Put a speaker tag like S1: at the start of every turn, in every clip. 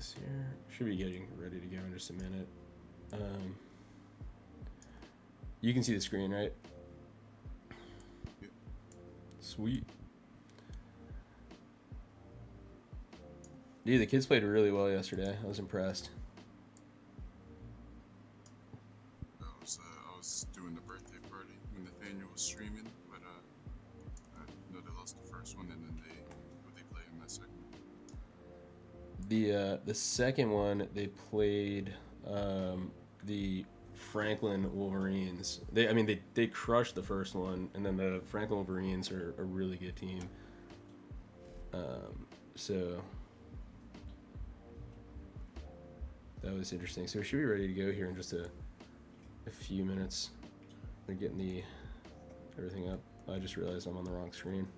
S1: this here. Should be getting ready to go in just a minute. You can see the screen, right?
S2: Yep.
S1: Sweet. Dude, the kids played really well yesterday. I was impressed.
S2: I was doing the birthday party when Nathaniel was streaming, but I know they lost the first one, and then they played in that second.
S1: The second one they played the Franklin Wolverines. They crushed the first one, and then the Franklin Wolverines are a really good team. So that was interesting. So we should be ready to go here in just a few minutes. We're getting everything up. I just realized I'm on the wrong screen.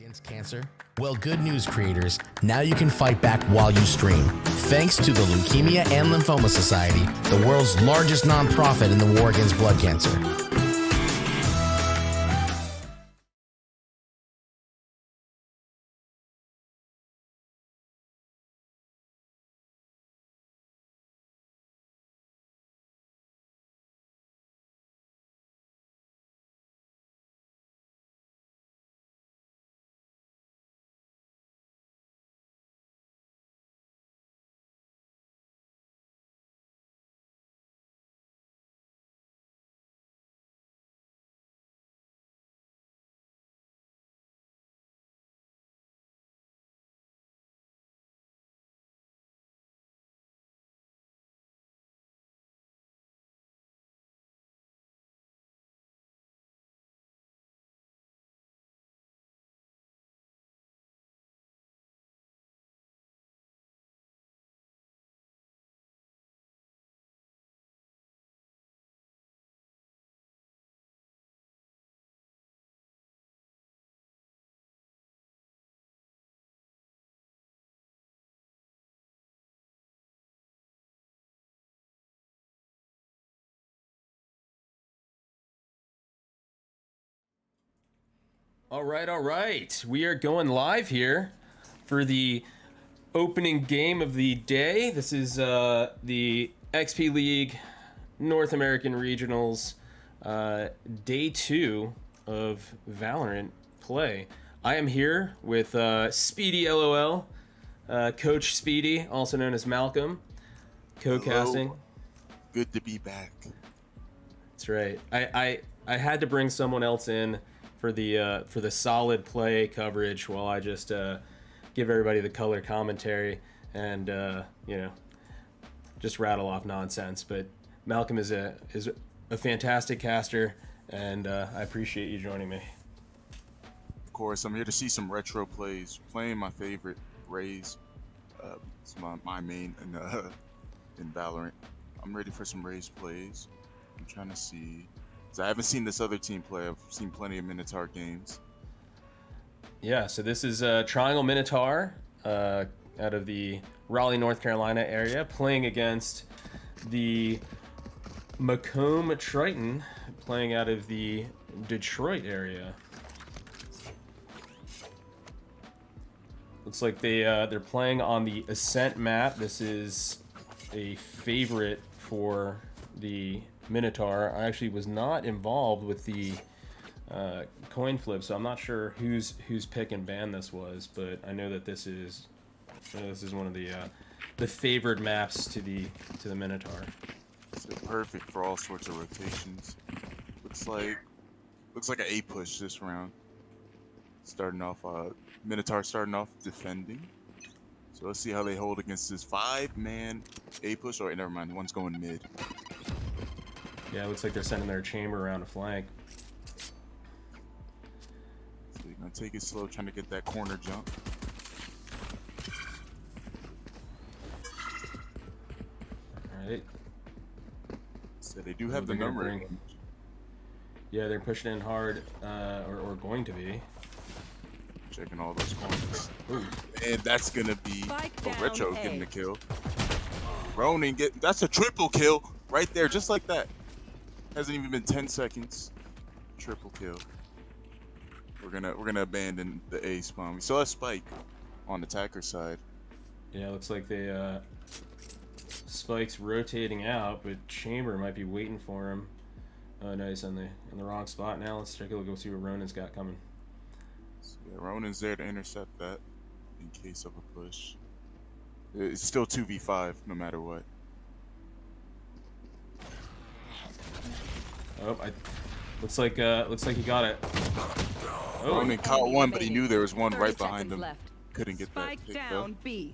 S3: Against cancer? Well, good news, creators. Now you can fight back while you stream. Thanks to the Leukemia and Lymphoma Society, the world's largest nonprofit in the war against blood cancer.
S1: All right. We are going live here for the opening game of the day. This is the XP League North American Regionals day 2 of Valorant play. I am here with Speedy LOL, Coach Speedy, also known as Malcolm, co-casting.
S2: Hello. Good to be back.
S1: That's right. I had to bring someone else in for the solid play coverage while I just give everybody the color commentary and just rattle off nonsense. But Malcolm is a fantastic caster, and I appreciate you joining me.
S2: Of course, I'm here to see some retro plays. Playing my favorite Raze. It's my main in Valorant. I'm ready for some Raze plays. I'm trying to see. I haven't seen this other team play. I've seen plenty of Minotaur games.
S1: Yeah, so this is Triangle Minotaur out of the Raleigh, North Carolina area, playing against the Macomb Triton, playing out of the Detroit area. Looks like they're playing on the Ascent map. This is a favorite for the Minotaur. I actually was not involved with the coin flip, so I'm not sure whose pick and ban this was, but I know that this is one of the favored maps to the Minotaur.
S2: It's perfect for all sorts of rotations. Looks like an A push this round. Starting off Minotaur starting off defending. So let's see how they hold against this 5-man A push. Oh, never mind. One's going mid.
S1: Yeah, it looks like they're sending their chamber around a flank.
S2: So you're gonna take it slow, trying to get that corner jump.
S1: Alright.
S2: So they do have the number.
S1: Yeah, they're pushing in hard, or going to be.
S2: Checking all those corners.
S1: Ooh.
S2: And that's gonna be Retro getting the kill. Ronin that's a triple kill right there, just like that. Hasn't even been 10 seconds. Triple kill. We're gonna abandon the A spawn. We saw a spike on the attacker side.
S1: Yeah, looks like they Spike's rotating out, but Chamber might be waiting for him. Oh, nice, in the wrong spot now. Let's take a look and see what Ronin's got coming.
S2: So, yeah, Ronin's there to intercept that in case of a push. It's still 2v5 no matter what.
S1: Oh, looks like he got it.
S2: Oh, Ronin caught one, but he knew there was one right behind him. Couldn't get that pick though.
S4: B.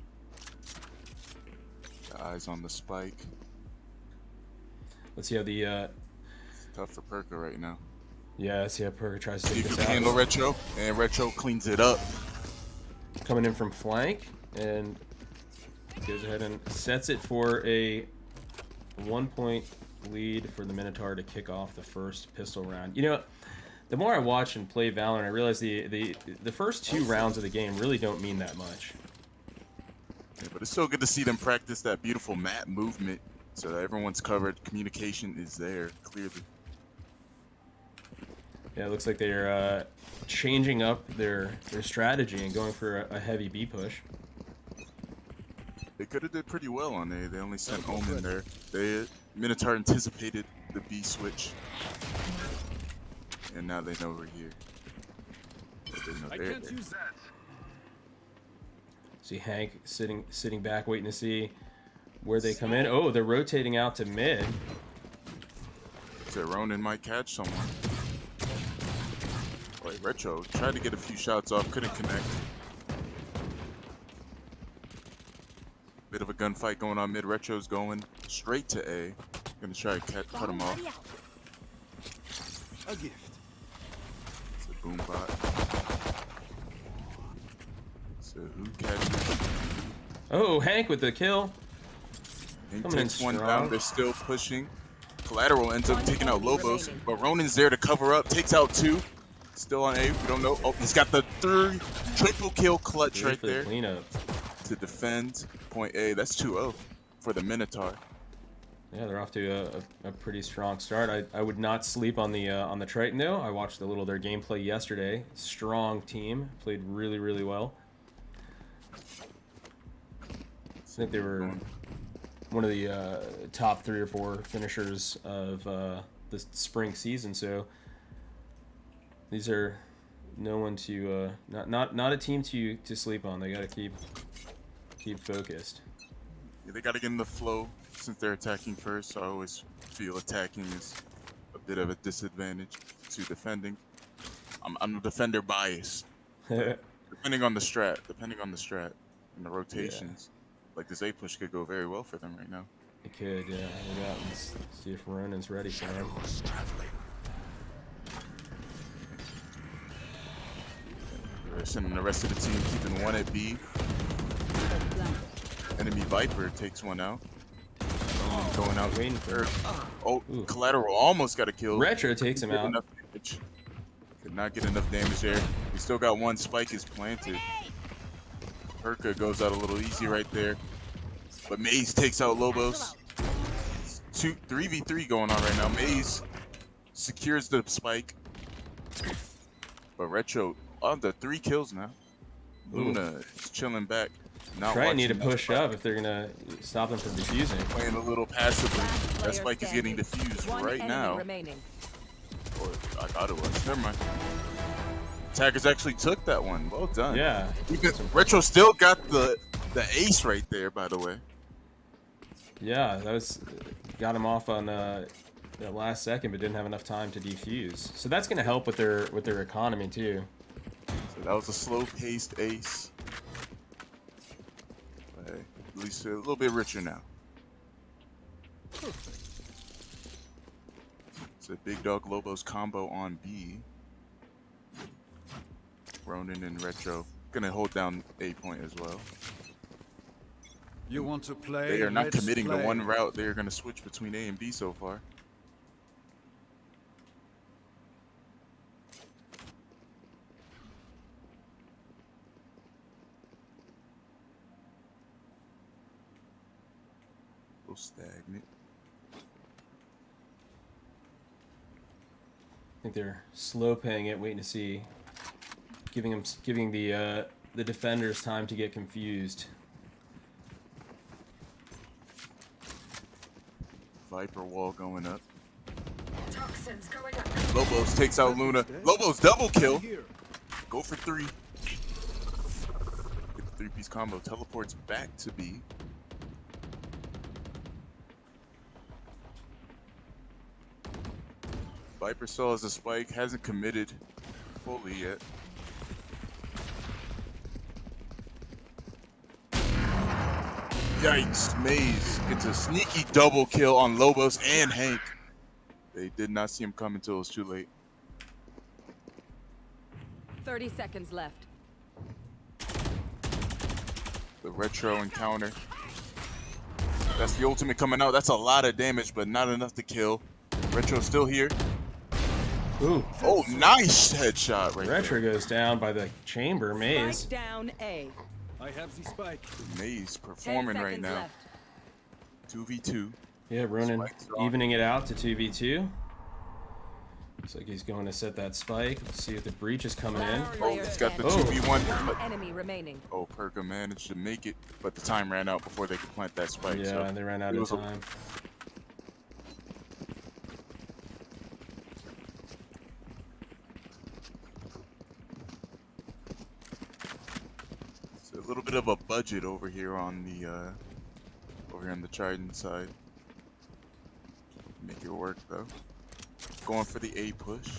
S2: Eyes on the spike.
S1: Let's see how the
S2: It's tough for Perka right now.
S1: yeah, let's see how Perka tries to
S2: See
S1: take
S2: if
S1: this
S2: you can handle
S1: out.
S2: Retro, and Retro cleans it up.
S1: Coming in from flank and goes ahead and sets it for a 1-point lead for the Minotaur to kick off the first pistol round. You know, the more I watch and play Valorant, I realize the first 2 rounds of the game really don't mean that much.
S2: Yeah, but it's still good to see them practice that beautiful map movement so that everyone's covered. Communication is there, clearly.
S1: Yeah, it looks like they're changing up their strategy and going for a heavy B push.
S2: They could have did pretty well on A. They only sent Omen there. Minotaur anticipated the B switch. And now they know we're here. They know they're there.
S1: See Hank sitting back, waiting to see where they come in. Oh, they're rotating out to mid.
S2: So Ronin might catch someone. Wait, Retro tried to get a few shots off, couldn't connect. Bit of a gunfight going on mid. Retro's going straight to A. Gonna try to cut him off.
S4: A gift.
S2: It's a boom bot. So who catches?
S1: Oh, Hank with the kill.
S2: Hank
S1: Coming in
S2: takes one
S1: strong.
S2: down. They're still pushing. Collateral ends up taking out Lobos, but Ronin's there to cover up. Takes out 2. Still on A. We don't know. Oh, he's got the 3rd triple kill clutch
S1: Ready
S2: right
S1: for the
S2: there
S1: cleanup.
S2: to defend point A. That's 2-0 for the Minotaur.
S1: Yeah, they're off to a pretty strong start. I would not sleep on the Triton though. I watched a little of their gameplay yesterday. Strong team, played really, really well. I think they were one of the top 3 or 4 finishers of the spring season. So these are no one to not a team to sleep on. They got to keep focused.
S2: Yeah, they got to get in the flow since they're attacking first. So I always feel attacking is a bit of a disadvantage to defending. I'm a defender bias. Depending on the strat and the rotations. Like this A push could go very well for them right now.
S1: It could, yeah. Let's see if Ronin's ready for him.
S2: They're sending the rest of the team, keeping 1 at B. Enemy Viper takes 1 out. Going out.
S1: Waiting for
S2: Oh, Collateral almost got a kill.
S1: Retro takes him out.
S2: Could not get enough damage there. We still got 1. Spike is planted. Perka goes out a little easy right there. But Maze takes out Lobos. 3v3 going on right now. Maze secures the spike. But Retro on the 3 kills now. Luna is chilling back.
S1: Try need to push up if they're gonna stop them from defusing.
S2: Playing a little passively. That spike is getting defused right now. Or I thought it was. Never mind. Attackers actually took that one. Well done.
S1: Yeah.
S2: Retro still got the ace right there, by the way.
S1: Yeah, got him off on that last second, but didn't have enough time to defuse. So that's gonna help with their economy too.
S2: So that was a slow-paced ace. But hey, at least a little bit richer now. It's a Big Dog Lobos combo on B. Ronin and Retro gonna hold down A point as well.
S4: You want to play?
S2: They are not
S4: Let's
S2: committing
S4: play.
S2: to one route. They are gonna switch between A and B so far. A little stagnant.
S1: I think they're slow paying it, waiting to see, giving the defenders time to get confused.
S2: Viper wall going up.
S5: Toxins going up.
S2: Lobos takes out Luna. Lobos double kill. Go for 3. Get the 3-piece combo. Teleports back to B. Viper still has a spike. Hasn't committed fully yet. Yikes. Maze gets a sneaky double kill on Lobos and Hank. They did not see him come until it was too late.
S5: 30 seconds left.
S2: The Retro encounter. That's the ultimate coming out. That's a lot of damage, but not enough to kill. Retro's still here.
S1: Ooh.
S2: Oh, nice headshot right
S1: Retro goes down by the chamber. Maze.
S5: Spike down A.
S4: I have the spike.
S2: there. Maze
S5: 10
S2: performing right
S5: seconds
S2: now.
S5: left.
S2: 2v2.
S1: Yeah, Ronan
S2: Spike's on.
S1: evening it out to 2v2. Looks like he's going to set that spike. Let's see if the breach is coming in.
S2: Oh, he's got the
S1: Oh.
S2: 2v1.
S5: One enemy remaining.
S2: Oh, Perka managed to make it, but the time ran out before they could plant that spike.
S1: Yeah,
S2: so
S1: and they ran out
S2: it
S1: of
S2: was a-
S1: time.
S2: It's a little bit of a budget over here on the Trident side. Make it work though. Going for the A push.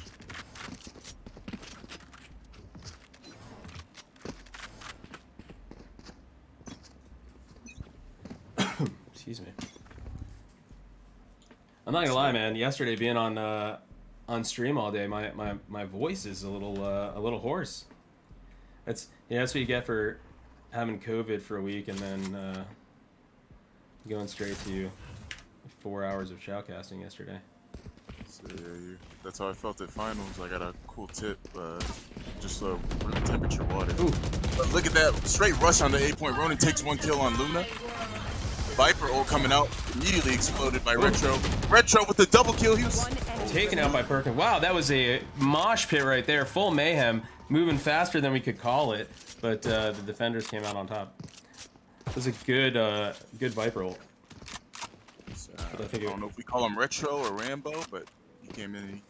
S1: Excuse me. I'm not gonna lie, man. Yesterday, being on stream all day, my voice is a little hoarse. That's what you get for having COVID for a week and then going straight to 4 hours of shoutcasting yesterday.
S2: So yeah, that's how I felt at finals. I got a cool tip, just room temperature water.
S1: Ooh.
S2: But look at that straight rush on the 8-point. Ronan takes 1 kill on Luna. Viper ult coming out, immediately exploded by Retro. Retro with the double kill. He was
S1: Taken out by Perkin. Wow, that was a mosh pit right there. Full mayhem. Moving faster than we could call it. But the defenders came out on top. It was a good Viper ult.
S2: I don't know if we call him Retro or Rambo, but he came in and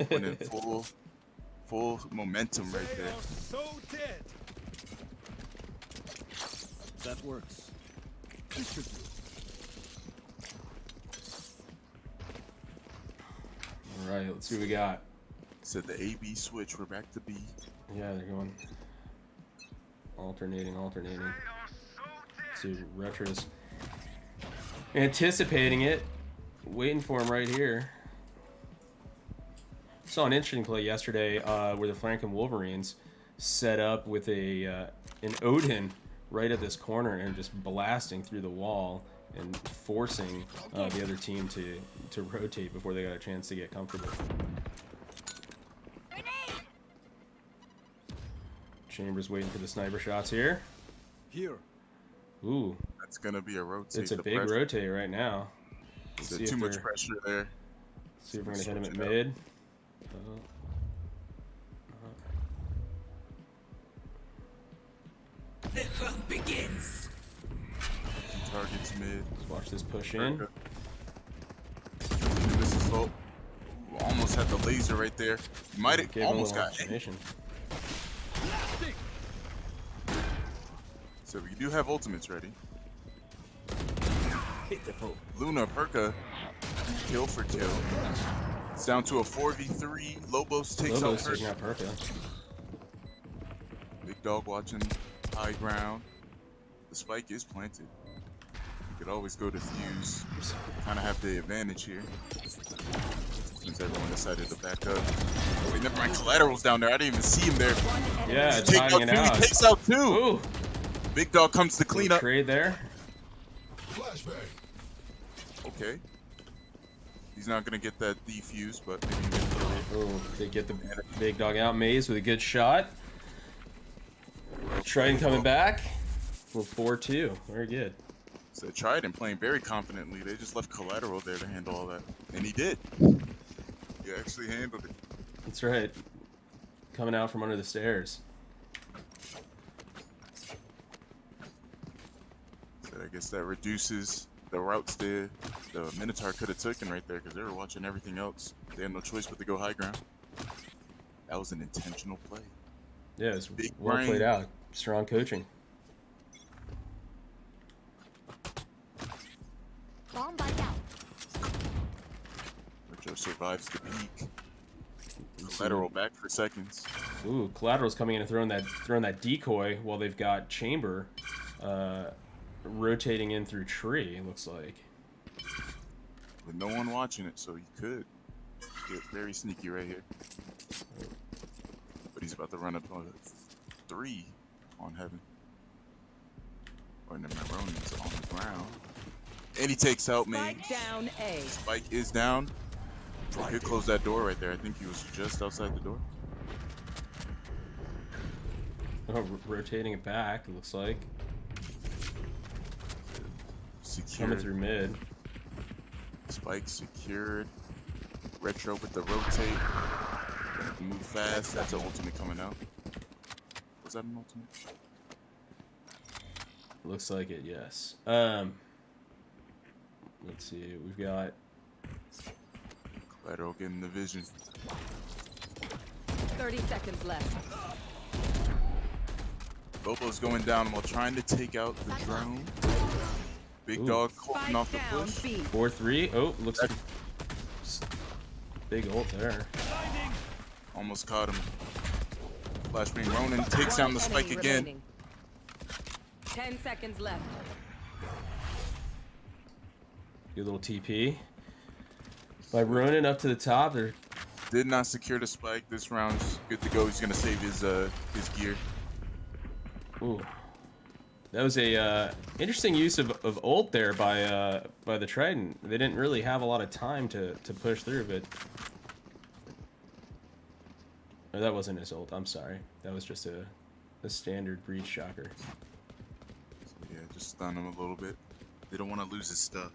S2: he went in full momentum right there.
S4: So dead. That works. This should do.
S1: All right, let's see what we got.
S2: Said the A-B switch, we're back to B.
S1: Yeah, they're going alternating. Let's see, Retro's anticipating it, waiting for him right here. Saw an interesting play yesterday where the flanking Wolverines set up with an Odin right at this corner and just blasting through the wall and forcing the other team to rotate before they got a chance to get comfortable. Chambers waiting for the sniper shots here.
S4: Here.
S1: Ooh,
S2: That's gonna be a rotate.
S1: it's a
S2: the
S1: big
S2: pressure.
S1: rotate right now. Let's
S2: So
S1: see
S2: too
S1: if
S2: much
S1: they're-
S2: pressure there.
S1: See if we're gonna hit him at
S2: Switch it up.
S1: mid.
S2: Targets mid.
S1: Let's watch this push in.
S2: Perka. This is low. Ooh, almost had the laser right there. Might have
S1: Gave him a
S2: almost
S1: little
S2: got hit.
S1: alternation.
S2: So we do have ultimates ready. Luna Perka, kill for kill. It's down to a 4v3. Lobos takes
S1: Lobos
S2: out
S1: taking
S2: Perka.
S1: out Perka.
S2: Big dog watching high ground. The spike is planted. You could always go to fuse. Kind of have the advantage here. Since everyone decided to back up. Oh, wait, never mind. Collateral's down there. I didn't even see him there.
S1: Yeah,
S2: Take out
S1: timing
S2: two.
S1: it out.
S2: He takes out 2.
S1: Ooh,
S2: Big dog comes to clean up.
S1: trade there.
S2: Okay. He's not gonna get that defuse, but maybe he gets it.
S1: Ooh, they get the big dog out. Maze with a good shot. Trident coming back. We're 4-2. Very good.
S2: So Trident playing very confidently. They just left Collateral there to handle all that. And he did. He actually handled it.
S1: That's right. Coming out from under the stairs.
S2: So I guess that reduces the routes the Minotaur could have taken right there because they were watching everything else. They had no choice but to go high ground. That was an intentional play.
S1: Yeah, it's
S2: Big
S1: well
S2: brain.
S1: played out. Strong coaching.
S5: Bomb bite out.
S2: Retro survives the peak. Collateral back for seconds.
S1: Ooh, Collateral's coming in and throwing that decoy while they've got Chamber rotating in through tree, it looks like.
S2: With no one watching it, so he could get very sneaky right here. But he's about to run up on 3 on heaven. Or never mind, Ronin's on the ground. And he takes out me.
S5: Spike down A.
S2: Spike is down. I could close that door right there. I think he was just outside the door.
S1: Oh, rotating it back, it looks like. Coming
S2: Secured.
S1: through mid.
S2: Spike secured. Retro with the rotate. Move fast. That's an ultimate coming out. Was that an ultimate?
S1: Looks like it, yes. Let's see, we've got...
S2: Collateral getting the vision.
S5: 30 seconds left.
S2: Bobo's going down while trying to take out the drone. Big
S1: Ooh.
S2: dog holding off the
S5: Down
S2: push.
S5: B.
S1: 4-3. Oh, looks like... Big ult there.
S2: Almost caught him. Flashbang Ronin takes down the spike
S5: Enemy
S2: again.
S5: remaining. 10 seconds left.
S1: Good little TP. By Ronin up to the top, they're...
S2: Did not secure the spike. This round's good to go. He's gonna save his gear.
S1: Ooh. That was a interesting use of ult there by the Trident. They didn't really have a lot of time to push through, but... Oh, that wasn't his ult, I'm sorry. That was just a standard breach shocker.
S2: So yeah, just stun him a little bit. They don't want to lose his stuff.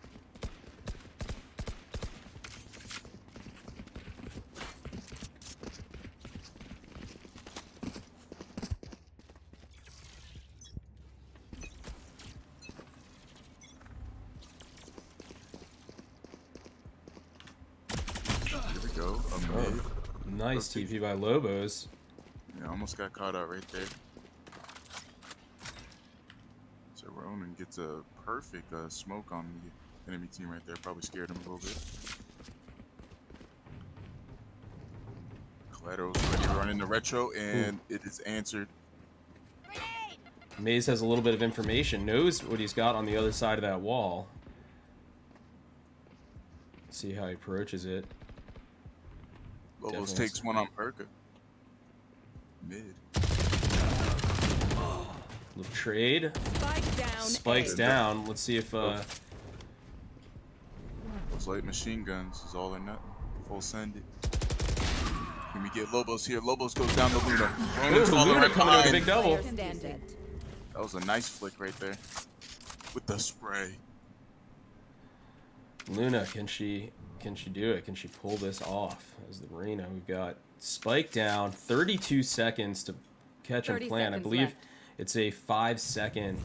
S2: Here we go. A mid.
S1: Nice TP by Lobos.
S2: Yeah, almost got caught out right there. So Ronin gets a perfect smoke on the enemy team right there. Probably scared him a little bit. Collateral's ready to run into retro, and it is answered.
S1: Maze has a little bit of information, knows what he's got on the other side of that wall. Let's see how he approaches it.
S2: Lobos
S1: Definitely.
S2: takes one on Perka. Mid.
S1: Little trade.
S5: Spike down.
S1: Spikes
S5: A.
S1: down. Let's see if
S2: Those light machine guns is all or nothing. Full send it. Can we get Lobos here? Lobos goes down to Luna. Ronin's
S1: Ooh,
S2: following
S1: Luna
S2: right
S1: coming in with a
S2: behind.
S1: big double.
S5: Player standing.
S2: That was a nice flick right there. With the spray.
S1: Luna, can she do it? Can she pull this off? As the Marina, we've got Spike down, 32 seconds to catch and
S5: 30
S1: plant. I
S5: seconds
S1: believe
S5: left.
S1: it's a 5-second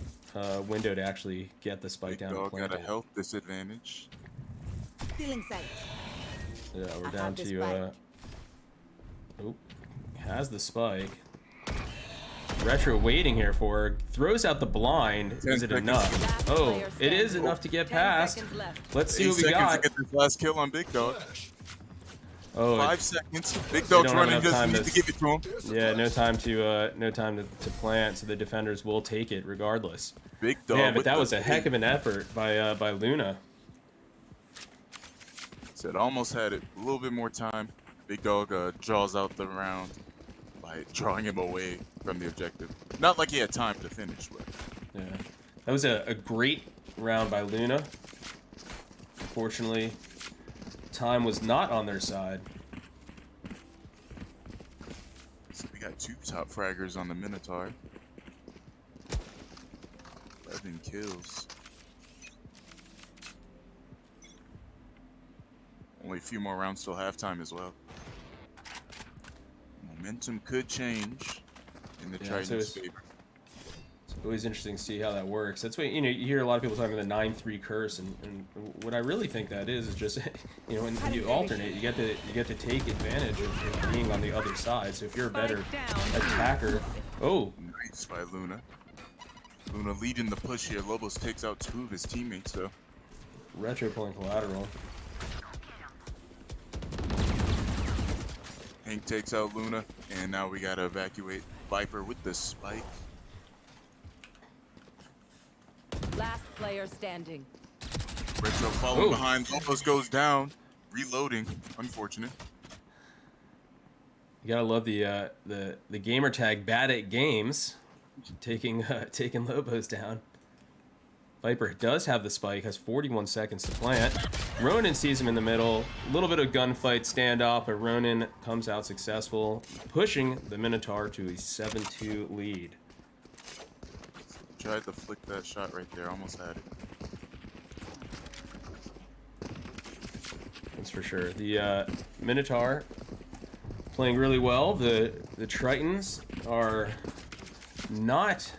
S1: window to actually get the Spike
S2: Big
S1: down and
S2: dog got
S1: plant.
S2: a health disadvantage.
S5: Stealing sight.
S1: Yeah, we're
S5: I
S1: down
S5: have this
S1: to oh, has the Spike. Retro waiting here for her. Throws out the blind.
S2: 10
S1: Is it
S2: seconds.
S1: enough?
S5: Last
S1: Oh,
S5: player
S1: it is
S5: standing.
S1: enough to get
S5: 10
S1: past.
S5: seconds left.
S1: Let's see
S2: 8
S1: what we
S2: seconds
S1: got.
S2: to get this last kill on Big Dog.
S1: Oh,
S2: 5 seconds. Big
S1: They
S2: Dog's
S1: don't have
S2: running.
S1: enough time
S2: Doesn't need
S1: to-
S2: to give it to him.
S1: yeah, no time to plant, so the defenders will take it regardless.
S2: Big Dog.
S1: Yeah, but
S2: with
S1: that
S2: the
S1: was a heck
S2: bait.
S1: of an effort by Luna.
S2: Said almost had it. A little bit more time. Big Dog draws out the round by drawing him away from the objective. Not like he had time to finish, but
S1: Yeah, that was a great round by Luna. Unfortunately, time was not on their side.
S2: so we got 2 top fraggers on the Minotaur. 11 kills. Only a few more rounds till halftime as well. Momentum could change in the
S1: Yeah,
S2: Trident's
S1: so it's-
S2: favor.
S1: It's always interesting to see how that works. That's what, you know, you hear a lot of people talking about the 9-3 curse, and what I really think that is just, you know, when you alternate, you get to take advantage of being on the other side. So if you're a better
S5: Spike down.
S1: attacker, oh,
S2: Nice by Luna. Luna leading the push here. Lobos takes out 2 of his teammates though.
S1: Retro pulling collateral.
S2: Hank takes out Luna, and now we gotta evacuate Viper with the spike.
S5: Last player standing.
S2: Retro following
S1: Ooh.
S2: behind. Lobos goes down. Reloading. Unfortunate.
S1: You gotta love the gamer tag Bad at Games, taking Lobos down. Viper does have the spike, has 41 seconds to plant. Ronin sees him in the middle. A little bit of gunfight standoff, but Ronin comes out successful, pushing the Minotaur to a 7-2 lead.
S2: Tried to flick that shot right there, almost had it.
S1: That's for sure. The Minotaur playing really well. The Tritons are not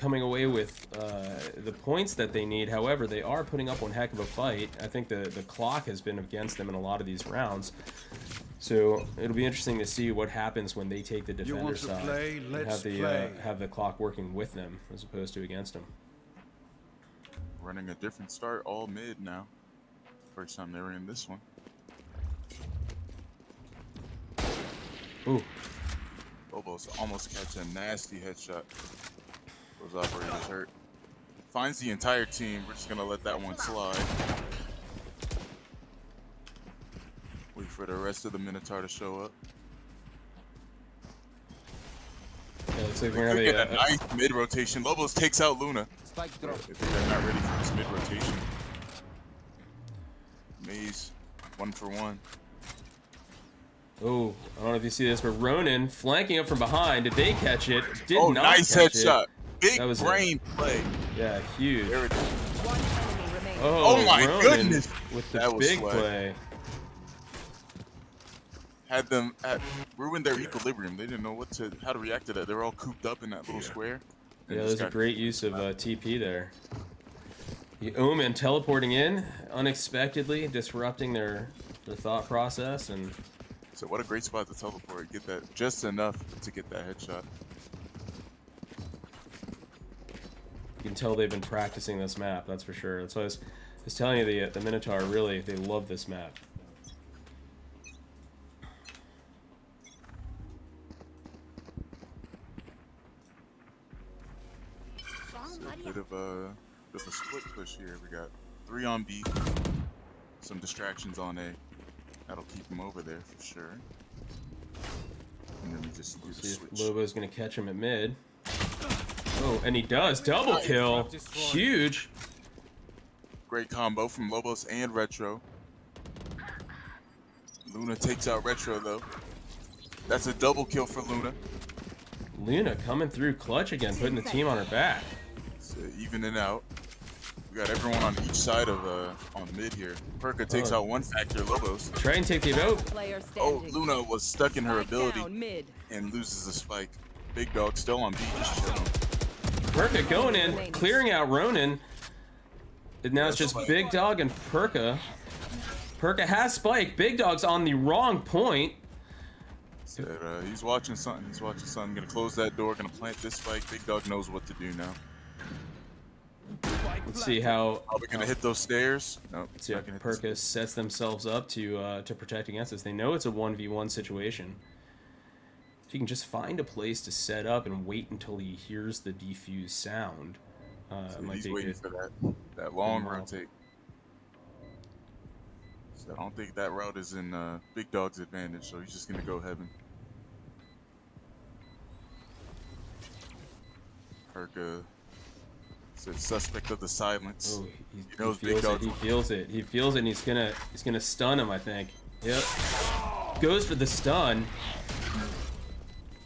S1: coming away with the points that they need. However, they are putting up one heck of a fight. I think the clock has been against them in a lot of these rounds. So it'll be interesting to see what happens when they take the defender side and have the clock working with them as opposed to against them.
S2: Running a different start, all mid now. First time they were in this one.
S1: Ooh.
S2: Lobos almost catch a nasty headshot. Those operators hurt. Finds the entire team. We're just gonna let that one slide. Wait for the rest of the Minotaur to show up.
S1: Yeah, looks like we're
S2: They
S1: gonna
S2: get a nice mid rotation. Lobos takes out Luna.
S4: Spike drop.
S2: If they're not ready for this mid rotation. Maze, 1-for-1.
S1: Oh, I don't know if you see this, but Ronin flanking up from behind. Did they catch it? Did
S2: Oh,
S1: not
S2: nice
S1: catch
S2: headshot.
S1: it.
S2: Big
S1: That was
S2: brain play.
S1: Yeah, huge.
S2: There it is.
S5: One enemy remaining.
S1: Oh,
S2: my
S1: Ronin
S2: goodness.
S1: with the
S2: That was
S1: big
S2: swag.
S1: play.
S2: Had them ruined their equilibrium. They didn't know how to react to that. They were all cooped up in that little square. And
S1: Yeah, that
S2: just
S1: was a
S2: got-
S1: great use of TP there. The Omen teleporting in unexpectedly, disrupting their thought process, and
S2: So what a great spot to teleport. Get that just enough to get that headshot.
S1: you can tell they've been practicing this map. That's for sure. That's why I was telling you, the Minotaur really, they love this map.
S2: Bit of a split push here. We got 3 on B, some distractions on A. That'll keep him over there for sure. And then we just do the
S1: See if
S2: switch.
S1: Lobo's gonna catch him at mid. Oh, and he does. Double kill. Huge.
S2: Great combo from Lobos and Retro. Luna takes out Retro though. That's a double kill for Luna.
S1: Luna coming through clutch again, putting the team on her back.
S2: It's evening out. We got everyone on each side of on mid here. Perka takes out one factor, Lobos.
S1: Try and take the vote.
S5: Player
S2: Oh,
S5: standing.
S2: Luna was stuck in her
S5: Spike
S2: ability
S5: down mid.
S2: and loses the spike. Big Dog still on B, just chilling.
S1: Perka going in, clearing out Ronin. And now it's just Big Dog and Perka. Perka has spike. Big Dog's on the wrong point.
S2: Said, he's watching something. He's watching something. Gonna close that door. Gonna plant this spike. Big Dog knows what to do now.
S1: Let's see how
S2: Are we gonna hit those stairs? No.
S1: let's see how Perka sets themselves up to protect against this. They know it's a 1v1 situation. If he can just find a place to set up and wait until he hears the defuse sound, it might
S2: He's
S1: be
S2: waiting
S1: good.
S2: for that long
S1: Wow.
S2: rotate. So I don't think that route is in Big Dog's advantage. So he's just gonna go heaven. Perka says suspect of the silence.
S1: Oh,
S2: He knows
S1: he
S2: Big
S1: feels it.
S2: Dog's
S1: He feels it. He feels it. And he's gonna stun him. I think. Yep. Goes for the stun,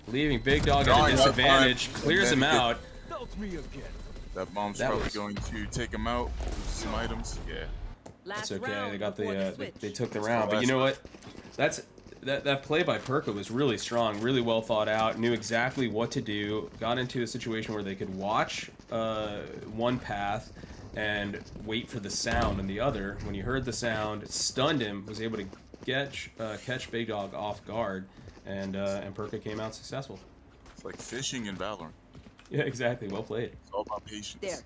S1: leaving Big Dog at
S2: Drawing
S1: a
S2: up
S1: disadvantage.
S2: time,
S1: Clears
S2: and
S1: him
S2: then he
S1: out.
S4: Don't me again.
S2: That bomb's
S1: That
S2: probably
S1: was-
S2: going to take him out. Some items. Yeah.
S5: Last
S1: That's okay.
S5: round
S1: They got
S5: before
S1: the
S5: switch.
S1: they took the
S2: That's
S1: round.
S2: the
S1: But you know
S2: last
S1: what? That play by Perka was really strong, really well thought out. Knew exactly what to do. Got into a situation where they could watch one path and wait for the sound on the other. When he heard the sound, stunned him. Was able to catch Big Dog off guard, and Perka came out successful.
S2: It's like fishing in Valorant.
S1: Yeah, exactly. Well played.
S2: It's all about patience.
S5: There.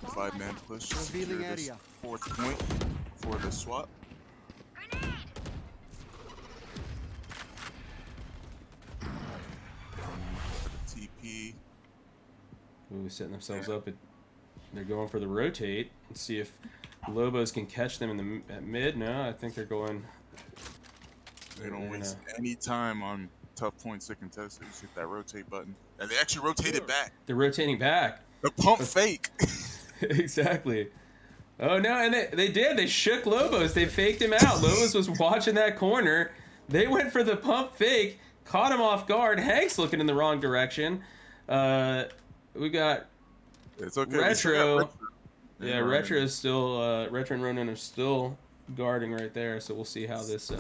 S2: 5-man push to secure
S4: Revealing
S2: this
S4: area.
S2: 4th point for the swap. For the TP.
S1: Ooh, setting themselves up. They're going for the rotate. Let's see if Lobos can catch them at mid. No, I think they're going
S2: They don't waste any time on tough points to contest. They just hit that rotate button. And they actually rotated back.
S1: They're rotating back.
S2: The pump fake.
S1: Exactly. Oh no, and they did. They shook Lobos. They faked him out. Lobos was watching that corner. They went for the pump fake, caught him off guard. Hank's looking in the wrong direction. We got
S2: It's okay.
S1: Retro. Yeah, Retro is still Retro and Ronan are still guarding right there. So we'll see how this.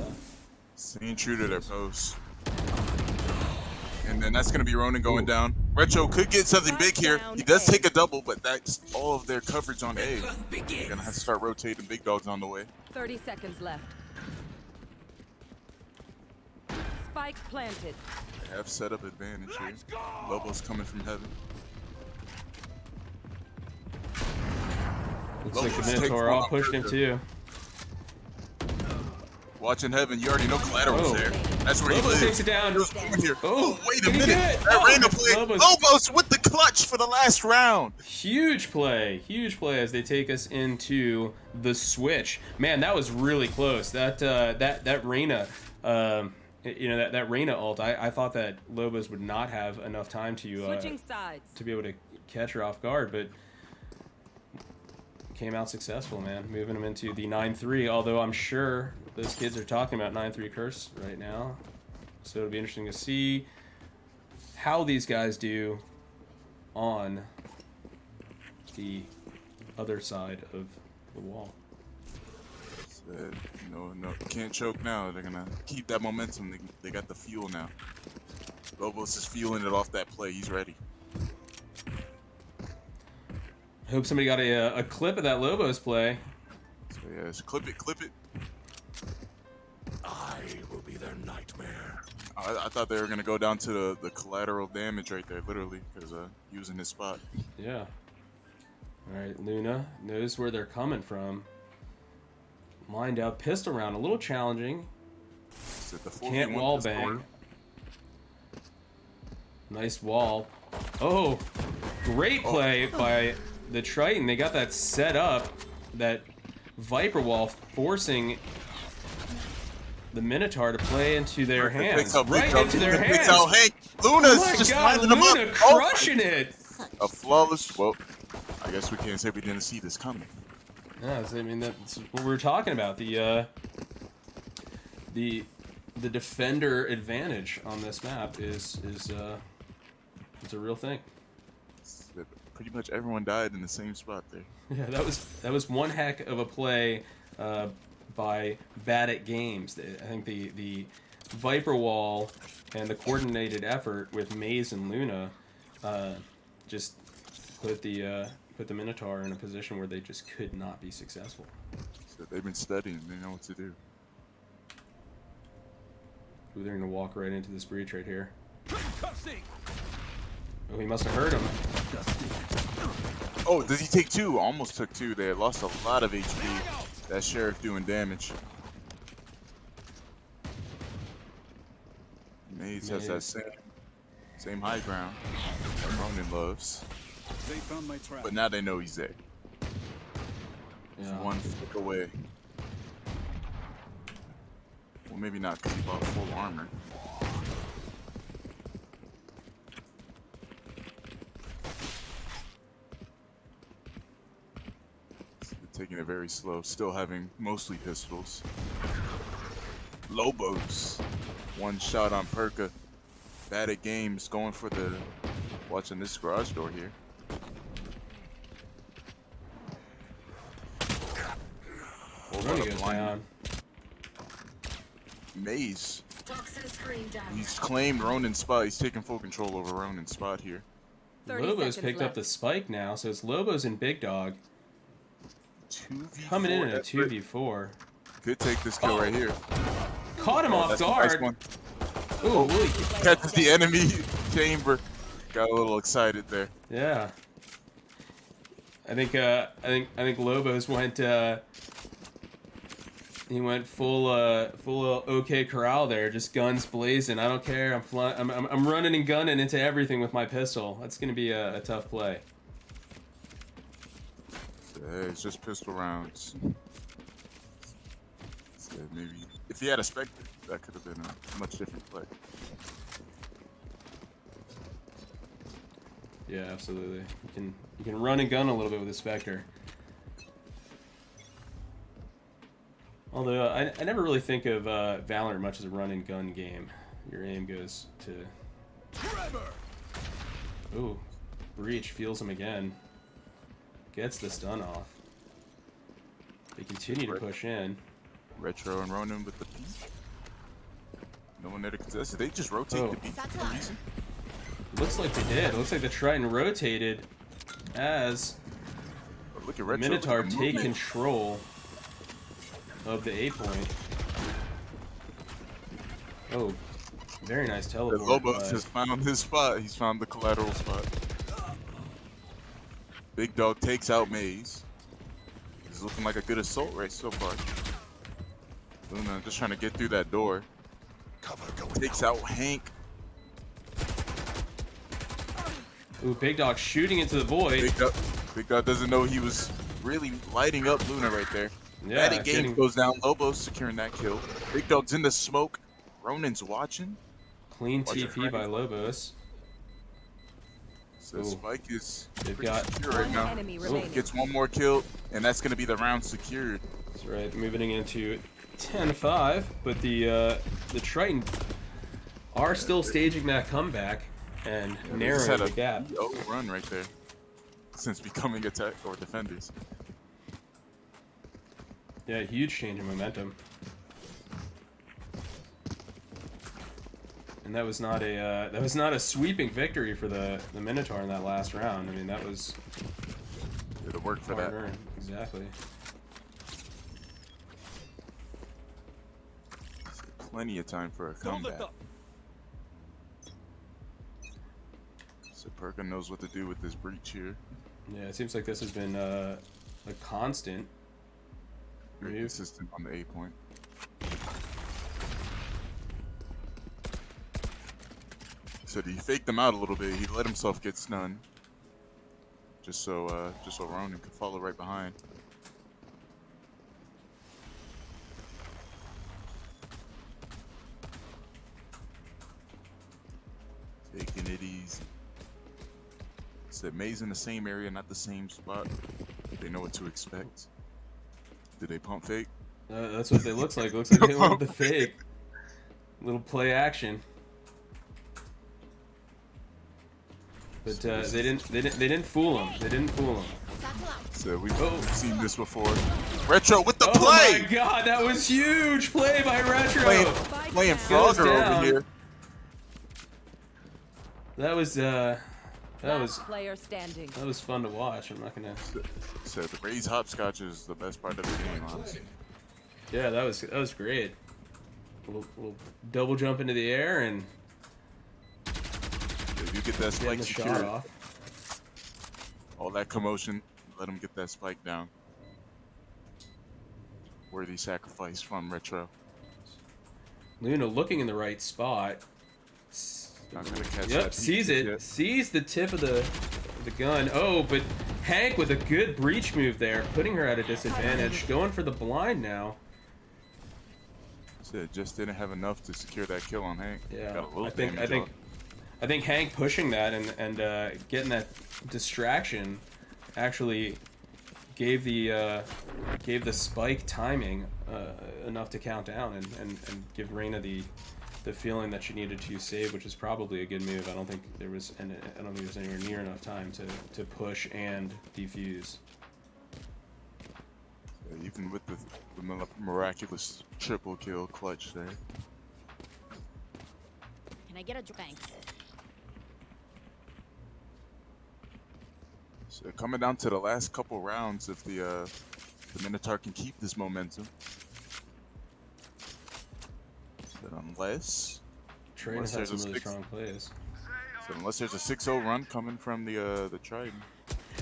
S2: Staying true to their post. And then that's gonna be Ronan going down. Retro could get something big here. He does take a double, but that's all of their coverage on A. They're gonna have to start rotating. Big dog's on the way.
S5: 30 seconds left. Spike planted.
S2: They have setup advantage here. Lobo's coming from heaven.
S1: Looks like the Minotaur all pushed him too.
S2: Watching heaven, you already know Collateral's there. That's where
S1: Lobos
S2: he lives.
S1: takes it down.
S2: Here.
S1: Oh,
S2: wait a
S1: did he
S2: minute.
S1: do it?
S2: That random play. Lobos with the clutch for the last round.
S1: Huge play as they take us into the switch. Man, that was really close. That Reyna, that Reyna ult. I thought that Lobos would not have enough time to
S5: Switching sides.
S1: to be able to catch her off guard, but came out successful, man. Moving them into the 9-3. Although I'm sure those kids are talking about 9-3 curse right now, so it'll be interesting to see how these guys do on the other side of the wall.
S2: No, can't choke now. They're gonna keep that momentum. They got the fuel now. Lobos is feeling it off that play. He's ready.
S1: Hope somebody got a clip of that Lobos play.
S2: So yeah, just clip it.
S4: I will be their nightmare.
S2: I thought they were gonna go down to the collateral damage right there, literally, because using his spot.
S1: Yeah. All right, Luna knows where they're coming from. Lined up, pistol round, a little challenging.
S2: So the
S1: Can't wall bang. Nice wall. Oh, great play by the Triton. They got that set up, that Viper wall, forcing the Minotaur to play into their hands. Right into their hands.
S2: Luna's
S1: Oh my
S2: just
S1: God,
S2: lining them up.
S1: Luna crushing it.
S2: A flawless. Well, I guess we can't say we didn't see this coming.
S1: Yeah, I mean that's what we were talking about. The defender advantage on this map is a real thing.
S2: Pretty much everyone died in the same spot there.
S1: Yeah, that was one heck of a play by Bad at Games. I think the Viper wall and the coordinated effort with Maze and Luna just put the Minotaur in a position where they just could not be successful.
S2: So they've been studying. They know what to do.
S1: Ooh, they're gonna walk right into this breach right here. Oh, he must have heard him.
S2: Oh, does he take two? Almost took two there. Lost a lot of HP. That Sheriff doing damage. Maze has that same high ground that Ronan loves.
S4: They found my trap.
S2: But now they know he's there.
S1: Yeah.
S2: One flick away. Well, maybe not because he bought full armor. Taking it very slow, still having mostly pistols. Lobos, one shot on Perka. Bad at Games, going for the, watching this garage door here.
S1: Running goes down.
S2: Maze. He's claimed Ronan's spot. He's taking full control over Ronan's spot here.
S1: Lobos picked up the spike now, so it's Lobos and Big Dog.
S2: 2v4,
S1: Coming in a 2v4.
S2: Could take this kill right here.
S1: Caught him off
S2: That's a
S1: guard.
S2: nice one.
S1: Ooh,
S2: Catches the enemy chamber. Got a little excited there.
S1: yeah. I think Lobos went he went full OK Corral there, just guns blazing. I don't care. I'm running and gunning into everything with my pistol. That's gonna be a tough play.
S2: Yeah, it's just pistol rounds. So maybe if he had a Spectre, that could have been a much different play.
S1: Yeah, absolutely. You can run and gun a little bit with the Spectre. Although I never really think of Valorant much as a run and gun game. Your aim goes to. Ooh, Breach feels him again. Gets the stun off. They continue to push in.
S2: Retro and Ronin with the peek. No one there to contest it. They just rotate the beat for no reason.
S1: Looks like they did. Looks like the Triton rotated as
S2: Look at Retro.
S1: Minotaur take control of the A point. Oh, very nice teleport.
S2: Lobos has found his spot. He's found the collateral spot. Big Dog takes out Maze. He's looking like a good assault right so far. Luna just trying to get through that door.
S4: Cover going
S2: Takes out Hank.
S1: Ooh, Big Dog shooting into the void.
S2: Big Dog doesn't know he was really lighting up Luna right there.
S1: Yeah,
S2: Batting game goes down. Lobos securing that kill. Big Dog's in the smoke. Ronin's watching.
S1: Clean TP by Lobos.
S2: So Spike is
S1: They've
S2: pretty
S1: got
S2: secure right now.
S5: enemy remaining.
S2: Gets one more kill, and that's going to be the round secured.
S1: That's right, moving into 10-5, but the Triton are still staging that comeback and narrowing the gap.
S2: Run right there since becoming attack or defenders.
S1: Yeah, huge change in momentum. And that was not a sweeping victory for the Minotaur in that last round. I mean, that was
S2: It'll work for that.
S1: hard-earned. Exactly.
S2: Plenty of time for a comeback. So Perka knows what to do with this breach here.
S1: Yeah, it seems like this has been a constant.
S2: Very consistent on the A point. So he faked them out a little bit. He let himself get stunned, just so Ronin could follow right behind. Taking it easy. Said Maze in the same area, not the same spot. They know what to expect. Did they pump fake?
S1: That's what they looks like. Looks like they went with the fake. Little play action. But they didn't fool him. They didn't fool him.
S2: So we've seen this before. Retro with the
S1: Oh
S2: play.
S1: my God, that was huge play by Retro.
S2: Playing Frogger over here.
S1: That was
S5: player standing.
S1: that was fun to watch. I'm not gonna.
S2: So the raised hopscotch is the best part of the game, honestly.
S1: Yeah, that was great. Little double jump into the air and
S2: If you get that
S1: getting
S2: spike
S1: the shot
S2: secured,
S1: off.
S2: all that commotion, let him get that spike down. Worthy sacrifice from Retro.
S1: Luna looking in the right spot.
S2: Not gonna catch
S1: Yep,
S2: that
S1: sees
S2: peek
S1: it.
S2: yet.
S1: Sees the tip of the gun. Oh, but Hank with a good breach move there, putting her at a disadvantage. Going for the blind now.
S2: So just didn't have enough to secure that kill on Hank.
S1: Yeah,
S2: Got a little
S1: I think
S2: damage
S1: I think Hank pushing that and getting that distraction actually gave the spike timing enough to count down and give Reyna the feeling that she needed to save, which is probably a good move. I don't think there was anywhere near enough time to push and defuse.
S2: Even with the miraculous triple kill clutch there.
S6: Can I get a thanks?
S2: So coming down to the last couple rounds, if the Minotaur can keep this momentum. So unless
S1: Train has had
S2: there's
S1: some
S2: a
S1: really
S2: 6
S1: strong plays.
S2: So unless there's a 6-0 run coming from the Triton.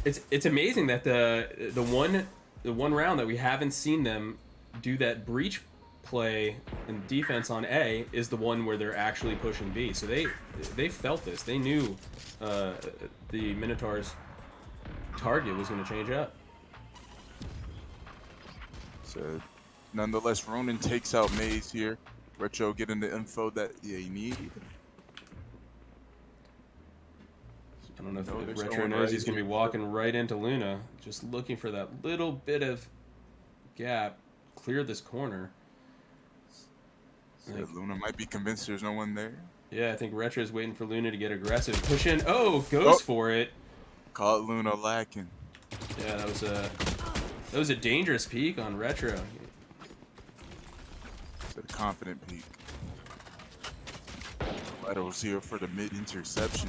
S1: It's amazing that the one round that we haven't seen them do that breach play and defense on A is the one where they're actually pushing B. So they felt this. They knew the Minotaur's target was going to change up.
S2: So nonetheless, Ronin takes out Maze here. Retro getting the info that you need.
S1: I don't know if
S2: No, there's
S1: Retro
S2: no one
S1: knows
S2: right
S1: he's going to be
S2: here.
S1: walking right into Luna. Just looking for that little bit of gap. Clear this corner.
S2: So Luna might be convinced there's no one there.
S1: Yeah, I think Retro's waiting for Luna to get aggressive. Push in. Oh, goes for it.
S2: Caught Luna lacking.
S1: Yeah, that was a dangerous peek on Retro.
S2: It's a confident peek. Retro's here for the mid interception.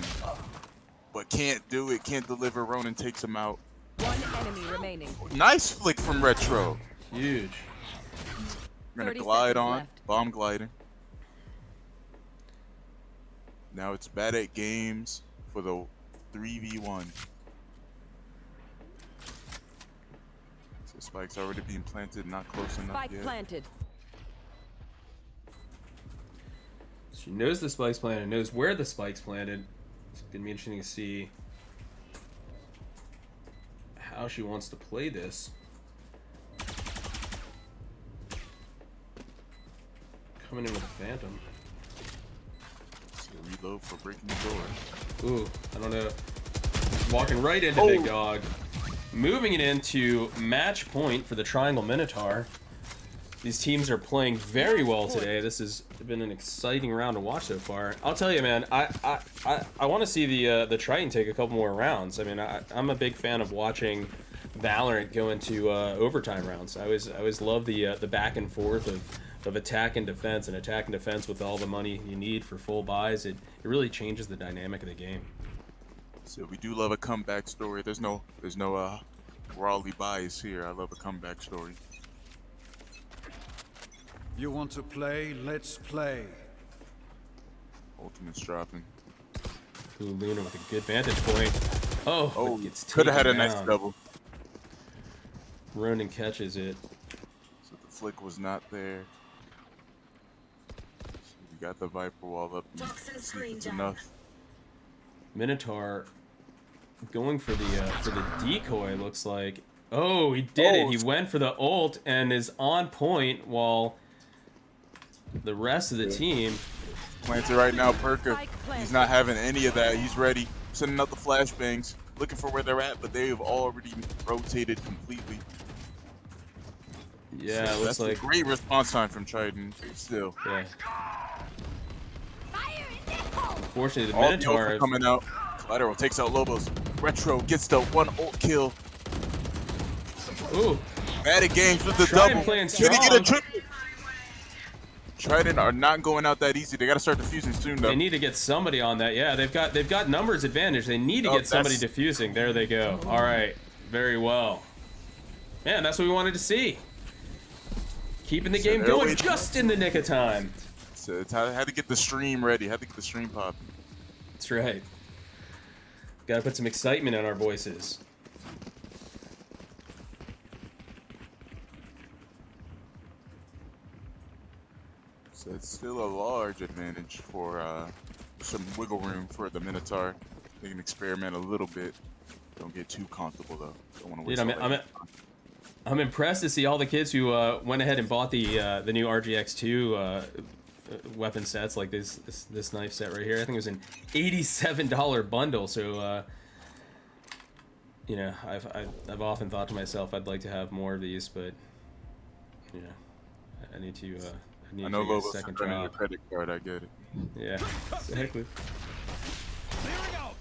S2: But can't do it, can't deliver. Ronin takes him out.
S5: One enemy remaining.
S2: Nice flick from Retro.
S1: Huge.
S2: We're gonna
S5: 30
S2: glide
S5: seconds
S2: on.
S5: left.
S2: Bomb gliding. Now it's bad at games for the 3v1. So Spike's already being planted, not close enough
S5: Spike
S2: yet.
S5: planted.
S1: She knows the spike's planted, knows where the spike's planted. It's gonna be interesting to see how she wants to play this. Coming in with a phantom.
S2: So reload for breaking the door.
S1: Ooh, I don't know. Walking right into Big Dog. Moving it into match point for the Triangle Minotaur. These teams are playing very well today. This has been an exciting round to watch so far. I'll tell you, man, I want to see the Triton take a couple more rounds. I mean, I'm a big fan of watching Valorant go into overtime rounds. I always love the back and forth of attack and defense, and attack and defense with all the money you need for full buys. It really changes the dynamic of the game.
S2: So we do love a comeback story. There's no Raleigh bias here. I love a comeback story.
S4: You want to play? Let's play.
S2: Ultimate's dropping.
S1: Ooh, Luna with a good vantage point. Oh, it gets
S2: could have had a
S1: taken
S2: nice
S1: down.
S2: double.
S1: Ronin catches it.
S2: So the flick was not there. So we got the Viper wall up.
S6: Toxin
S2: See if
S6: screen
S2: it's
S6: down.
S2: enough.
S1: Minotaur going for the decoy, looks like. Oh, he did it. He went for the ult and is on point while the rest of the team.
S2: Planted right now, Perker.
S5: Spike planted.
S2: He's not having any of that. He's ready. Sending out the flashbangs. Looking for where they're at, but they have already rotated completely.
S1: Yeah,
S2: So
S1: it looks
S2: that's
S1: like.
S2: a great response time from Triton. Still.
S1: Yeah. Unfortunately, the
S2: All the ults
S1: Minotaur.
S2: are coming out. Collateral takes out Lobos. Retro gets the one ult kill.
S1: Ooh,
S2: Bad at games with the
S1: Triton
S2: double.
S1: playing
S2: Can he get a
S1: strong.
S2: triple? Triton are not going out that easy. They got to start defusing soon, though.
S1: They need to get somebody on that. Yeah, they've got numbers advantage. They need to
S2: Oh,
S1: get somebody
S2: that's-
S1: defusing. There they go. All right, very well. Man, that's what we wanted to see. Keeping the game
S2: there
S1: going
S2: we-
S1: just in the nick of time.
S2: So it's had to get the stream ready. Had to get the stream popping.
S1: That's right. Got to put some excitement in our voices.
S2: So it's still a large advantage for some wiggle room for the Minotaur. They can experiment a little bit. Don't get too comfortable though. Don't want to waste.
S1: Dude,
S2: all that.
S1: I'm impressed to see all the kids who went ahead and bought the new RGX2 weapon sets, like this knife set right here. I think it was an $87 bundle. So you know, I've often thought to myself I'd like to have more of these, but you know, I need to
S2: I know
S1: get a
S2: Lobos
S1: second
S2: running a
S1: job.
S2: credit card. I get it.
S1: Yeah, exactly.
S4: Clearing out.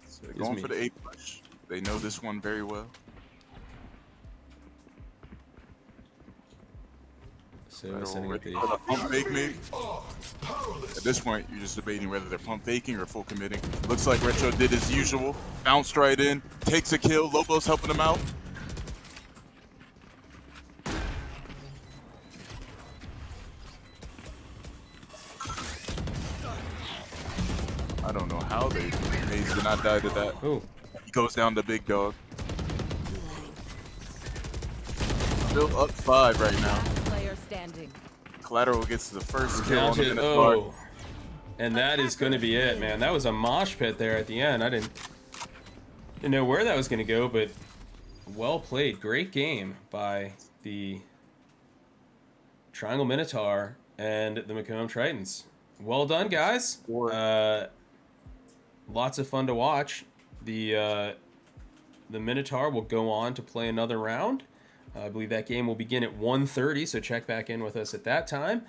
S2: So they're
S1: Gives
S2: going
S1: me-
S2: for the 8 push. They know this one very well.
S1: So
S2: They're
S1: setting up
S2: already
S1: the
S2: for the pump fake maybe. At this point, you're just debating whether they're pump faking or full committing. Looks like Retro did his usual. Bounced right in. Takes a kill. Lobos helping him out. I don't know how they did not die to that.
S1: oh.
S2: He goes down to Big Dog. Still up 5 right now.
S5: Player standing.
S2: Collateral gets the first kill on the
S1: Counted.
S2: Minotaur.
S1: Oh. And that is going to be it, man. That was a mosh pit there at the end. I didn't know where that was going to go, but well played. Great game by the Triangle Minotaur and the Macomb Tritons. Well done, guys. Lots of fun to watch. The Minotaur will go on to play another round. I believe that game will begin at 1:30, so check back in with us at that time.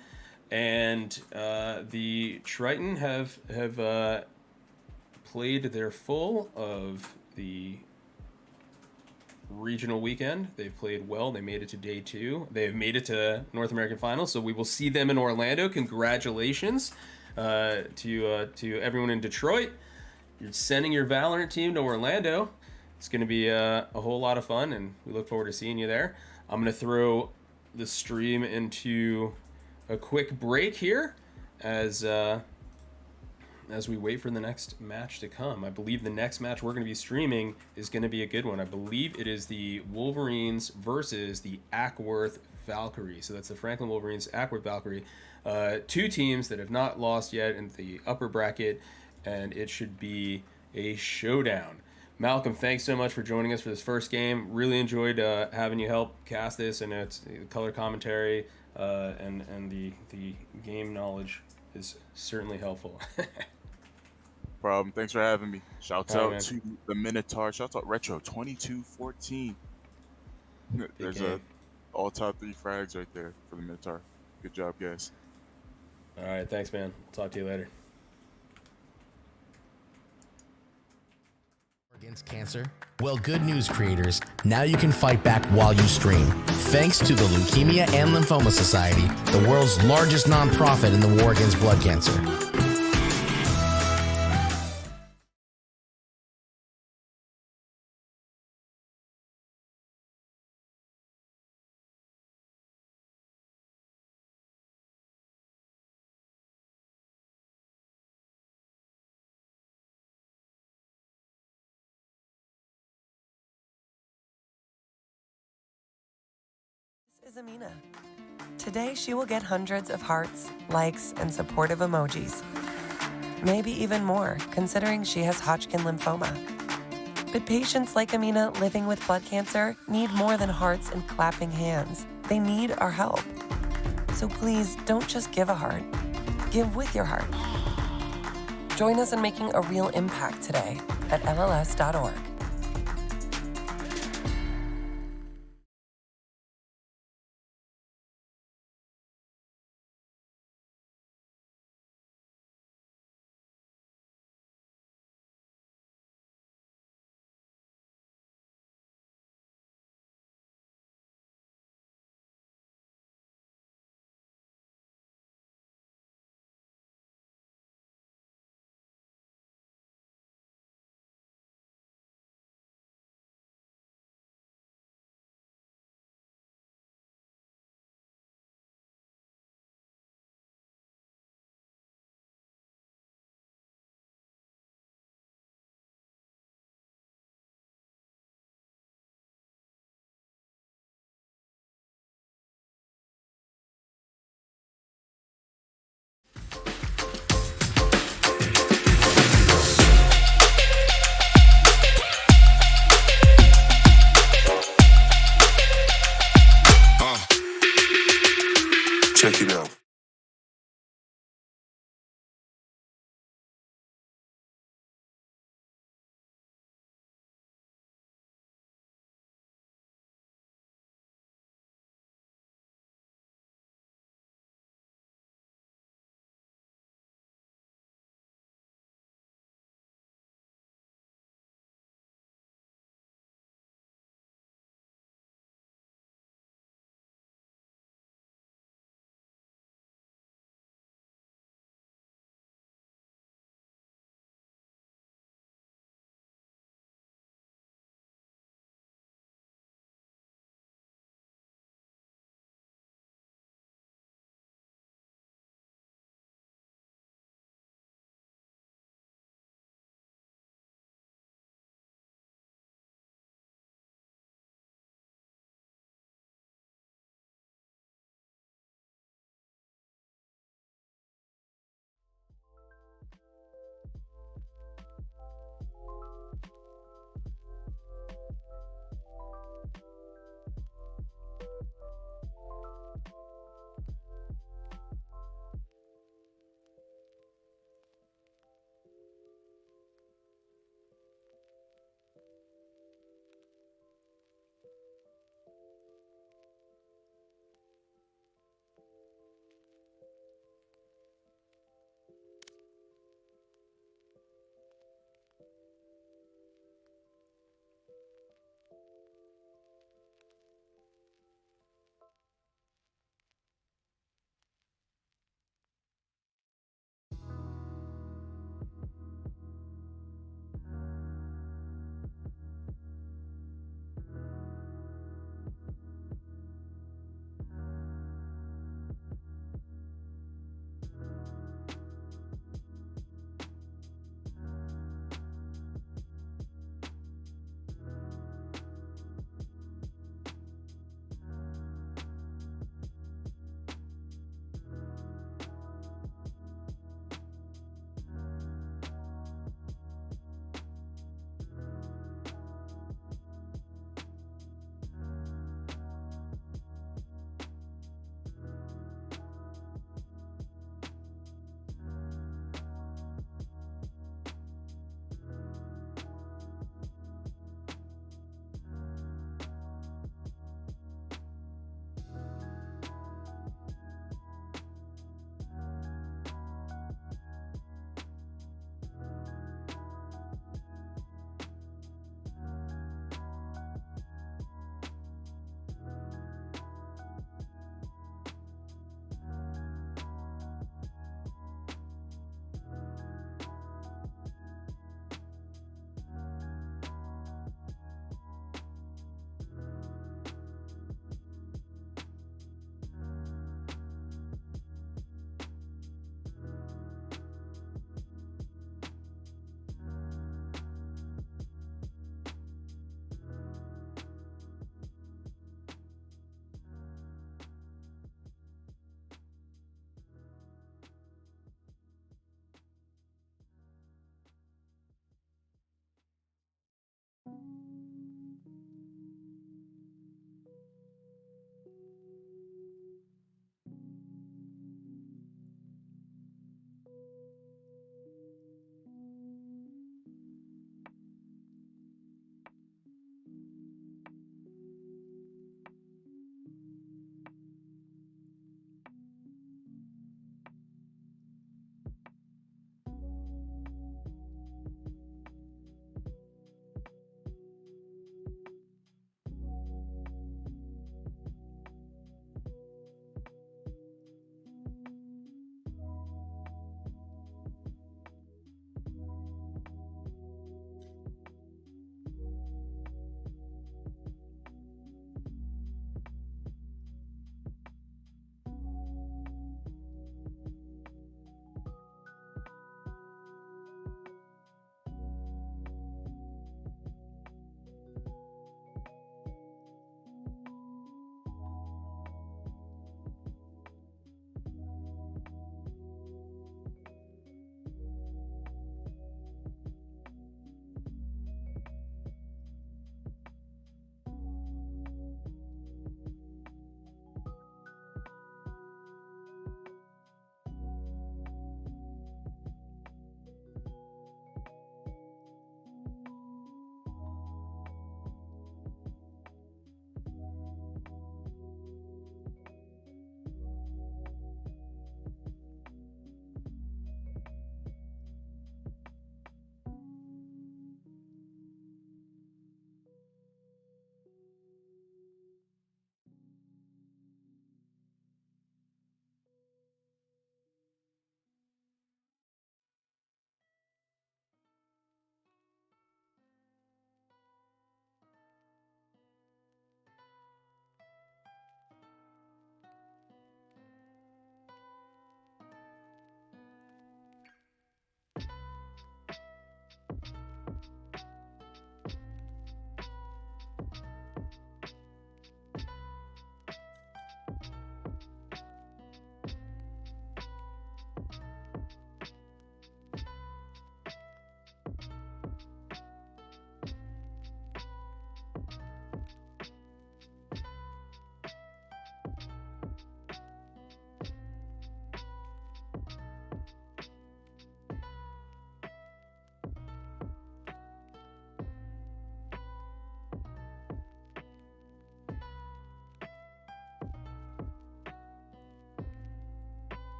S1: And the Triton have played their full of the regional weekend. They've played well. They made it to day 2. They have made it to North American Finals, so we will see them in Orlando. Congratulations to everyone in Detroit. You're sending your Valorant team to Orlando. It's going to be a whole lot of fun, and we look forward to seeing you there. I'm going to throw the stream into a quick break here as we wait for the next match to come. I believe the next match we're going to be streaming is going to be a good one. I believe it is the Wolverines versus the Ackworth Valkyrie. So that's the Franklin Wolverines, Ackworth Valkyrie. 2 teams that have not lost yet in the upper bracket, and it should be a showdown. Malcolm, thanks so much for joining us for this first game. Really enjoyed having you help cast this, and it's the color commentary and the game knowledge is certainly helpful.
S2: Problem. Thanks for having me. Shouts
S1: All right,
S2: out
S1: man.
S2: to the Minotaur. Shouts out Retro 2214. There's
S1: game.
S2: all top 3 frags right there for the Minotaur. Good job, guys.
S1: All right, thanks, man. Talk to you later.
S3: Against cancer? Well, good news, creators. Now you can fight back while you stream. Thanks to the Leukemia and Lymphoma Society, the world's largest nonprofit in the war against blood cancer.
S6: This is Amina. Today she will get hundreds of hearts, likes, and supportive emojis. Maybe even more, considering she has Hodgkin lymphoma. But patients like Amina living with blood cancer need more than hearts and clapping hands. They need our help. So please don't just give a heart. Give with your heart. Join us in making a real impact today at LLS.org.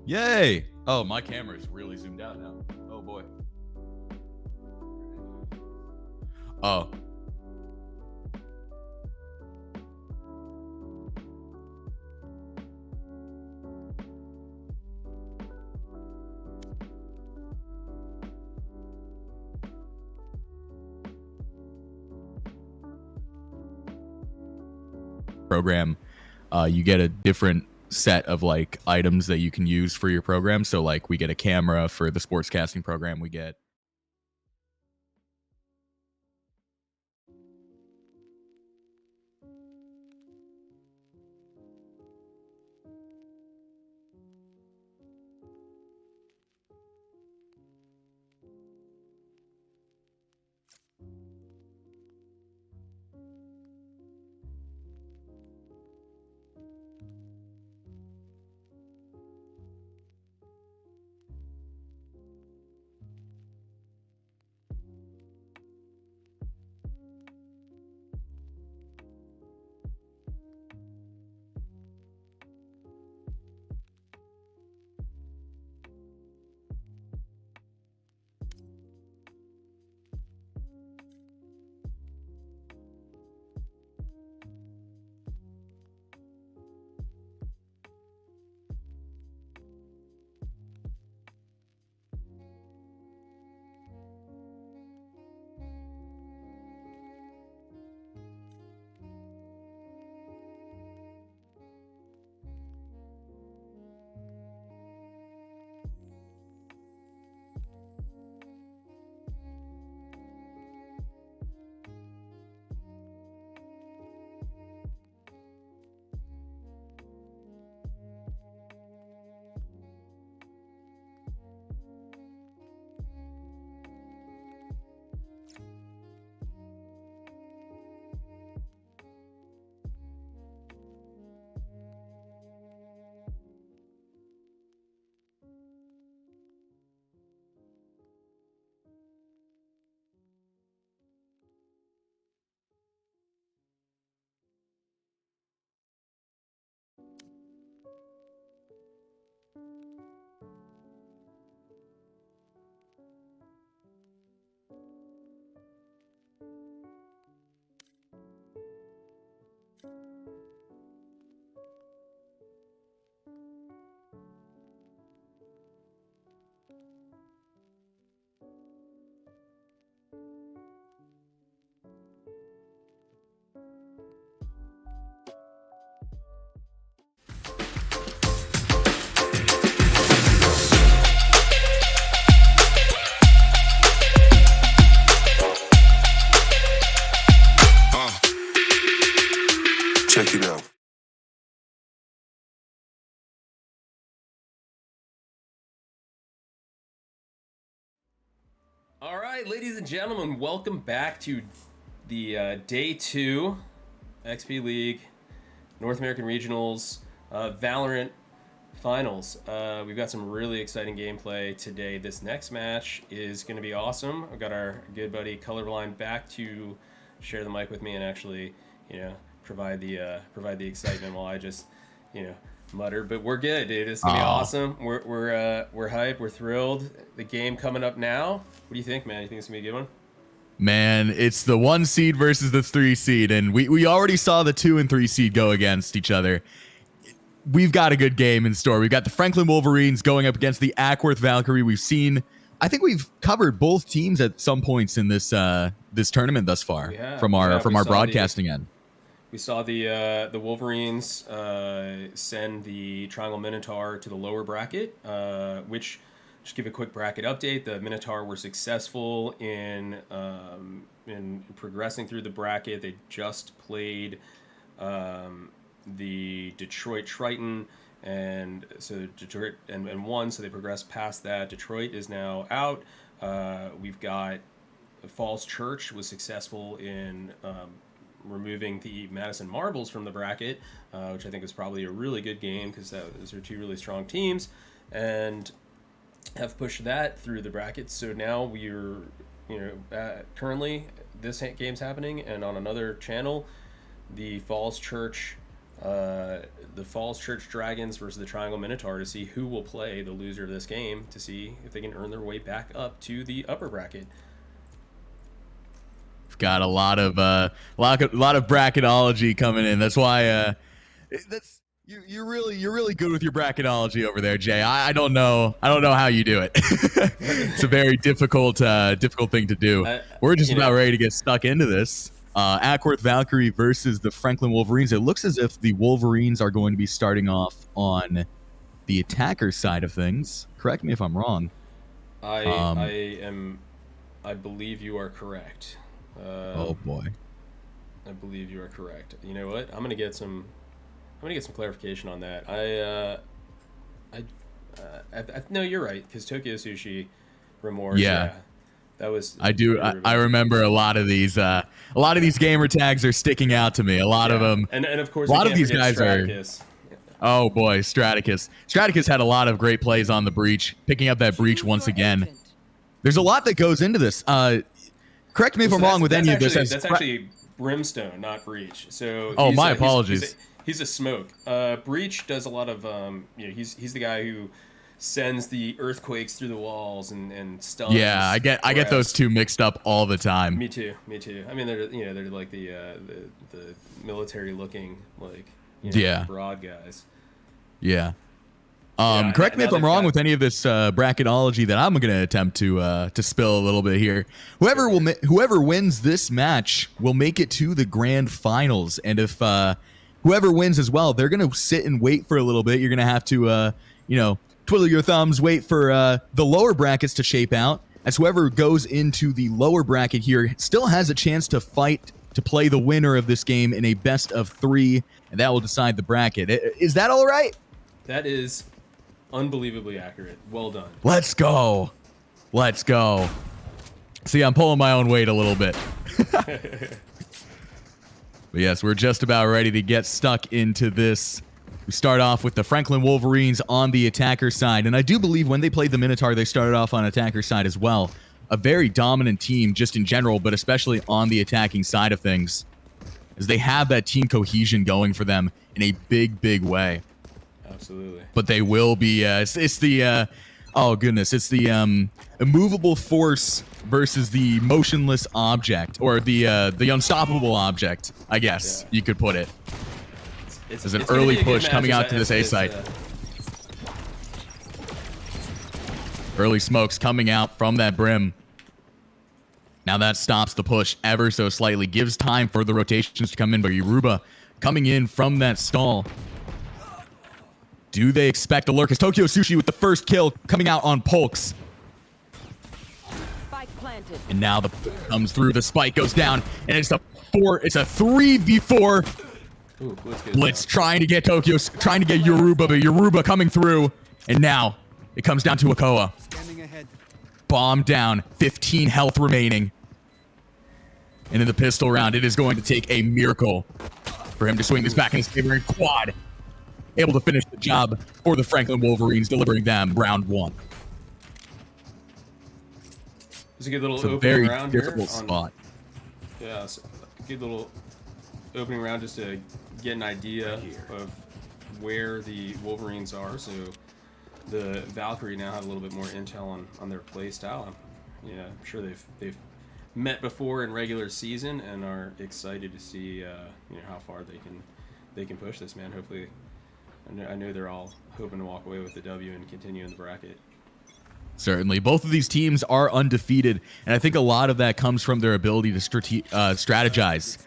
S7: Yay! Oh, my camera is really zoomed out now. Oh boy. Oh. Program, you get a different set of like items that you can use for your program. So like we get a camera for the sportscasting program. We get
S8: Check it out.
S1: All right, ladies and gentlemen, welcome back to the Day 2 XP League North American Regionals Valorant Finals. We've got some really exciting gameplay today. This next match is going to be awesome. I've got our good buddy Colorblind back to share the mic with me and actually, provide the excitement while I just, mutter. But we're good, dude. It's gonna be awesome. We're hyped. We're thrilled. The game coming up now. What do you think, man? You think it's gonna be a good one?
S7: Man, it's the 1 seed versus the 3 seed, and we already saw the 2 and 3 seed go against each other. We've got a good game in store. We've got the Franklin Wolverines going up against the Ackworth Valkyrie. I think we've covered both teams at some points in this this tournament thus far from our broadcasting end.
S1: We saw the Wolverines send the Triangle Minotaur to the lower bracket, which, just give a quick bracket update, the Minotaur were successful in progressing through the bracket. They just played the Detroit Triton, and so Detroit and won, so they progressed past that. Detroit is now out. We've got Falls Church was successful in removing the Madison Marbles from the bracket, which I think was probably a really good game because those are two really strong teams, and have pushed that through the bracket. So now we're currently this game's happening, and on another channel, the Falls Church Dragons versus the Triangle Minotaur, to see who will play the loser of this game, to see if they can earn their way back up to the upper bracket.
S7: We've got a lot of bracketology coming in. That's why you're really good with your bracketology over there, Jay. I don't know how you do it. It's a very difficult thing to do. We're just about ready to get stuck into this. Ackworth Valkyrie versus the Franklin Wolverines. It looks as if the Wolverines are going to be starting off on the attacker side of things. Correct me if I'm wrong.
S1: I believe you are correct.
S7: Oh boy.
S1: I believe you are correct. You know what? I'm gonna get some clarification on that. No, you're right, because Tokyo Sushi, Remorse. Yeah. That was.
S7: I remember a lot of these gamer tags are sticking out to me. A lot of them.
S1: And of course,
S7: a lot of these guys
S1: Straticus.
S7: Oh boy, Straticus. Straticus had a lot of great plays on the breach, picking up that breach once again. There's a lot that goes into this. Correct me if I'm wrong with any of this.
S1: That's actually Brimstone, not Breach. So.
S7: Oh, my apologies.
S1: He's a smoke. Breach does a lot of. He's the guy who sends the earthquakes through the walls and stuns.
S7: Yeah, I get those two mixed up all the time.
S1: Me too. I mean, they're like the military looking broad guys.
S7: Yeah. Correct me if I'm wrong with any of this bracketology that I'm going to attempt to spill a little bit here. Whoever wins this match will make it to the grand finals, and if whoever wins as well, they're going to sit and wait for a little bit. You're going to have to twiddle your thumbs, wait for the lower brackets to shape out, as whoever goes into the lower bracket here still has a chance to fight to play the winner of this game in a best of 3, and that will decide the bracket. Is that all right?
S1: That is unbelievably accurate. Well done.
S7: Let's go. See, I'm pulling my own weight a little bit. But yes, we're just about ready to get stuck into this. We start off with the Franklin Wolverines on the attacker side, and I do believe when they played the Minotaur, they started off on attacker side as well. A very dominant team just in general, but especially on the attacking side of things, as they have that team cohesion going for them in a big way.
S1: Absolutely.
S7: But they will be, it's the immovable force versus the motionless object, or the unstoppable object, I guess you could put it. There's an early push coming out to this A site. Early smokes coming out from that brim. Now that stops the push ever so slightly, gives time for the rotations to come in, but Yoruba coming in from that stall. Do they expect a lurk? As Tokyo Sushi with the first kill coming out on Polks.
S5: Spike planted.
S7: And now the comes through, the spike goes down, and it's a 3v4.
S1: Ooh,
S7: Blitz trying to get Yoruba, but Yoruba coming through, and now it comes down to Akoa. Bomb down, 15 health remaining. And in the pistol round, it is going to take a miracle for him to swing this back in his favor in quad. Able to finish the job for the Franklin Wolverines, delivering them round 1.
S1: It's a good little
S7: opening
S1: very
S7: round difficult here spot.
S1: Yeah, it's a good little opening round just to get an idea of where the Wolverines are. So the Valkyrie now have a little bit more intel on their play style. Yeah, I'm sure they've met before in regular season and are excited to see how far they can push this, man. Hopefully, I know they're all hoping to walk away with the W and continue in the bracket.
S7: Certainly. Both of these teams are undefeated, and I think a lot of that comes from their ability to strategize.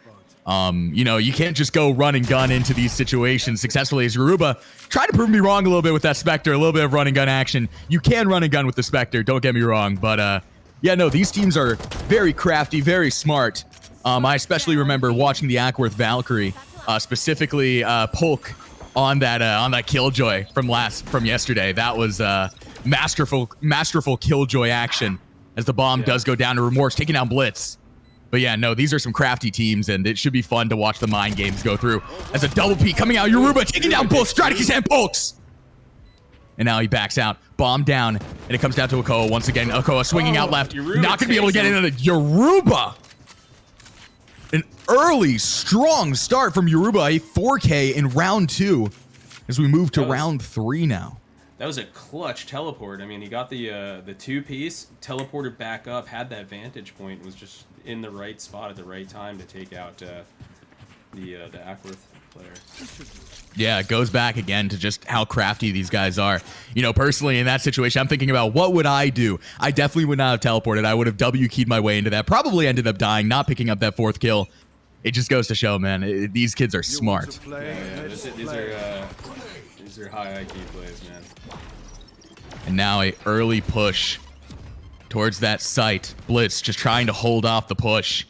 S7: You can't just go run and gun into these situations successfully. As Yoruba tried to prove me wrong a little bit with that Spectre, a little bit of run and gun action. You can run and gun with the Spectre, don't get me wrong, but these teams are very crafty, very smart. I especially remember watching the Ackworth Valkyrie, specifically Polk on that Killjoy from yesterday. That was masterful Killjoy action as the bomb does go down to Remorse, taking down Blitz. But yeah, no, these are some crafty teams, and it should be fun to watch the mind games go through. As a double P coming out, Yoruba taking down both Straticus and Polks. And now he backs out. Bomb down. And it comes down to Akoa once again. Akoa swinging out left.
S1: Yoruba
S7: Not going to be able to get into the Yoruba. An early, strong start from Yoruba. A 4K in round 2 as we move to round 3 now.
S1: That was a clutch teleport. I mean, he got the 2-piece, teleported back up, had that vantage point, was just in the right spot at the right time to take out the Ackworth player.
S7: Yeah, it goes back again to just how crafty these guys are. You know, personally, in that situation, I'm thinking about what would I do? I definitely would not have teleported. I would have W-keyed my way into that. Probably ended up dying, not picking up that 4th kill. It just goes to show, man, these kids are smart.
S1: These are high IQ plays, man.
S7: And now a early push towards that site. Blitz just trying to hold off the push.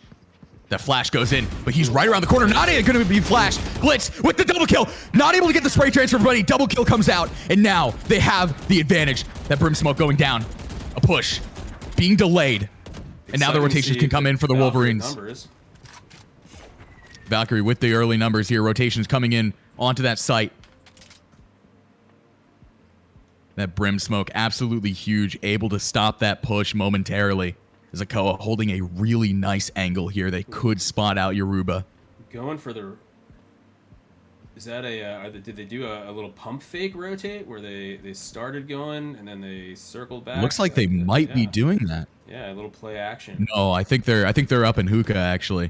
S7: That flash goes in, but he's right around the corner. Not going to be flashed. Blitz with the double kill. Not able to get the spray transfer, buddy. Double kill comes out, and now they have the advantage. That brim smoke going down. A push being delayed. And now the rotations can come in for the Wolverines. Valkyrie with the early numbers here. Rotations coming in onto that site. That brim smoke, absolutely huge. Able to stop that push momentarily. As Akoa holding a really nice angle here. They could spot out Yoruba.
S1: Going for the... Is that a... did they do a little pump fake rotate where they started going and then they circled back?
S7: Looks like they might be doing that.
S1: Yeah, a little play action.
S7: No, I think they're up in hookah, actually.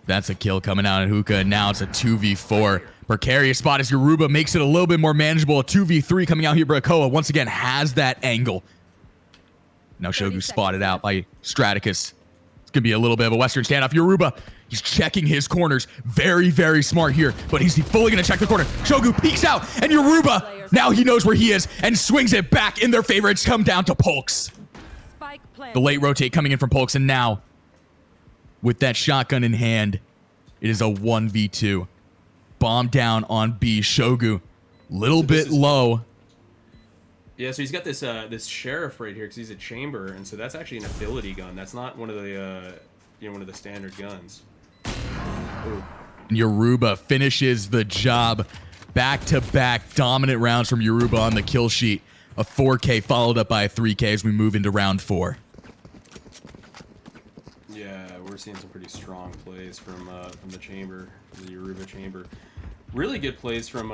S7: That's a kill coming out in hookah, and now it's a 2v4. Precarious spot as Yoruba makes it a little bit more manageable. A 2v3 coming out here, but Akoa once again has that angle. Now Shogu spotted out by Straticus. It's going to be a little bit of a Western standoff. Yoruba, he's checking his corners. Very, very smart here, but he's fully going to check the corner. Shogu peeks out, and Yoruba, now he knows where he is and swings it back in their favor. It's come down to Polks. The late rotate coming in from Polks, and now with that shotgun in hand, it is a 1v2. Bomb down on B. Shogu, little bit low.
S1: Yeah, so he's got this this sheriff right here because he's a chamber, and so that's actually an ability gun. That's not one of the one of the standard guns. Ooh.
S7: Yoruba finishes the job. Back-to-back dominant rounds from Yoruba on the kill sheet. A 4K followed up by a 3K as we move into round 4.
S1: Yeah, we're seeing some pretty strong plays from the chamber, the Yoruba chamber. Really good plays from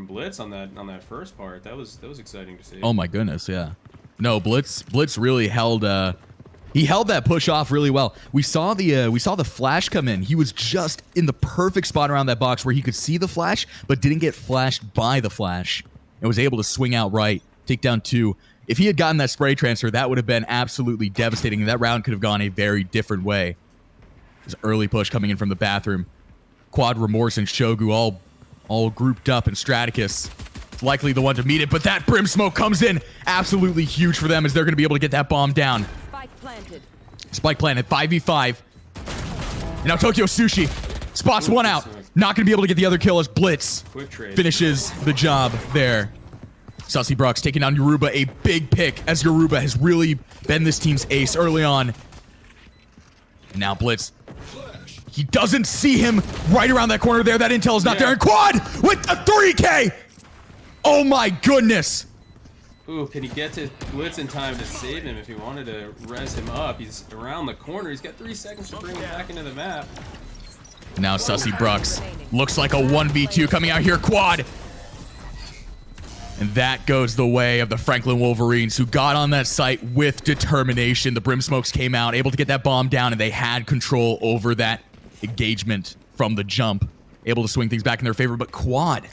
S1: Blitz on that first part. That was exciting to see.
S7: Oh my goodness, yeah. No, Blitz really held he held that push off really well. We saw the flash come in. He was just in the perfect spot around that box where he could see the flash but didn't get flashed by the flash and was able to swing out right, take down 2. If he had gotten that spray transfer, that would have been absolutely devastating. That round could have gone a very different way. This early push coming in from the bathroom. Quad Remorse and Shogu all grouped up, and Straticus is likely the one to meet it, but that brim smoke comes in absolutely huge for them as they're going to be able to get that bomb down. Spike planted, 5v5. And now Tokyo Sushi spots one out. Not going to be able to get the other kill as Blitz finishes the job there. Sussy Brooks taking down Yoruba, a big pick as Yoruba has really been this team's ace early on. And now Blitz, he doesn't see him right around that corner there. That intel is not there. And Quad with a 3K. Oh my goodness.
S1: Ooh, can he get to Blitz in time to save him if he wanted to res him up? He's around the corner. He's got 3 seconds to bring him back into the map.
S7: Now Sussy Brooks looks like a 1v2 coming out here. Quad. And that goes the way of the Franklin Wolverines, who got on that site with determination. The brim smokes came out, able to get that bomb down, and they had control over that engagement from the jump. Able to swing things back in their favor, but Quad,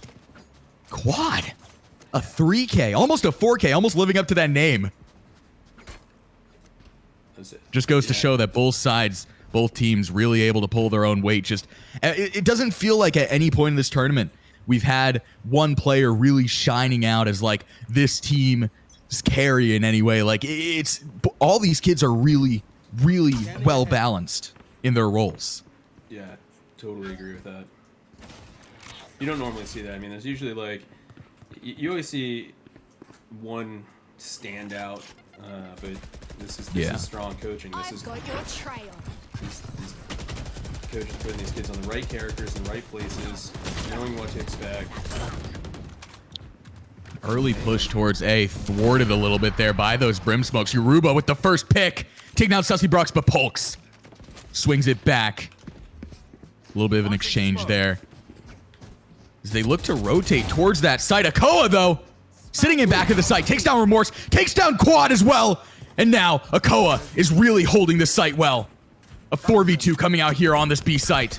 S7: a 3K, almost a 4K, almost living up to that name. Just goes to show that both sides, both teams really able to pull their own weight. Just it doesn't feel like at any point in this tournament we've had one player really shining out as like this team's carry in any way. Like it's all these kids are really well balanced in their roles.
S1: Yeah, totally agree with that. You don't normally see that. I mean, there's usually like you always see one standout, but this is strong coaching. This is these coaches putting these kids on the right characters in the right places, knowing what to expect.
S7: Early push towards A, thwarted a little bit there by those brim smokes. Yoruba with the first pick, taking out Sussy Brooks, but Polks swings it back. A little bit of an exchange there. As they look to rotate towards that site. Akoa, though, sitting in back of the site, takes down Remorse, takes down Quad as well. And now Akoa is really holding the site well. A 4v2 coming out here on this B site.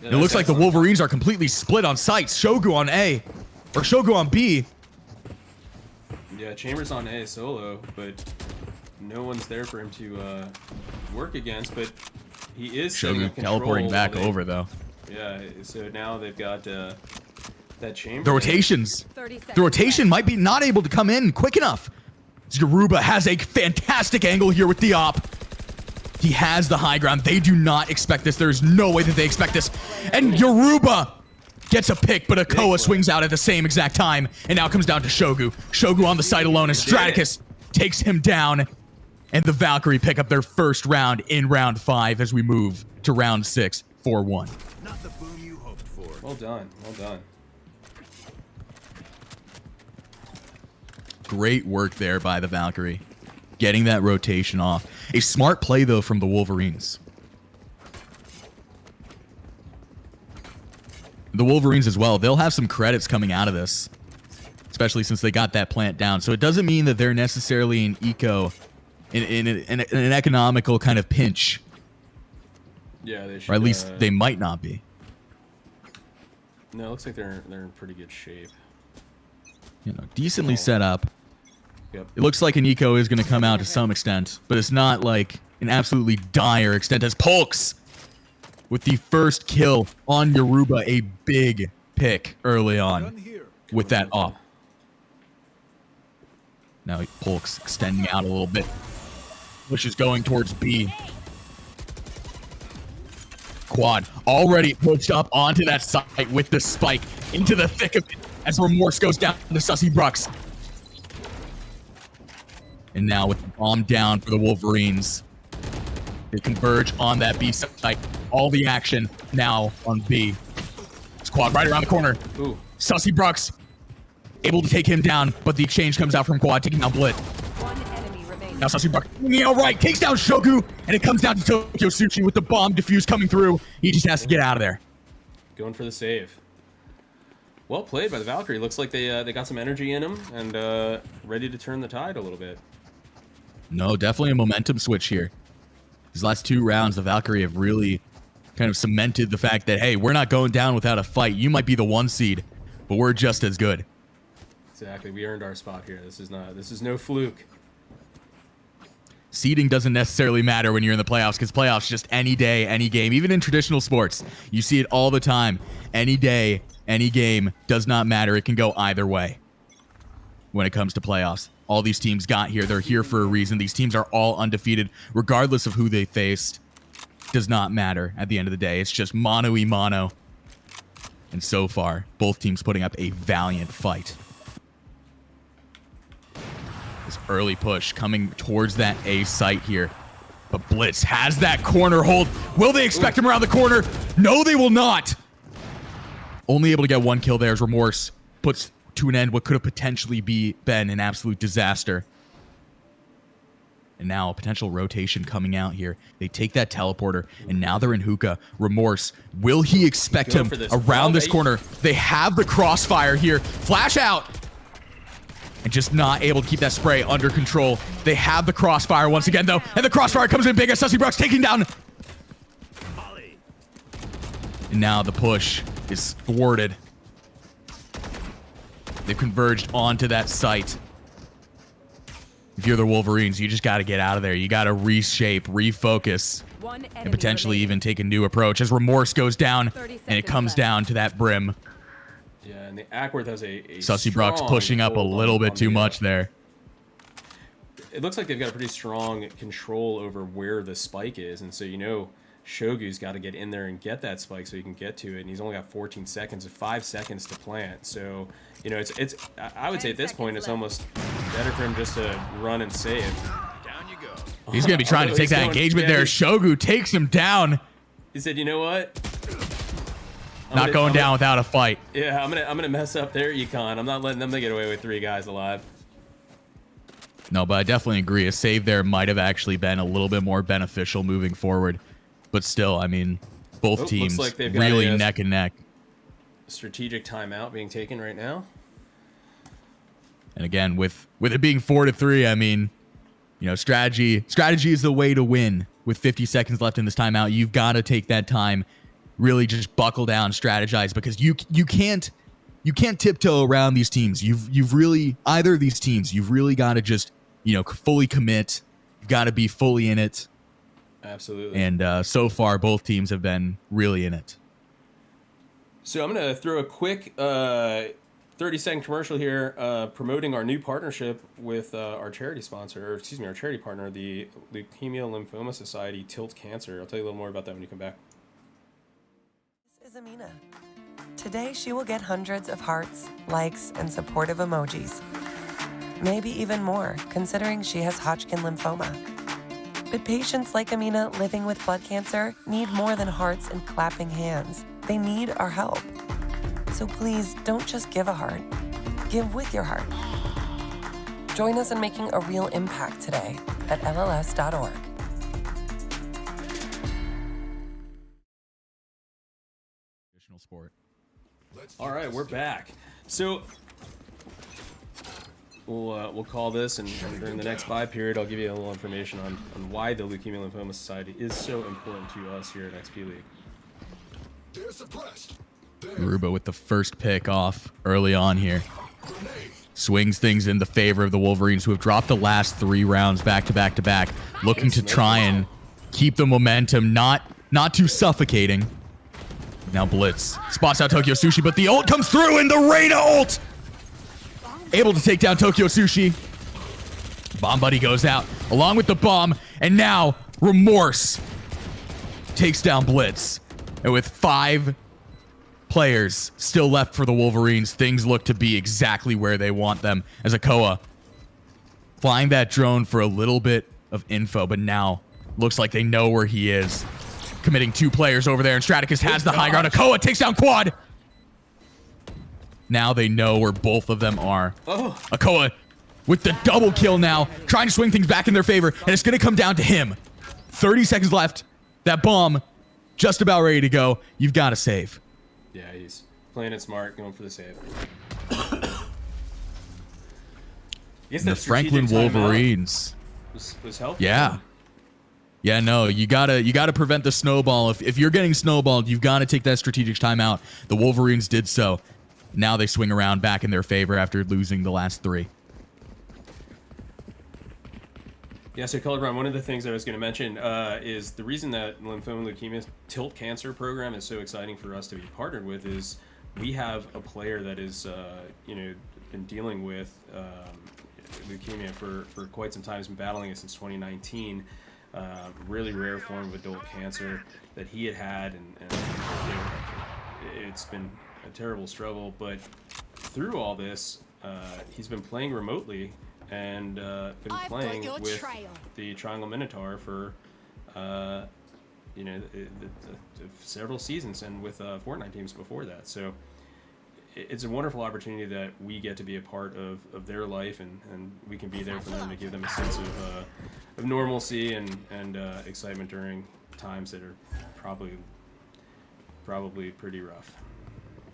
S1: Yeah,
S7: it looks like the Wolverines are completely split on sites. Shogu on A, or Shogu on B.
S1: Yeah, Chambers on A solo, but no one's there for him to work against. But he is
S7: Shogu teleporting back over, though.
S1: Yeah, so now they've got that Chamber.
S7: The rotations. The rotation might be not able to come in quick enough. Yoruba has a fantastic angle here with the op. He has the high ground. They do not expect this. There's no way that they expect this. And Yoruba gets a pick, but Akoa swings out at the same exact time. And now comes down to Shogu. Shogu on the side alone as Straticus takes him down. And the Valkyrie pick up their first round in round 5 as we move to round 6, 4-1.
S4: Not the boom you hoped for.
S1: Well done. Well done.
S7: Great work there by the Valkyrie. Getting that rotation off. A smart play, though, from the Wolverines. The Wolverines as well. They'll have some credits coming out of this. Especially since they got that plant down. So it doesn't mean that they're necessarily in eco... in an economical kind of pinch.
S1: Yeah, they should.
S7: Or at least they might not be.
S1: No, it looks like they're in pretty good shape.
S7: You know, decently set up.
S1: Yep.
S7: It looks like an eco is going to come out to some extent, but it's not like an absolutely dire extent as Polks with the first kill on Yoruba, a big pick early on with that op. Now Polks extending out a little bit. Which is going towards B. Quad already pushed up onto that site with the spike into the thick of it as Remorse goes down to Sussy Brooks. And now with the bomb down for the Wolverines, they converge on that B site. All the action now on B. Quad right around the corner.
S1: Ooh.
S7: Sussy Brooks able to take him down, but the exchange comes out from Quad, taking down Blit. Now Sussy Brooks, all right, takes down Shogu, and it comes down to Tokyo Sushi with the bomb diffuse coming through. He just has to get out of there.
S1: Going for the save. Well played by the Valkyrie. Looks like they got some energy in them and ready to turn the tide a little bit.
S7: No, definitely a momentum switch here. These last 2 rounds, the Valkyrie have really kind of cemented the fact that, hey, we're not going down without a fight. You might be the 1 seed, but we're just as good.
S1: Exactly. We earned our spot here. This is no fluke.
S7: Seeding doesn't necessarily matter when you're in the playoffs, because playoffs just any day, any game. Even in traditional sports, you see it all the time. Any day, any game does not matter. It can go either way when it comes to playoffs. All these teams got here. They're here for a reason. These teams are all undefeated, regardless of who they faced. Does not matter at the end of the day. It's just mano-y-mano. And so far, both teams putting up a valiant fight. This early push coming towards that A site here. But Blitz has that corner hold. Will they expect him around the corner? No, they will not. Only able to get 1 kill there as Remorse puts to an end what could have potentially been an absolute disaster. And now a potential rotation coming out here. They take that teleporter, and now they're in hookah. Remorse, will he expect him around this corner? They have the crossfire here. Flash out. And just not able to keep that spray under control. They have the crossfire once again, though. And the crossfire comes in big as Sussy Brooks taking down. And now the push is thwarted. They've converged onto that site. If you're the Wolverines, you just got to get out of there. You got to reshape, refocus, and potentially even take a new approach as Remorse goes down, and it comes down to that brim.
S1: Yeah, and the Ackworth has a
S7: Sussy Brooks pushing up a little bit too much there.
S1: It looks like they've got a pretty strong control over where the spike is, and so Shogu's got to get in there and get that spike so he can get to it, and he's only got 14 seconds, 5 seconds to plant. So, it's I would say at this point it's almost better for him just to run and save.
S4: Down you go.
S7: He's going to be trying to take that engagement there. Shogu takes him down.
S1: He said, you know what?
S7: Not going down without a fight.
S1: Yeah, I'm gonna mess up their econ. I'm not letting them get away with 3 guys alive.
S7: No, but I definitely agree. A save there might have actually been a little bit more beneficial moving forward. But still, I mean, both teams
S1: like they've got
S7: really neck and neck.
S1: Strategic timeout being taken right now.
S7: And again, with it being 4-3, I mean, you know, strategy is the way to win. With 50 seconds left in this timeout, you've got to take that time, really just buckle down, strategize, because you can't tiptoe around these teams. You've really, either of these teams, you've really got to just, you know, fully commit. You've got to be fully in it.
S1: Absolutely.
S7: And so far, both teams have been really in it.
S1: So I'm going to throw a quick 30-second commercial here promoting our new partnership with our charity sponsor, or excuse me, our charity partner, the Leukemia Lymphoma Society Tilt Cancer. I'll tell you a little more about that when you come back.
S6: This is Amina. Today, she will get hundreds of hearts, likes, and supportive emojis. Maybe even more, considering she has Hodgkin lymphoma. But patients like Amina living with blood cancer need more than hearts and clapping hands. They need our help. So please, don't just give a heart. Give with your heart. Join us in making a real impact today at lls.org.
S7: Sport.
S1: All right, we're back. So we'll call this, and during the next buy period, I'll give you a little information on why the Leukemia Lymphoma Society is so important to us here at XP League.
S7: Garuba with the first pick off early on here. Swings things in the favor of the Wolverines, who have dropped the last 3 rounds back to back to back, looking to try and keep the momentum, not too suffocating. Now Blitz spots out Tokyo Sushi, but the ult comes through, and the Reyna ult able to take down Tokyo Sushi. Bomb Buddy goes out along with the bomb, and now Remorse takes down Blitz. And with 5 players still left for the Wolverines, things look to be exactly where they want them, as Akoa flying that drone for a little bit of info, but now looks like they know where he is. Committing 2 players over there, and Straticus has the high ground. Akoa takes down Quad. Now they know where both of them are. Akoa with the double kill now, trying to swing things back in their favor, and it's going to come down to him. 30 seconds left. That bomb just about ready to go. You've got to save.
S1: Yeah, he's playing it smart, going for the save.
S7: The Franklin Wolverines
S1: was helpful.
S7: Yeah. Yeah, no, you gotta prevent the snowball. If you're getting snowballed, you've got to take that strategic timeout. The Wolverines did so. Now they swing around back in their favor after losing the last 3.
S1: Yeah, so Color Brown, one of the things I was going to mention is the reason that Lymphoma Leukemia Tilt Cancer program is so exciting for us to be partnered with is we have a player that is, been dealing with leukemia for quite some time. He's been battling it since 2019. Really rare form of adult cancer that he had, and it's been a terrible struggle. But through all this, he's been playing remotely and been playing with the Triangle Minotaur for several seasons, and with Fortnite teams before that. So it's a wonderful opportunity that we get to be a part of their life, and we can be there for them to give them a sense of normalcy and excitement during times that are probably pretty rough.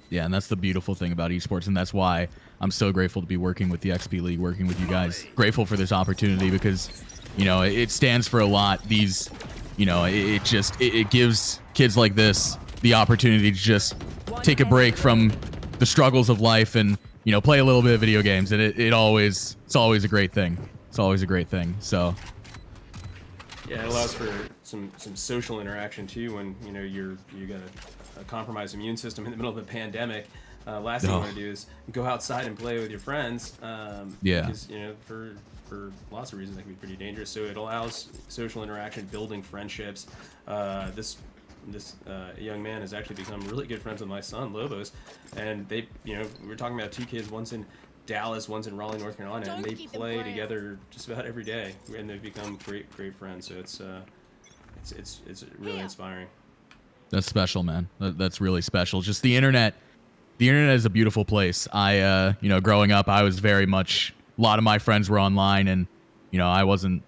S7: Yeah, and that's the beautiful thing about esports, and that's why I'm so grateful to be working with the XP League, working with you guys. Grateful for this opportunity because, it stands for a lot. These, it gives kids like this the opportunity to just take a break from the struggles of life and, play a little bit of video games, and it's always a great thing. It's always a great thing. So
S1: yeah, it allows for some social interaction too when you got a compromised immune system in the middle of a pandemic. Last thing you want to do is go outside and play with your friends. Because for lots of reasons that can be pretty dangerous. So it allows social interaction, building friendships. This young man has actually become really good friends with my son Lobos, and they we're talking about 2 kids, one's in Dallas, one's in Raleigh, North Carolina, and they play together just about every day, and they've become great friends. So it's really inspiring.
S7: That's special, man. That's really special. Just the internet. The internet is a beautiful place. I, growing up, I was very much. A lot of my friends were online, and I wasn't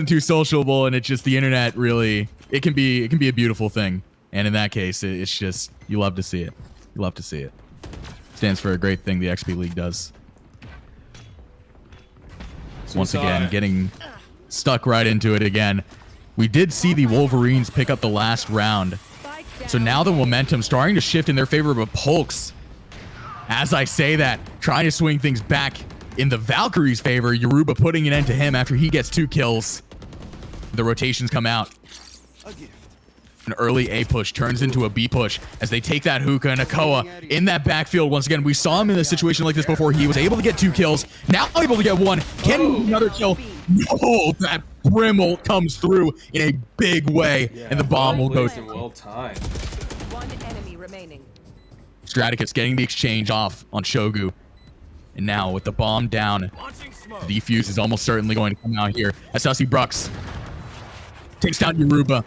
S7: too sociable. And it's just the internet. Really, it can be a beautiful thing. And in that case, it's just you love to see it. You love to see it. Stands for a great thing the XP League does.
S1: So
S7: Once again, getting stuck right into it again. We did see the Wolverines pick up the last round. So now the momentum's starting to shift in their favor, but Pulks, as I say that, trying to swing things back in the Valkyrie's favor. Yoruba putting an end to him after he gets 2 kills. The rotations come out. An early A push turns into a B push as they take that hookah, and Akoa in that backfield. Once again, we saw him in a situation like this before. He was able to get 2 kills, now able to get 1. Can he get another kill? No, that preamble comes through in a big way, and the bomb will go.
S1: Well timed.
S5: One enemy remaining.
S7: Straticus getting the exchange off on Shogu. And now with the bomb down, the defuse is almost certainly going to come out here as Sussy Brux takes down Yoruba.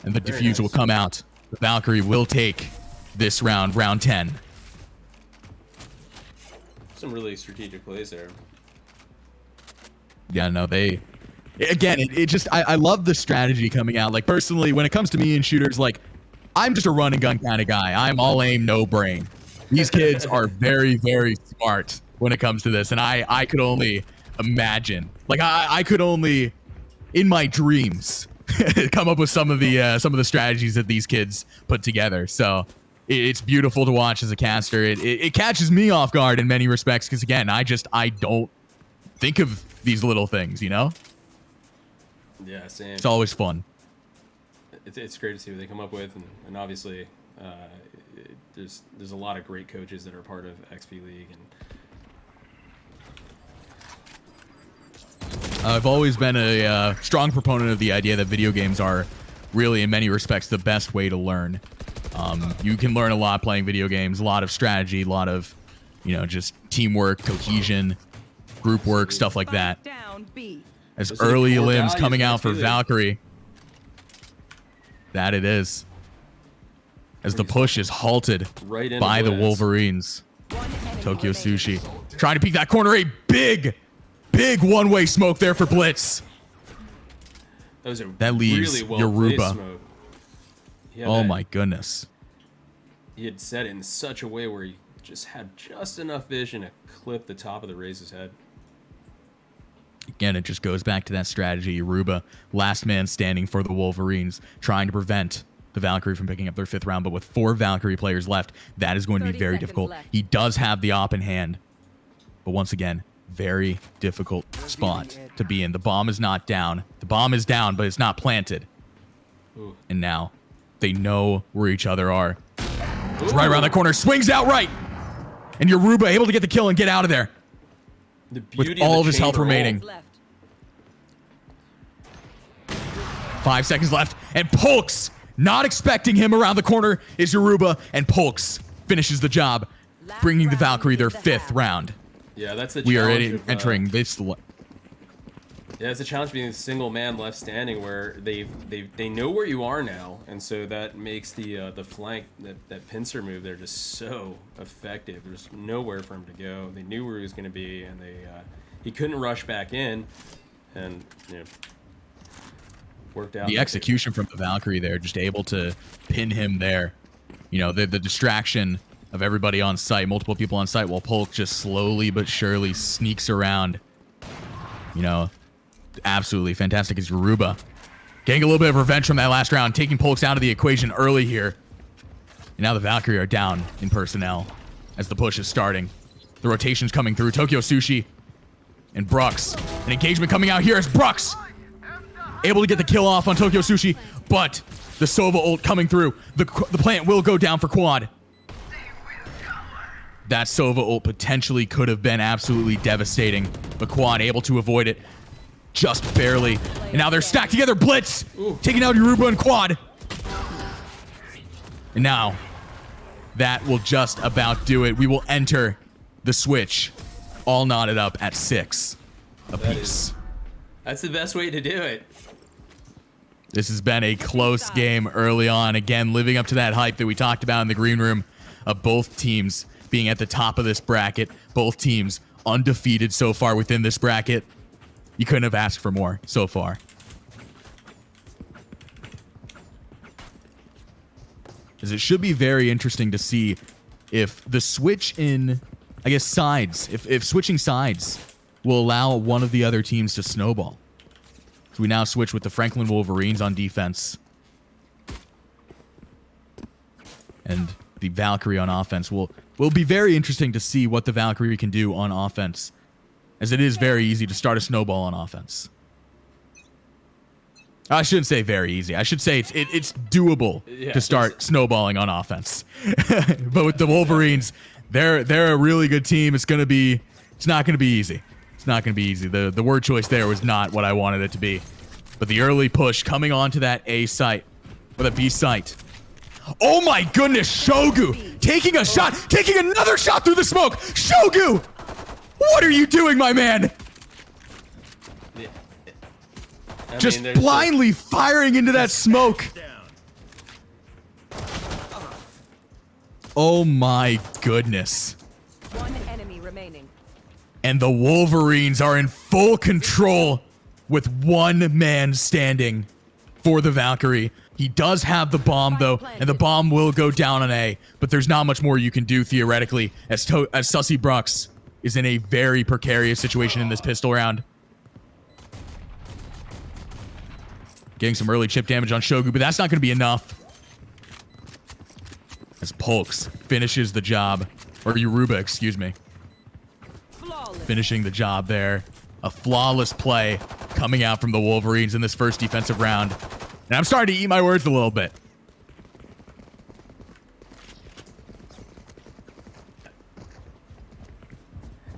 S7: And the defuse will come out. The Valkyrie will take this round, round 10.
S1: Some really strategic plays there.
S7: Yeah, no, they... Again, it just... I love the strategy coming out. Like, personally, when it comes to me and shooters, like, I'm just a run and gun kind of guy. I'm all aim, no brain. These kids are very, very smart when it comes to this. And I could only imagine. Like, I could only, in my dreams... come up with some of the strategies that these kids put together. So it's beautiful to watch as a caster. It catches me off guard in many respects because again, I don't think of these little things,
S1: Yeah, same.
S7: It's always fun.
S1: It's great to see what they come up with, and obviously there's a lot of great coaches that are part of XP League, and
S7: I've always been a strong proponent of the idea that video games are really, in many respects, the best way to learn. You can learn a lot playing video games, a lot of strategy, a lot of, just teamwork, cohesion, group work, stuff like that. As early limbs coming out for Valkyrie. That it is. As the push is halted by the Wolverines. Tokyo Sushi trying to peek that corner. A big one-way smoke there for Blitz. That leaves
S1: really
S7: Yoruba.
S1: Oh
S7: my goodness.
S1: He had set it in such a way where he just had just enough vision to clip the top of the Raze's head.
S7: Again, it just goes back to that strategy. Yoruba, last man standing for the Wolverines, trying to prevent the Valkyrie from picking up their 5th round. But with 4 Valkyrie players left, that is going to be very difficult. He does have the op in hand. But once again, very difficult spot to be in. The bomb is not down. The bomb is down, but it's not planted.
S1: Ooh.
S7: And now they know where each other are. It's right around the corner. Swings out right. And Yoruba able to get the kill and get out of there. With all of his health remaining. 5 seconds left. And Pulks, not expecting him around the corner, is Yoruba. And Pulks finishes the job, bringing the Valkyrie their 5th round.
S1: Yeah, that's the
S7: We
S1: challenge.
S7: are entering this.
S1: Yeah, it's a challenge being a single man left standing, where they know where you are now, and so that makes the flank, that pincer move there, just so effective. There's nowhere for him to go. They knew where he was going to be, and he couldn't rush back in, and worked out.
S7: The execution from the Valkyrie there, just able to pin him there. The distraction of everybody on site, multiple people on site, while Polk just slowly but surely sneaks around. Absolutely fantastic is Yoruba. Getting a little bit of revenge from that last round, taking Polks out of the equation early here. And now the Valkyrie are down in personnel as the push is starting. The rotation's coming through. Tokyo Sushi and Brux. An engagement coming out here as Brux able to get the kill off on Tokyo Sushi, but the Sova ult coming through. The plant will go down for quad. That Sova ult potentially could have been absolutely devastating, but Quad able to avoid it just barely. And now they're stacked together. Blitz taking out Yoruba and Quad. And now that will just about do it. We will enter the switch all knotted up at 6 apiece.
S1: That's the best way to do it.
S7: This has been a close game early on. Again, living up to that hype that we talked about in the green room of both teams being at the top of this bracket. Both teams undefeated so far within this bracket. You couldn't have asked for more so far. As it should be very interesting to see if the switch in, I guess, sides, if switching sides will allow one of the other teams to snowball. So we now switch with the Franklin Wolverines on defense. And the Valkyrie on offense will be very interesting to see what the Valkyrie can do on offense. As it is very easy to start a snowball on offense. I shouldn't say very easy. I should say it's doable to start snowballing on offense. But with the Wolverines, they're a really good team. It's not going to be easy. It's not going to be easy. The word choice there was not what I wanted it to be. But the early push coming onto that A site or the B site. Oh my goodness, Shogu taking a shot, taking another shot through the smoke. Shogu, what are you doing, my man? Just blindly firing into that smoke. Oh my goodness.
S5: One enemy remaining.
S7: And the Wolverines are in full control with one man standing for the Valkyrie. He does have the bomb though, and the bomb will go down on A, but there's not much more you can do theoretically as Sussy Brux is in a very precarious situation in this pistol round. Getting some early chip damage on Shogu, but that's not going to be enough. As Pulks finishes the job. Or Yoruba, excuse me. Finishing the job there. A flawless play coming out from the Wolverines in this first defensive round. And I'm starting to eat my words a little bit.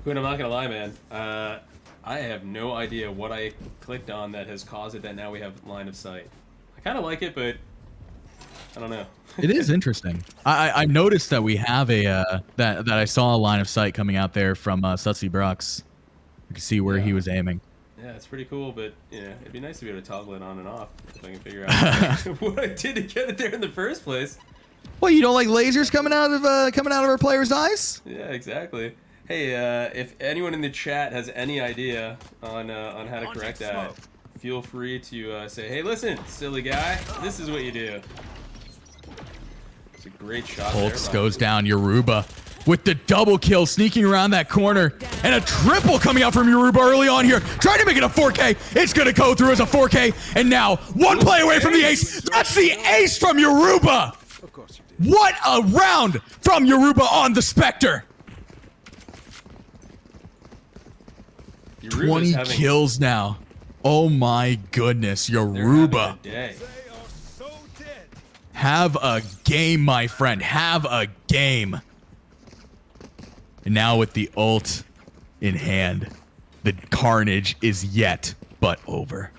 S1: Quinn, I'm not going to lie, man. I have no idea what I clicked on that has caused it that now we have line of sight. I kind of like it, but I don't know.
S7: It is interesting. I noticed that we have a that I saw a line of sight coming out there from Sussy Brux. You can see where he was aiming.
S1: Yeah, it's pretty cool, but yeah, it'd be nice to be able to toggle it on and off if I can figure out what I did to get it there in the first place.
S7: Well, you don't like lasers coming out of our players' eyes?
S1: Yeah, exactly. Hey, if anyone in the chat has any idea on how to correct that, feel free to say, hey, listen, silly guy, this is what you do. It's a great shot.
S7: Pulks goes down. Yoruba with the double kill, sneaking around that corner, and a triple coming out from Yoruba early on here, trying to make it a 4K. It's going to go through as a 4K, and now one play away from the ace. That's the ace from Yoruba. What a round from Yoruba on the Spectre. 20 kills now. Oh my goodness, Yoruba. Have a game, my friend. Have a game. And now with the ult in hand, the carnage is yet but over.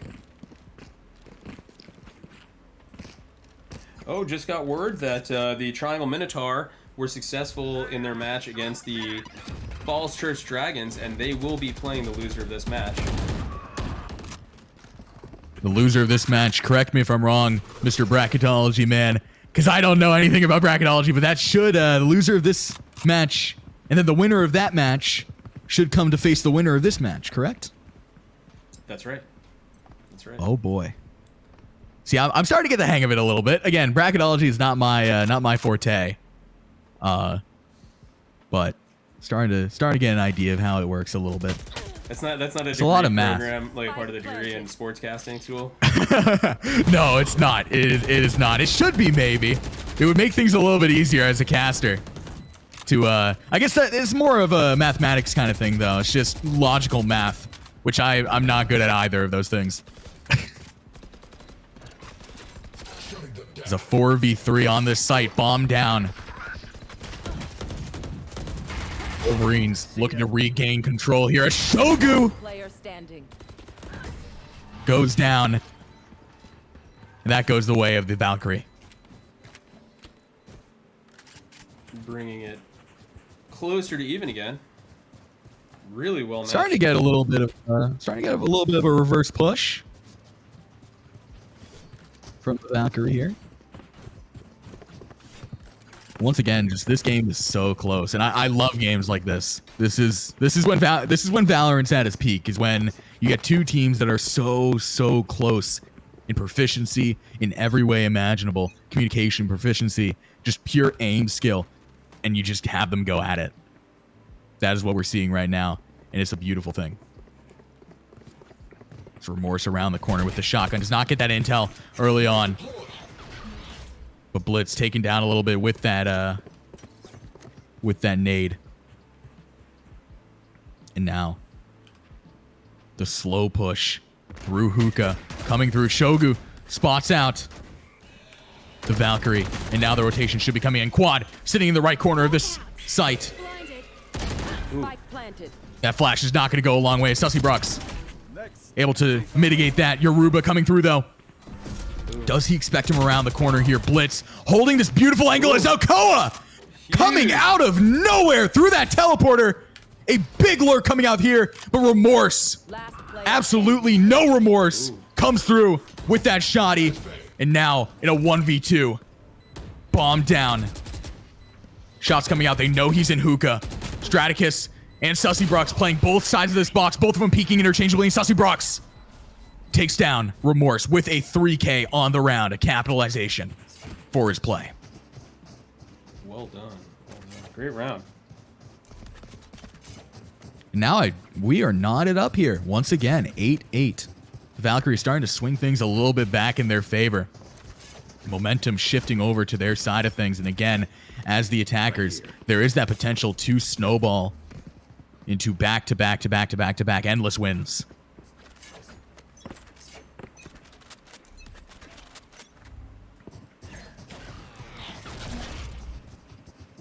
S1: Oh, just got word that the Triangle Minotaur were successful in their match against the Falls Church Dragons, and they will be playing the loser of this match.
S7: The loser of this match, correct me if I'm wrong, Mr. Bracketology man, because I don't know anything about bracketology, but that should, the loser of this match, and then the winner of that match should come to face the winner of this match, correct?
S1: That's right. That's right.
S7: Oh boy. See, I'm starting to get the hang of it a little bit. Again, bracketology is not my forte. But starting to get an idea of how it works a little bit.
S1: That's not a
S7: It's a lot of math.
S1: Program, like part of the degree in sportscasting school.
S7: No, it's not. It is not. It should be, maybe. It would make things a little bit easier as a caster. I guess that is more of a mathematics kind of thing, though. It's just logical math, which I'm not good at either of those things. There's a 4v3 on this site. Bomb down. Wolverines looking to regain control here. A Shogu goes down. And that goes the way of the Valkyrie.
S1: Bringing it closer to even again. Really well matched.
S7: Starting to get a little bit of a reverse push. from the Valkyrie here. Once again, just this game is so close, and I love games like this. This is when Valorant's at its peak, is when you get two teams that are so close in proficiency in every way imaginable, communication proficiency, just pure aim skill, and you just have them go at it. That is what we're seeing right now, and it's a beautiful thing. It's Remorse around the corner with the shotgun. Does not get that intel early on. But Blitz taken down a little bit with that nade. And now the slow push through hookah, coming through. Shogu spots out the Valkyrie, and now the rotation should be coming in. Quad sitting in the right corner of this site. That flash is not going to go a long way. Sussy Brooks able to mitigate that. Yoruba coming through though. Does he expect him around the corner here? Blitz holding this beautiful angle as Alcoa coming out of nowhere through that teleporter. A big lurk coming out here, but Remorse, absolutely no remorse, comes through with that shotty. And now in a 1v2, bomb down. Shots coming out. They know he's in hookah. Straticus and Sussy Brooks playing both sides of this box, both of them peeking interchangeably. And Sussy Brooks takes down Remorse with a 3K on the round, a capitalization for his play.
S1: Well done. Great round.
S7: Now we are knotted up here once again, 8-8. The Valkyrie starting to swing things a little bit back in their favor. Momentum shifting over to their side of things, and again, as the attackers, there is that potential to snowball into back-to-back endless wins.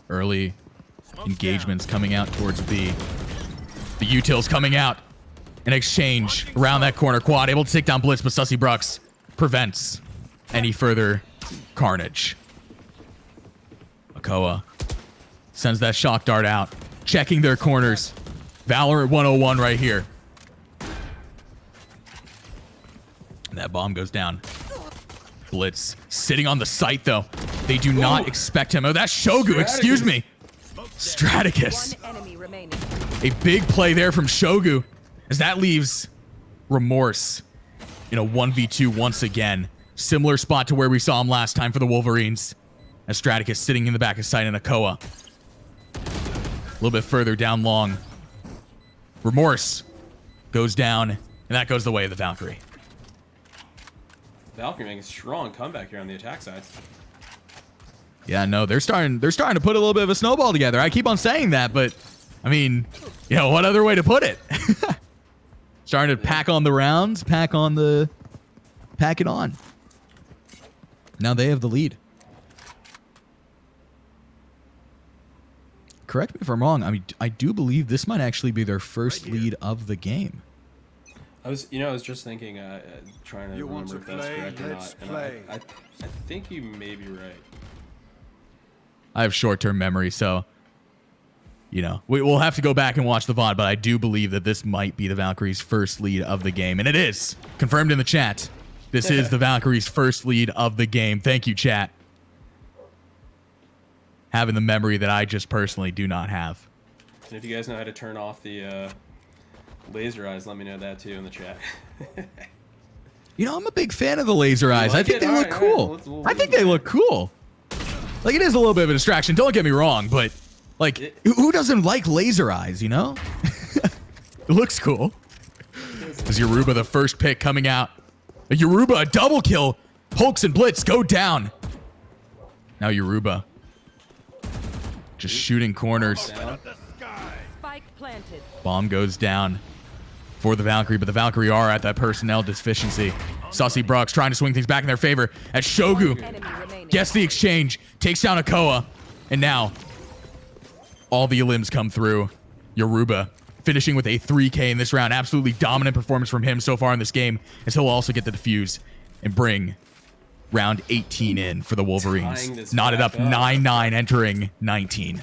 S7: Early engagements coming out towards B. The utils coming out. An exchange around that corner. Quad able to take down Blitz, but Sussy Brooks prevents any further carnage. Akoa sends that shock dart out. Checking their corners. Valorant 101 right here. And that bomb goes down. Blitz sitting on the site though. They do not expect him. Oh, that's Shogu, excuse me. Straticus. A big play there from Shogu, as that leaves Remorse in a 1v2 once again. Similar spot to where we saw him last time for the Wolverines, as Straticus sitting in the back of sight in Akoa. A little bit further down long. Remorse goes down, and that goes the way of the Valkyrie.
S1: Valkyrie making a strong comeback here on the attack side.
S7: Yeah, no, they're starting to put a little bit of a snowball together. I keep on saying that, but I mean, you know, what other way to put it? Starting to pack on the rounds, pack it on. Now they have the lead. Correct me if I'm wrong. I mean, I do believe this might actually be their first lead of the game.
S1: I was just thinking, trying to remember if that's correct or not. And I think you may be right.
S7: I have short-term memory, so, you know, we'll have to go back and watch the VOD, but I do believe that this might be the Valkyrie's first lead of the game. And it is. Confirmed in the chat. This is the Valkyrie's first lead of the game. Thank you, chat. Having the memory that I just personally do not have.
S1: And if you guys know how to turn off the laser eyes, let me know that too in the chat.
S7: You know, I'm a big fan of the laser eyes. I think they look cool. I think they look cool. Like, it is a little bit of a distraction. Don't get me wrong, but, like, who doesn't like laser eyes, you know? It looks cool. Is Yoruba the first pick coming out? Yoruba, a double kill. Hulks and Blitz go down. Now Yoruba just shooting corners.
S5: Spike planted.
S7: Bomb goes down for the Valkyrie, but the Valkyrie are at that personnel deficiency. Sussy Brooks trying to swing things back in their favor as Shogu gets the exchange, takes down Akoa, and now all the limbs come through. Yoruba finishing with a 3K in this round. Absolutely dominant performance from him so far in this game, as he'll also get the defuse and bring round 18 in for the Wolverines. Knotted up 9-9 entering 19.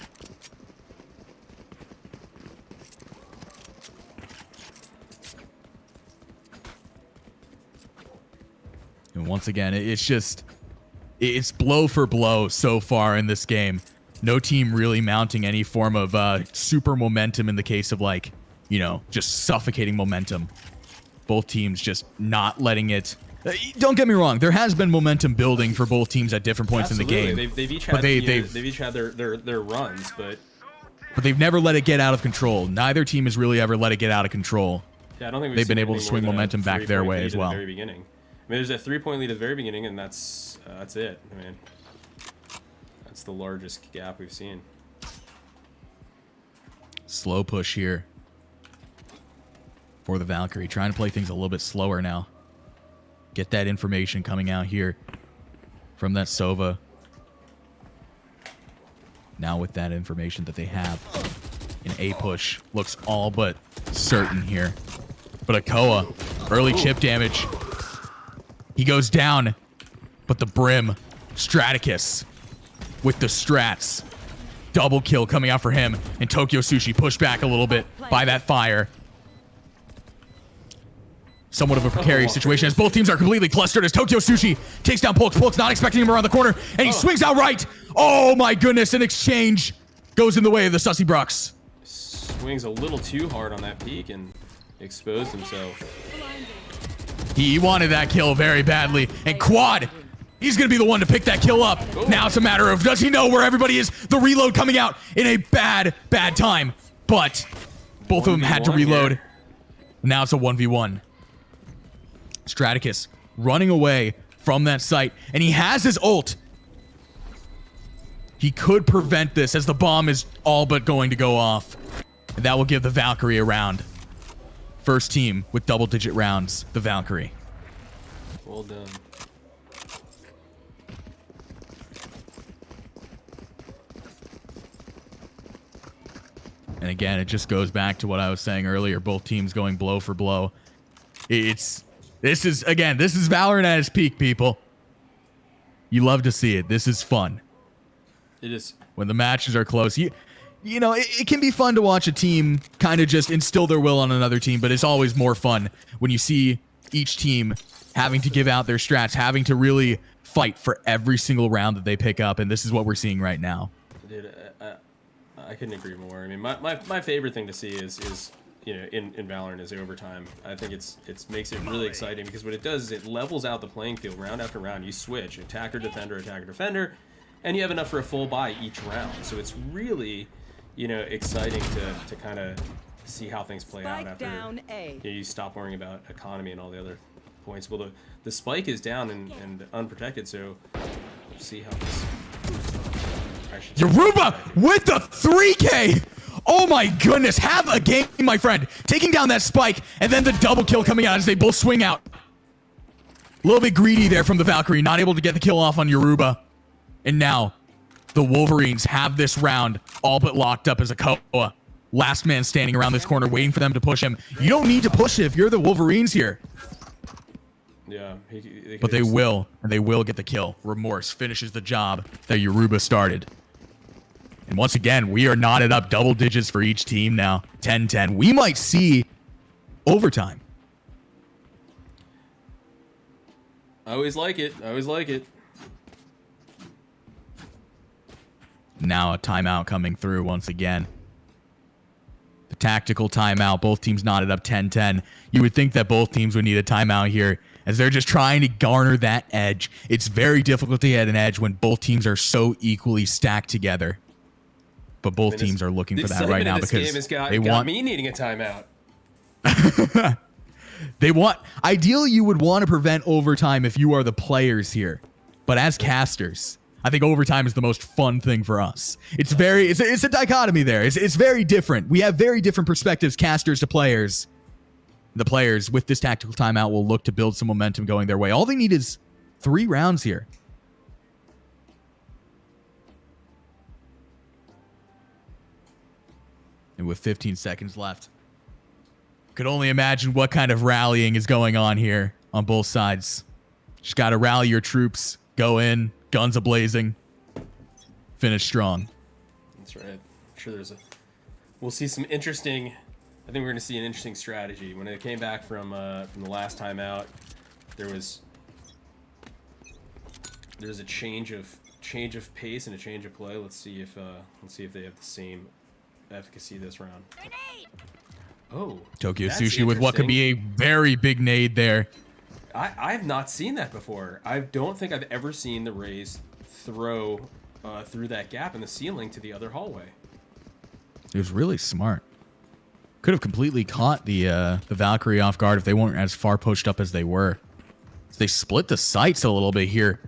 S7: And once again, it's blow for blow so far in this game. No team really mounting any form of super momentum in the case of, like, you know, just suffocating momentum. Both teams just not letting it. Don't get me wrong. There has been momentum building for both teams at different points in the game.
S1: They've each had, they've each had their runs, but
S7: they've never let it get out of control. Neither team has really ever let it get out of control.
S1: Yeah, I don't think
S7: they've been able to swing momentum back their way as well.
S1: At the very beginning. I mean, there's a 3-point lead at the very beginning, and that's it. I mean, that's the largest gap we've seen.
S7: Slow push here for the Valkyrie, trying to play things a little bit slower now. Get that information coming out here from that Sova. Now with that information that they have, an A push looks all but certain here. But Akoa, early chip damage. He goes down, but the Brim, Straticus with the strats. Double kill coming out for him, and Tokyo Sushi pushed back a little bit by that fire. Somewhat of a precarious situation as both teams are completely clustered as Tokyo Sushi takes down Polk. Polk's not expecting him around the corner, and he swings out right. Oh my goodness, an exchange goes in the way of the Sussy Brux.
S1: Swings a little too hard on that peak and exposed himself.
S7: He wanted that kill very badly, and Quad, he's going to be the one to pick that kill up. Now it's a matter of, does he know where everybody is? The reload coming out in a bad time, but both of them had to reload.
S1: Here.
S7: Now it's a 1v1. Straticus running away from that site, and he has his ult. He could prevent this as the bomb is all but going to go off. And that will give the Valkyrie a round. First team with double-digit rounds, the Valkyrie.
S1: Well done.
S7: And again, it just goes back to what I was saying earlier. Both teams going blow for blow. This is Valorant at its peak, people. You love to see it. This is fun.
S1: It is.
S7: When the matches are close, you know, it can be fun to watch a team kind of just instill their will on another team, but it's always more fun when you see each team having to give out their strats, having to really fight for every single round that they pick up, and this is what we're seeing right now.
S1: Dude, I couldn't agree more. I mean, my favorite thing to see is you know, in Valorant is overtime. I think it makes it really exciting because what it does is it levels out the playing field round after round. You switch attacker, defender, and you have enough for a full buy each round. So it's really, you know, exciting to kind of see how things play out after you stop worrying about economy and all the other points. Well, the spike is down and unprotected, so we'll see how this.
S7: Yoruba with the 3K. Oh my goodness, have a game, my friend. Taking down that spike, and then the double kill coming out as they both swing out. A little bit greedy there from the Valkyrie, not able to get the kill off on Yoruba. And now, the Wolverines have this round all but locked up as Akoa. Last man standing around this corner, waiting for them to push him. You don't need to push it if you're the Wolverines here.
S1: Yeah.
S7: But they will, and they will get the kill. Remorse finishes the job that Yoruba started. And once again, we are knotted up double digits for each team now. 10-10. We might see overtime.
S1: I always like it.
S7: Now a timeout coming through once again. The tactical timeout. Both teams knotted up 10-10. You would think that both teams would need a timeout here as they're just trying to garner that edge. It's very difficult to get an edge when both teams are so equally stacked together. But both teams are looking for that right now because they want
S1: me needing a timeout.
S7: They want. Ideally, you would want to prevent overtime if you are the players here. But as casters, I think overtime is the most fun thing for us. It's a dichotomy there. It's very different. We have very different perspectives, casters to players. The players with this tactical timeout will look to build some momentum going their way. All they need is 3 rounds here. And with 15 seconds left, could only imagine what kind of rallying is going on here on both sides. Just got to rally your troops, go in, guns a-blazing, finish strong.
S1: That's right. I'm sure we'll see some interesting, I think we're going to see an interesting strategy. When it came back from the last time out, there was there's a change of pace and a change of play. Let's see if they have the same efficacy this round. Oh,
S7: Tokyo
S1: that's
S7: Sushi with what could be a very big nade there.
S1: I've not seen that before. I don't think I've ever seen the Rays throw through that gap in the ceiling to the other hallway.
S7: It was really smart. Could have completely caught the Valkyrie off guard if they weren't as far pushed up as they were. They split the sights a little bit here.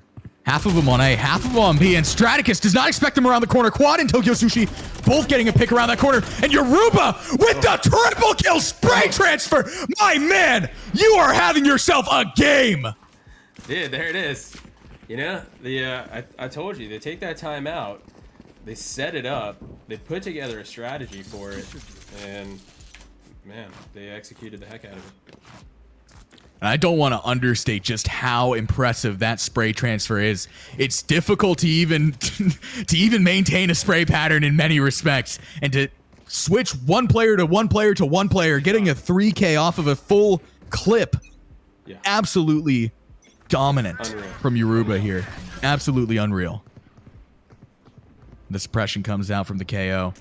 S7: Half of them on A, half of them on B, and Straticus does not expect them around the corner. Quad and Tokyo Sushi both getting a pick around that corner. And Yoruba with the triple kill spray transfer. My man, you are having yourself a game.
S1: Yeah, there it is. You know, I told you, they take that time out, they set it up, they put together a strategy for it, and man, they executed the heck out of it.
S7: And I don't want to understate just how impressive that spray transfer is. It's difficult to even maintain a spray pattern in many respects, and to switch one player to one player to one player, getting a 3K off of a full clip.
S1: Yeah.
S7: Absolutely dominant
S1: Unreal.
S7: From Yoruba here. Absolutely unreal. The suppression comes out from the KO.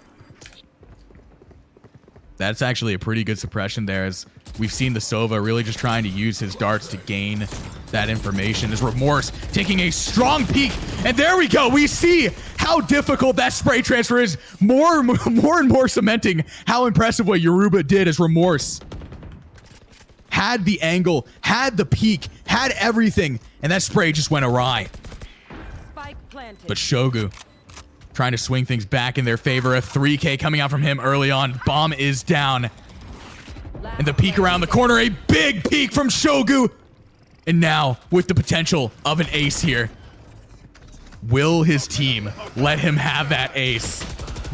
S7: That's actually a pretty good suppression there, as we've seen the Sova really just trying to use his darts to gain that information. As Remorse taking a strong peek, and there we go. We see how difficult that spray transfer is. More and more cementing how impressive what Yoruba did, as Remorse had the angle, had the peak, had everything, and that spray just went awry.
S5: Spike planted.
S7: But Shogu trying to swing things back in their favor. A 3K coming out from him early on. Bomb is down. And the peek around the corner. A big peek from Shogu. And now, with the potential of an ace here, will his team let him have that ace?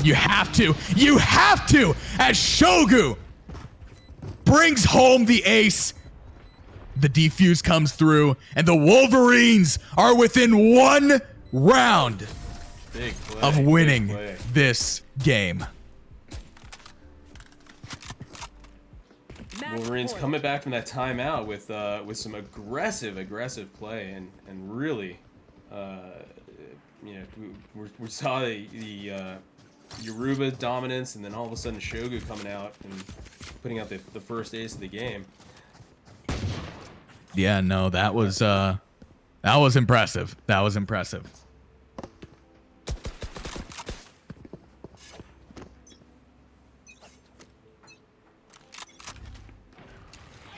S7: You have to. You have to! As Shogu brings home the ace. The defuse comes through, and the Wolverines are within one round of winning this game.
S1: Wolverines coming back from that timeout with some aggressive play, and really, you know, we saw the Yoruba dominance, and then all of a sudden Shogu coming out and putting out the first ace of the game.
S7: Yeah, no, that was impressive. That was impressive.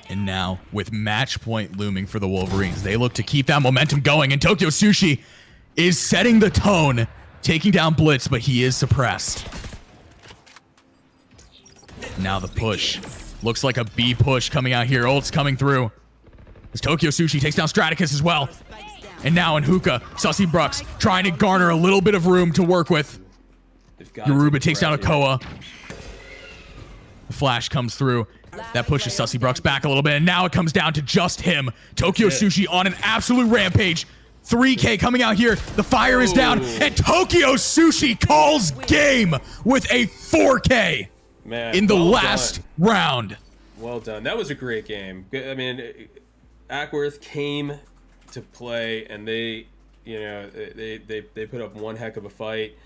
S7: And now, with match point looming for the Wolverines, they look to keep that momentum going, and Tokyo Sushi is setting the tone, taking down Blitz, but he is suppressed. Now the push. Looks like a B push coming out here. Ult's coming through. As Tokyo Sushi takes down Straticus as well. And now in Hookah, Sussy Brux trying to garner a little bit of room to work with. Yoruba takes down Akoa. The flash comes through. That pushes Sussy Brux back a little bit, and now it comes down to just him. Tokyo Sushi on an absolute rampage. 3K coming out here. The fire is down, and Tokyo Sushi calls game with a 4K in the last round.
S1: Well done. That was a great game. I mean, Ackworth came to play, and they, you know, they put up one heck of a fight.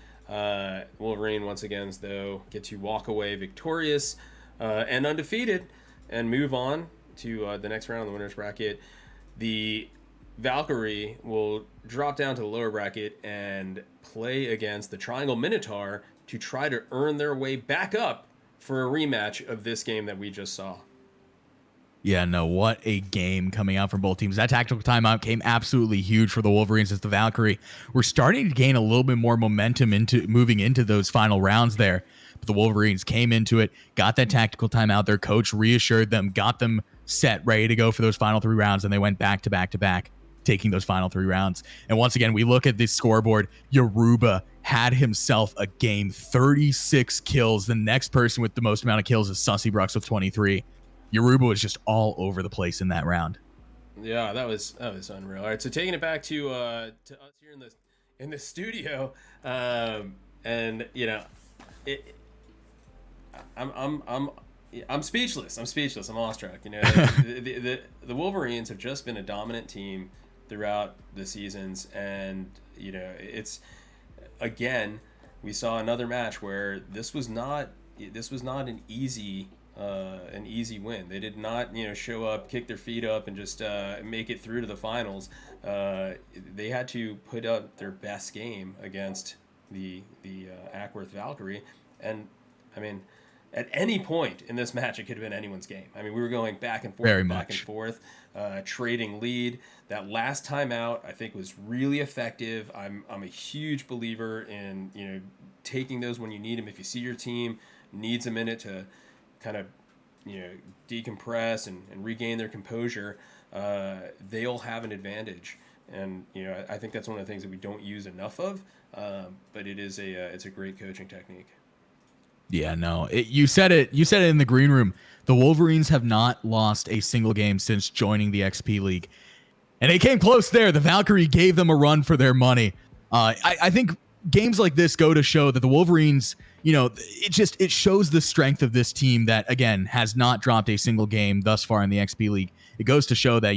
S1: Wolverine once again, though, get to walk away victorious and undefeated, and move on to the next round of the winner's bracket. The Valkyrie will drop down to the lower bracket and play against the Triangle Minotaur to try to earn their way back up for a rematch of this game that we just saw.
S7: Yeah, no, what a game coming out from both teams. That tactical timeout came absolutely huge for the Wolverines, as the Valkyrie were starting to gain a little bit more momentum into moving into those final rounds there. But the Wolverines came into it, got that tactical timeout. Their coach reassured them, got them set, ready to go for those final 3 rounds, and they went back to back to back, taking those final 3 rounds. And once again, we look at this scoreboard. Yoruba had himself a game, 36 kills. The next person with the most amount of kills is Sussy Brux with 23. Yoruba was just all over the place in that round.
S1: Yeah, that was unreal. All right, so taking it back to us here in the studio, and you know, I'm speechless. I'm awestruck. You know, the Wolverines have just been a dominant team throughout the seasons, and it's again, we saw another match where this was not an easy win. They did not show up, kick their feet up, and just make it through to the finals. They had to put up their best game against the Ackworth Valkyrie, and I mean, at any point in this match, it could have been anyone's game. I mean, we were going back and forth, back and forth, trading lead. That last timeout, I think, was really effective. I'm a huge believer in taking those when you need them. If you see your team needs a minute to kind of decompress and regain their composure, they'll have an advantage. And I think that's one of the things that we don't use enough of. But it's a great coaching technique.
S7: Yeah, no. You said it in the green room. The Wolverines have not lost a single game since joining the XP League. And they came close there. The Valkyrie gave them a run for their money. I think games like this go to show that the Wolverines, it shows the strength of this team that, again, has not dropped a single game thus far in the XP League. It goes to show that,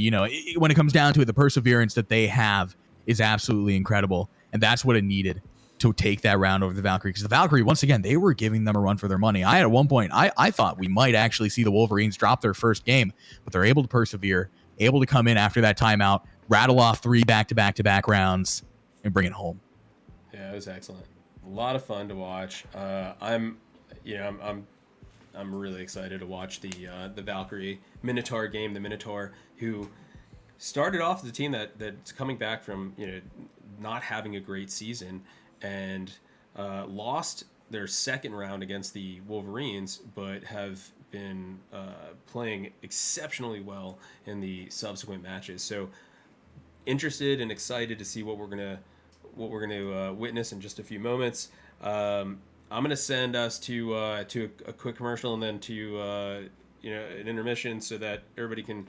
S7: when it comes down to it, the perseverance that they have is absolutely incredible. And that's what it needed to take that round over the Valkyrie, because the Valkyrie, once again, they were giving them a run for their money. At one point, I thought we might actually see the Wolverines drop their first game, but they're able to persevere, able to come in after that timeout, rattle off 3 back-to-back rounds, and bring it home.
S1: Yeah, it was excellent. A lot of fun to watch. I'm really excited to watch the Valkyrie Minotaur game. The Minotaur, who started off as a team that's coming back from not having a great season, and lost their second round against the Wolverines, but have been playing exceptionally well in the subsequent matches. So interested and excited to see what we're gonna witness in just a few moments. I'm gonna send us to a quick commercial and then to an intermission, so that everybody can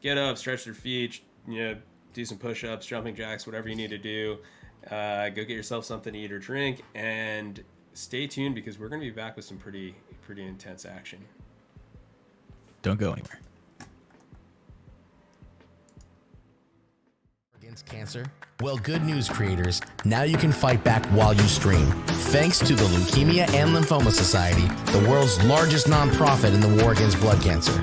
S1: get up, stretch their feet, do some push-ups, jumping jacks, whatever you need to do. Go get yourself something to eat or drink, and stay tuned, because we're going to be back with some pretty intense action.
S7: Don't go anywhere.
S3: Against cancer? Well, good news, creators. Now you can fight back while you stream. Thanks to the Leukemia and Lymphoma Society, the world's largest nonprofit in the war against blood cancer.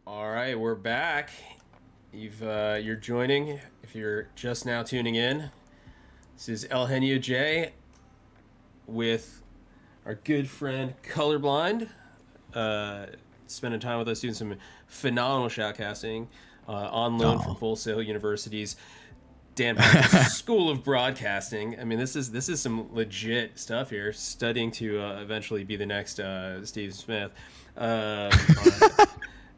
S1: All right, we're back. You're joining. If you're just now tuning in, this is El Genio J with our good friend Colorblind, spending time with us doing some phenomenal shoutcasting on loan from Full Sail University's Dan Patrick School of Broadcasting. I mean, this is some legit stuff here. Studying to eventually be the next Steve Smith.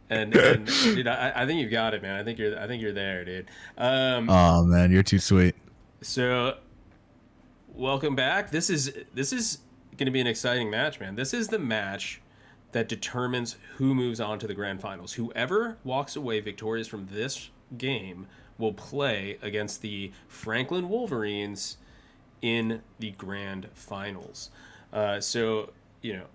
S1: And dude, I think you've got it, man. I think you're there, dude.
S7: Oh man, you're too sweet.
S1: So, welcome back. This is going to be an exciting match, man. This is the match that determines who moves on to the grand finals. Whoever walks away victorious from this game will play against the Franklin Wolverines in the grand finals. So, you know,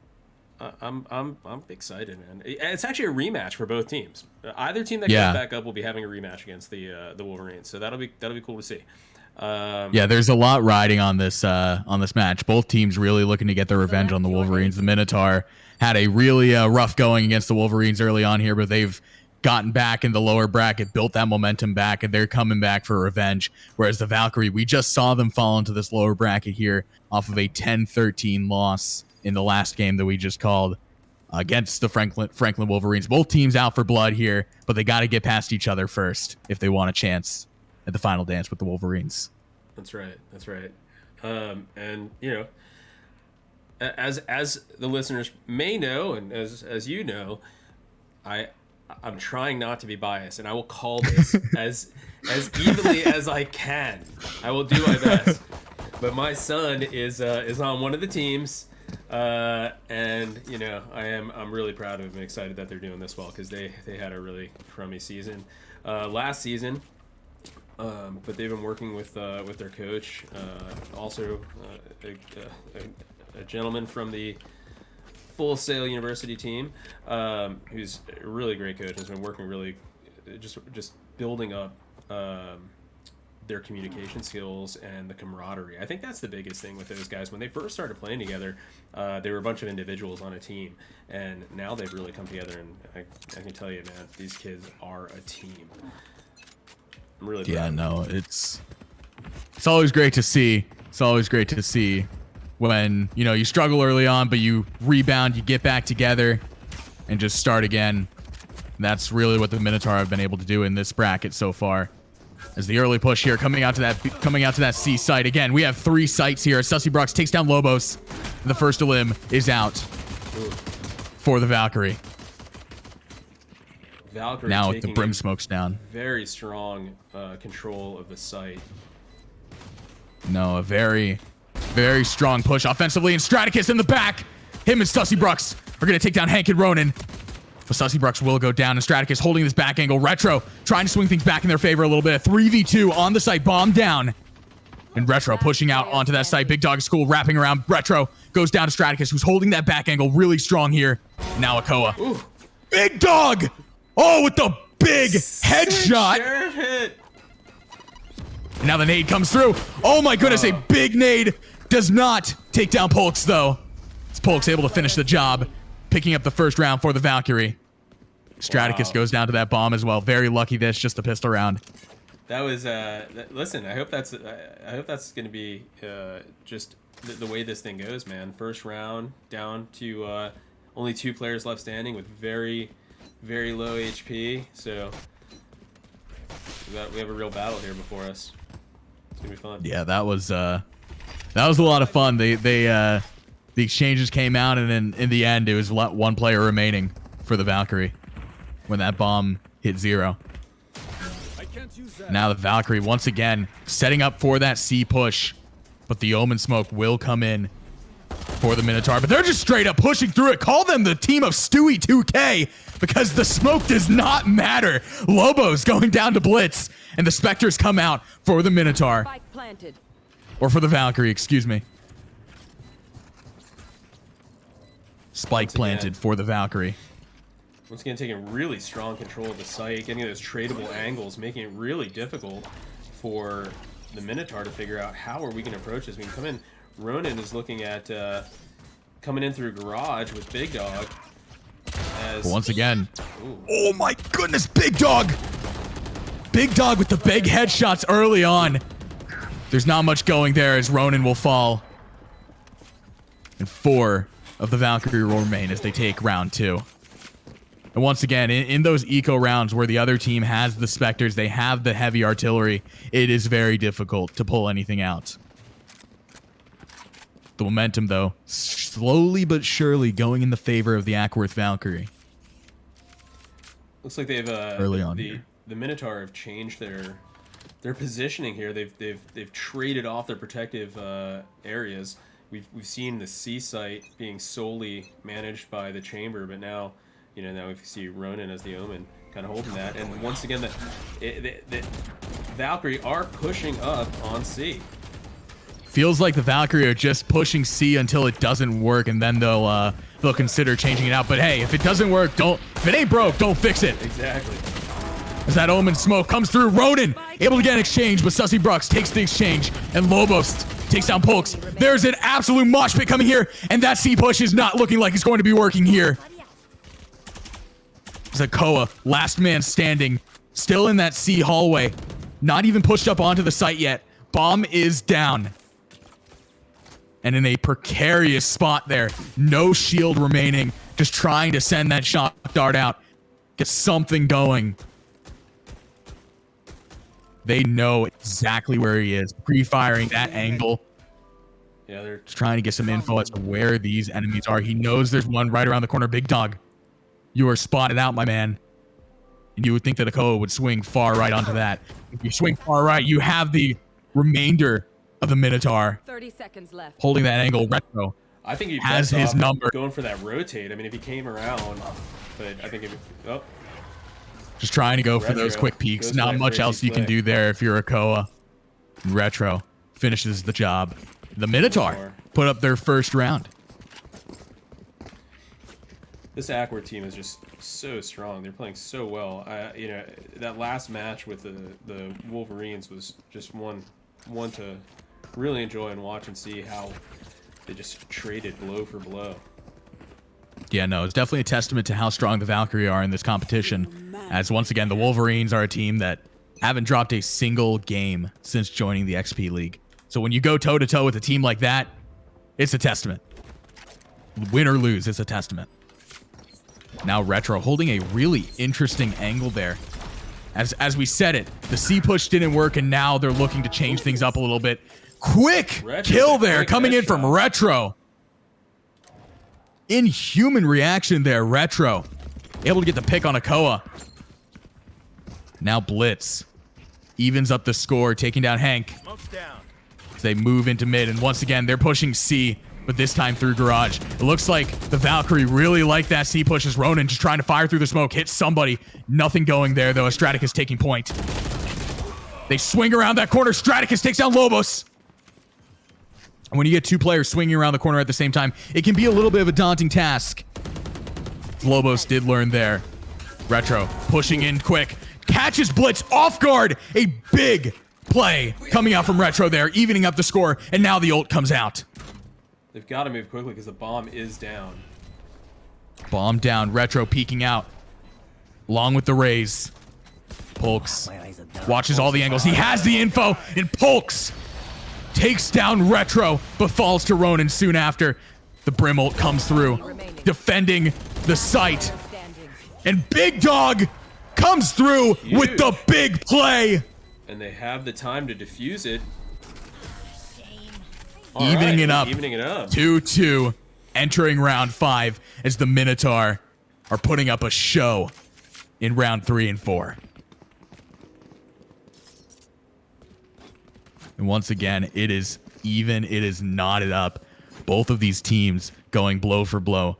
S1: I'm excited, man. It's actually a rematch for both teams. Either team that comes back up will be having a rematch against the Wolverines. So that'll be cool to see.
S7: Yeah, there's a lot riding on this match. Both teams really looking to get their revenge on the Wolverines. The Minotaur had a really rough going against the Wolverines early on here, but they've gotten back in the lower bracket, built that momentum back, and they're coming back for revenge. Whereas the Valkyrie, we just saw them fall into this lower bracket here off of a 10-13 loss in the last game that we just called against the Franklin Wolverines. Both teams out for blood here, but they got to get past each other first if they want a chance at the final dance with the Wolverines.
S1: That's right. And you know, as the listeners may know, and as you know, I'm trying not to be biased, and I will call this as evenly as I can. I will do my best. But my son is on one of the teams. And you know, I'm really proud of them and excited that they're doing this well, because they had a really crummy season last season, but they've been working with their coach, also a gentleman from the Full Sail University team, who's a really great coach, has been working really just building up their communication skills and the camaraderie. I think that's the biggest thing with those guys. When they first started playing together, they were a bunch of individuals on a team, and now they've really come together, and I can tell you, man, these kids are a team. I'm really proud.
S7: Yeah, no, it's always great to see. It's always great to see when, you know, you struggle early on, but you rebound, you get back together, and just start again. And that's really what the Minotaur have been able to do in this bracket so far. As the early push here coming out to that C site again, we have 3 sites here. Sussybrox takes down Lobos. The first elim is out for the Valkyrie.
S1: Valkyrie
S7: now with the brim smokes down.
S1: Very strong control of the site.
S7: No, a very, very strong push offensively, and Straticus in the back. Him and Sussybrox are going to take down Hank and Ronan. But Sussybrox will go down, and Straticus holding this back angle. Retro trying to swing things back in their favor a little bit. A 3v2 on the site, bomb down. And Retro pushing out onto that site. Big Dog School wrapping around. Retro goes down to Straticus, who's holding that back angle really strong here. Now Akoa.
S1: Ooh.
S7: Big Dog! Oh, with the big headshot.
S1: Hit.
S7: And now the nade comes through. Oh my goodness, a big nade does not take down Polks, though. As Polks able to finish the job, picking up the first round for the Valkyrie. Straticus goes down to that bomb as well. Very lucky this, just a pistol round.
S1: That was listen, I hope that's going to be just the way this thing goes, man. First round down to only 2 players left standing with very, very low HP. So we have a real battle here before us. It's going to be fun.
S7: Yeah, that was a lot of fun. The exchanges came out, and then in the end, it was 1 player remaining for the Valkyrie when that bomb hit 0. Now the Valkyrie once again setting up for that C push, but the Omen smoke will come in for the Minotaur, but they're just straight up pushing through it. Call them the team of Stewie 2K, because the smoke does not matter. Lobo's going down to Blitz, and the Spectres come out for the Minotaur.
S5: Spike planted.
S7: Or for the Valkyrie, excuse me. Spike planted for the Valkyrie.
S1: Once again, taking really strong control of the site, getting those tradable angles, making it really difficult for the Minotaur to figure out how are we going to approach this. We can come in. Ronan is looking at coming in through garage with Big Dog, as
S7: But once again,
S1: Ooh.
S7: oh my goodness, Big Dog. Big Dog with the big headshots early on. There's not much going there as Ronin will fall. And 4 of the Valkyrie will remain as they take round 2. And once again, in those eco rounds where the other team has the Spectres, they have the heavy artillery, it is very difficult to pull anything out. The momentum, though, slowly but surely going in the favor of the Ackworth Valkyrie.
S1: Looks like they've
S7: Early on
S1: the
S7: here.
S1: Minotaur have changed their positioning here. They've traded off their protective areas. We've seen the C site being solely managed by the chamber, but now now we see Ronin as the Omen kind of holding that. And once again, the Valkyrie are pushing up on C.
S7: Feels like the Valkyrie are just pushing C until it doesn't work, and then they'll consider changing it out. But hey, if it doesn't work, if it ain't broke, don't fix it.
S1: Exactly.
S7: As that Omen smoke comes through, Ronin able to get an exchange, but Sussy Brooks takes the exchange, and Lobos takes down Polks. There's an absolute mosh pit coming here, and that C push is not looking like it's going to be working here. Zakoa, last man standing, still in that C hallway, not even pushed up onto the site yet. Bomb is down. And in a precarious spot there, no shield remaining, just trying to send that shock dart out, get something going. They know exactly where he is, pre-firing that angle.
S1: Yeah, they're
S7: Just trying to get some info as to where these enemies are. He knows there's one right around the corner. Big Dog, you are spotted out, my man. And you would think that Akoa would swing far right onto that. If you swing far right, you have the remainder of the Minotaur
S5: 30 seconds left.
S7: holding that angle. Retro
S1: I think he
S7: has
S1: best
S7: his
S1: off
S7: number.
S1: going for that rotate. I mean, if he came around, but I think
S7: Just trying to go for those
S1: Retro
S7: quick peeks.
S1: goes for
S7: Not
S1: that
S7: much
S1: crazy
S7: else you can
S1: play.
S7: do there if you're Akoa. Retro finishes the job. The Minotaur put up their first round.
S1: this Ackworth team is just so strong. They're playing so well. That last match with the Wolverines was just one to really enjoy and watch and see how they just traded blow for blow.
S7: Yeah, no, it's definitely a testament to how strong the Valkyrie are in this competition. As once again, the Wolverines are a team that haven't dropped a single game since joining the XP League. So when you go toe-to-toe with a team like that, it's a testament. Win or lose, it's a testament. Now Retro holding a really interesting angle there. As we said it, the C push didn't work, and now they're looking to change things up a little bit. Quick kill there coming in from Retro. Inhuman reaction there, Retro. Able to get the pick on Akoa. Now Blitz evens up the score, taking down Hank. As they move into mid, and once again, they're pushing C, but this time through Garage. It looks like the Valkyrie really like that C push as Ronin just trying to fire through the smoke, hit somebody. Nothing going there, though, as Straticus taking point. They swing around that corner. Straticus takes down Lobos. And when you get 2 players swinging around the corner at the same time, it can be a little bit of a daunting task. Lobos did learn there. Retro pushing in quick. Catches Blitz off guard. A big play coming out from Retro there, evening up the score. And now the ult comes out.
S1: They've got to move quickly because the bomb is down.
S7: Bomb down. Retro peeking out. Along with the raise. Polks watches all the angles. He has the info. And Polks takes down Retro, but falls to Ronin soon after. The Brim ult comes through, defending the site. And Big Dog comes through with the big play.
S1: And they have the time to defuse it.
S7: Evening it up.
S1: Evening it up.
S7: 2-2, entering round 5 as the Minotaur are putting up a show in round 3 and 4. And once again, it is even. It is knotted up. Both of these teams going blow for blow.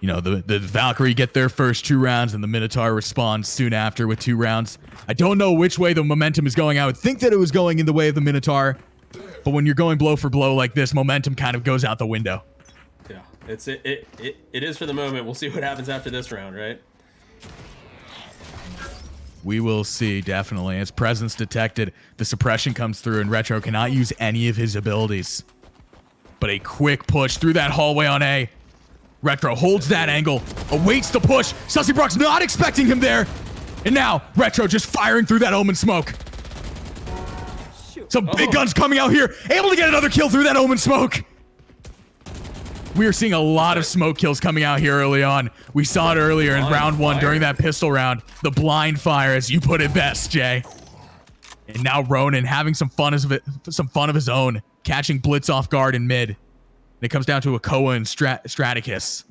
S7: You know, the Valkyrie get their first 2 rounds, and the Minotaur responds soon after with 2 rounds. I don't know which way the momentum is going. I would think that it was going in the way of the Minotaur. But when you're going blow for blow like this, momentum kind of goes out the window.
S1: Yeah, it is for the moment. We'll see what happens after this round, right?
S7: We will see, definitely. As presence detected, the suppression comes through, and Retro cannot use any of his abilities. But a quick push through that hallway on A. Retro holds that angle, awaits the push. Sussybrock's not expecting him there. And now, Retro just firing through that Omen smoke. Some big guns coming out here. Able to get another kill through that Omen smoke. We are seeing a lot of smoke kills coming out here early on. We saw it earlier in round 1 during that pistol round. The blind fire, as you put it best, Jay. And now Ronin having some fun of his own, catching Blitz off guard in mid. And it comes down to a Koa and Straticus.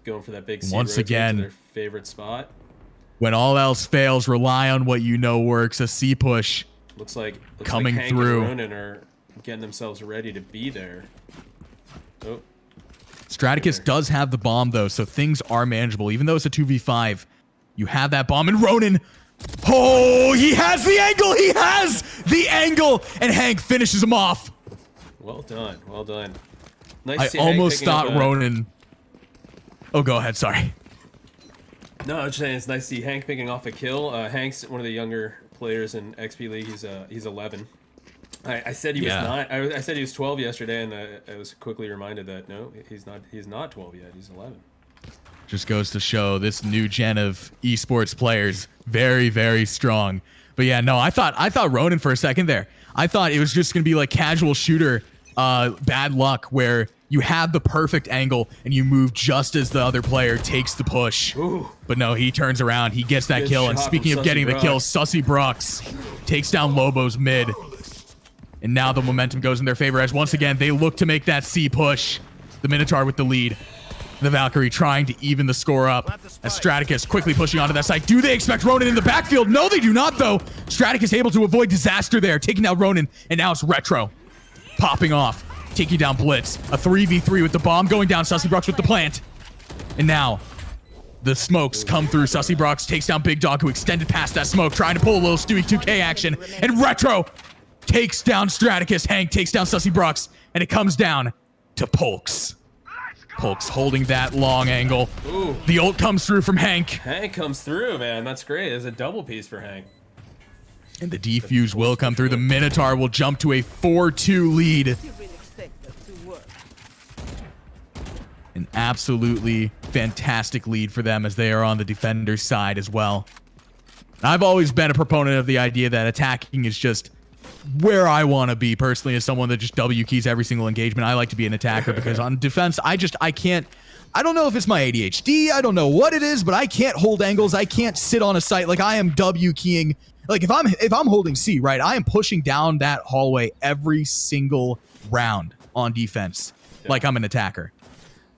S1: Going for that big C
S7: once again,
S1: to their favorite spot.
S7: When all else fails, rely on what you know works. A C push.
S1: Looks like
S7: coming
S1: Hank
S7: through.
S1: And Ronin are getting themselves ready to be there. Oh.
S7: Straticus does have the bomb though, so things are manageable. Even though it's a 2v5, you have that bomb, and Ronin. Oh, he has the angle. He has the angle, and Hank finishes him off.
S1: Well done. Well done. Nice.
S7: I almost thought Ronin. Oh, go ahead. Sorry.
S1: No, I was just saying it's nice to see Hank picking off a kill. Hank's one of the younger players in XP League. He's 11. I said he was not. I said he was 12 yesterday, and I was quickly reminded that no, he's not. He's not 12 yet. He's 11.
S7: Just goes to show this new gen of esports players very, very strong. But yeah, no, I thought Ronin for a second there. I thought it was just gonna be like casual shooter, bad luck, where you have the perfect angle and you move just as the other player takes the push.
S1: Ooh.
S7: But no, he turns around, he gets that
S1: Good
S7: kill, and
S1: shot
S7: speaking
S1: from
S7: of getting the
S1: Sussy
S7: kill,
S1: Brox.
S7: Sussy Brox takes down Lobo's mid. And now the momentum goes in their favor as once again they look to make that C push. The Minotaur with the lead. The Valkyrie trying to even the score up as Straticus quickly pushing onto that side. Do they expect Ronin in the backfield? No, they do not, though. Straticus able to avoid disaster there, taking out Ronin, and now it's Retro popping off, taking down Blitz. A 3v3 with the bomb, going down Sussybrox with the plant. And now the smokes come through. Sussybrox takes down Big Dog, who extended past that smoke, trying to pull a little Stewie 2K action. And Retro takes down Straticus. Hank takes down Sussybrox, and it comes down to Polks. Polks holding that long angle.
S1: Ooh.
S7: The ult comes through from Hank.
S1: Hank comes through, man. That's great. It's a double piece for Hank.
S7: And the defuse will come through. The Minotaur will jump to a 4-2 lead. An absolutely fantastic lead for them as they are on the defender's side as well. I've always been a proponent of the idea that attacking is just where I want to be personally, as someone that just W keys every single engagement. I like to be an attacker because on defense, I don't know if it's my ADHD. I don't know what it is, but I can't hold angles. I can't sit on a site. Like I am W keying. Like if I'm holding C, right, I am pushing down that hallway every single round on defense. Yeah. Like I'm an attacker.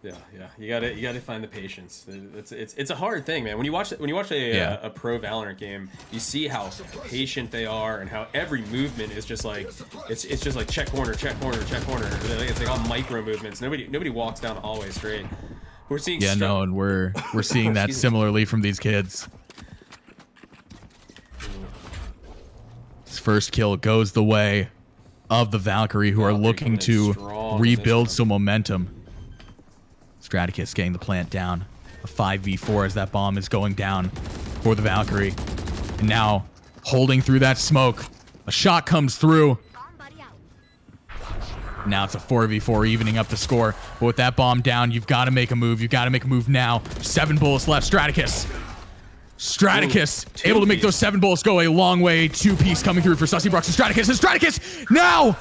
S1: Yeah. You gotta find the patience. It's a hard thing, man. When you watch a pro Valorant game, you see how patient they are and how every movement is just like it's just like check corner, check corner, check corner. It's like all micro movements. Nobody walks down the hallway straight. We're seeing
S7: and we're seeing that similarly from these kids. His first kill goes the way of the Valkyrie, who are looking to rebuild some momentum. Straticus getting the plant down. A 5v4 as that bomb is going down for the Valkyrie. And now, holding through that smoke. A shot comes through. Now it's a 4v4, evening up the score. But with that bomb down, you've got to make a move. You've got to make a move now. 7 bullets left. Straticus able to make those 7 bullets go a long way. 2-piece coming through for Sussybrox and Straticus. And Straticus now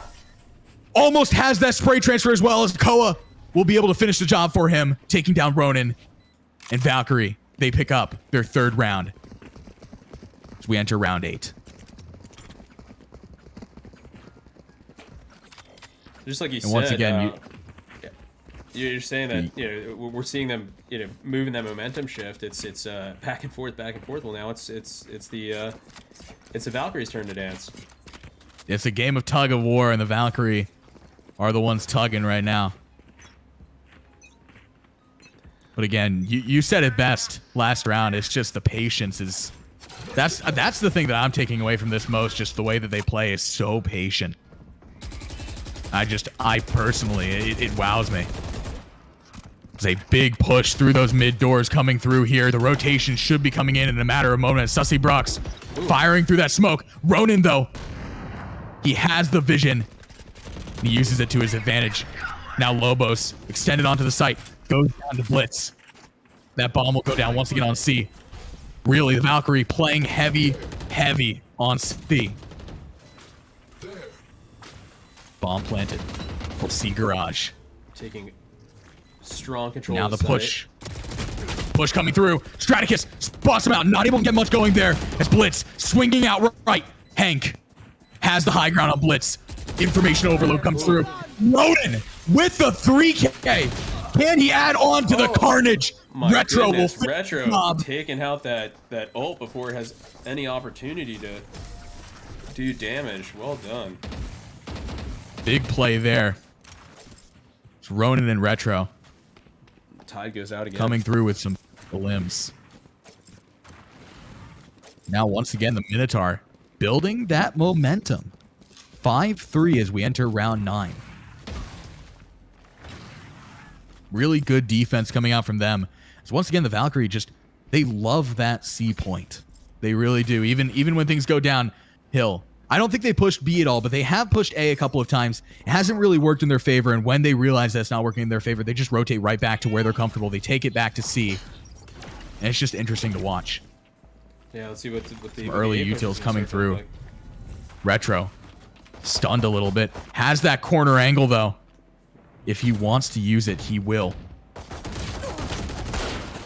S7: almost has that spray transfer as well as Koa will be able to finish the job for him, taking down Ronin. And Valkyrie, they pick up their 3rd round as we enter round 8.
S1: Just like you said,
S7: once again,
S1: you're saying that we're seeing them moving that momentum shift. It's back and forth. Well, now it's the Valkyrie's turn to dance.
S7: It's a game of tug of war, and the Valkyrie are the ones tugging right now. But again, you said it best last round. It's just the patience is that's the thing that I'm taking away from this most. Just the way that they play is so patient. I personally, it wows me. It's a big push through those mid doors coming through here. The rotation should be coming in a matter of moments. Sussybrox firing through that smoke. Ronin, though, he has the vision. He uses it to his advantage. Now Lobos extended onto the site. Goes down to Blitz. That bomb will go down once again on C. Really, the Valkyrie playing heavy on C. Bomb planted for C garage.
S1: Taking strong control.
S7: Now
S1: of
S7: the
S1: site.
S7: push coming through. Straticus spots him out. Not able to get much going there. As Blitz swinging out right. Hank has the high ground on Blitz. Information overload comes through. Ronan with the 3K. Can he add on to the carnage?
S1: My
S7: Retro
S1: goodness,
S7: will
S1: Retro taking out that ult before it has any opportunity to do damage. Well done.
S7: Big play there. It's Ronan and Retro
S1: Tide goes out again.
S7: coming through with some limbs. Now once again the Minotaur building that momentum. 5-3 as we enter round 9. Really good defense coming out from them. So once again, the Valkyrie they love that C point. They really do. Even when things go downhill. I don't think they pushed B at all, but they have pushed A couple of times. It hasn't really worked in their favor, and when they realize that's not working in their favor, they just rotate right back to where they're comfortable. They take it back to C. And it's just interesting to watch.
S1: Yeah, let's see what the
S7: Some early utils coming through. Like. Retro. Stunned a little bit. Has that corner angle, though. If he wants to use it, he will.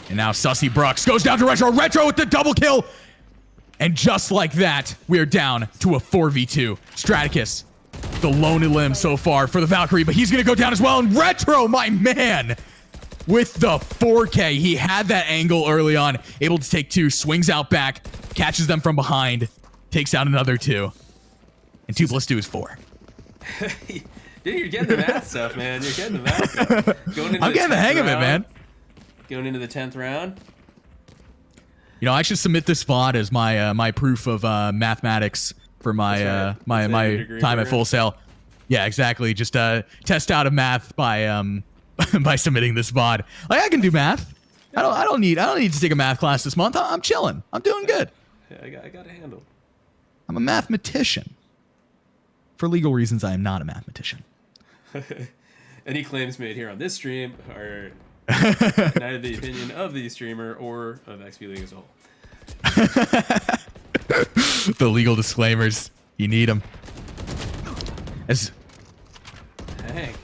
S7: And now Sussy Brooks goes down to Retro. Retro with the double kill. And just like that, we're down to a 4v2. Straticus, the lone limb so far for the Valkyrie, but he's going to go down as well. And Retro, my man, with the 4K. He had that angle early on, able to take 2, swings out back, catches them from behind, takes out another 2. And 2 plus 2 is 4.
S1: Dude, you're getting the math stuff, man. You're getting the math stuff.
S7: I'm getting the hang of it, man.
S1: Going into the 10th round.
S7: You know, I should submit this VOD as my my proof of mathematics for my my time at Full Sail. Yeah, exactly. Just test out of math by by submitting this VOD. Like, I can do math. I don't need to take a math class this month. I'm chilling. I'm doing good.
S1: Yeah, I got a handle.
S7: I'm a mathematician. For legal reasons, I am not a mathematician.
S1: Any claims made here on this stream are neither the opinion of the streamer or of XP League as a whole.
S7: The legal disclaimers. You need them. As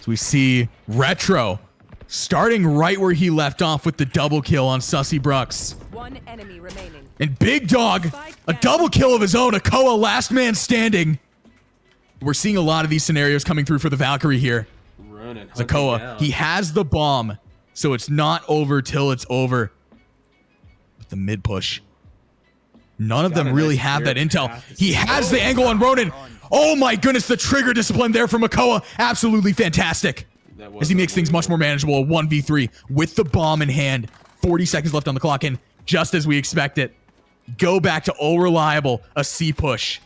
S7: we see Retro starting right where he left off with the double kill on Sussy Brooks.
S5: One enemy remaining.
S7: And Big Dog, a double kill of his own. Akoa, last man standing. We're seeing a lot of these scenarios coming through for the Valkyrie here. Akoa, he has the bomb, so it's not over till it's over. With the mid push. None of them really have that intel. He has the angle on Ronan. Oh my goodness, the trigger discipline there from Akoa. Absolutely fantastic. As he makes things much more manageable. A 1v3 with the bomb in hand. 40 seconds left on the clock, and just as we expect it. Go back to all reliable, a C push.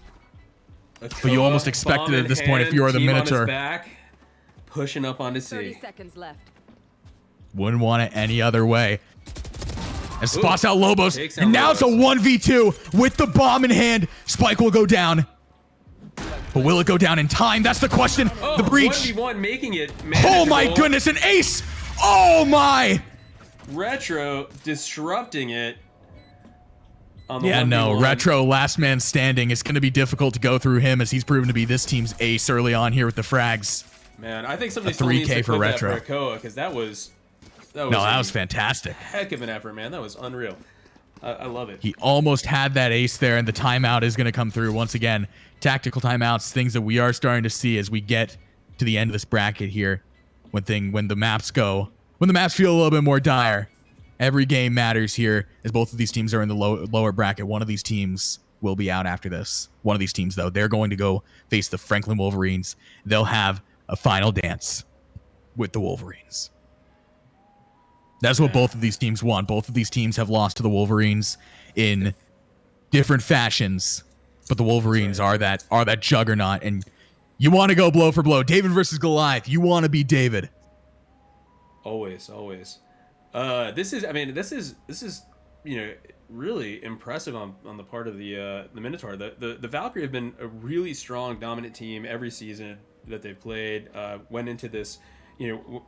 S7: But you almost expected it at this point if you are the Minotaur.
S1: Back, pushing up onto C.
S5: 30 seconds left.
S7: Wouldn't want it any other way. And spots out Lobos. And now it's a 1v2 with the bomb in hand. Spike will go down. But will it go down in time? That's the question.
S1: Oh,
S7: the breach.
S1: 1v1 making it
S7: Oh my goodness, an ace. Oh my.
S1: Retro disrupting it.
S7: Yeah, no, Retro, last man standing. It's going to be difficult to go through him as he's proven to be this team's ace early on here with the frags.
S1: Man, I think somebody still needs to
S7: for Retro.
S1: That for Akoa, because that was
S7: fantastic.
S1: Heck of an effort, man. That was unreal. I love it.
S7: He almost had that ace there, and the timeout is going to come through once again. Tactical timeouts, things that we are starting to see as we get to the end of this bracket here. When the maps feel a little bit more dire. Every game matters here, as both of these teams are in the lower bracket. One of these teams will be out after this. One of these teams, though, they're going to go face the Franklin Wolverines. They'll have a final dance with the Wolverines. That's what both of these teams want. Both of these teams have lost to the Wolverines in different fashions, but the Wolverines are that juggernaut, and you want to go blow for blow. David versus Goliath. You want to be David.
S1: Always. This is really impressive on the part of the Minotaur. The Valkyrie have been a really strong, dominant team every season that they've played. Went into this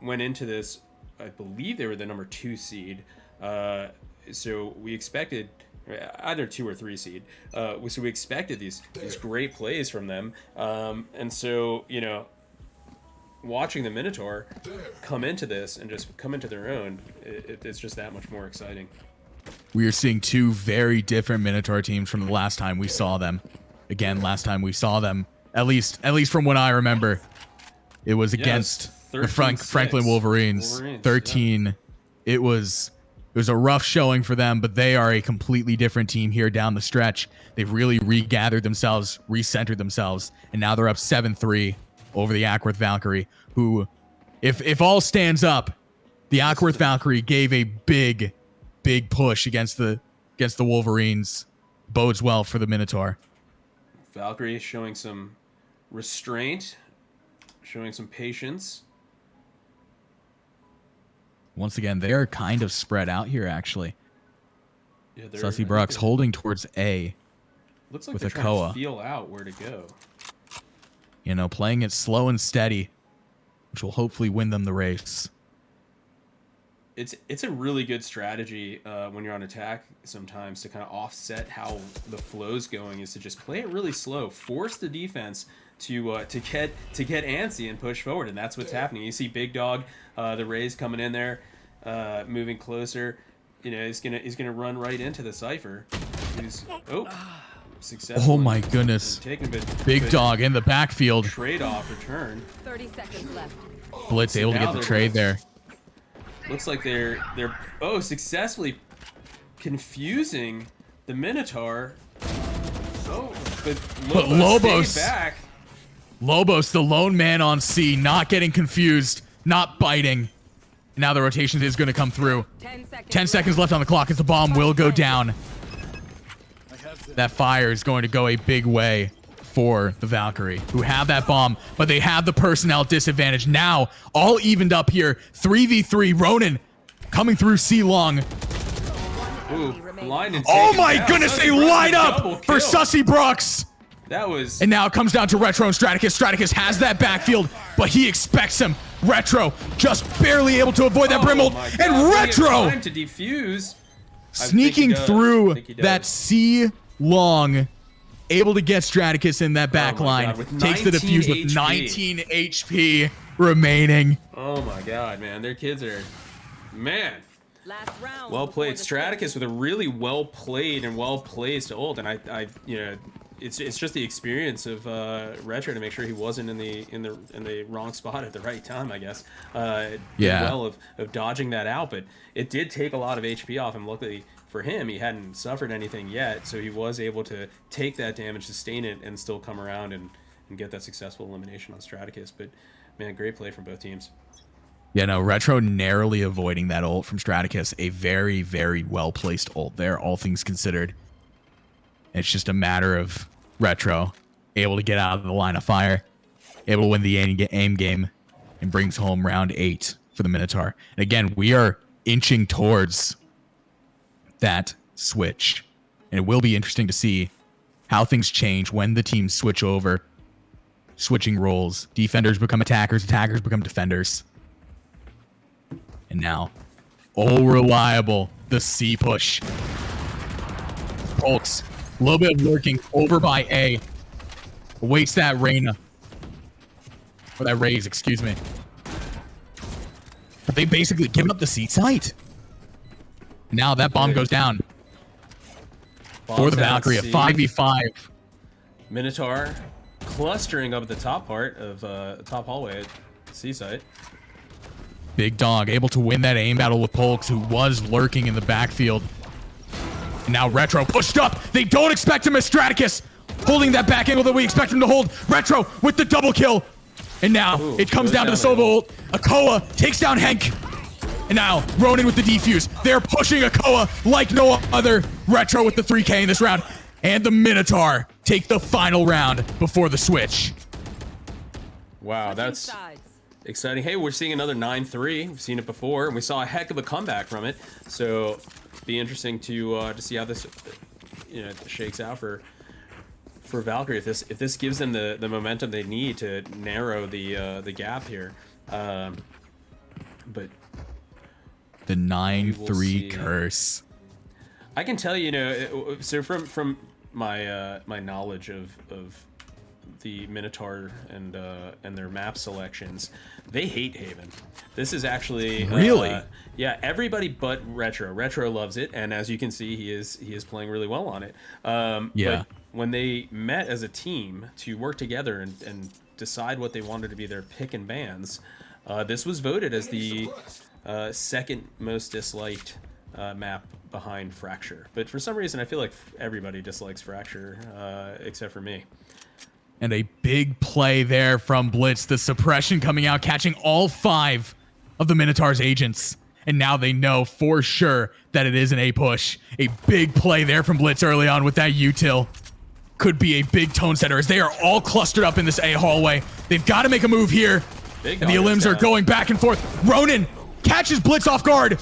S1: went into this. I believe they were the number 2 seed. So we expected either 2 or 3 seed. So we expected these great plays from them. And so, watching the Minotaur come into this and just come into their own, it's just that much more exciting.
S7: We are seeing 2 very different Minotaur teams from the last time we saw them. Again, last time we saw them, at least from what I remember, it was against the Franklin Wolverines. 13. Yeah. It was a rough showing for them, but they are a completely different team here down the stretch. They've really regathered themselves, recentered themselves, and now they're up 7-3 over the Ackworth Valkyrie, who, if all stands up, the Ackworth Valkyrie gave a big push against the Wolverines. Bodes well for the Minotaur.
S1: Valkyrie showing some restraint, showing some patience.
S7: Once again, they are kind of spread out here, actually.
S1: Yeah,
S7: Sussy Brock's holding towards A.
S1: Looks like
S7: with
S1: they're
S7: a
S1: trying to feel out where to go.
S7: Playing it slow and steady, which will hopefully win them the race.
S1: It's a really good strategy when you're on attack sometimes to kind of offset how the flow's going, is to just play it really slow, force the defense to get antsy and push forward, and that's what's happening. You see Big Dog, the Rays coming in there, moving closer. He's gonna run right into the Cypher. Successful.
S7: Oh my goodness! Big Dog in the backfield.
S1: Trade-off return.
S5: 30 seconds left.
S7: Blitz able to get the trade there.
S1: Looks like they're successfully confusing the Minotaur. But
S7: Lobos
S1: stayed back.
S7: Lobos, the lone man on C, not getting confused, not biting. Now the rotation is going to come through. 10 seconds left on the clock as the bomb will go down. That fire is going to go a big way for the Valkyrie, who have that bomb, but they have the personnel disadvantage. Now, all evened up here. 3v3, Ronin coming through C long.
S1: Oh
S7: my goodness, they line up for Sussy Brooks.
S1: That was...
S7: And now it comes down to Retro and Straticus. Straticus has that backfield, but he expects him. Retro just barely able to avoid that Brimble. And Retro
S1: time to defuse.
S7: Sneaking through that C long, able to get Straticus in that back line. Takes the defuse with 19 HP remaining.
S1: Oh my god, man. Their kids are... Man. Well played. Straticus with a really well played and well placed ult, and I it's just the experience of Retro to make sure he wasn't in the wrong spot at the right time, I guess. Well of dodging that out, but it did take a lot of HP off him. Luckily for him, he hadn't suffered anything yet, so he was able to take that damage, sustain it, and still come around and get that successful elimination on Straticus. But man, great play from both teams.
S7: Yeah, no, Retro narrowly avoiding that ult from Straticus. A very, very well-placed ult there, all things considered. It's just a matter of Retro able to get out of the line of fire, able to win the aim game, and brings home round 8 for the Minotaur. And again, we are inching towards that switch. And it will be interesting to see how things change when the teams switch over, switching roles. Defenders become attackers, attackers become defenders. And now, reliable, the C push. Polks, a little bit of lurking over by A. Waits that Reyna. Or that Raze, excuse me. But they basically give up the C site. Now that bomb goes down. For the Valkyrie, a 5v5.
S1: Minotaur clustering up at the top part of top hallway at C site.
S7: Big Dog able to win that aim battle with Polks, who was lurking in the backfield. And now Retro pushed up. They don't expect him as Straticus, holding that back angle that we expect him to hold. Retro with the double kill. And now it comes down to the Sova ult. Akoa takes down Henk. And now Ronin with the defuse. They're pushing Akoa like no other. Retro with the 3K in this round. And the Minotaur take the final round before the switch.
S1: Wow, that's exciting. Hey, we're seeing another 9-3. We've seen it before, and we saw a heck of a comeback from it. So, be interesting to see how this shakes out for Valkyrie. If this gives them the momentum they need to narrow the gap here. but
S7: The
S1: we will
S7: 9-3
S1: see.
S7: curse.
S1: I can tell you, so from my my knowledge of the Minotaur and their map selections, they hate Haven. This is actually
S7: Really?
S1: Yeah, everybody but Retro. Retro loves it, and as you can see, he is playing really well on it.
S7: Yeah.
S1: But when they met as a team to work together and decide what they wanted to be their pick and bans, this was voted as the second most disliked map behind Fracture. But for some reason, I feel like everybody dislikes Fracture except for me.
S7: And a big play there from Blitz. The suppression coming out, catching all 5 of the Minotaur's agents. And now they know for sure that it is an A push. A big play there from Blitz early on with that util. Could be a big tone setter as they are all clustered up in this A hallway. They've got to make a move here.
S1: Big
S7: And the
S1: doggers
S7: Elims are
S1: down.
S7: going back and forth. Ronin catches Blitz off guard.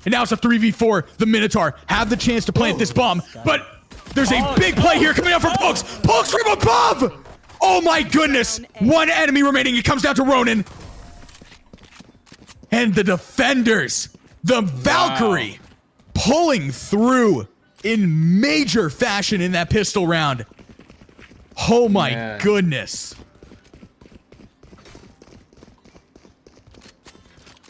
S7: And now it's a 3v4. The Minotaur have the chance to plant this bomb, but there's a big play here coming out from Pokes. Pokes from above! Oh my goodness! One enemy remaining. It comes down to Ronin. And the defenders, the Valkyrie, pulling through in major fashion in that pistol round. Oh my
S1: Man.
S7: goodness.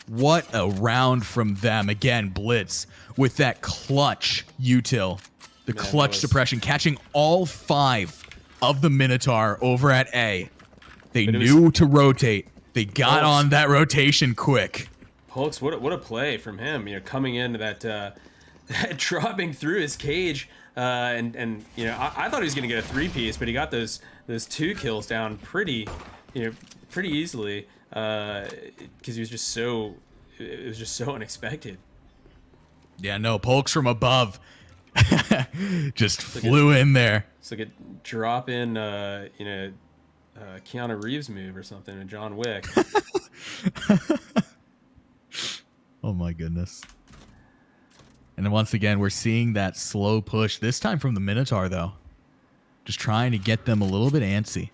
S7: What a round from them. Again, Blitz with that clutch util. The
S1: Man,
S7: clutch
S1: that was-
S7: suppression, catching all 5 of the Minotaur over at A. They
S1: But it was-
S7: knew to rotate. They got
S1: Pulse.
S7: on that rotation quick.
S1: Pulse, what a play from him! You know, coming into that, dropping through his cage, and you know, I thought he was gonna get a 3-piece, but he got those 2 kills down pretty easily, because he was just so, it was just so unexpected.
S7: Yeah, no, Polks from above just flew in there.
S1: It's like a drop in, Keanu Reeves move or something, a John Wick.
S7: Oh my goodness. And then once again, we're seeing that slow push, this time from the Minotaur, though. Just trying to get them a little bit antsy.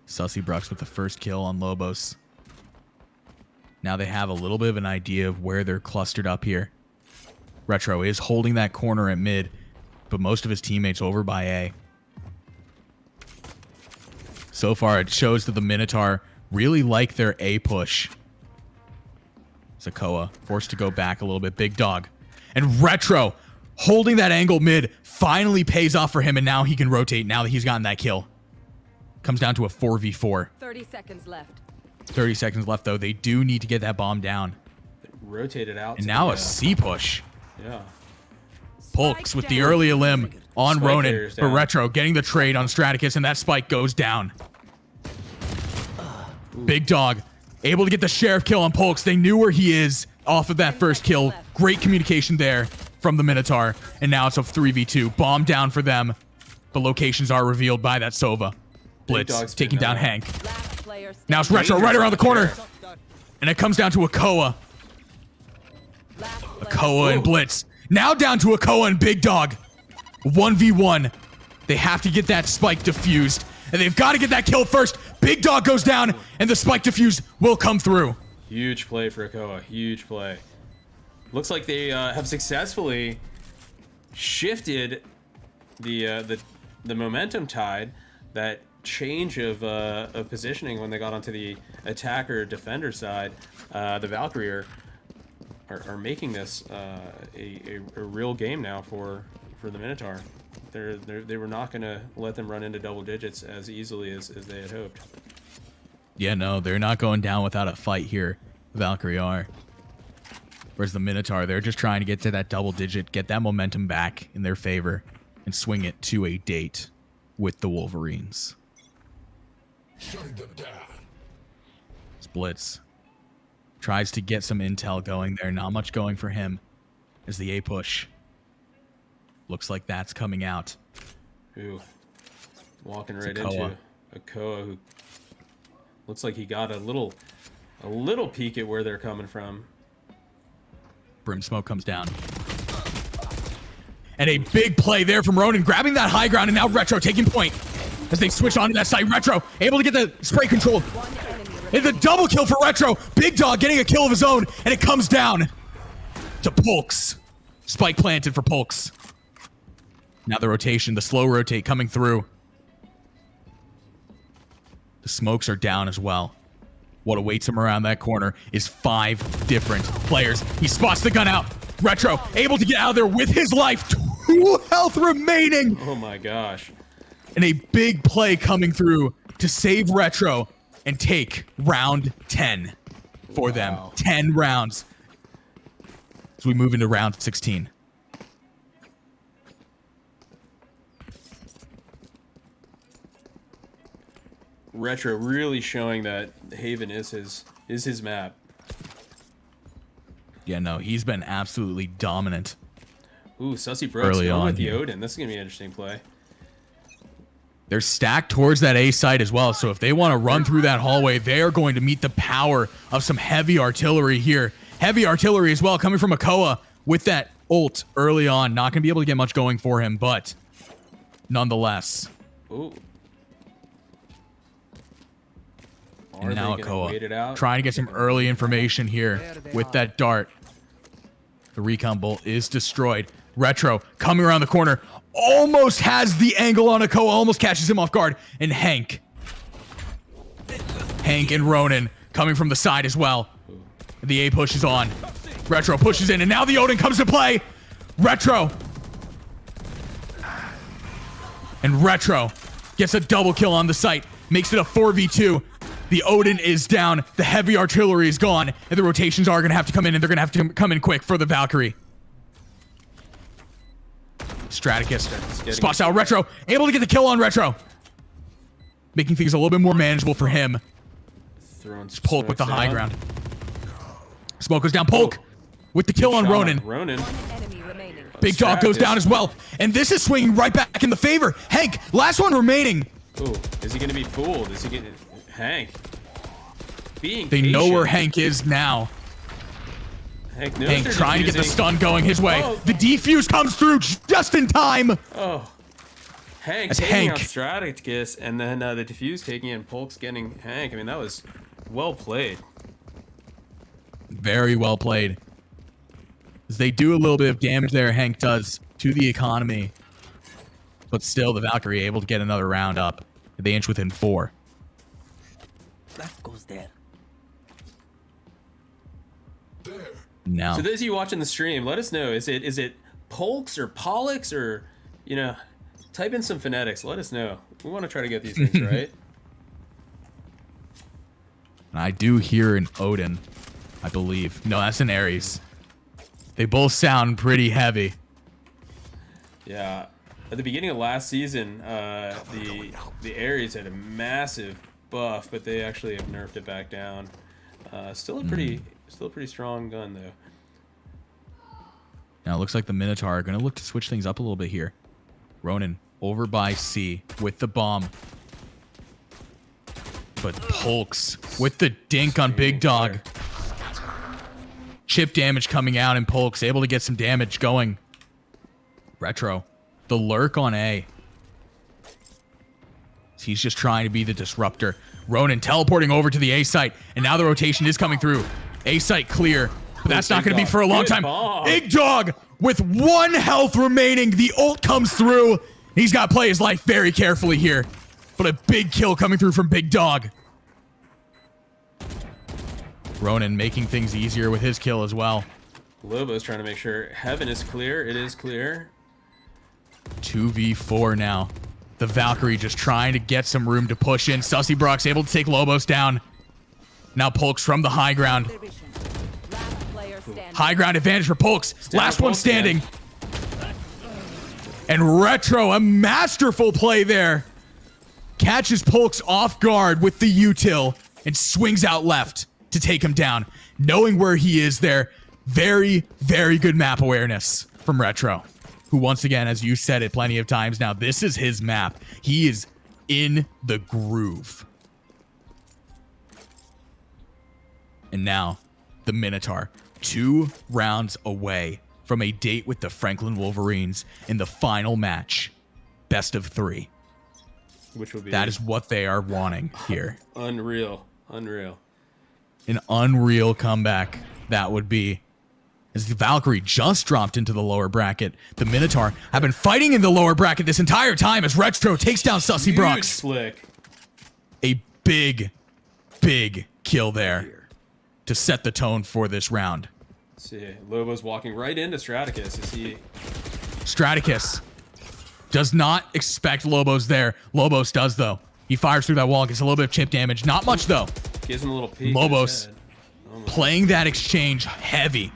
S7: Sussy Brooks with the first kill on Lobos. Now they have a little bit of an idea of where they're clustered up here. Retro is holding that corner at mid, but most of his teammates over by A. So far, it shows that the Minotaur really like their A push. Zakoa forced to go back a little bit. Big Dog. And Retro holding that angle mid finally pays off for him, and now he can rotate now that he's gotten that kill. Comes down to a 4v4.
S5: 30 seconds left.
S7: 30 seconds left, though. They do need to get that bomb down.
S1: Rotated out.
S7: And
S1: to
S7: now
S1: the,
S7: a C push.
S1: Yeah.
S7: Polks with the early elim on
S1: Spike
S7: Ronin.
S1: carriers
S7: But
S1: down.
S7: Retro getting the trade on Straticus, and that spike goes down. Big Dog able to get the sheriff kill on Polks. They knew where he is off of that first kill. Great communication there from the Minotaur. And now it's a 3v2. Bomb down for them. The locations are revealed by that Sova. Blitz
S1: Dog's
S7: taking
S1: been,
S7: down Hank.
S5: Last player
S7: Now it's Retro right around the corner. And it comes down to Akoa. Akoa and Blitz. Now down to Akoa and Big Dog. 1v1. They have to get that spike diffused. And they've got to get that kill first. Big Dog goes down, and the spike diffused will come through.
S1: Huge play for Akoa. Huge play. Looks like they have successfully shifted the momentum tide. That change of positioning when they got onto the attacker defender side. The Valkyrie are making this a real game now for the Minotaur. They were not going to let them run into double digits as easily as they had hoped.
S7: Yeah, no, they're not going down without a fight here. The Valkyrie are. Whereas the Minotaur, they're just trying to get to that double digit, get that momentum back in their favor, and swing it to a date with the Wolverines. Blitz tries to get some intel going there. Not much going for him as the A push. Looks like that's coming out.
S1: Ooh, walking right
S7: Akoa.
S1: into Akoa, who looks like he got a little peek at where they're coming from.
S7: Brim Smoke comes down. And a big play there from Ronin, grabbing that high ground, and now Retro taking point. as they switch onto that side. Retro able to get the spray control. It's a double kill for Retro. Big Dog getting a kill of his own, and it comes down to Pulks. Spike planted for Pulks. Now the rotation, the slow rotate coming through. The smokes are down as well. What awaits him around that corner is 5 different players. He spots the gun out. Retro able to get out of there with his life. 2 health remaining.
S1: Oh my gosh.
S7: And a big play coming through to save Retro and take round 10 for them. 10 rounds. As we move into round 16.
S1: Retro really showing that Haven is his map.
S7: Yeah, no, he's been absolutely dominant.
S1: Ooh, Sussy Brooks
S7: Early
S1: going
S7: on,
S1: with the
S7: yeah.
S1: Odin. This is gonna be an interesting play.
S7: They're stacked towards that A site as well, so if they want to run through that hallway, they are going to meet the power of some heavy artillery here. Heavy artillery as well, coming from Akoa with that ult early on. Not going to be able to get much going for him, but nonetheless.
S1: Ooh.
S7: And now Akoa
S1: wait it out?
S7: trying to get some early information here with that dart. The recon bolt is destroyed. Retro coming around the corner. Almost has the angle on Akoa. Almost catches him off guard. And Hank and Ronan coming from the side as well. The A push is on. Retro pushes in. And now the Odin comes to play. Retro. And Retro gets a double kill on the site. Makes it a 4v2. The Odin is down. The heavy artillery is gone. And the rotations are going to have to come in. And they're going to have to come in quick for the Valkyrie. Straticus spots out Retro. Able to get the kill on Retro. Making things a little bit more manageable for him. Polk with the high ground. Smoke goes down. Polk with the kill on Ronan.
S1: Ronan.
S7: Big Dog goes down as well. And this is swinging right back in the favor. Hank, last one remaining.
S1: Ooh, is he going to be fooled? Is he going to... Hank. Being
S7: They
S1: patient.
S7: know where Hank is now.
S1: Hank
S7: trying to get the stun going his way. Oh. The defuse comes through just in time.
S1: Oh. Hank
S7: That's
S1: taking
S7: Hank.
S1: out Straticus, and then the defuse taking in Polk's getting Hank. I mean, that was well played.
S7: Very well played. As they do a little bit of damage there, Hank does to the economy. But still, the Valkyrie able to get another round up. They inch within 4.
S8: That goes there.
S7: Now.
S1: So those of you watching the stream, let us know. Is it Polks or Pollux or, you know, type in some phonetics. Let us know. We want to try to get these things right.
S7: I do hear an Odin, I believe. No, that's an Ares. They both sound pretty heavy.
S1: Yeah. At the beginning of last season, the Ares had a massive buff, but they actually have nerfed it back down. Still a pretty strong gun though.
S7: Now it looks like the Minotaur are going to look to switch things up a little bit here. Ronan over by C with the bomb. But Polks with the dink on Big Dog. Chip damage coming out, and Polks able to get some damage going. Retro. The lurk on A. He's just trying to be the disruptor. Ronan teleporting over to the A site, and now the rotation is coming through. A site clear, but that's not going to be for a long time. Big Dog with 1 health remaining. The ult comes through. He's got to play his life very carefully here, but a big kill coming through from Big Dog. Ronan making things easier with his kill as well.
S1: Lobo's trying to make sure Heaven is clear. It is clear.
S7: 2v4 now. The Valkyrie just trying to get some room to push in. Sussy Brock's able to take Lobos down. Now Polks from the high ground. High ground advantage for Polks. Last one standing. And Retro, a masterful play there. Catches Polks off guard with the util and swings out left to take him down. Knowing where he is there. Very, very good map awareness from Retro. Who, once again, as you said it plenty of times now, this is his map. He is in the groove. And now, the Minotaur, 2 rounds away from a date with the Franklin Wolverines in the final match. Best of 3.
S1: which will be
S7: That is what they are wanting here.
S1: unreal.
S7: An unreal comeback that would be. As the Valkyrie just dropped into the lower bracket, the Minotaur have been fighting in the lower bracket this entire time as Retro takes down Sussy
S1: Huge
S7: Brooks.
S1: flick.
S7: A big kill there to set the tone for this round.
S1: Let's see, Lobo's walking right into Straticus. Is he?
S7: Straticus does not expect Lobos there. Lobos does, though. He fires through that wall, gets a little bit of chip damage. Not much, though.
S1: Gives him a little peek.
S7: Lobos playing that exchange heavy.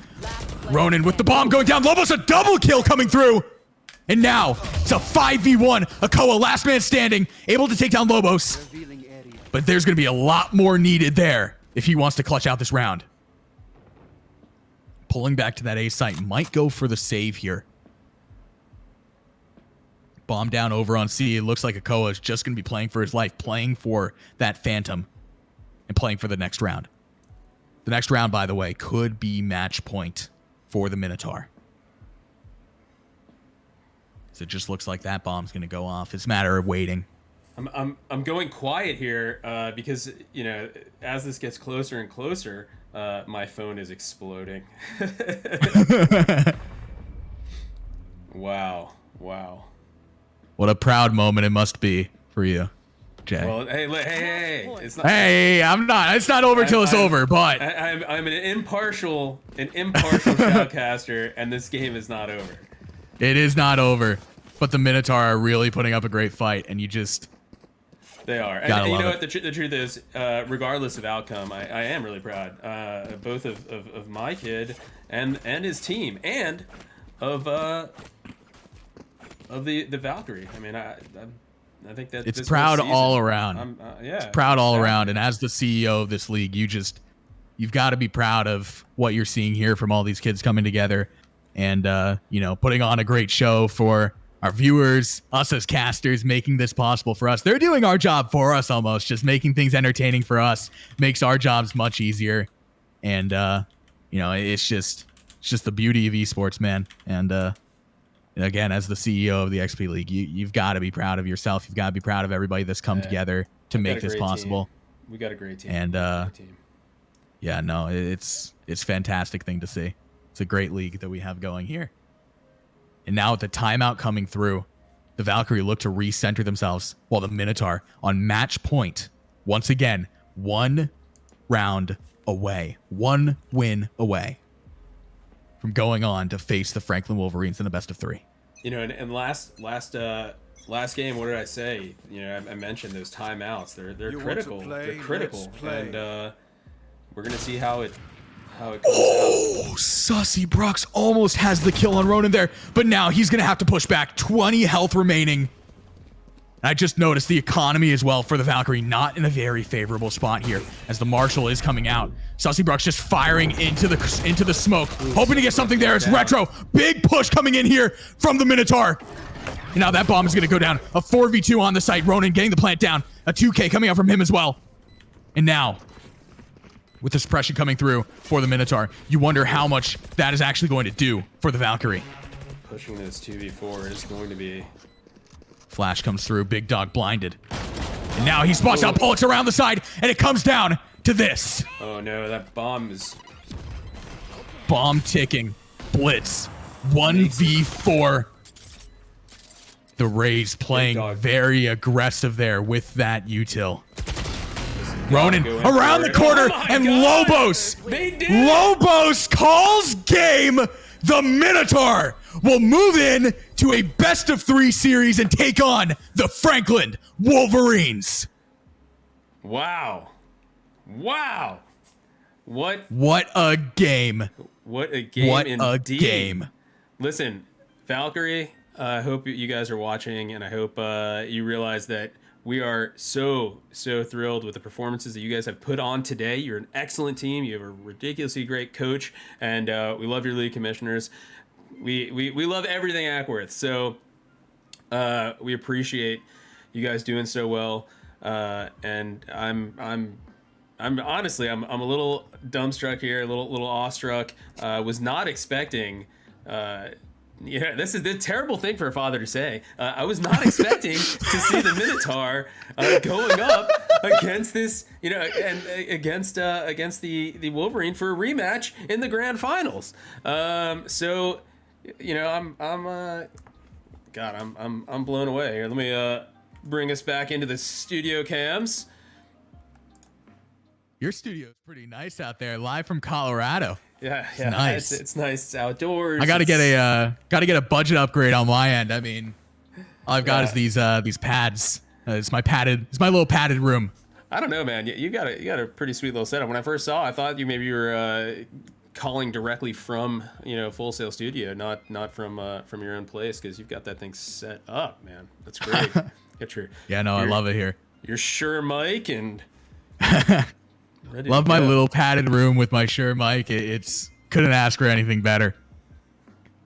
S7: Ronin with the bomb going down. Lobos a double kill coming through. And now it's a 5v1. Akoa, last man standing, able to take down Lobos. But there's going to be a lot more needed there if he wants to clutch out this round. Pulling back to that A site, might go for the save here. Bomb down over on C. It looks like Akoa is just going to be playing for his life, playing for that Phantom, and playing for the next round. The next round, by the way, could be match point for the Minotaur. So it just looks like that bomb's going to go off. It's a matter of waiting.
S1: I'm going quiet here because, you know, as this gets closer and closer, my phone is exploding. Wow.
S7: What a proud moment it must be for you, Jay.
S1: Well, hey! It's not,
S7: hey, I'm not. It's not over till it's over. But
S1: I'm an impartial shoutcaster, and this game is not over.
S7: It is not over. But the Minotaur are really putting up a great fight, and you just.
S1: They are. And you know what? The truth is, regardless of outcome, I am really proud, both of my kid and his team, and of the Valkyrie. I mean, I think that
S7: it's proud all around.
S1: Yeah,
S7: it's proud all around. And as the CEO of this league, you've got to be proud of what you're seeing here from all these kids coming together, and putting on a great show for our viewers, us as casters, making this possible for us. They're doing our job for us almost, just making things entertaining for us makes our jobs much easier. And, it's just the beauty of esports, man. And again, as the CEO of the XP League, you've got to be proud of yourself. You've got to be proud of everybody that's come together to make this possible.
S1: We got a great team.
S7: And, it's a fantastic thing to see. It's a great league that we have going here. And now with the timeout coming through, the Valkyrie look to recenter themselves while the Minotaur on match point. Once again, 1 round away, 1 win away from going on to face the Franklin Wolverines in the best of 3.
S1: You know, and last game, what did I say? You know, I mentioned those timeouts. They're critical. They're critical. And we're gonna see how it comes out.
S7: Sussy Brooks almost has the kill on Ronin there, but now he's going to have to push back. 20 health remaining. I just noticed the economy as well for the Valkyrie, not in a very favorable spot here as the Marshal is coming out. Sussy Brooks just firing into the smoke, hoping to get something there. It's Retro. Big push coming in here from the Minotaur. And now that bomb is going to go down. A 4v2 on the site. Ronin getting the plant down. A 2K coming out from him as well. And now, with the suppression coming through for the Minotaur, you wonder how much that is actually going to do for the Valkyrie.
S1: Pushing this 2v4 is going to be...
S7: Flash comes through, Big Dog blinded. And now he spots out Pollux around the side, and it comes down to this.
S1: Oh no, that bomb is...
S7: Bomb ticking. Blitz. 1v4. The Rays playing very aggressive there with that util. Ronin around the corner, and Lobos. Lobos calls game. The Minotaur will move in to a best of 3 series and take on the Franklin Wolverines.
S1: Wow. What
S7: a game.
S1: What a game
S7: What
S1: indeed.
S7: a game.
S1: Listen, Valkyrie, I hope you guys are watching, and I hope you realize that we are so thrilled with the performances that you guys have put on today. You're an excellent team. You have a ridiculously great coach, and we love your league commissioners. We love everything Ackworth. So we appreciate you guys doing so well. And I'm honestly a little dumbstruck here, a little awestruck. Was not expecting Yeah, this is the terrible thing for a father to say. I was not expecting to see the Minotaur going up against this, and against the Wolverine for a rematch in the grand finals. So, I'm blown away. Here, let me bring us back into the studio cams.
S7: Your studio's pretty nice out there, live from Colorado.
S1: Yeah,
S7: nice.
S1: It's nice. It's outdoors.
S7: I gotta get a budget upgrade on my end. I mean, all I've got is these pads. It's my little padded room.
S1: I don't know, man. You got a pretty sweet little setup. When I first saw, I thought you were calling directly from Full Sail Studio, not from your own place, because you've got that thing set up, man. That's great. Get your
S7: I love it here.
S1: Your Shure mic and
S7: love my little padded room with my Shure mic. It's couldn't ask for anything better.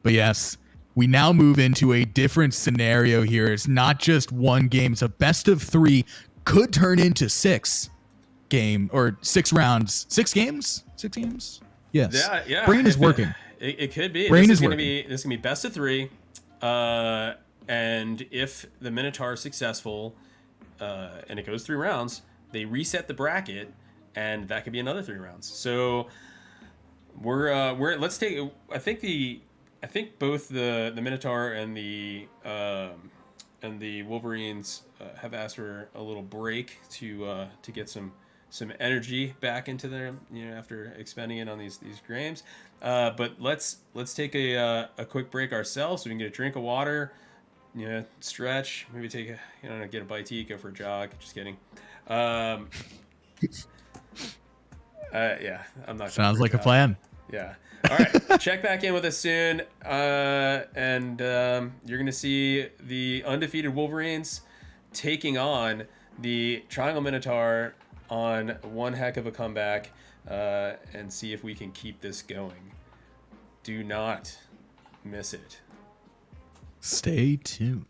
S7: But yes, we now move into a different scenario here. It's not just one game. It's a best of 3. Could turn into 6 rounds. 6 games? 6 games? Yes.
S1: Yeah.
S7: Brain is working.
S1: It could be.
S7: Brain
S1: this is
S7: working.
S1: This is gonna be best of 3. And if the Minotaur is successful, and it goes 3 rounds, they reset the bracket, and that could be another 3 rounds. So let's take. I think both the Minotaur and the Wolverines have asked for a little break to get some energy back into them, after expending it on these games. But let's take a quick break ourselves so we can get a drink of water, stretch, maybe take get a bite to eat, go for a jog. Just kidding. Yeah, I'm not.
S7: Sounds like a plan.
S1: Yeah. All right. Check back in with us soon. And you're going to see the undefeated Wolverines taking on the Triangle Minotaur on one heck of a comeback, and see if we can keep this going. Do not miss it.
S7: Stay tuned.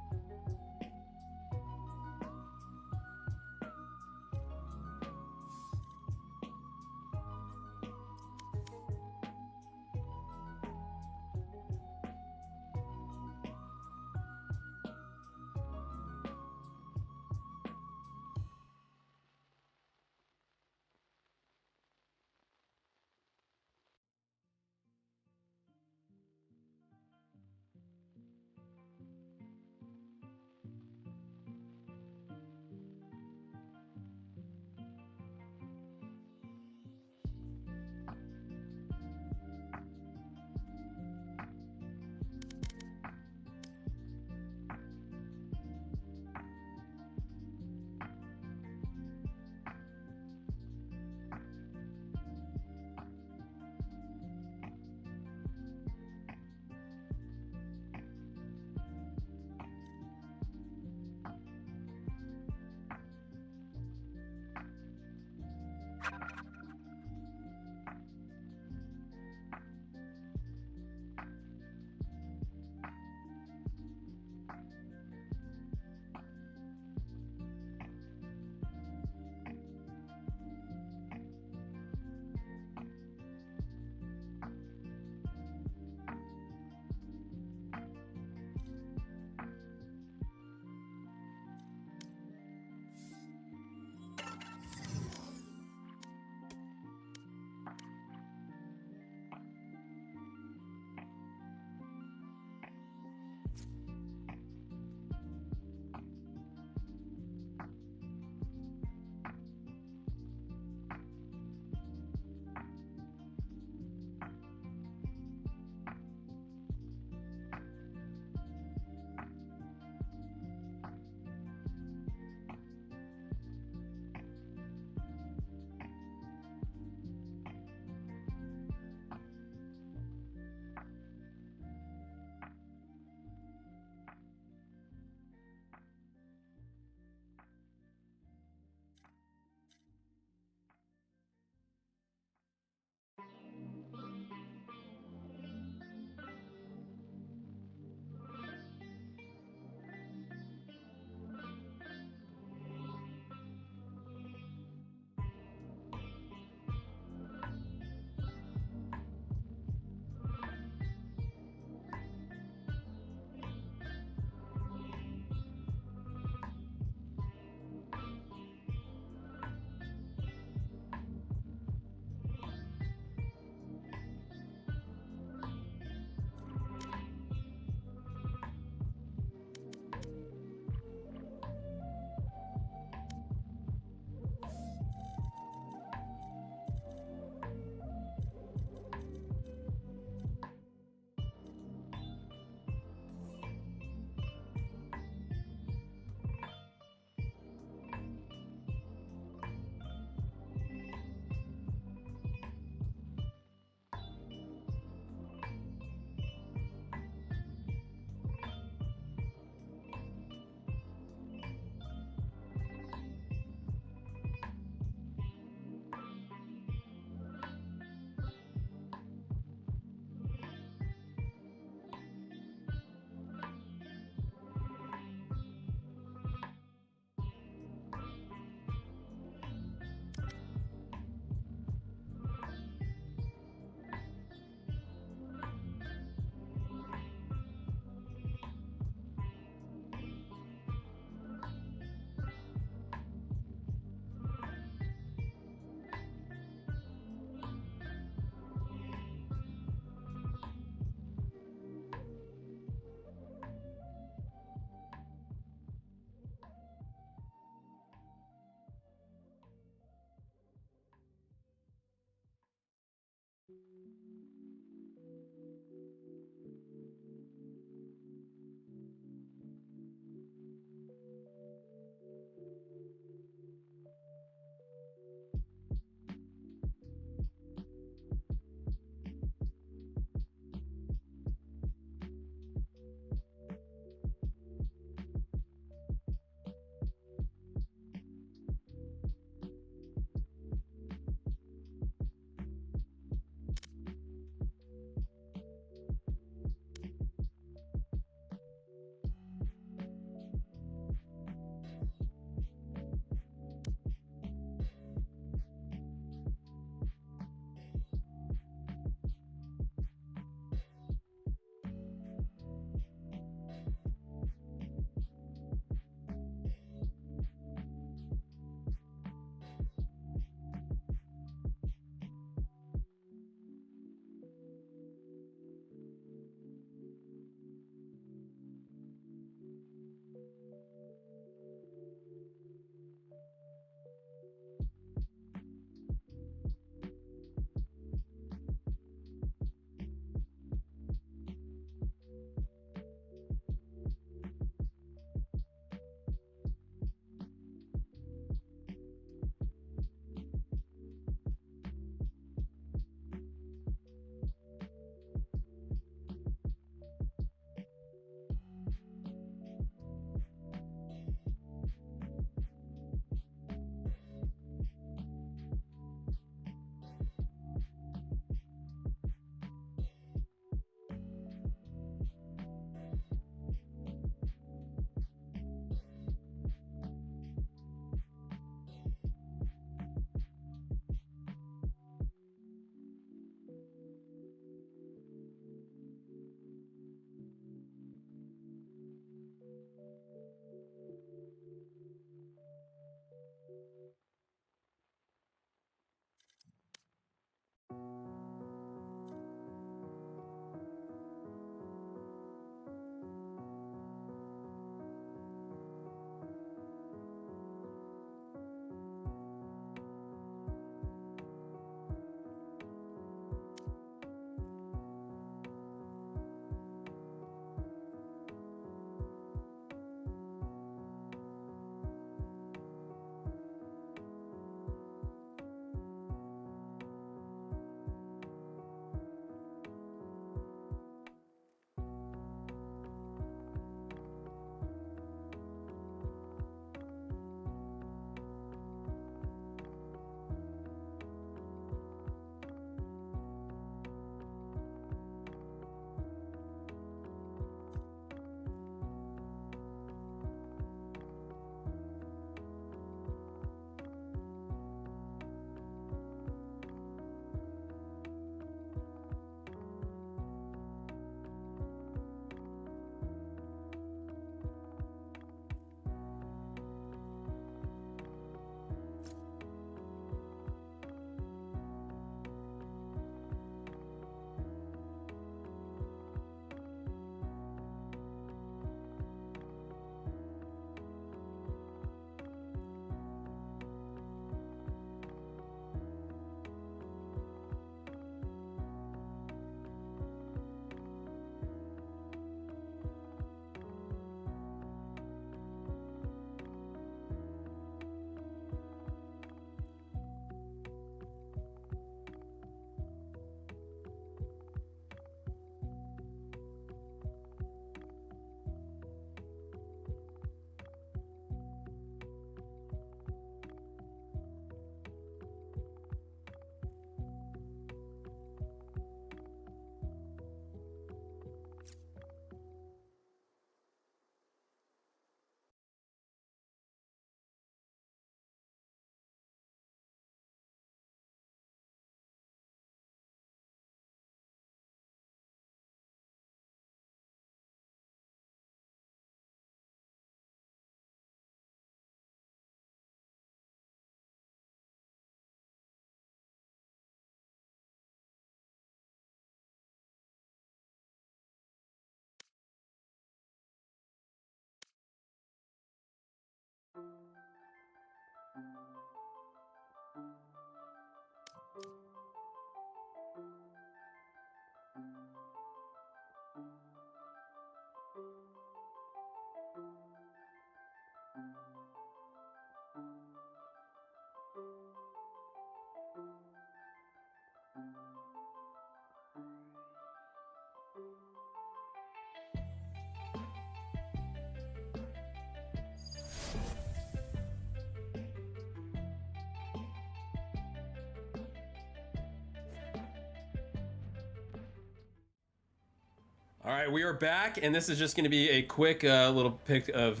S1: All right, we are back, and this is just going to be a quick little pic of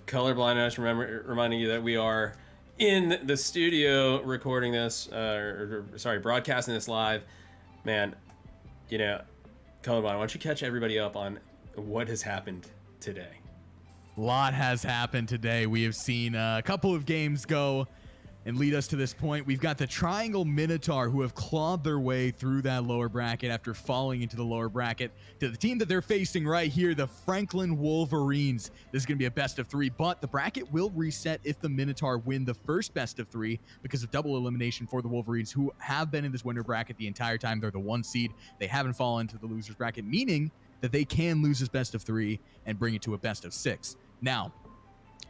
S1: colorblindness. Reminding you that we are in the studio recording this, broadcasting this live. Man, you know, colorblind. Why don't you catch everybody up on what has happened today?
S7: A lot has happened today. We have seen a couple of games go and lead us to this point. We've got the Triangle Minotaur, who have clawed their way through that lower bracket after falling into the lower bracket, to the team that they're facing right here, the Franklin Wolverines. This is going to be a best of 3, but the bracket will reset if the Minotaur win the first best of 3 because of double elimination for the Wolverines, who have been in this winner bracket the entire time. They're the 1 seed. They haven't fallen into the losers bracket, meaning that they can lose this best of 3 and bring it to a best of 6. Now,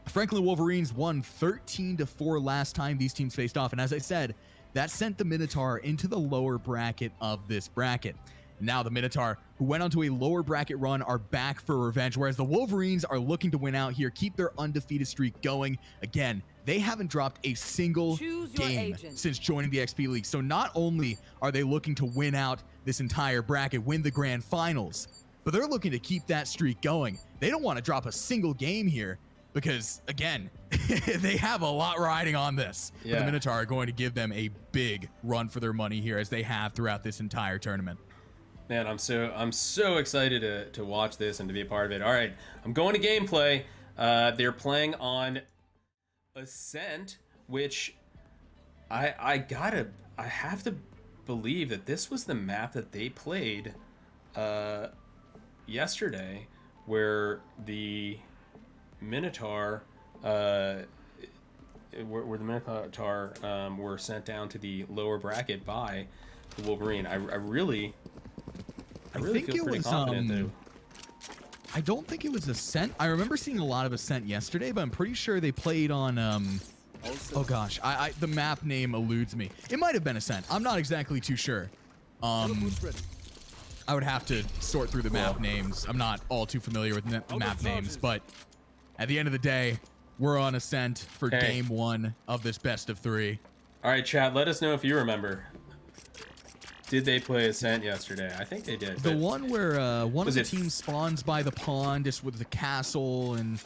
S7: Franklin Wolverines won 13-4 last time these teams faced off, and as I said, that sent the Minotaur into the lower bracket of this bracket. Now the Minotaur, who went onto a lower bracket run, are back for revenge, whereas the Wolverines are looking to win out here, keep their undefeated streak going. Again, they haven't dropped a single game since joining the XP League, so not only are they looking to win out this entire bracket, win the grand finals, but they're looking to keep that streak going. They don't want to drop a single game here, because, again, they have a lot riding on this. Yeah. But the Minotaur are going to give them a big run for their money here, as they have throughout this entire tournament.
S1: Man, I'm so excited to watch this and to be a part of it. All right, I'm going to gameplay. They're playing on Ascent, which I have to believe that this was the map that they played yesterday, where the Minotaur were sent down to the lower bracket by the Wolverine. I really feel pretty confident that
S7: I don't think it was Ascent. I remember seeing a lot of Ascent yesterday, but I'm pretty sure they played on oh gosh, the map name eludes me. It might have been Ascent. I'm not exactly too sure. I would have to sort through the map names. I'm not all too familiar with map names, but at the end of the day, we're on Ascent for game 1 of this best of 3.
S1: All right, chat, let us know if you remember. Did they play Ascent yesterday? I think they did.
S7: The one where one of the teams spawns by the pond, just with the castle and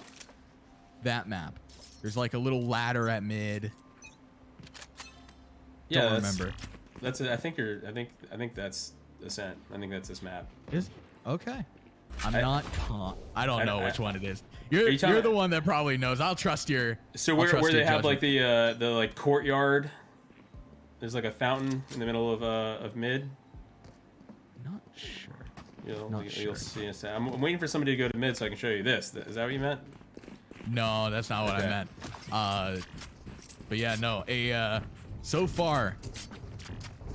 S7: that map. There's like a little ladder at mid.
S1: Yeah,
S7: don't remember.
S1: That's it. I think that's Ascent. I think that's this map.
S7: Okay. I don't know which one it is. You're the one that probably knows. I'll trust your.
S1: So where they have like the like courtyard. There's like a fountain in the middle of mid.
S7: Not sure.
S1: You'll see in a second. I'm waiting for somebody to go to mid so I can show you this. Is that what you meant?
S7: No, that's not what I meant. But yeah, no. So far,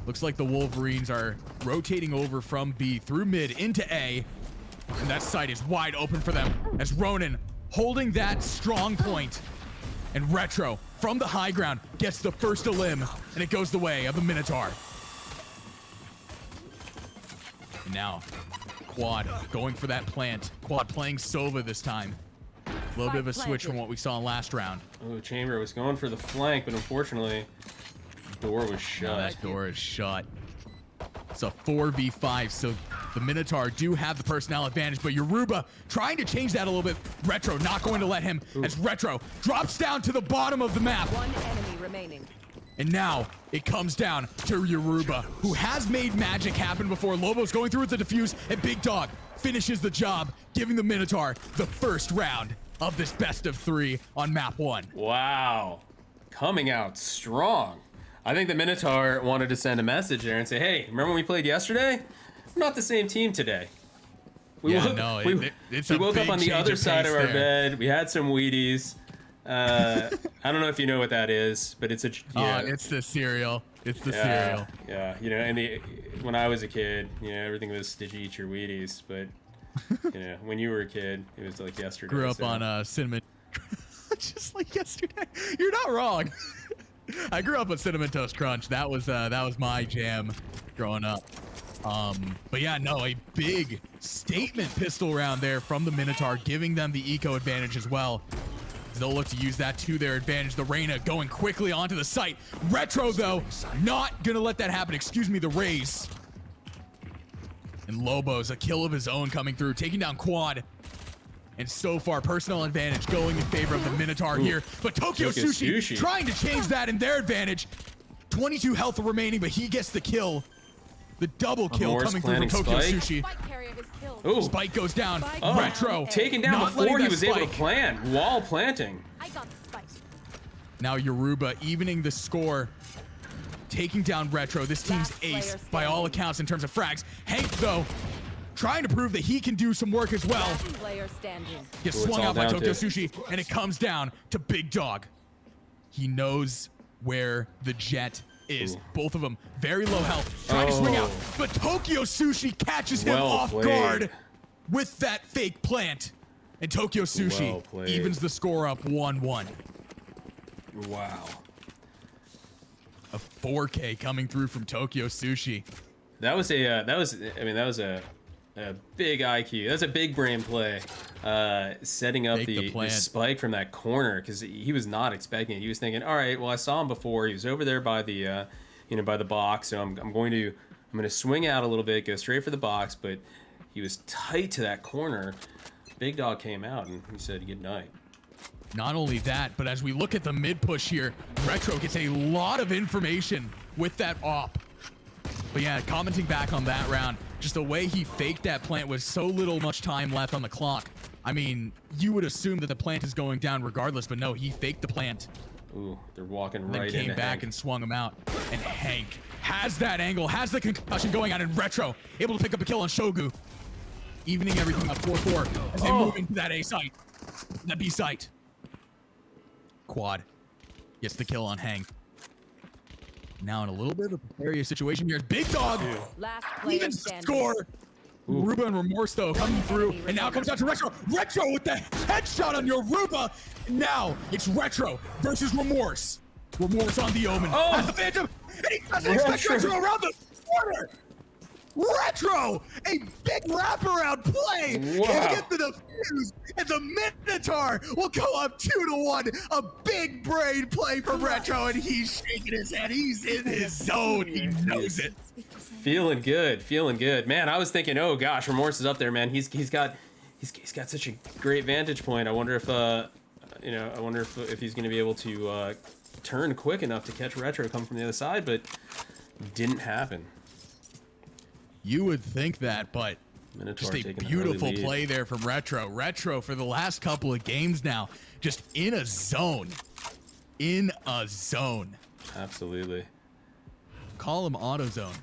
S7: looks like the Wolverines are rotating over from B through mid into A. And that site is wide open for them as Ronin holding that strong point. And Retro from the high ground gets the first elim, and it goes the way of the Minotaur. And now, Quad going for that plant. Quad playing Sova this time. A little bit of a switch from what we saw last round.
S1: Oh, Chamber was going for the flank, but unfortunately, the door was shut.
S7: Now that door is shut. It's a 4v5, so the Minotaur do have the personnel advantage, but Yoruba trying to change that a little bit. Retro not going to let him, as Retro drops down to the bottom of the map.
S5: One enemy remaining.
S7: And now it comes down to Yoruba, who has made magic happen before. Lobo's going through with the defuse, and Big Dog finishes the job, giving the Minotaur the first round of this best of 3 on map 1.
S1: Wow. Coming out strong. I think the Minotaur wanted to send a message there and say, hey, remember when we played yesterday? We're not the same team today. We woke up on the other side of our bed. We had some Wheaties. I don't know if you know what that is, but it's a...
S7: it's the cereal. It's the cereal.
S1: Yeah, and when I was a kid, everything was, did you eat your Wheaties? But You know, when you were a kid, it was like yesterday.
S7: Grew up
S1: so.
S7: on cinnamon, just like yesterday. You're not wrong. I grew up on Cinnamon Toast Crunch. That was my jam growing up. But yeah, no, a big statement pistol round there from the Minotaur, giving them the eco advantage as well. They'll look to use that to their advantage. The Reyna going quickly onto the site. Retro, though, not gonna let that happen. Excuse me, the Raze. And Lobos, a kill of his own coming through, taking down Quad. And so far, personal advantage going in favor of the Minotaur here. But Tokyo Sushi trying to change that in their advantage. 22 health remaining, but he gets the kill. The double kill coming through from Tokyo Sushi.
S1: Ooh.
S7: Spike goes down.
S1: Oh,
S7: Retro
S1: taken down before he was able to plant, while planting.
S5: I got the spike.
S7: Now Yoruba evening the score, taking down Retro. This team's ace by all accounts in terms of frags. Hank, though, trying to prove that he can do some work as well. Gets swung out by Tokyo Sushi, and it comes down to Big Dog. He knows where the Jet is. Both of them very low health, trying to swing out, but Tokyo Sushi catches him off guard with that fake plant, and Tokyo Sushi evens the score up 1-1.
S1: Wow.
S7: A 4K coming through from Tokyo Sushi.
S1: That was a big IQ. That's a big brain play. Setting up the spike from that corner, because he was not expecting it. He was thinking, all right, well, I saw him before. He was over there by the by the box, so I'm going to swing out a little bit, go straight for the box, but he was tight to that corner. Big Dog came out and he said good night.
S7: Not only that, but as we look at the mid push here, Retro gets a lot of information with that op. But yeah, commenting back on that round, just the way he faked that plant with so much time left on the clock. I mean, you would assume that the plant is going down regardless, but no, he faked the plant.
S1: Ooh, they're walking right in.
S7: Then came back and swung him out. And Hank has that angle, has the concussion going on, and Retro able to pick up a kill on Shogu. Evening everything up 4-4 as they move into that A site, that B site. Quad gets the kill on Hank. Now in a little bit of a precarious situation here. Big Dog evens the score. Yoruba and Remorse, though, coming through. And now comes down to Retro. Retro with the headshot on Yoruba. Now it's Retro versus Remorse. Remorse on the Omen.
S1: Oh!
S7: Has the Phantom. And he doesn't expect Retro around the corner. Retro! A big wraparound play!
S1: Wow.
S7: He'll get the defuse, and the Minotaur will go up 2-1. A big brain play from Retro, and he's shaking his head. He's in his zone. He knows it.
S1: Feeling good, feeling good. Man, I was thinking, oh gosh, Remorse is up there, man. He's got such a great vantage point. I wonder if if he's going to be able to turn quick enough to catch Retro coming from the other side, but didn't happen.
S7: You would think that, but
S1: Minotaur
S7: just a beautiful play there from Retro. Retro for the last couple of games now, just in a zone. In a zone.
S1: Absolutely.
S7: Call him AutoZone.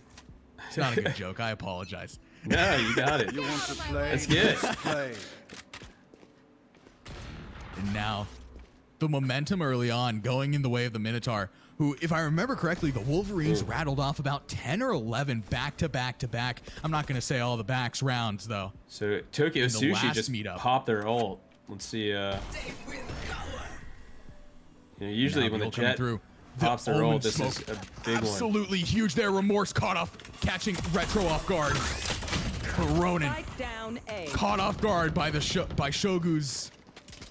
S7: It's not a good joke. I apologize.
S1: No, you got it.
S4: You want to play?
S1: That's good.
S4: Play.
S7: And now, the momentum early on going in the way of the Minotaur, who, if I remember correctly, the Wolverines rattled off about 10 or 11 back-to-back-to-back. I'm not going to say all the backs rounds, though.
S1: So Tokyo Sushi just popped their ult. Let's see. Usually when the Jet pops their ult, this is a big one.
S7: Absolutely huge there. Remorse caught off, catching Retro off guard. But Ronin caught off guard by Shogu's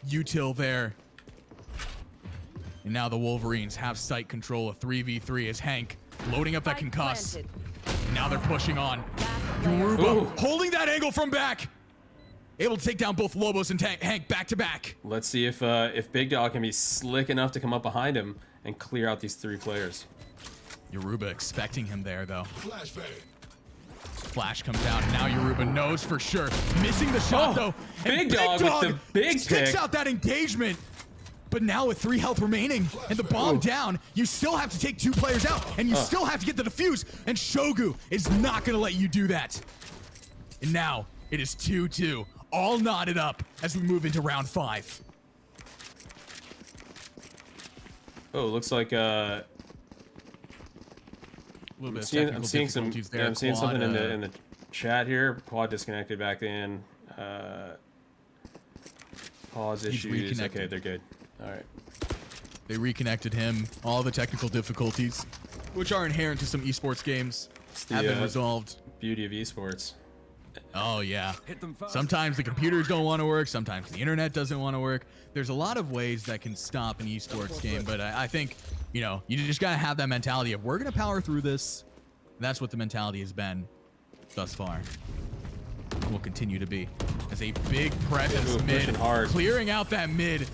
S7: util there. And now the Wolverines have site control of 3v3 as Hank loading up that concuss. Now they're pushing on. Yoruba holding that angle from back. Able to take down both Lobos and Hank back to back.
S1: Let's see if Big Dog can be slick enough to come up behind him and clear out these three players.
S7: Yoruba expecting him there, though. Flash comes out, and now Yoruba knows for sure. Missing the shot, though.
S1: Big Dog with the big
S7: sticks
S1: pick.
S7: out that engagement. But now with 3 health remaining and the bomb down, you still have to take 2 players out, and you still have to get the defuse, and Shogu is not going to let you do that. And now it is 2-2, all knotted up as we move into round 5.
S1: Oh, looks like
S7: I'm seeing
S1: something in the chat here. Quad disconnected back in. Pause
S7: He's
S1: issues.
S7: reconnected.
S1: Okay, they're good. All right.
S7: They reconnected him. All the technical difficulties, which are inherent to some esports games, have been resolved.
S1: Beauty of esports.
S7: Oh, yeah. Sometimes the computers don't want to work. Sometimes the internet doesn't want to work. There's a lot of ways that can stop an esports game, but I think, you know, you just got to have that mentality of we're going to power through this. And that's what the mentality has been thus far. Will continue to be. As a big presence mid,
S1: hard.
S7: clearing out that mid.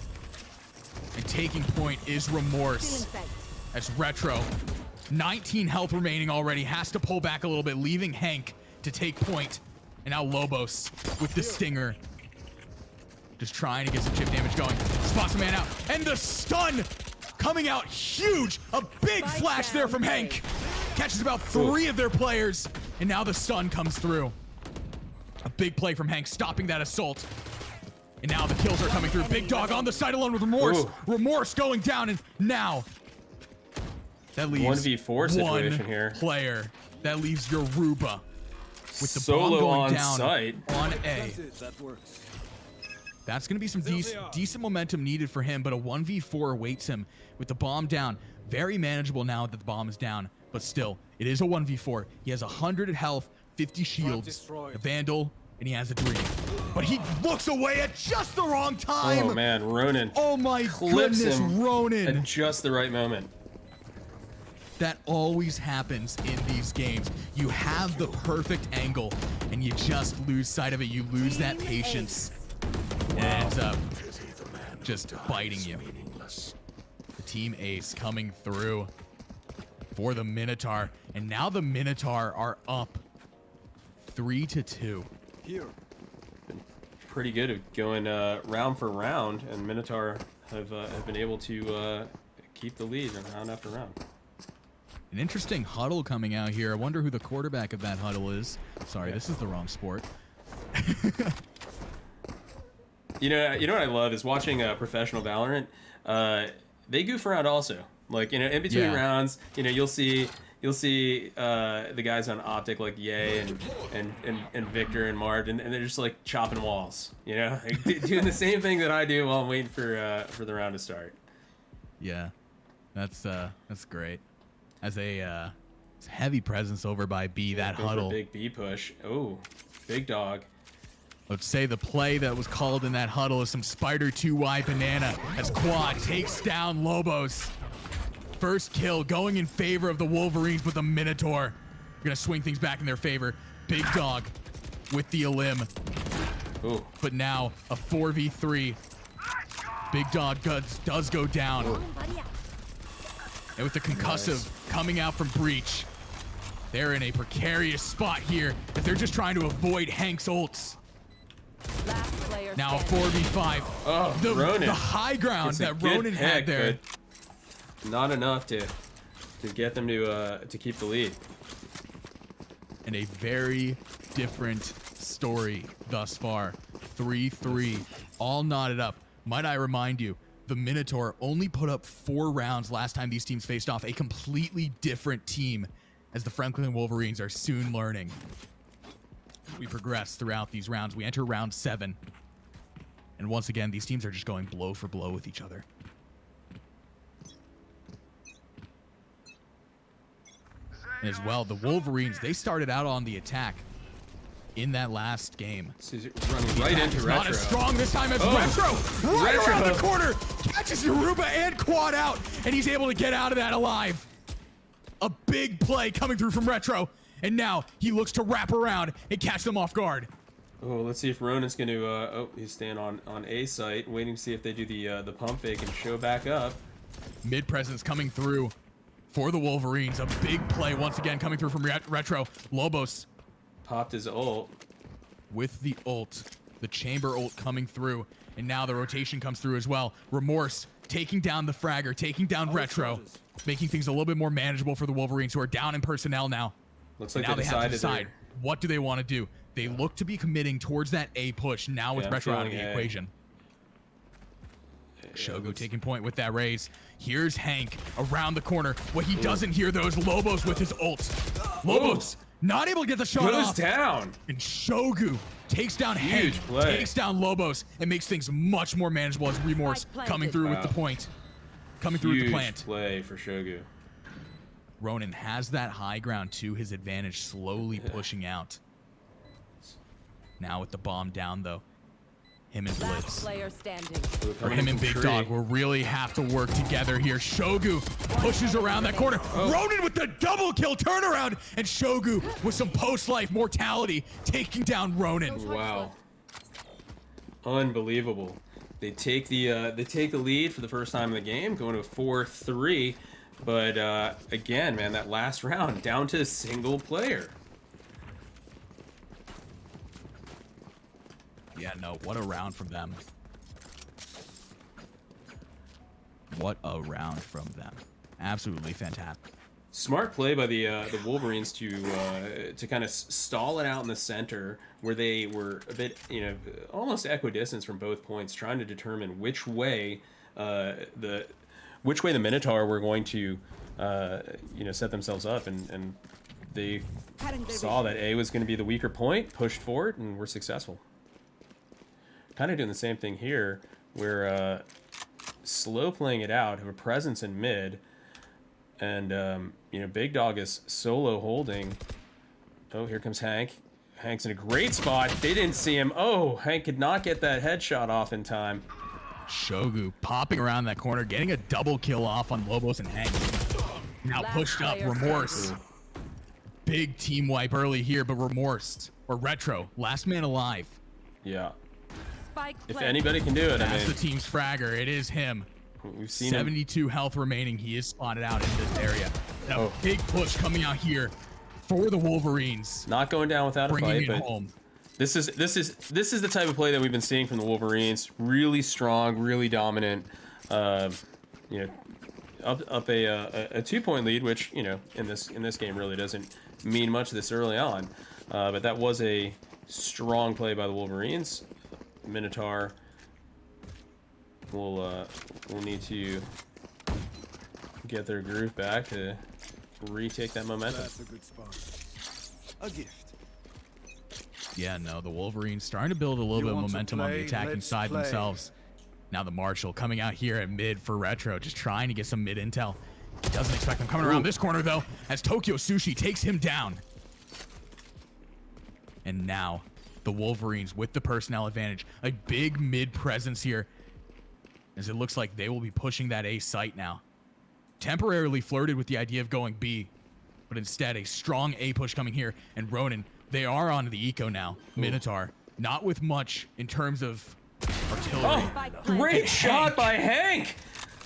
S7: And taking point is Remorse. As Retro, 19 health remaining already, has to pull back a little bit, leaving Hank to take point. And now Lobos with the stinger. Just trying to get some chip damage going. Spots a man out. And the stun coming out huge. A big flash there from Hank. Catches about 3 of their players. And now the stun comes through. A big play from Hank, stopping that assault. And now the kills are coming through. Big Dog on the side alone with Remorse.
S1: Ooh.
S7: Remorse going down, and now that leaves
S1: 1v4 situation
S7: one
S1: here.
S7: player. That leaves Yoruba with the
S1: Solo
S7: bomb going
S1: on
S7: down
S1: site.
S7: on A.
S8: That works.
S7: That's going to be some decent momentum needed for him, but a 1v4 awaits him with the bomb down. Very manageable now that the bomb is down, but still, it is a 1v4. He has 100 health, 50 shields, a Vandal, and he has a Dream. But he looks away at just the wrong time.
S1: Oh man, Ronan.
S7: Oh my
S1: Clips
S7: goodness,
S1: him
S7: Ronan.
S1: at just the right moment.
S7: That always happens in these games. You have the perfect angle, and you just lose sight of it. You lose that patience. And it ends up just biting you. The team ace coming through for the Minotaur. And now the Minotaur are up 3-2.
S8: Here.
S1: Pretty good at going round for round, and Minotaur have been able to keep the lead round after round.
S7: An interesting huddle coming out here. I wonder who the quarterback of that huddle is. Sorry, this is the wrong sport.
S1: You know what I love is watching professional Valorant. They goof around also. Like, you know, in between rounds, you know, you'll see the guys on Optic like Ye and Victor and Mart, and they're just like chopping walls. You know, like, doing the same thing that I do while I'm waiting for the round to start.
S7: Yeah, that's great. As a heavy presence over by B, that
S1: Go for a
S7: huddle.
S1: big B push. Oh, Big Dog.
S7: Let's say the play that was called in that huddle is some Spider 2Y banana as Quad takes down Lobos. First kill going in favor of the Wolverines, but the Minotaur are gonna swing things back in their favor. Big Dog with the elim.
S1: Ooh.
S7: But now a 4v3. Big Dog does go down. And with the concussive coming out from Breach, they're in a precarious spot here as they're just trying to avoid Hank's ults.
S5: Last player
S7: Now a
S5: standing.
S7: 4v5.
S1: Oh, Ronan.
S7: The high ground
S1: It's a
S7: that
S1: good
S7: Ronan had
S1: pick,
S7: there.
S1: but not enough to get them to keep the lead.
S7: And a very different story thus far. 3-3, all knotted up. Might I remind you, the Minotaur only put up 4 rounds last time these teams faced off. A completely different team, as the Franklin Wolverines are soon learning. We progress throughout these rounds. We enter round 7. And once again, these teams are just going blow for blow with each other. And as well, the Wolverines, they started out on the attack in that last game.
S1: So he's running right into
S7: It's
S1: Retro.
S7: not as strong this time as Retro. Right
S1: Retro.
S7: around the corner. Catches Yoruba and Quad out. And he's able to get out of that alive. A big play coming through from Retro. And now he looks to wrap around and catch them off guard.
S1: Oh, let's see if Ronan's going to... oh, he's staying on A site, waiting to see if they do the pump fake and show back up.
S7: Mid presence coming through for the Wolverines. A big play once again coming through from Retro. Lobos
S1: Popped his ult.
S7: with the ult. The chamber ult coming through. And now the rotation comes through as well. Remorse taking down the fragger, taking down Retro. Making things a little bit more manageable for the Wolverines, who are down in personnel now.
S1: Looks like
S7: Now
S1: they
S7: they have to
S1: decided
S7: decide, what do they want to do? They look to be committing towards that A push now with
S1: Yeah, I'm
S7: Retro out of
S1: feeling
S7: the
S1: A.
S7: equation. Shogo taking point with that raise. Here's Hank around the corner. What he doesn't hear, though, is Lobos with his ult. Lobos Not able to get the shot
S1: Goes
S7: off.
S1: down.
S7: And Shogu takes down Hank,
S1: Huge play.
S7: takes down Lobos, and makes things much more manageable as Remorse coming through with the point. Coming through with the plant.
S1: Huge play for Shogu.
S7: Ronin has that high ground to his advantage, slowly pushing out. Now with the bomb down, though, him and
S5: Last
S7: Blitz,
S5: player standing.
S7: or him and Big Dog, will really have to work together here. Shogu pushes around that corner. Ronin with the double kill turnaround, and Shogu with some post-life mortality, taking down Ronin.
S1: Wow. Unbelievable. They take the lead for the first time in the game, going to a 4-3. But again, man, that last round down to a single player.
S7: Yeah, no, what a round from them. What a round from them. Absolutely fantastic.
S1: Smart play by the Wolverines to kind of stall it out in the center, where they were a bit, almost equidistant from both points, trying to determine which way the Minotaur were going to set themselves up, and they saw that A was going to be the weaker point, pushed forward, and were successful. Kind of doing the same thing here, where slow playing it out, have a presence in mid, and Big Dog is solo holding. Oh, here comes Hank. Hank's in a great spot. They didn't see him. Oh, Hank could not get that headshot off in time.
S7: Shogu popping around that corner, getting a double kill off on Lobos and Hank. Now pushed up, Remorse. Big team wipe early here, but Remorse, or Retro, last man alive.
S1: Yeah.
S5: Spike
S1: If
S5: planted.
S1: anybody can do it,
S7: That's
S1: I mean,
S7: the team's fragger. It is him.
S1: we've seen him.
S7: 72 health remaining. He is spotted out in this area. And a
S1: Oh.
S7: big push coming out here for the Wolverines.
S1: Not going down without a
S7: Bringing
S1: fight,
S7: it
S1: but
S7: home.
S1: this is the type of play that we've been seeing from the Wolverines. Really strong, really dominant. Up a 2-point lead, which in this game really doesn't mean much this early on. But that was a strong play by the Wolverines. Minotaur will need to get their groove back to retake that momentum.
S4: That's a good spot. A gift.
S7: Yeah, no, the Wolverines starting to build a little
S4: You
S7: bit of
S4: want to
S7: momentum on the
S4: play?
S7: attacking
S4: Let's
S7: side
S4: play.
S7: themselves. Now the Marshal coming out here at mid for Retro, just trying to get some mid intel. He doesn't expect them coming around this corner, though, as Tokyo Sushi takes him down. And now the Wolverines with the personnel advantage. A big mid presence here, as it looks like they will be pushing that A site now. Temporarily flirted with the idea of going B, but instead a strong A push coming here. And Ronin, they are on the eco now. Minotaur, not with much in terms of artillery.
S1: Oh, great shot by Hank!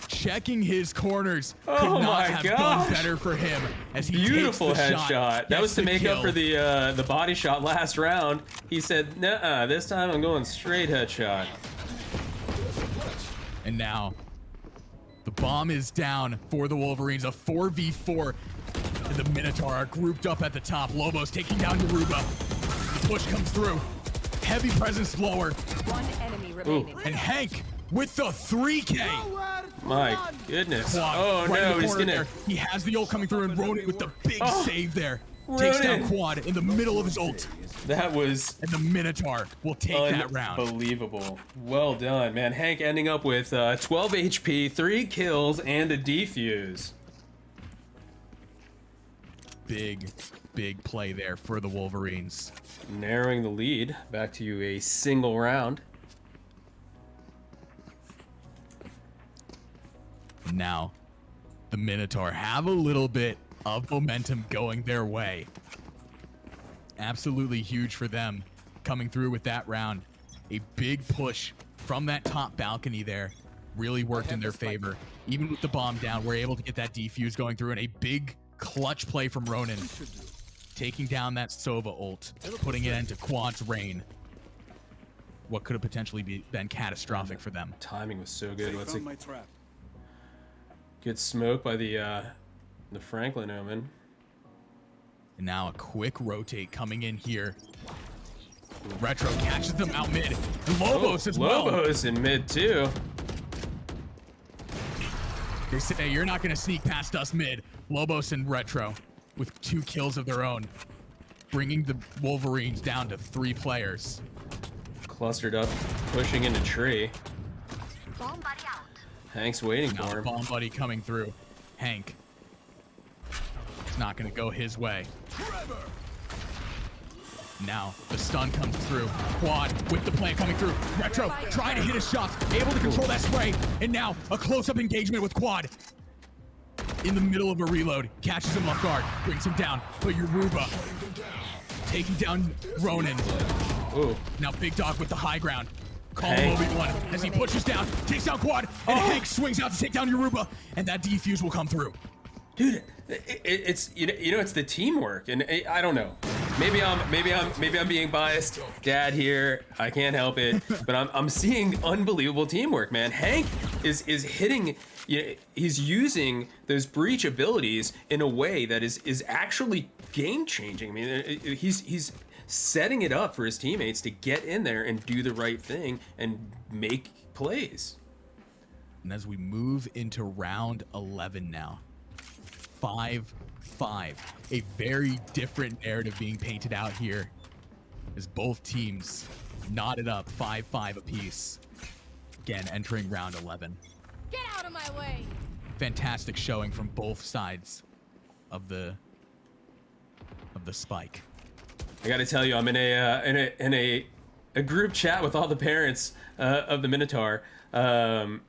S7: Checking his corners.
S1: Oh
S7: Could not
S1: my
S7: have
S1: gosh.
S7: done better for him as he
S1: Beautiful
S7: takes the
S1: headshot.
S7: shot.
S1: That was
S7: Gets
S1: to make
S7: kill.
S1: up for the body shot last round. He said, "Nuh-uh, this time I'm going straight headshot."
S7: And now the bomb is down for the Wolverines. A 4v4. And the Minotaur are grouped up at the top. Lobos taking down Yoruba. The push comes through. Heavy presence lower.
S5: One enemy remaining.
S7: And Hank with the 3K.
S1: My goodness.
S7: Quad
S1: Oh
S7: right in
S1: no,
S7: the
S1: he's
S7: corner
S1: gonna.
S7: there. He has the ult coming through, and Ronin with the big
S1: Oh,
S7: save there. Takes down
S1: Ronin.
S7: Quad in the middle of his ult.
S1: That was
S7: And the Minotaur will take that round.
S1: unbelievable. Well done, man. Hank ending up with 12 HP, 3 kills, and a defuse.
S7: Big play there for the Wolverines.
S1: Narrowing the lead back to a single round.
S7: Now, the Minotaur have a little bit of momentum going their way. Absolutely huge for them coming through with that round. A big push from that top balcony there really worked in their favor. Even with the bomb down, we're able to get that defuse going through, and a big clutch play from Ronin. Taking down that Sova ult, putting it into Quad's reign. What could have potentially been catastrophic for them.
S1: Timing was so good. What's a
S4: Found my trap.
S1: good smoke by the Franklin Omen.
S7: And now a quick rotate coming in here. Retro catches them out mid. And Lobos as well.
S1: Lobos in mid too.
S7: They say you're not going to sneak past us mid. Lobos and Retro with 2 kills of their own. bringing the Wolverines down to 3 players.
S1: Clustered up, pushing into tree. Hank's waiting
S7: Now
S1: for him.
S7: Bomb Buddy coming through. Hank. It's not going to go his way. Now the stun comes through. Quad with the plant coming through. Retro trying to hit his shots, able to control that spray, and now a close-up engagement with Quad. In the middle of a reload, catches him off guard, brings him down. But Yoruba taking down Ronin.
S1: Ooh.
S7: Now Big Dog with the high ground. Call him Obi-Wan as he pushes down, takes down Quad, and Hank swings out to take down Yoruba, and that defuse will come through.
S1: Dude, it's you know it's the teamwork, and I don't know. Maybe I'm being biased, Dad here. I can't help it, but I'm seeing unbelievable teamwork, man. Hank is hitting. He's using those breach abilities in a way that is actually game changing. I mean, he's setting it up for his teammates to get in there and do the right thing and make plays.
S7: And as we move into round 11 now, 5-5, a very different narrative being painted out here as both teams knotted up 5-5 apiece. Again, entering round 11.
S5: Get out of my way.
S7: Fantastic showing from both sides of the spike.
S1: I got to tell you, I'm in a group chat with all the parents of the Minotaur, and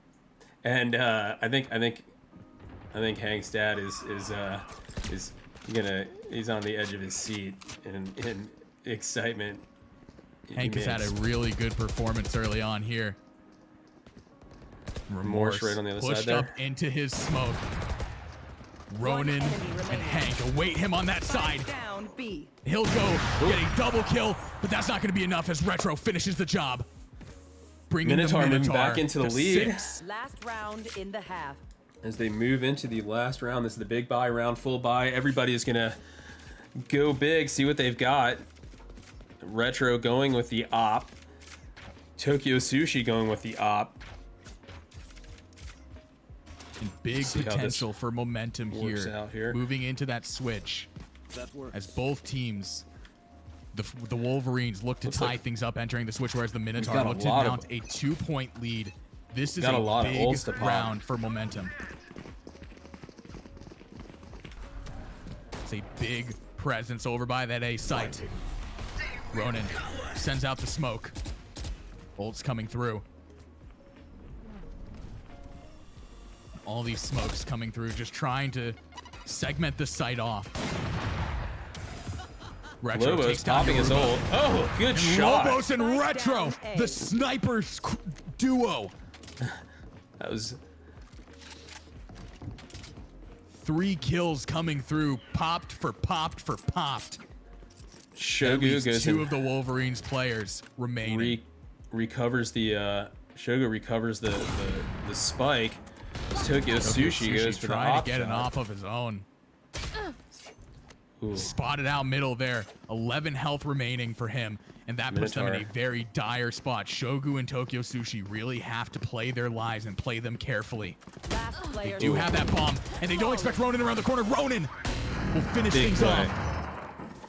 S1: I think Hank's dad is he's on the edge of his seat in excitement.
S7: Hank has had a really good performance early on here.
S1: Remorse right on the other side
S7: pushed
S1: there.
S7: up into his smoke. Ronin and Hank await him on that side.
S5: Down B.
S7: He'll go get a double kill, but that's not going to be enough as Retro finishes the job. Bringing
S1: Minotaur
S7: the
S1: moving
S7: Minotaur
S1: back into the
S7: to
S1: lead.
S7: 6.
S5: Last round in the half.
S1: As they move into the last round, this is the big buy round, full buy. Everybody is gonna go big, see what they've got. Retro going with the op. Tokyo Sushi going with the op.
S7: And big
S1: See how this
S7: potential for momentum
S1: works out here.
S7: Moving into that switch.
S4: That works.
S7: As both teams, the Wolverines look to
S1: Looks
S7: tie
S1: like
S7: things up entering the switch, whereas the Minotaur
S1: got a
S7: look to
S1: lot of-
S7: mount a 2-point lead. This is
S1: Got a lot of
S7: big
S1: ults to pop.
S7: round for momentum. It's a big presence over by that A site. Ronin sends out the smoke. Ult's coming through. All these smokes coming through, just trying to segment the site off. Retro
S1: Lobos
S7: takes down
S1: popping his
S7: Yoruba.
S1: ult. Oh, good shot.
S7: Lobos and
S5: Spike
S7: Retro,
S5: down A.
S7: the sniper duo.
S1: That was
S7: 3 kills coming through, popped for popped. At
S1: Shogu
S7: least
S1: goes
S7: 2
S1: in,
S7: of the Wolverines players remain.
S1: recovers the Shogu recovers the spike. Tokyo Sushi goes for the
S7: trying
S1: op
S7: to get an
S1: shot.
S7: op of his own.
S1: Ooh.
S7: Spotted out middle there. 11 health remaining for him, and that puts them in a
S1: Minotaur.
S7: very dire spot. Shogu and Tokyo Sushi really have to play their lives and play them carefully.
S5: Last player.
S7: Do have that bomb, and they don't expect Ronin around the corner. Ronin will finish
S1: Big
S7: things
S1: play.
S7: off,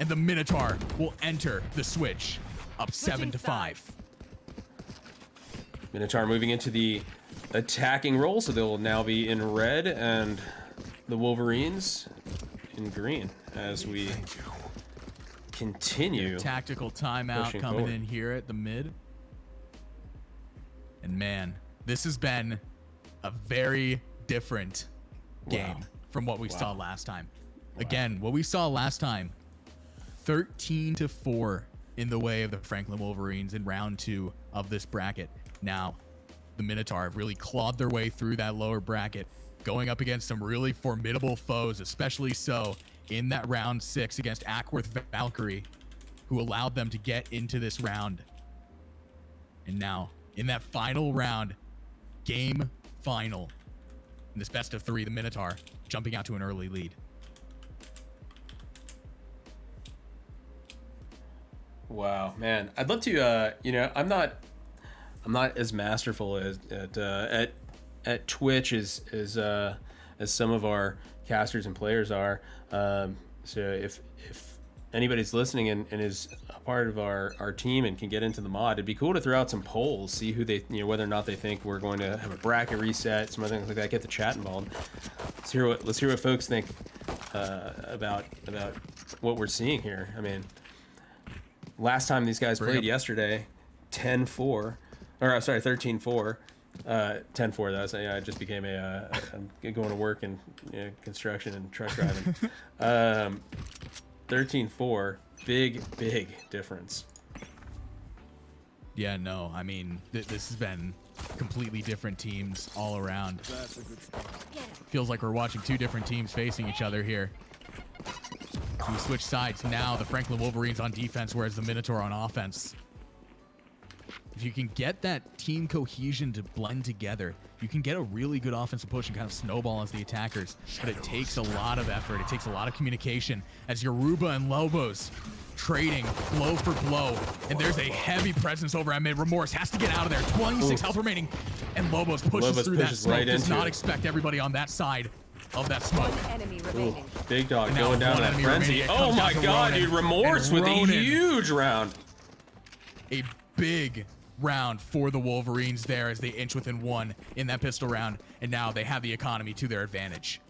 S7: and the Minotaur will enter the switch, up 7-5.
S1: Minotaur moving into the attacking role, so they'll now be in red, and the Wolverines in green as we continue.
S7: Tactical timeout
S1: Pushing
S7: coming
S1: forward.
S7: in here at the mid. And man, this has been a very different game from what we saw last time. Again, what we saw last time, 13-4 in the way of the Franklin Wolverines in round 2 of this bracket. Now, the Minotaur have really clawed their way through that lower bracket, going up against some really formidable foes, especially so in that round 6 against Ackworth Valkyrie, who allowed them to get into this round. And now, in that final round, game final, in this best of 3, the Minotaur jumping out to an early lead.
S1: Wow, man, I'd love to. I'm not as masterful at Twitch as some of our casters and players are. So if anybody's listening and is a part of our team and can get into the mod, it'd be cool to throw out some polls, see who they, whether or not they think we're going to have a bracket reset, some other things like that. Get the chat involved. Let's hear what folks think about what we're seeing here. I mean, last time these guys played yesterday, 10-4, or sorry, 13-4. 10-4. That was, I just became I'm going to work in construction and truck driving. 13-4, big difference.
S7: Yeah, no, I mean, this has been completely different teams all around.
S4: That's a good spot.
S7: Feels like we're watching two different teams facing each other here. We switch sides now. The Franklin Wolverines on defense, whereas the Minotaur on offense. If you can get that team cohesion to blend together, you can get a really good offensive push and kind of snowball as the attackers. But it takes a lot of effort. It takes a lot of communication as Yoruba and Lobos trading blow for blow. And there's a heavy presence over at mid. Remorse has to get out of there. 26 health remaining. And Lobos pushes through that smoke.
S1: Right,
S7: does not expect everybody on that side of that smoke.
S5: Enemy remaining.
S1: Big dog going down that frenzy.
S7: Remaining.
S1: Oh my god, dude. Remorse with a huge round.
S7: A big round for the Wolverines there as they inch within one in that pistol round, and now they have the economy to their advantage.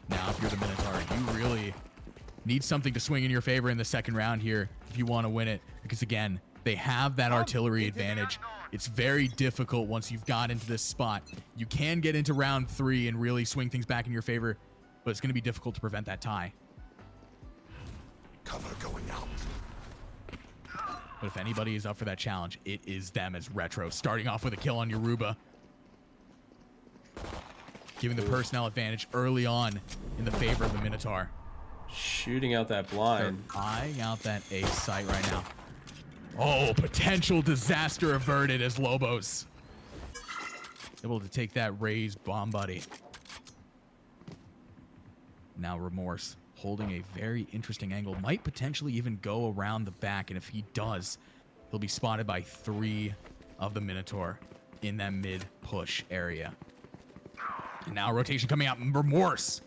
S7: Now, if you're the Minotaur, you really need something to swing in your favor in the second round here if you want to win it, because again, they have that artillery advantage. It's very difficult once you've got into this spot. You can get into round 3 and really swing things back in your favor, but it's going to be difficult to prevent that tie.
S4: Cover going out.
S7: But if anybody is up for that challenge, it is them as Retro, starting off with a kill on Yoruba. Giving the personnel advantage early on in the favor of the Minotaur.
S1: Shooting out that blind.
S7: They're eyeing out that A site right now. Oh, potential disaster averted as Lobos able to take that raised bomb buddy. Now Remorse holding a very interesting angle. Might potentially even go around the back, and if he does, he'll be spotted by 3 of the Minotaur in that mid push area. And now rotation coming out. Remorse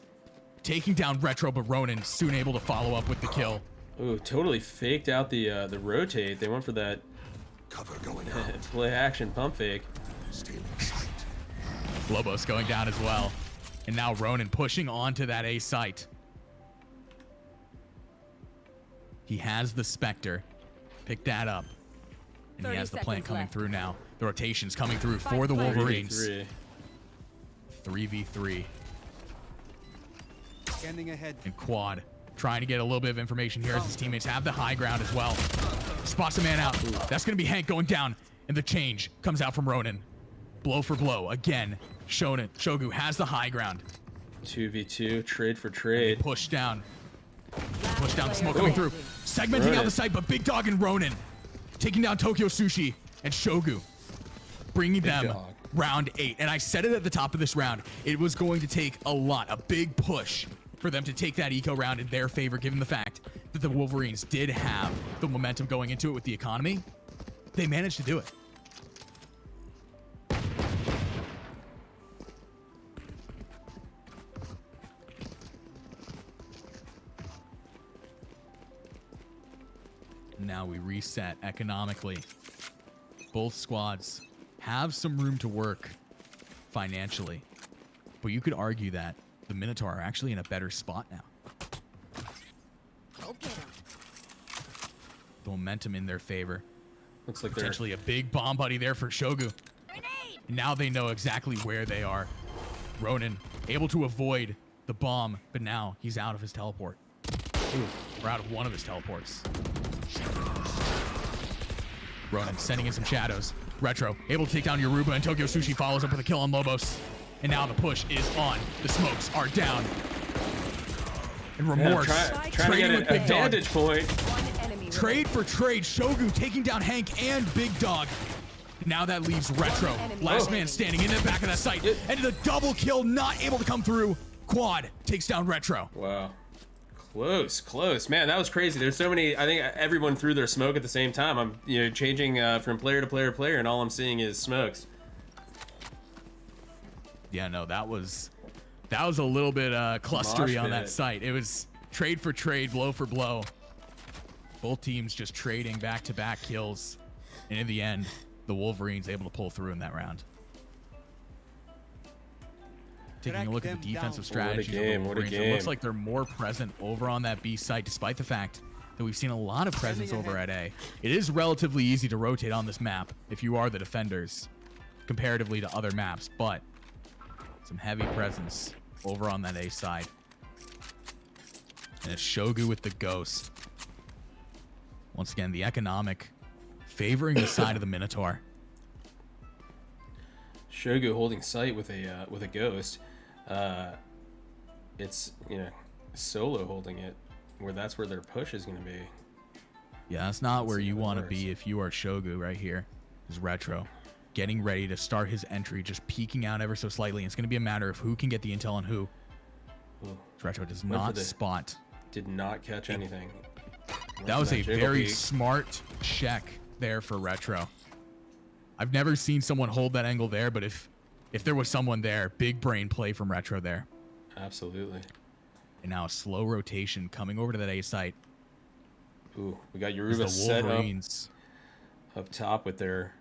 S7: taking down Retro, but Ronin soon able to follow up with the kill.
S1: Ooh, totally faked out the rotate. They went for that
S4: Cover going out.
S1: play action pump fake.
S4: Stealing sight.
S7: Lobos going down as well. And now Ronin pushing onto that A site. He has the Spectre. Pick that up. And he has the plant coming through now. The rotation's coming through for the Wolverines. 3v3.
S4: Scanning ahead.
S7: And Quad trying to get a little bit of information here as his teammates have the high ground as well. Spots a man out. That's going to be Hank going down. And the change comes out from Ronin. Blow for blow. Again, Shogu has the high ground.
S1: 2v2, trade for trade.
S7: Push down. Push down the smoke coming through. Segmenting out the site, but Big Dog and Ronin taking down Tokyo Sushi and Shogu. Bringing them round 8. And I said it at the top of this round. It was going to take a big push for them to take that eco round in their favor, given the fact that the Wolverines did have the momentum going into it with the economy. They managed to do it. Now we reset economically. Both squads have some room to work financially, but you could argue that the Minotaur are actually in a better spot now. The momentum in their favor.
S1: Looks like
S7: potentially a big bomb buddy there for Shogu. Now they know exactly where they are. Ronin able to avoid the bomb, but now he's out of his teleport. Or out of one of his teleports. Ronin sending in some shadows. Retro able to take down Yoruba, and Tokyo Sushi follows up with a kill on Lobos. And now the push is on. The smokes are down. And Remorse
S1: trying to get an advantage point.
S7: Trade for trade. Shogu taking down Hank and Big Dog. Now that leaves Retro. Last man standing in the back of that site. And the double kill not able to come through. Quad takes down Retro.
S1: Wow. Close. Man, that was crazy. There's so many. I think everyone threw their smoke at the same time. I'm, changing from player to player to player, and all I'm seeing is smokes.
S7: Yeah, no, that was a little bit clustery on that site. It was trade for trade, blow for blow. Both teams just trading back-to-back kills, and in the end, the Wolverines able to pull through in that round. Taking a look at the defensive strategies of the Wolverines, it looks like they're more present over on that B site, despite the fact that we've seen a lot of presence over at A. It is relatively easy to rotate on this map if you are the defenders, comparatively to other maps, but some heavy presence over on that A side. And it's Shogu with the Ghost. Once again, the economic favoring the side of the Minotaur.
S1: Shogu holding sight with a Ghost. It's Solo holding it, where that's where their push is going to be.
S7: Yeah, that's not where you want to be if you are Shogu right here. Is Retro getting ready to start his entry, just peeking out ever so slightly. It's going to be a matter of who can get the intel on who.
S1: Ooh.
S7: Retro does not spot.
S1: Did not catch anything.
S7: That was a very smart check there for Retro. I've never seen someone hold that angle there, but if there was someone there, big brain play from Retro there.
S1: Absolutely.
S7: And now a slow rotation coming over to that A site.
S1: Ooh, we got Yoruba set up top with their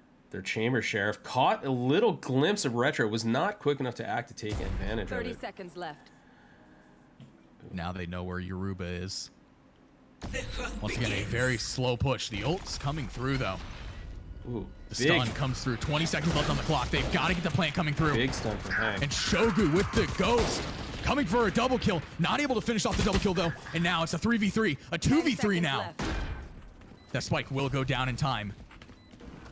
S1: Chamber Sheriff. Caught a little glimpse of Retro. Was not quick enough to act to take advantage of it.
S5: 30 seconds left.
S7: Now they know where Yoruba is. Once again, a very slow push. The ult's coming through, though.
S1: Ooh,
S7: the stun comes through. 20 seconds left on the clock. They've got to get the plant coming through.
S1: Big stun for Hank.
S7: And Shogu with the Ghost. Coming for a double kill. Not able to finish off the double kill, though. And now it's a 3v3. A 2v3 now.
S5: Left.
S7: That spike will go down in time.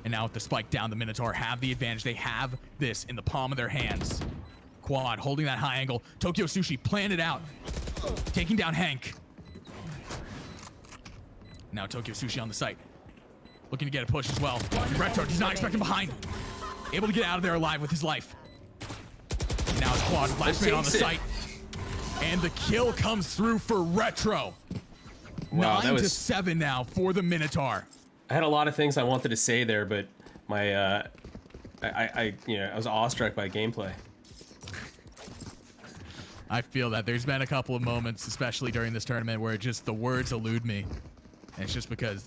S7: And now with the spike down, the Minotaur have the advantage. They have this in the palm of their hands. Quad holding that high angle. Tokyo Sushi planned it out. Taking down Hank. Now Tokyo Sushi on the site. Looking to get a push as well. Retro does not expect him behind. Able to get out of there alive with his life. And now it's Quad, last man on the site. And the kill comes through for Retro.
S1: Wow,
S7: 9-7 now for the Minotaur.
S1: I had a lot of things I wanted to say there, but my I was awestruck by gameplay.
S7: I feel that there's been a couple of moments, especially during this tournament, where just the words elude me. And it's just because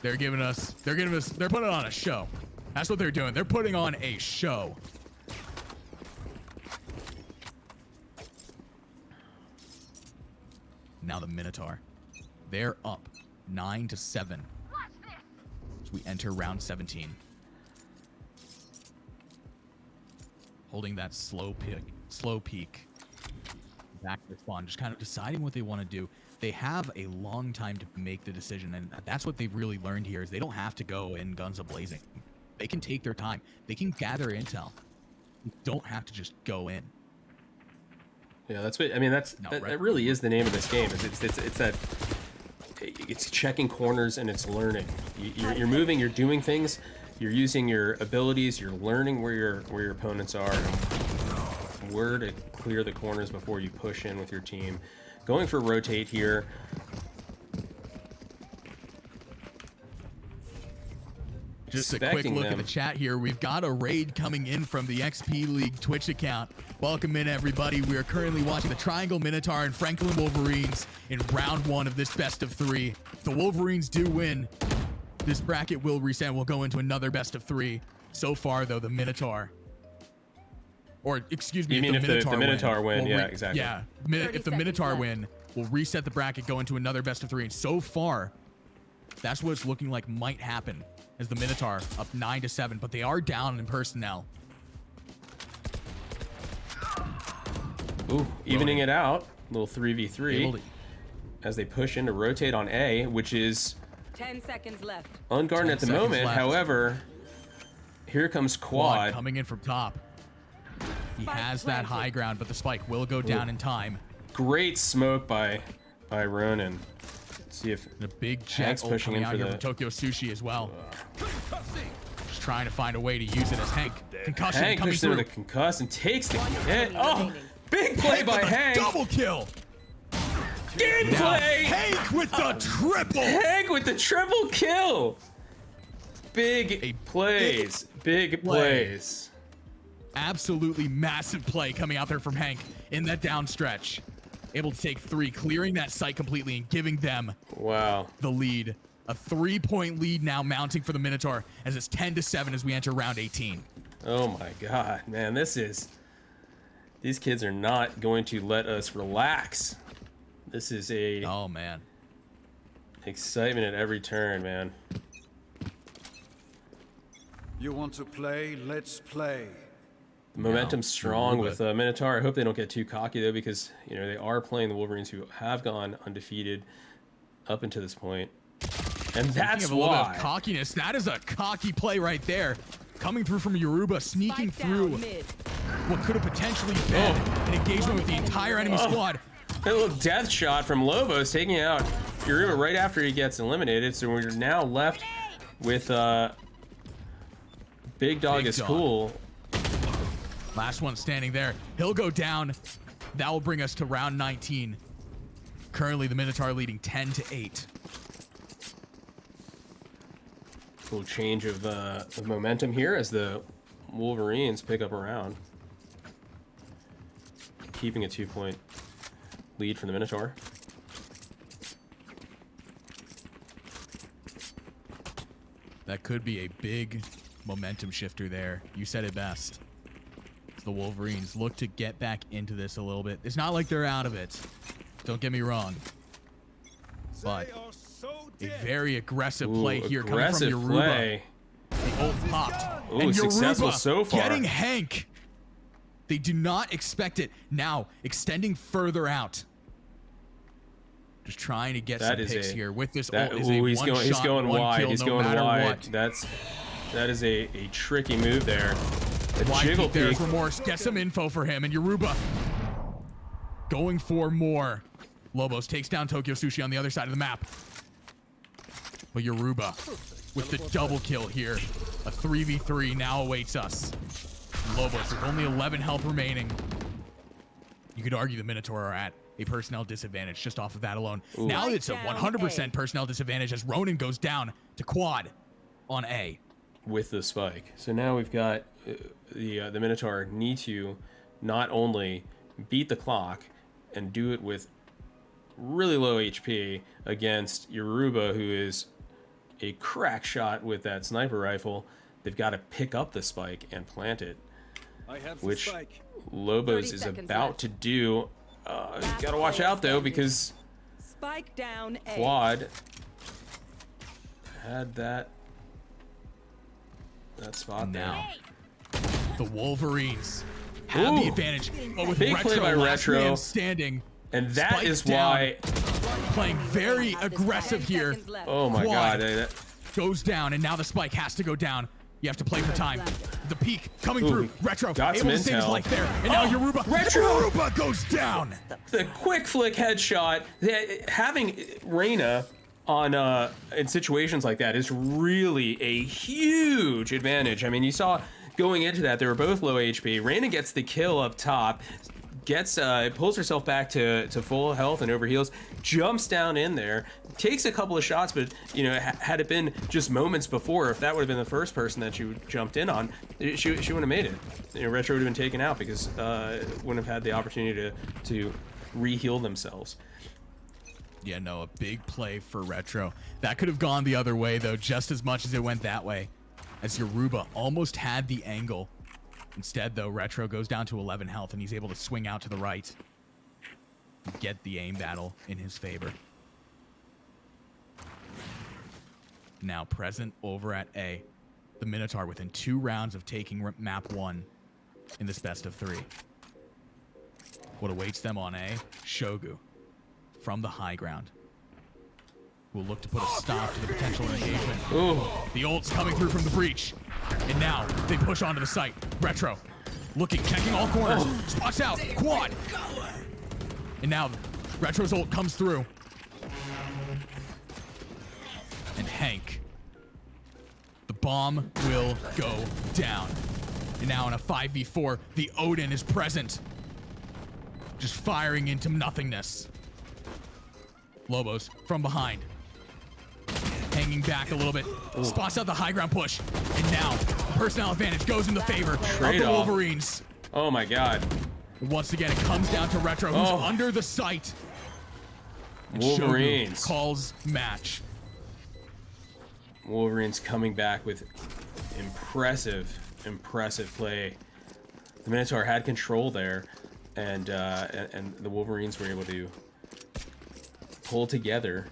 S7: they're putting on a show. That's what they're doing. They're putting on a show. Now the Minotaur. They're up 9-7. As we enter round 17. Holding that slow peak. Back to spawn, just kind of deciding what they want to do. They have a long time to make the decision, and that's what they've really learned here, is they don't have to go in guns a-blazing. They can take their time. They can gather intel. They don't have to just go in.
S1: Yeah, that's what I mean. That really is the name of this game. It's checking corners and it's learning. You're moving. You're doing things. You're using your abilities. You're learning where your opponents are, and where to clear the corners before you push in with your team. Going for rotate here.
S7: Just a quick look at the chat here. We've got a raid coming in from the XP League Twitch account. Welcome in, everybody. We are currently watching the Triangle Minotaur and Franklin Wolverines in round 1 of this best of 3. If the Wolverines do win, this bracket will reset. We'll go into another best of 3. So far, though, the Minotaur. Or, excuse me,
S1: you mean if the Minotaur win? Yeah, exactly.
S7: Yeah, if the Minotaur win, we'll reset the bracket, go into another best of 3. And so far, that's what it's looking like might happen. As the Minotaur up 9-7, but they are down in personnel.
S1: Ooh, evening it out. Little 3v3 as they push in to rotate on A, which is
S5: 10 seconds left.
S1: unguarded at the moment.
S7: Left.
S1: However, here comes Quad
S7: coming in from top. He has that high ground, but the spike will go down in time.
S1: Great smoke by Ronin. See if
S7: a big jet
S1: pushing in
S7: out
S1: for
S7: here
S1: the
S7: from Tokyo Sushi as well. Just trying to find a way to use it as Hank. Concussion
S1: Hank
S7: coming
S1: pushes
S7: through.
S1: The concuss and takes the hit. Oh, big play by Hank.
S7: Double kill.
S1: Gameplay!
S7: Hank with the triple.
S1: Hank with the triple kill. Big plays. Big plays.
S7: Absolutely massive play coming out there from Hank in that down stretch. Able to take 3, clearing that site completely and giving them the lead. A 3-point lead now mounting for the Minotaur as it's 10-7 as we enter round 18.
S1: Oh my god, man, these kids are not going to let us relax. This is excitement at every turn, man.
S4: You want to play? Let's play.
S1: The momentum's strong with Minotaur. I hope they don't get too cocky though, because they are playing the Wolverines, who have gone undefeated up until this point, and that's
S7: why. A little bit of cockiness. That is a cocky play right there, coming through from Yoruba, sneaking through what could have potentially been an engagement with the entire enemy squad.
S1: A little death shot from Lobos, taking out Yoruba right after he gets eliminated. So we're now left with Big Dog is cool.
S7: Last one standing there. He'll go down. That will bring us to round 19. Currently, the Minotaur leading 10-8.
S1: Cool change of momentum here as the Wolverines pick up a round, keeping a 2-point lead for the Minotaur.
S7: That could be a big momentum shifter there. You said it best. The Wolverines look to get back into this a little bit. It's not like they're out of it. Don't get me wrong. But a very aggressive play here coming from Yoruba. The ult popped.
S1: Ooh, and successful so far.
S7: Getting Hank. They do not expect it. Now, extending further out. Just trying to get some picks here with this ult.
S1: He's going wide. He's going wide. That is a tricky move there.
S7: Wide there's Remorse. Get some info for him. And Yoruba going for more. Lobos takes down Tokyo Sushi on the other side of the map. But Yoruba with the double kill here. A 3v3 now awaits us. Lobos with only 11 health remaining. You could argue the Minotaur are at a personnel disadvantage just off of that alone. Ooh. Now it's a 100% personnel disadvantage as Ronin goes down to quad on A.
S1: With the spike. So now we've got the Minotaur need to not only beat the clock and do it with really low HP against Yoruba, who is a crack shot with that sniper rifle. They've got to pick up the spike and plant it, which Lobos is about to do. Got to watch out though, because
S5: spike down
S1: Quad had that spot
S7: now. The Wolverines have the advantage, but with
S1: big
S7: Retro,
S1: play by Retro
S7: standing,
S1: and that is why
S7: playing very aggressive here.
S1: Oh my god, that
S7: goes down, and now the spike has to go down. You have to play for time. The peak coming through. Retro able to save his life there, and now Yoruba goes down.
S1: The quick flick headshot. Having Reyna on in situations like that is really a huge advantage. I mean, you saw going into that, they were both low HP. Reyna gets the kill up top, pulls herself back to full health and overheals, jumps down in there, takes a couple of shots, but had it been just moments before, if that would have been the first person that you jumped in on, she wouldn't have made it. Retro would have been taken out because wouldn't have had the opportunity to re-heal themselves.
S7: Yeah, no, a big play for Retro. That could have gone the other way though, just as much as it went that way, as Yoruba almost had the angle. Instead, though, Retro goes down to 11 health, and he's able to swing out to the right and get the aim battle in his favor. Now present over at A. The Minotaur within 2 rounds of taking map 1 in this best of 3. What awaits them on A? Shogu from the high ground will look to put a stop to the potential engagement.
S1: Ooh.
S7: The ult's coming through from the breach. And now they push onto the site. Retro looking, checking all corners. Spots out. Quad. And now Retro's ult comes through. And Hank. The bomb will go down. And now in a 5v4, the Odin is present. Just firing into nothingness. Lobos from behind. Hanging back a little bit. Spots out the high ground push. And now, personnel advantage goes in the favor of the Wolverines.
S1: Oh my god.
S7: Once again, it comes down to Retro, who's under the site. And
S1: Wolverines.
S7: Shogu calls match.
S1: Wolverines coming back with impressive play. The Minotaur had control there, and the Wolverines were able to pull together,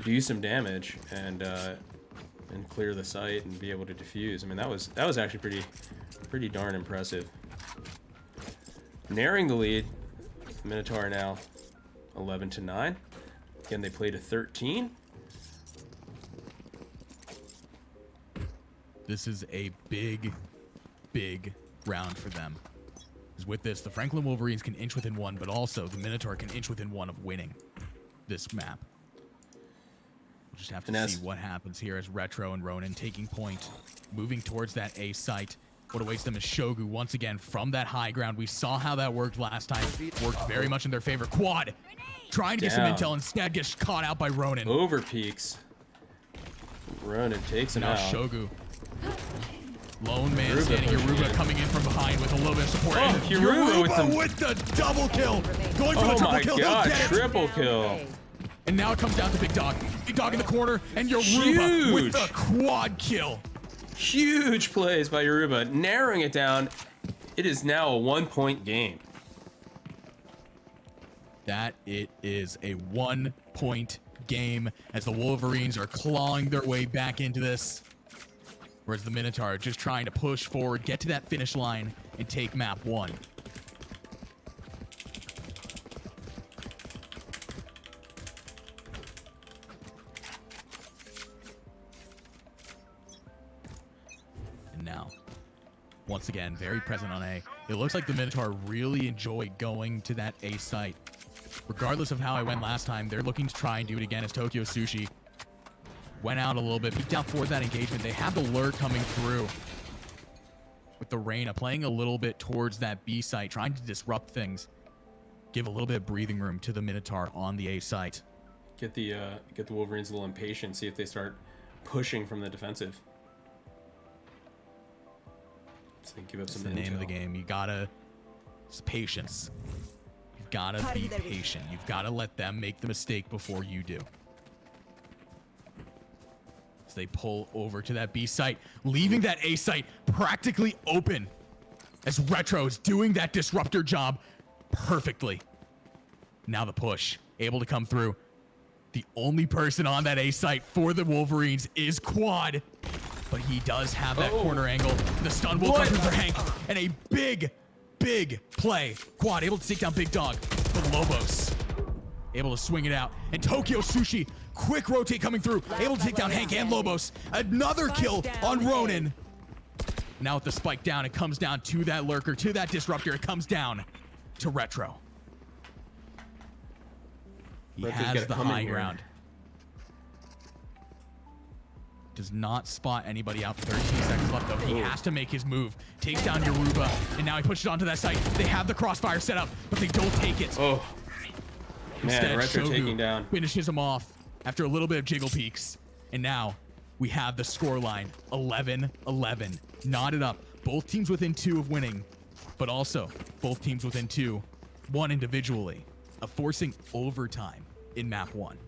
S1: do some damage, and clear the site and be able to defuse. I mean, that was actually pretty darn impressive. Narrowing the lead, the Minotaur now 11-9. Again, they played a 13.
S7: This is a big round for them. Because with this, the Franklin Wolverines can inch within one, but also the Minotaur can inch within one of winning this map. We'll just have to see what happens here as Retro and Ronin taking point, moving towards that A site. What awaits them is Shogu once again from that high ground. We saw how that worked last time. Worked very much in their favor. Quad trying to get some intel, instead gets caught out by Ronin.
S1: Over peaks. Ronin takes him out.
S7: Now Shogu. Lone man standing. Yoruba coming in from behind with a little bit of support.
S1: Oh,
S7: Yoruba with the double kill. Going for the triple kill.
S1: Oh my god, triple kill.
S7: And now it comes down to Big Dog. Big Dog in the corner, and Yoruba with the quad kill.
S1: Huge plays by Yoruba, narrowing it down. It is now a 1-point game.
S7: That it is a 1-point game as the Wolverines are clawing their way back into this. Whereas the Minotaur are just trying to push forward, get to that finish line, and take map 1. And now, once again, very present on A. It looks like the Minotaur really enjoy going to that A site. Regardless of how I went last time, they're looking to try and do it again as Tokyo Sushi went out a little bit, peeked out for that engagement. They have the lure coming through with the Reyna playing a little bit towards that B site, trying to disrupt things, give a little bit of breathing room to the Minotaur on the A site.
S1: Get the Wolverines a little impatient, see if they start pushing from the defensive. So they give up some
S7: That's the name of the game. You gotta, it's patience. You've gotta be patient. You've gotta let them make the mistake before you do. They pull over to that B site, leaving that A site practically open as Retro is doing that disruptor job perfectly. Now the push, able to come through. The only person on that A site for the Wolverines is Quad, but he does have that corner angle. The stun will come through for Hank, and a big play. Quad able to take down Big Dog, but Lobos able to swing it out. And Tokyo Sushi, quick rotate coming through, able to take down Hank and Lobos. Another kill on Ronin. Now with the spike down, it comes down to that lurker, to that disruptor. It comes down to Retro. He has the high ground. Does not spot anybody out. 13 seconds left though. He has to make his move. Takes down Yoruba, and now he pushes it onto that site. They have the crossfire set up, but they don't take it.
S1: Oh.
S7: Instead,
S1: Man, Retro
S7: Shogu
S1: taking down.
S7: finishes him off after a little bit of jiggle peaks. And now we have the scoreline 11-11. Knotted up. Both teams within 2 of winning, but also both teams within 2, one individually, of forcing overtime in map 1.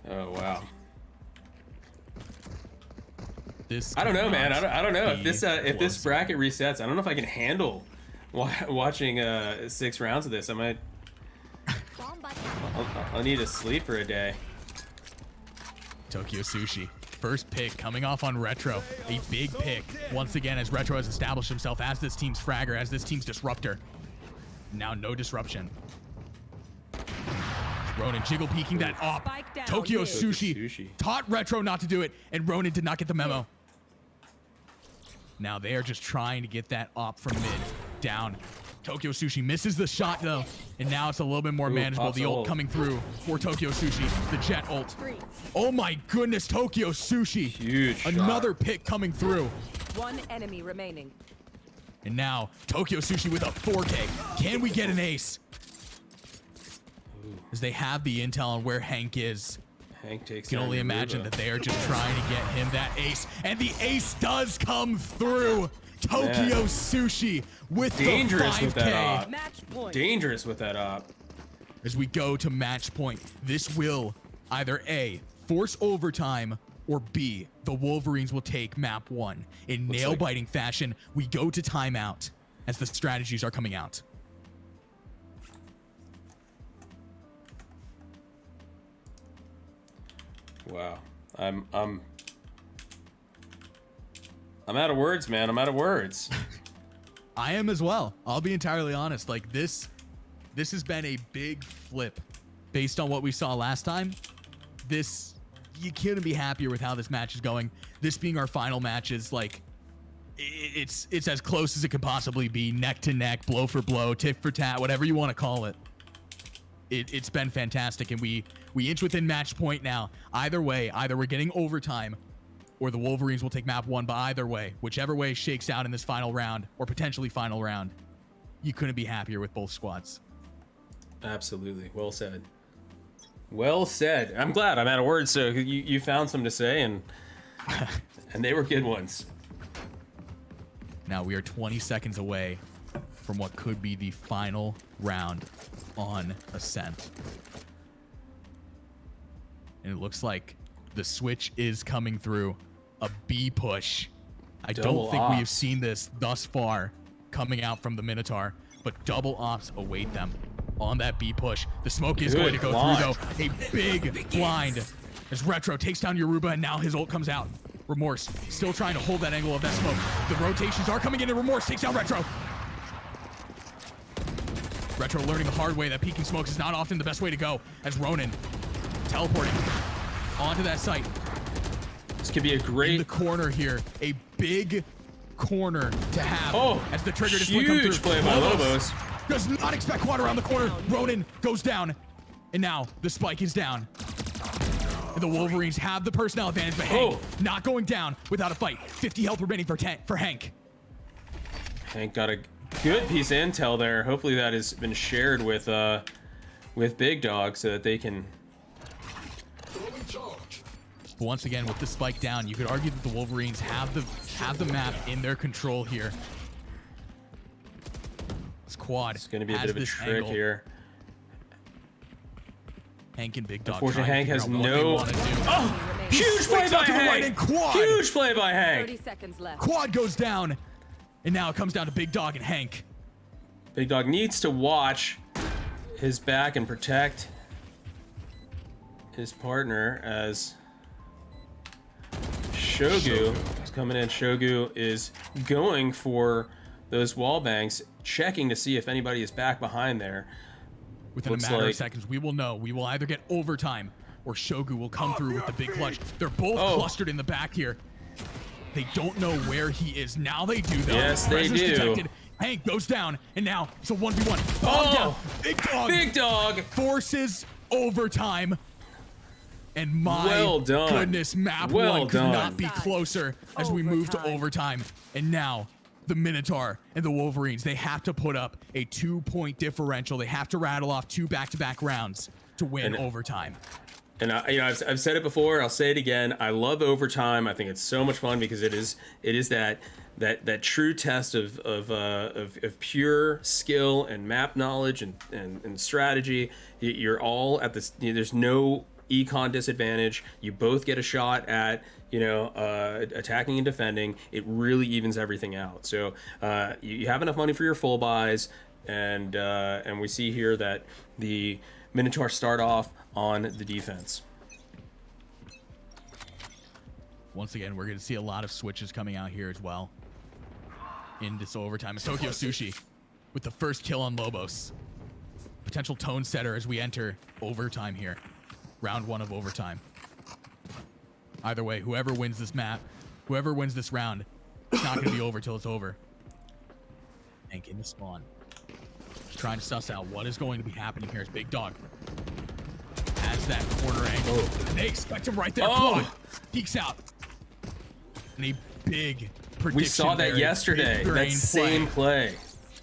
S1: Oh, wow.
S7: I
S1: don't know, man. I don't know if this bracket resets. I don't know if I can handle watching 6 rounds of this. I might. I'll need to sleep for a day.
S7: Tokyo Sushi, first pick coming off on Retro. A big pick once again as Retro has established himself as this team's fragger, as this team's disruptor. Now no disruption. Ronin jiggle peeking that op. Tokyo Sushi taught Retro not to do it, and Ronin did not get the memo. Now they are just trying to get that op from mid down. Tokyo Sushi misses the shot though, and now it's a little bit more manageable. The ult coming through for Tokyo Sushi, the jet ult. Oh my goodness, Tokyo Sushi.
S1: Huge
S7: Another pick coming through.
S5: 1 enemy remaining.
S7: And now, Tokyo Sushi with a 4K. Can we get an ace? As they have the intel on where Hank is.
S1: Hank takes.
S7: You can only imagine that they are just trying to get him that ace. And the ace does come through. Tokyo Sushi with
S1: dangerous
S7: the 5K.
S1: With that op.
S5: Match point.
S1: Dangerous with that op.
S7: As we go to match point, this will either A, force overtime, or B, the Wolverines will take map 1. In nail-biting fashion, we go to timeout as the strategies are coming out.
S1: Wow. I'm out of words, man. I'm out of words.
S7: I am as well. I'll be entirely honest. Like this has been a big flip based on what we saw last time. You couldn't be happier with how this match is going. This being our final match is like, it's as close as it could possibly be, neck to neck, blow for blow, tit for tat, whatever you want to call it. It's been fantastic, and we inch within match point now. Either way, either we're getting overtime, or the Wolverines will take map 1. But either way, whichever way shakes out in this final round, or potentially final round, you couldn't be happier with both squads.
S1: Absolutely. Well said. Well said. I'm glad. I'm out of words. So you found some to say, and and they were good ones.
S7: Now we are 20 seconds away from what could be the final round on Ascent. And it looks like the switch is coming through. A B push. I don't think we have seen this thus far coming out from the Minotaur, but double ops await them on that B push. The smoke is going to go through, though. A big blind as Retro takes down Yoruba, and now his ult comes out. Remorse still trying to hold that angle of that smoke. The rotations are coming in, and Remorse takes down Retro. Retro learning the hard way that peeking smokes is not often the best way to go, as Ronin teleporting onto that site.
S1: This could be a great...
S7: In the corner here, a big corner to have as the trigger display comes through.
S1: Huge play by Lobos.
S7: Does not expect quad around the corner. Ronin goes down, and now the spike is down. And the Wolverines have the personnel advantage, but Hank not going down without a fight. 50 health remaining for Hank.
S1: Hank got a good piece of intel there. Hopefully that has been shared with Big Dog so that they can...
S7: But once again, with the spike down, you could argue that the Wolverines have the map in their control here. This quad.
S1: It's going to be a bit of a trick here.
S7: Hank and Big Dog.
S1: Unfortunately, Hank has no... Oh! Huge play by Hank! Huge play by Hank!
S5: 30 seconds left.
S7: Quad goes down, and now it comes down to Big Dog and Hank.
S1: Big Dog needs to watch his back and protect his partner as Shogu is coming in. Shogu is going for those wall banks, checking to see if anybody is back behind there.
S7: Within a matter of seconds, we will know. We will either get overtime or Shogu will come through with the big clutch. They're both clustered in the back here. They don't know where he is. Now they do, though.
S1: Yes, they do.
S7: Detected. Hank goes down, and now it's a 1v1. Down.
S1: Big Dog
S7: forces overtime. And my
S1: done.
S7: goodness, map one could not be closer as we move to overtime. And now the Minotaur and the Wolverines, they have to put up a 2-point differential. They have to rattle off 2 back-to-back rounds to win overtime.
S1: And I've said it before. I'll say it again. I love overtime. I think it's so much fun because it is that true test of pure skill and map knowledge and strategy. You're all at this. There's no econ disadvantage. You both get a shot at attacking and defending. It really evens everything out. So you have enough money for your full buys, and we see here that the Minotaur start off on the defense.
S7: Once again, we're going to see a lot of switches coming out here as well in this overtime. It's Tokyo Sushi with the first kill on Lobos. Potential tone setter as we enter overtime here. Round 1 of overtime. Either way, whoever wins this map, whoever wins this round, it's not going to be over till it's over. Hank in the spawn. Trying to suss out what is going to be happening here as Big Dog has that corner angle. They expect him right there. Peeks out. And a big prediction.
S1: We saw that
S7: there.
S1: yesterday.
S7: Big
S1: That
S7: brain
S1: same play.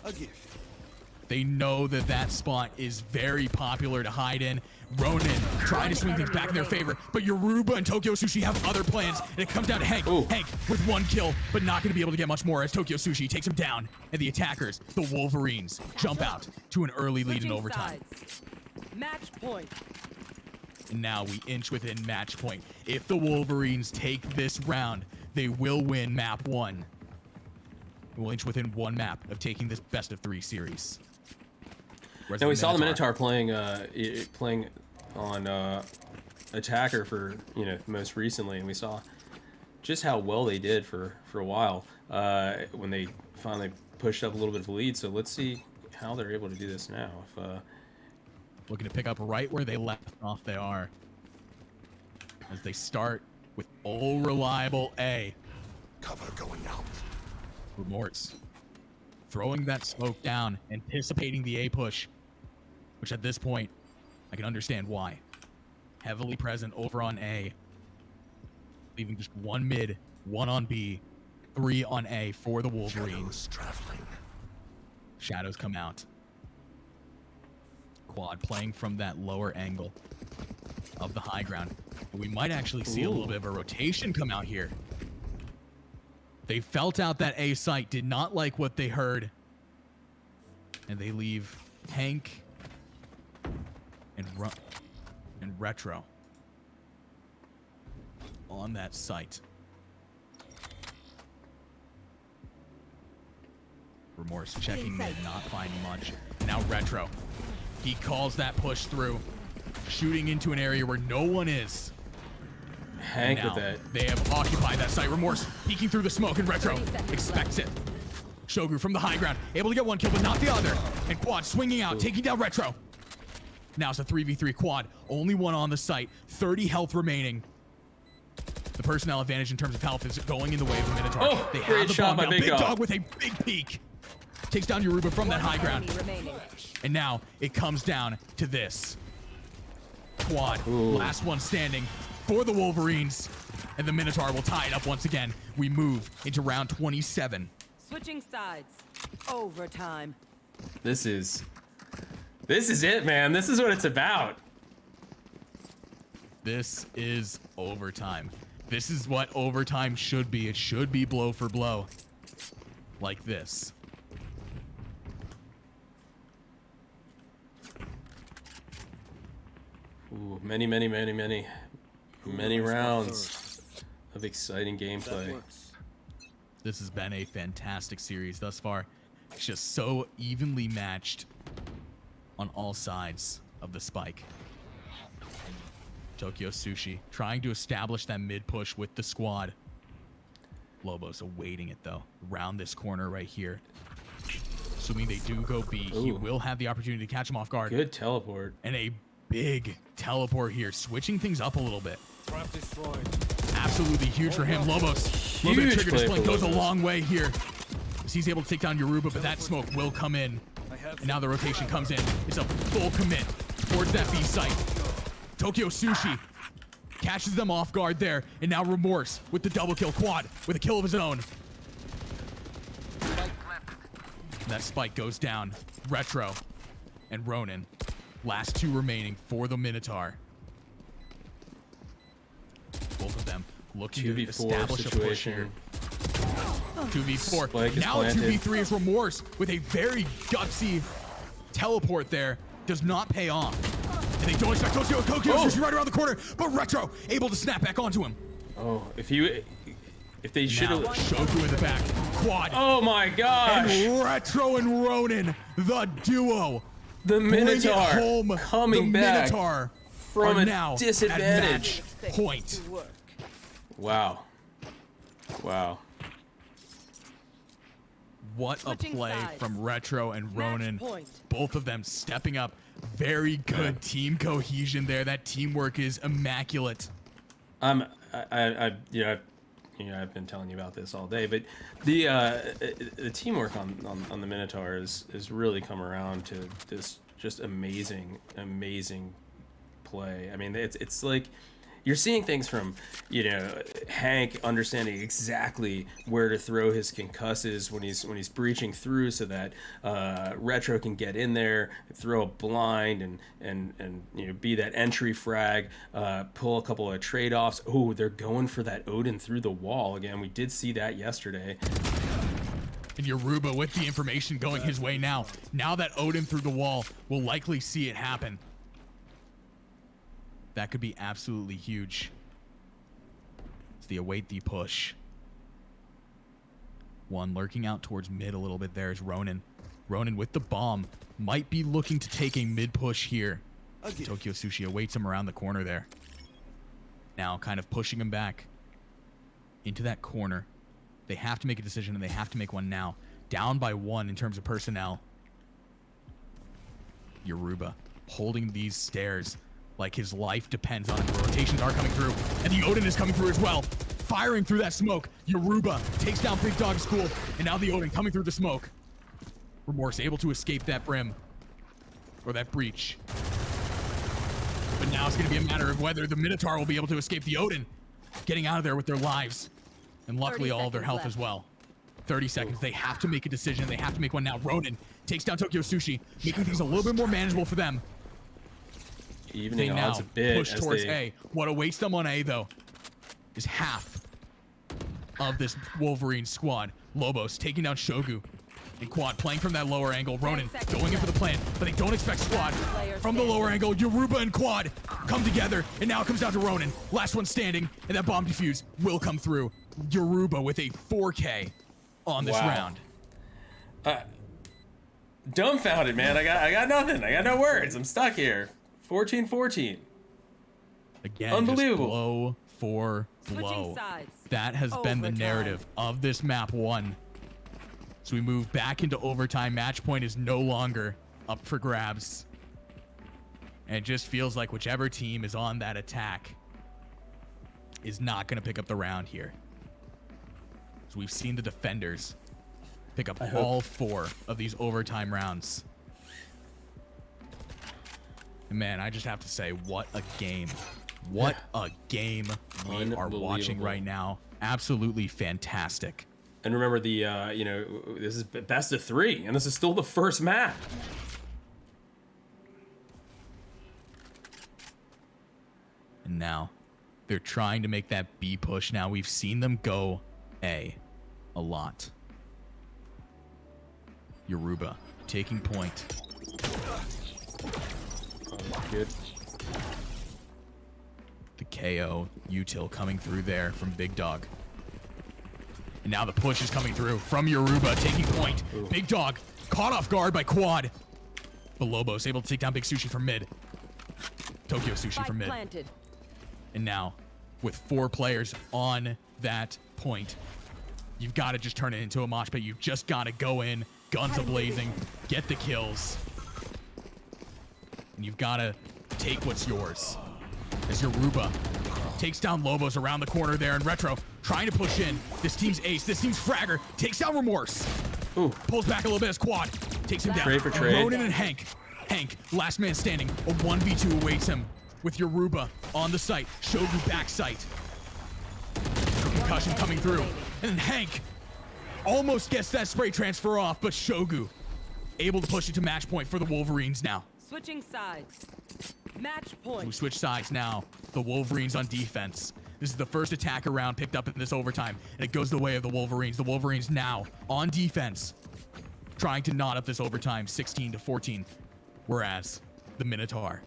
S4: A gift.
S7: They know that that spot is very popular to hide in. Ronin trying to swing things back in their favor, but Yoruba and Tokyo Sushi have other plans, and it comes down to Hank.
S1: Ooh.
S7: Hank with 1 kill, but not going to be able to get much more as Tokyo Sushi takes him down, and the attackers, the Wolverines, jump out to an early lead in
S5: Switching
S7: overtime.
S5: sides. Match point.
S7: And now we inch within match point. If the Wolverines take this round, they will win map 1. We'll inch within 1 map of taking this best of 3 series. Whereas
S1: Now we saw the Minotaur playing on attacker for most recently, and we saw just how well they did for a while when they finally pushed up a little bit of a lead. So let's see how they're able to do this now. If
S7: looking to pick up right where they left off, they are, as they start with old reliable A.
S4: Cover going out.
S7: Remorse throwing that smoke down, anticipating the A push, which at this point I can understand why. Heavily present over on A, leaving just 1 mid, 1 on B, 3 on A for the Wolverines.
S4: Traveling.
S7: Shadows come out. Quad playing from that lower angle of the high ground. We might actually see a little bit of a rotation come out here. They felt out that A site, did not like what they heard, and they leave Hank and Retro on that site. Remorse checking mid, not finding much. Now Retro, he calls that push through, shooting into an area where no one is.
S1: Hank
S7: Now,
S1: with that.
S7: they have occupied that site. Remorse peeking through the smoke, and Retro expects it. Shogu from the high ground, able to get 1 kill, but not the other. And Quad swinging out, taking down Retro. Now it's a 3v3 Quad. Only 1 on the site. 30 health remaining. The personnel advantage in terms of health is going in the way of the Minotaur.
S1: Oh,
S7: they
S1: great
S7: have the
S1: shot
S7: bomb
S1: by
S7: now.
S1: Big
S7: Big
S1: Dog.
S7: Dog with a big peek. Takes down Yoruba from that high ground.
S5: Enemy remaining.
S7: And now it comes down to this. Quad, last one standing for the Wolverines. And the Minotaur will tie it up once again. We move into round 27.
S5: Switching sides. Overtime.
S1: This is it, man. This is what it's about.
S7: This is overtime. This is what overtime should be. It should be blow for blow. Like this.
S1: Ooh, many rounds of exciting gameplay.
S7: This has been a fantastic series thus far. It's just so evenly matched on all sides of the spike. Tokyo Sushi trying to establish that mid push with the squad. Lobos awaiting it though, around this corner right here. Assuming they do go B, he will have the opportunity to catch him off guard.
S1: Good teleport.
S7: And a big teleport here, switching things up a little bit.
S4: Trap destroyed.
S7: Absolutely huge for him. Lobos, a little bit of trigger display goes a long way here. As he's able to take down Yoruba, but that smoke will come in. And now the rotation comes in. It's a full commit towards that B site. Tokyo Sushi catches them off guard there. And now Remorse with the double kill. Quad with a kill of his own. That spike goes down. Retro and Ronin. Last 2 remaining for the Minotaur. Both of them looking to
S1: 2v4
S7: establish a push here.
S1: situation.
S7: 2v4.
S1: Spike is
S7: Now
S1: planted.
S7: 2v3 is Remorse with a very gutsy teleport there. Does not pay off. And they don't expect Tokyo Sushi right around the corner, but Retro able to snap back onto him.
S1: Oh, if they should
S7: Now
S1: have.
S7: Shogu in the back. Quad.
S1: Oh my gosh!
S7: And Retro and Ronin, the duo.
S1: The
S7: Bring it
S1: Minotaur
S7: home.
S1: coming
S7: the
S1: back
S7: Minotaur
S1: from
S7: are
S1: a
S7: now
S1: disadvantage.
S7: At match point.
S1: Wow.
S7: What a
S5: Switching
S7: play
S5: sides.
S7: from Retro and Ronin.
S5: point.
S7: Both of them stepping up. Very good team cohesion there. That teamwork is immaculate.
S1: I've been telling you about this all day, but the teamwork on the Minotaur is really come around to this just amazing play. I mean, it's like you're seeing things from, you know, Hank understanding exactly where to throw his concusses when he's breaching through, so that Retro can get in there, throw a blind, and you know, be that entry frag, pull a couple of trade-offs. Oh, they're going for that Odin through the wall again. We did see that yesterday.
S7: And Yoruba with the information going his way now. Now that Odin through the wall, will likely see it happen. That could be absolutely huge. It's the await the push. One lurking out towards mid a little bit there is Ronin. Ronin with the bomb. Might be looking to take a mid push here. Tokyo Sushi awaits him around the corner there. Now kind of pushing him back into that corner. They have to make a decision, and they have to make one now. Down by 1 in terms of personnel. Yoruba holding these stairs like his life depends on it. The rotations are coming through, and the Odin is coming through as well. Firing through that smoke. Yoruba takes down Big Dog School, and now the Odin coming through the smoke. Remorse able to escape that brim, or that breach. But now it's going to be a matter of whether the Minotaur will be able to escape the Odin, getting out of there with their lives. And luckily all of their health as well. 30 seconds. They have to make a decision. They have to make one now. Ronin takes down Tokyo Sushi, making things a little bit more manageable for them.
S1: Evening odds a bit.
S7: Push towards A. What awaits them on A, though, is half of this Wolverine squad. Lobos taking down Shogu. And Quad playing from that lower angle. Ronin going in for the plan, but they don't expect Squad. From the lower angle, Yoruba and Quad come together, and now it comes down to Ronin. Last one standing, and that bomb defuse will come through. Yoruba with a 4K on this round.
S1: Dumbfounded, man. I got nothing. I got no words. I'm stuck here. 14-14.
S7: Again,
S1: unbelievable.
S7: Just blow for blow. That has been the narrative of this map 1. So we move back into overtime. Match point is no longer up for grabs. And it just feels like whichever team is on that attack is not going to pick up the round here. So we've seen the defenders pick up all 4 of these overtime rounds. And man, I just have to say, what a game. What a game we are watching right now. Absolutely fantastic.
S1: And remember, the you know, this is best of 3, and this is still the first map.
S7: And now they're trying to make that B push. Now we've seen them go A a lot. Yoruba taking point.
S1: Good.
S7: The KO util coming through there from Big Dog. And now the push is coming through from Yoruba, taking point. Ooh. Big Dog caught off guard by Quad. But Lobos able to take down Big Sushi from mid. Tokyo Sushi from mid. Planted. And now, with 4 players on that point, you've got to just turn it into a mosh pit. You've just got to go in, guns a-blazing, get the kills. And you've got to take what's yours. As Yoruba takes down Lobos around the corner there, and Retro trying to push in. This team's ace, this team's fragger, takes down Remorse.
S1: Ooh.
S7: Pulls back a little bit as Quad takes him down.
S1: Trade for trade.
S7: Ronin and Hank. Hank, last man standing. A 1v2 awaits him with Yoruba on the site. Shogu back site. Concussion coming through. And then Hank almost gets that spray transfer off, but Shogu able to push it to match point for the Wolverines now.
S5: Switching sides. Match point.
S7: We switch sides now. The Wolverines on defense. This is the first attacker round picked up in this overtime, and it goes the way of the Wolverines. The Wolverines now on defense, trying to knot up this overtime 16-14, whereas the Minotaur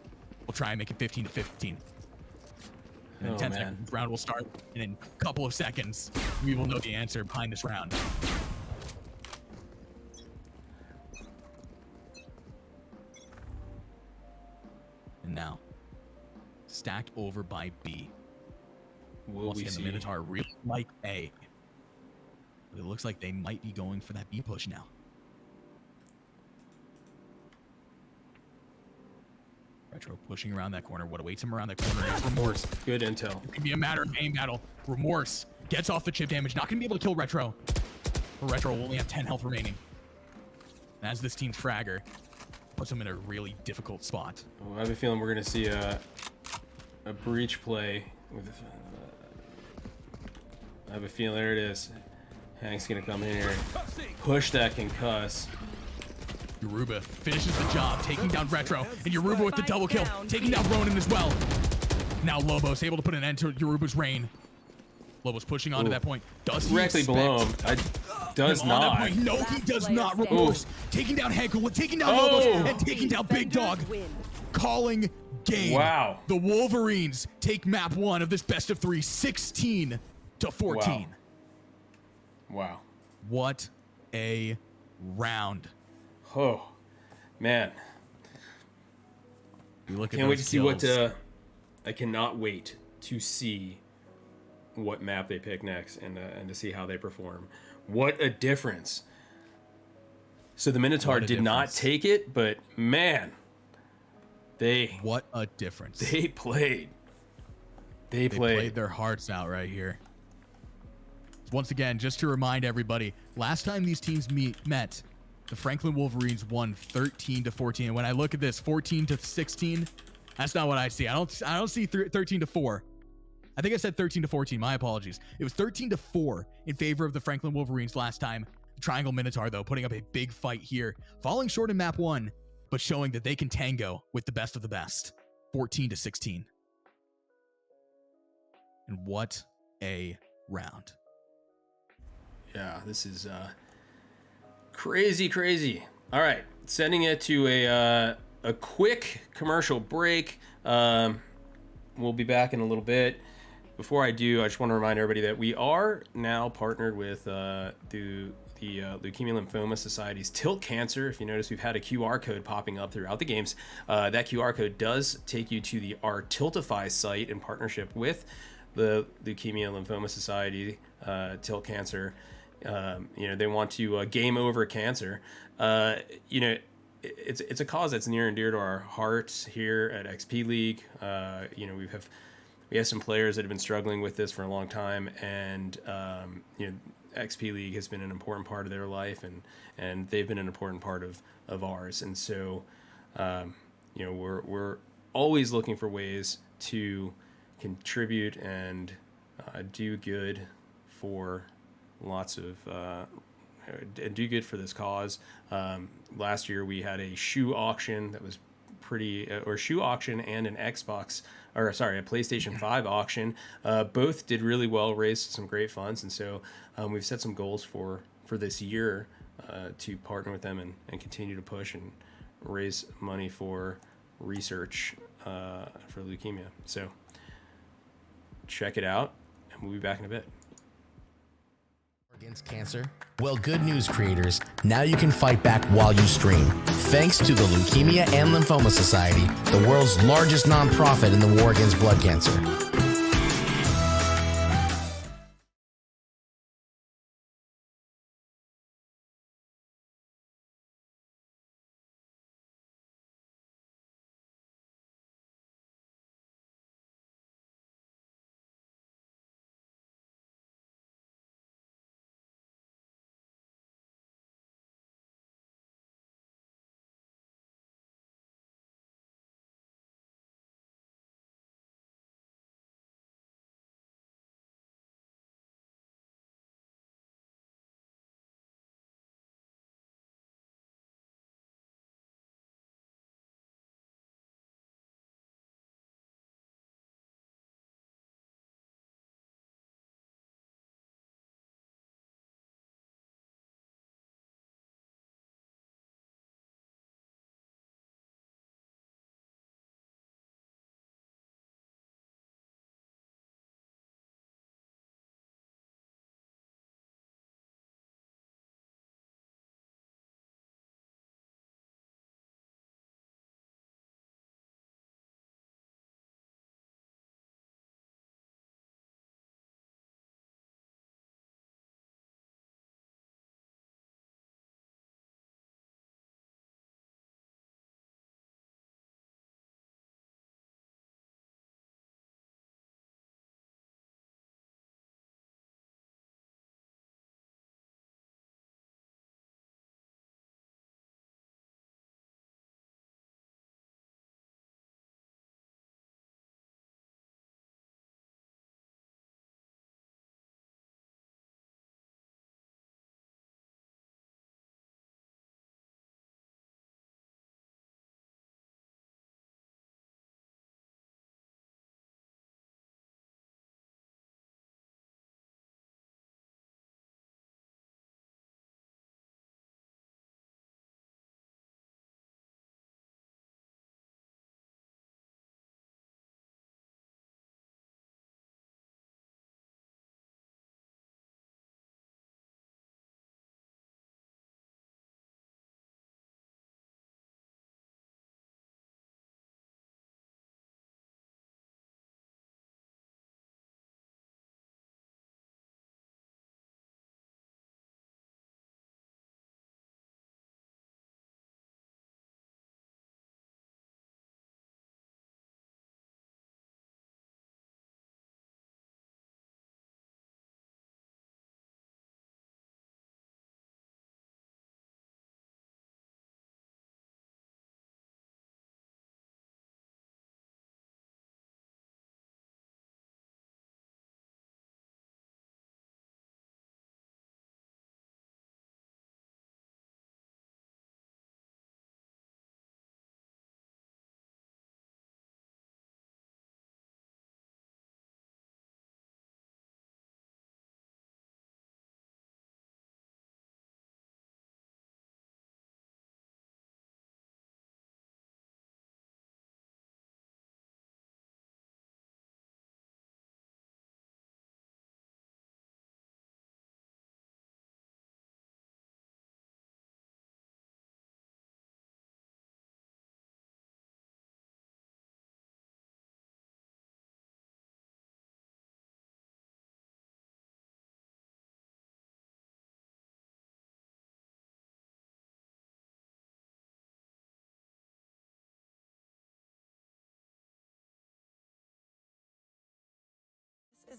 S7: will try and make it 15-15. And then 10 seconds, round will start, and in a couple of seconds, we will know the answer behind this round. And now, stacked over by B.
S1: Will we see?
S7: The Minotaur really like A. But it looks like they might be going for that B push now. Retro pushing around that corner. What awaits him around that corner is Remorse.
S1: Good intel.
S7: It could be a matter of aim battle. Remorse gets off the chip damage. Not going to be able to kill Retro. But Retro will only have 10 health remaining. And as this team's fragger puts him in a really difficult spot.
S1: Oh, I have a feeling we're going to see a breach play I have a feeling there it is. Hank's gonna come in here, push that concuss.
S7: Yoruba finishes the job, taking down Retro, and Yoruba with the double kill, taking down Ronin as well. Now Lobos able to put an end to Yoruba's reign. Lobos pushing onto that point. Does he
S1: Directly below him. Does not.
S7: Point, no, he does not. Remorse. Taking down Henkel, taking down Lobos, and taking down Big Dog. Calling game.
S1: Wow.
S7: The Wolverines take map 1 of this best of 3, 16 to 14.
S1: Wow.
S7: What a round.
S1: Oh, man.
S7: You look at
S1: Can't wait to see what.
S7: kills.
S1: I cannot wait to see what map they pick next and to see how they perform. What a difference. So the Minotaur did not take it, but man,
S7: what a difference.
S1: They played. They
S7: played their hearts out right here. Once again, just to remind everybody, last time these teams met, the Franklin Wolverines won 13 to 14. And when I look at this, 14 to 16, that's not what I see. I don't see 13 to 4. I think I said 13 to 14. My apologies. It was 13 to 4 in favor of the Franklin Wolverines last time. Triangle Minotaur, though, putting up a big fight here, falling short in map 1, but showing that they can tango with the best of the best. 14 to 16. And what a round.
S1: Yeah, this is crazy. All right, sending it to a quick commercial break. We'll be back in a little bit. Before I do, I just want to remind everybody that we are now partnered with the Leukemia Lymphoma Society's Tilt Cancer. If you notice, we've had a QR code popping up throughout the games. That QR code does take you to our Tiltify site in partnership with the Leukemia Lymphoma Society, Tilt Cancer. They want to game over cancer. It's a cause that's near and dear to our hearts here at XP League. We have some players that have been struggling with this for a long time, and XP League has been an important part of their life, and they've been an important part of ours. And so, we're always looking for ways to contribute and do good for lots of do good for this cause. Last year we had a shoe auction that was shoe auction and a PlayStation 5 auction. Both did really well, raised some great funds, and so we've set some goals for this year to partner with them and continue to push and raise money for research for leukemia. So check it out, and we'll be back in a bit.
S3: Against cancer? Well, good news, creators. Now you can fight back while you stream. Thanks to the Leukemia and Lymphoma Society, the world's largest nonprofit in the war against blood cancer.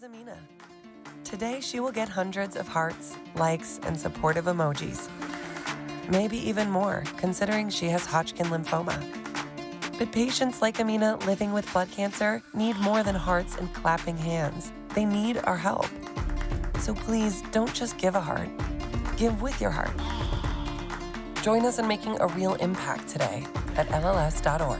S6: is Amina. Today, she will get hundreds of hearts, likes, and supportive emojis. Maybe even more, considering she has Hodgkin lymphoma. But patients like Amina living with blood cancer need more than hearts and clapping hands. They need our help. So please, don't just give a heart. Give with your heart. Join us in making a real impact today at LLS.org.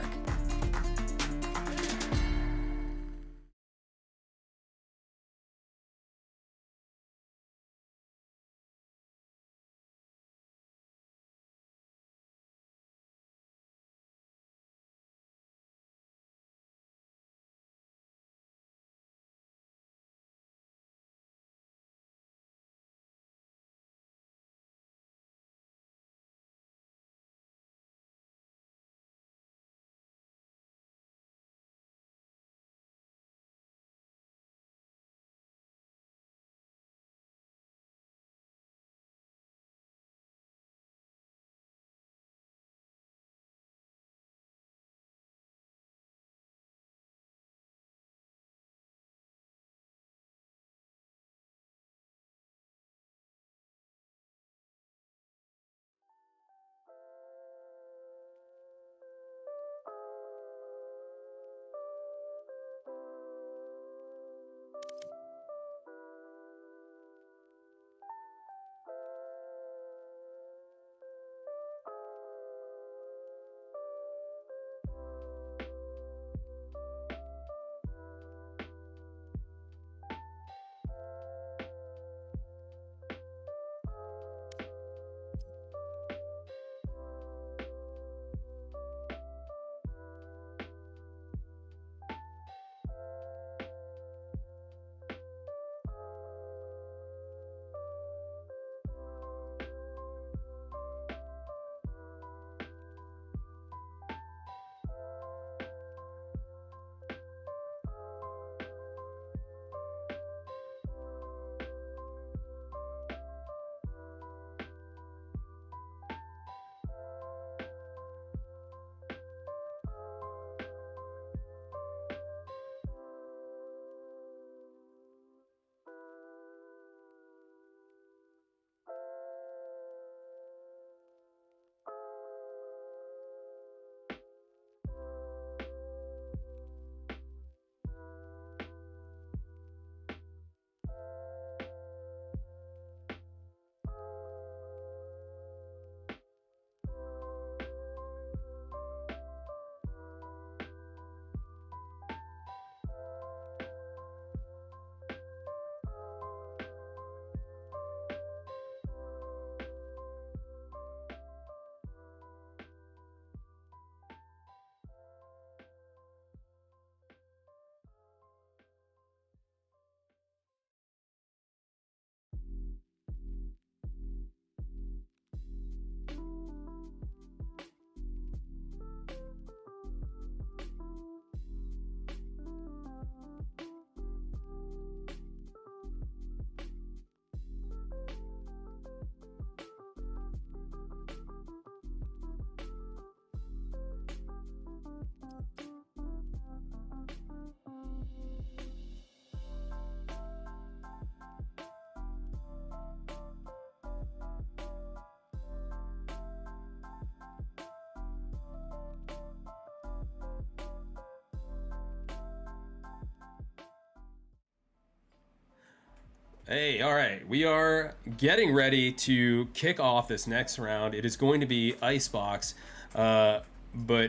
S1: Hey, all right. We are getting ready to kick off this next round. It is going to be Icebox. But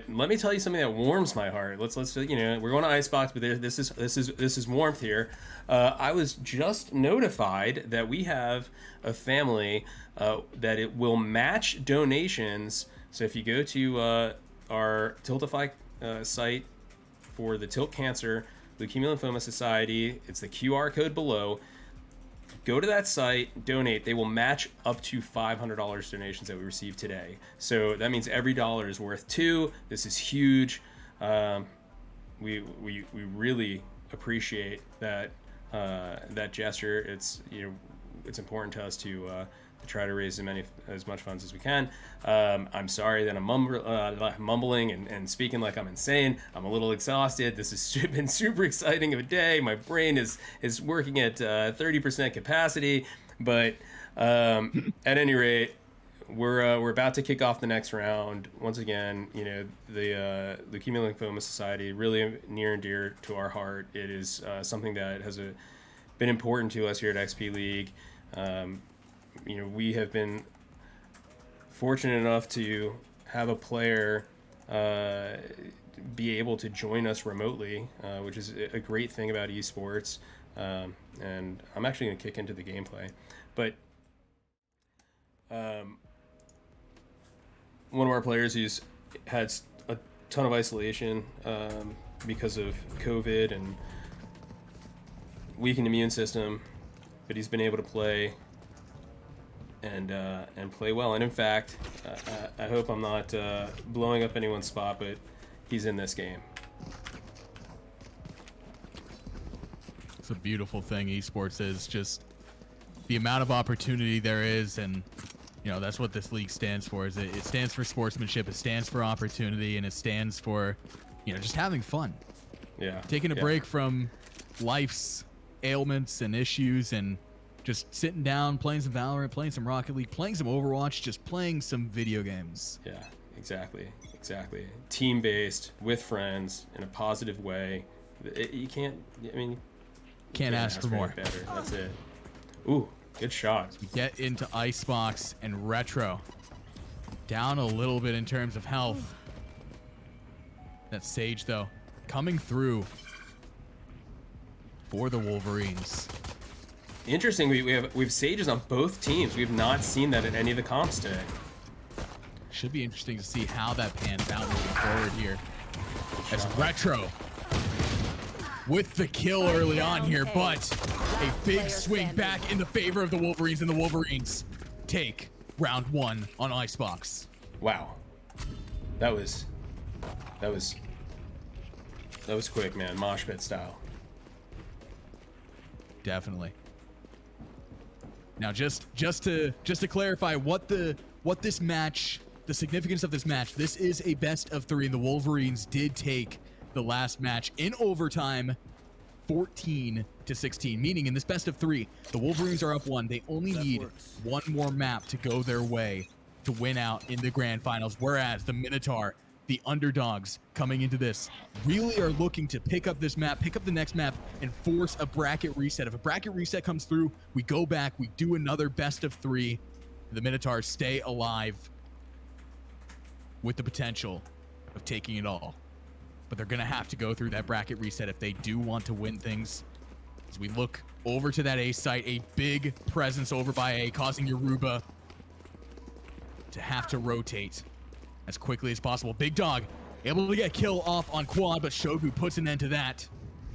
S1: let me tell you something that warms my heart. Let's we're going to Icebox, but this is warmth here. I was just notified that we have a family that it will match donations. So if you go to our Tiltify site for the Tilt Cancer Leukemia Lymphoma Society, it's the QR code below. Go to that site, donate. They will match up to $500 donations that we receive today. So that means every dollar is worth $2. This is huge. We really appreciate that gesture. It's important to us to try to raise as much funds as we can. I'm sorry that I'm mumbling and speaking like I'm insane. I'm a little exhausted. This has been super exciting of a day. My brain is working at 30% capacity, but at any rate, we're about to kick off the next round. Once again, you know, the Leukemia Lymphoma Society, really near and dear to our heart. It is something that has been important to us here at XP League. You know, we have been fortunate enough to have a player be able to join us remotely, which is a great thing about esports. And I'm actually going to kick into the gameplay, but one of our players who's had a ton of isolation because of COVID and weakened immune system, but he's been able to play and play well. And in fact, I hope I'm not blowing up anyone's spot, but he's in this game.
S7: It's a beautiful thing. Esports is just the amount of opportunity there is, and you know, that's what this league stands for. Is it stands for sportsmanship, it stands for opportunity, and it stands for, you know, just having fun.
S1: Yeah.
S7: Taking a break from life's ailments and issues and just sitting down, playing some Valorant, playing some Rocket League, playing some Overwatch, just playing some video games.
S1: Yeah, exactly. Team-based, with friends, in a positive way. You can't, I mean...
S7: Can't ask for more.
S1: Better. That's it. Ooh, good shot.
S7: We get into Icebox and Retro. Down a little bit in terms of health. That Sage, though, coming through for the Wolverines.
S1: Interesting, we have Sages on both teams. We've not seen that in any of the comps today.
S7: Should be interesting to see how that pans out moving forward here. As Retro with the kill early on here, but a big swing back in the favor of the Wolverines, and the Wolverines take round 1 on Icebox.
S1: Wow. That was quick, man. Mosh pit style.
S7: Definitely. Now, just to clarify what this match, the significance of this match, this is a best of 3, and the Wolverines did take the last match in overtime, 14-16, meaning in this best of 3, the Wolverines are up 1. They only need one more map to go their way to win out in the grand finals, whereas the Minotaur, the underdogs coming into this, really are looking to pick up this map, pick up the next map, and force a bracket reset. If a bracket reset comes through, we go back, we do another best of 3. The Minotaurs stay alive with the potential of taking it all. But they're going to have to go through that bracket reset if they do want to win things. As we look over to that A site, a big presence over by A, causing Yoruba to have to rotate as quickly as possible. Big Dog able to get a kill off on Quad, but Shogu puts an end to that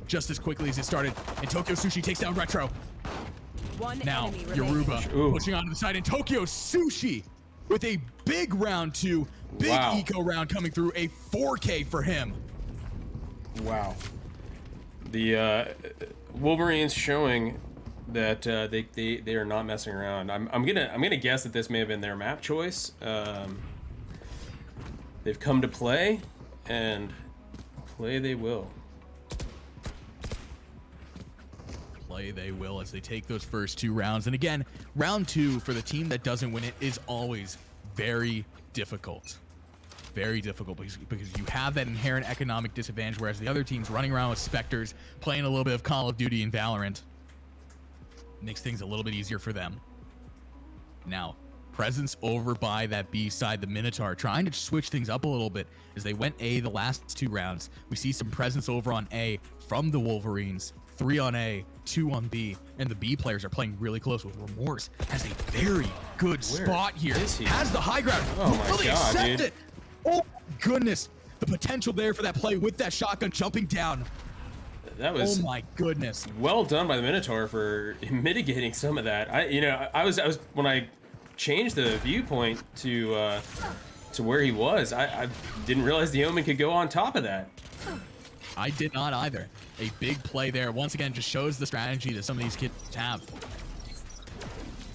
S7: just as quickly as it started. And Tokyo Sushi takes down Retro. Now Yoruba pushing onto the side, and Tokyo Sushi with a big round 2, big eco round coming through, a 4K for him.
S1: Wow. The Wolverines showing that they are not messing around. I'm gonna guess that this may have been their map choice. They've come to play, and play they will.
S7: Play they will as they take those first 2 rounds. And again, round 2 for the team that doesn't win it is always very difficult. Very difficult because you have that inherent economic disadvantage, whereas the other team's running around with Spectres, playing a little bit of Call of Duty and Valorant. Makes things a little bit easier for them. Now, presence over by that B side, the Minotaur trying to switch things up a little bit as they went A the last 2 rounds. We see some presence over on A from the Wolverines. 3 on A, 2 on B, and the B players are playing really close with Remorse. Has a very good spot here. Has the high ground.
S1: Oh my god, dude.
S7: It. Oh goodness, the potential there for that play with that shotgun jumping down.
S1: That was,
S7: oh my goodness,
S1: well done by the Minotaur for mitigating some of that. I was when I changed the viewpoint to where he was, I didn't realize the Omen could go on top of that.
S7: I did not either. A big play there once again just shows the strategy that some of these kids have.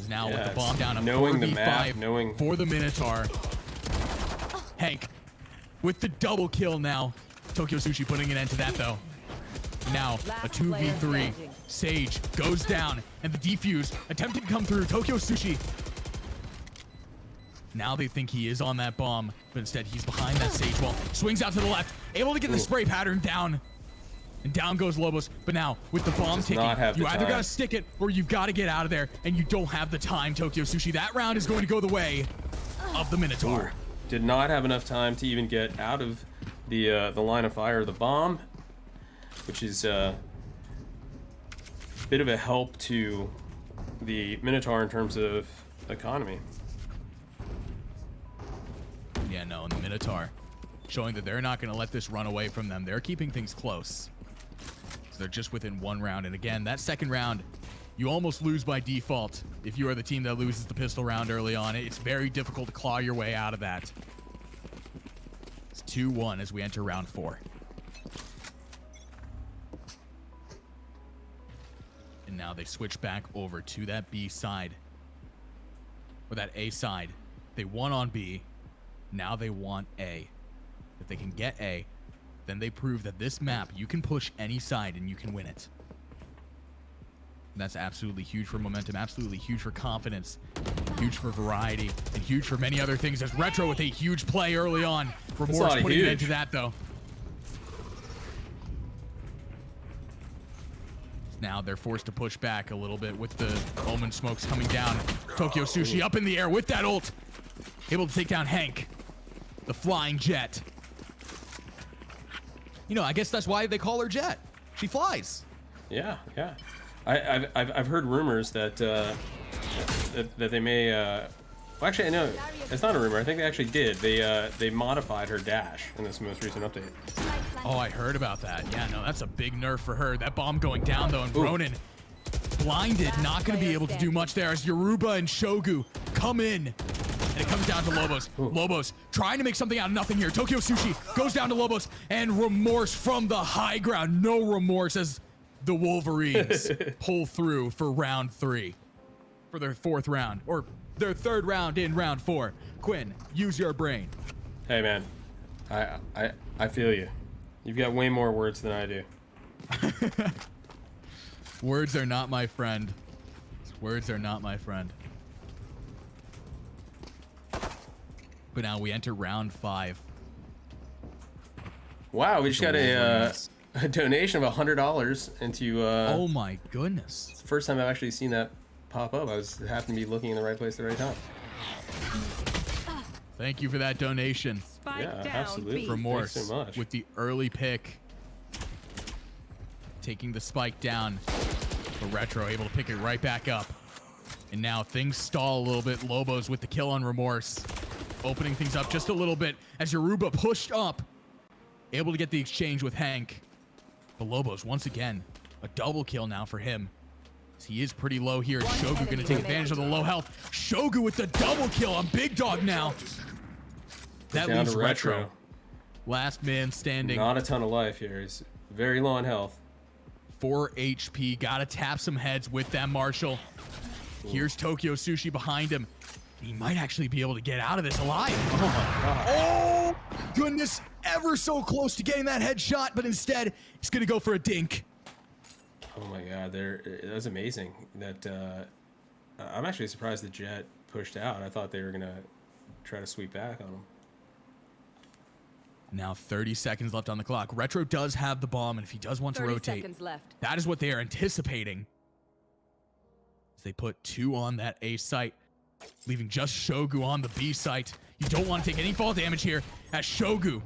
S7: is now
S1: Yeah,
S7: with the bomb down, a
S1: knowing the
S7: 4v5
S1: map, knowing
S7: for the Minotaur. Hank with the double kill now. Tokyo Sushi putting an end to that though. Now a 2v3. Sage goes down and the defuse attempting to come through. Tokyo Sushi. Now they think he is on that bomb, but instead he's behind that Sage wall. Swings out to the left, able to get the spray pattern down. And down goes Lobos. But now with the bomb ticking, you either gotta stick it or you've got to get out of there, and you don't have the time, Tokyo Sushi. That round is going to go the way of the Minotaur.
S1: Did not have enough time to even get out of the line of fire of the bomb, which is a bit of a help to the Minotaur in terms of economy.
S7: Yeah, no, and the Minotaur showing that they're not going to let this run away from them. They're keeping things close. So they're just within one round. And again, that second round, you almost lose by default if you are the team that loses the pistol round early on. It's very difficult to claw your way out of that. It's 2-1 as we enter round 4. And now they switch back over to that B side. Or that A side. They won on B. Now they want A. If they can get A, then they prove that this map, you can push any side and you can win it. And that's absolutely huge for momentum, absolutely huge for confidence, huge for variety, and huge for many other things. As Retro with a huge play early on. Remorse putting an end to that, though. Now they're forced to push back a little bit with the Omen smokes coming down. Tokyo Sushi up in the air with that ult. Able to take down Hank, the flying jet. You know, I guess that's why they call her Jet. She flies.
S1: Yeah, yeah. I've heard rumors that that they may. Well, actually, no, it's not a rumor. I think they actually did. They modified her dash in this most recent update.
S7: Oh, I heard about that. Yeah, no, that's a big nerf for her. That bomb going down though, and Ronin blinded, not going to be able to do much there as Yoruba and Shogu come in. And it comes down to Lobos. Lobos trying to make something out of nothing here. Tokyo Sushi goes down to Lobos, and Remorse from the high ground. No remorse as the Wolverines pull through for round 3. For their 4th round, or their 3rd round in round 4. Quinn, use your brain.
S1: Hey man, I feel you. You've got way more words than I do.
S7: Words are not my friend. Words are not my friend. But now we enter round 5.
S1: Wow, we just got a donation of $100 into.
S7: Oh my goodness!
S1: It's the first time I've actually seen that pop up. I was happened to be looking in the right place at the right time.
S7: Thank you for that donation.
S5: Spike
S1: Yeah,
S5: down,
S1: absolutely.
S5: B.
S7: Remorse
S1: Thanks so much.
S7: with the early pick, taking the spike down. But Retro able to pick it right back up, and now things stall a little bit. Lobos with the kill on Remorse, opening things up just a little bit as Yoruba pushed up, able to get the exchange with Hank. But Lobos once again a double kill now for him. He is pretty low here. Shogu gonna take advantage of the low health. Shogu with the double kill on Big Dog now. That
S1: Down
S7: leaves
S1: to
S7: Retro. Last man standing.
S1: Not a ton of life here. He's very low on health.
S7: 4 HP. Gotta tap some heads with that Marshall. Here's Tokyo Sushi behind him. He might actually be able to get out of this alive.
S1: Oh my god.
S7: Oh goodness. Ever so close to getting that headshot, but instead he's gonna go for a dink.
S1: Oh my god, that's amazing. That I'm actually surprised the Jet pushed out. I thought they were gonna try to sweep back on him.
S7: Now 30 seconds left on the clock. Retro does have the bomb, and if he does want to
S5: 30
S7: rotate,
S5: seconds left.
S7: that is what they are anticipating. As they put 2 on that A site, leaving just Shogu on the B site. You don't want to take any fall damage here, as Shogu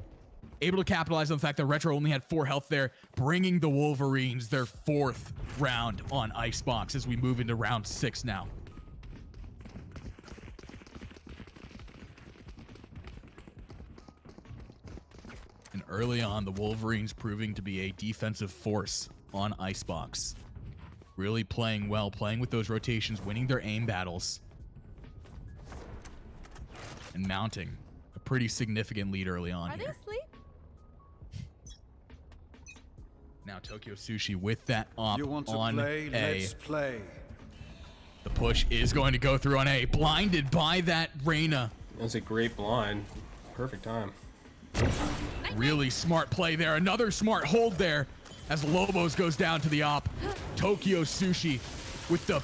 S7: able to capitalize on the fact that Retro only had 4 health there, bringing the Wolverines their 4th round on Icebox as we move into round 6 now. And early on, the Wolverines proving to be a defensive force on Icebox. Really playing well, playing with those rotations, winning their aim battles, and mounting a pretty significant lead early on
S5: Are they
S7: here.
S5: asleep?
S7: Now Tokyo Sushi with that op
S4: You want to
S7: on
S4: play?
S7: A.
S4: Let's play.
S7: The The push is going to go through on A. Blinded by that Reyna.
S1: That was a great blind. Perfect time.
S7: Really smart play there. Another smart hold there as Lobos goes down to the op. Tokyo Sushi with the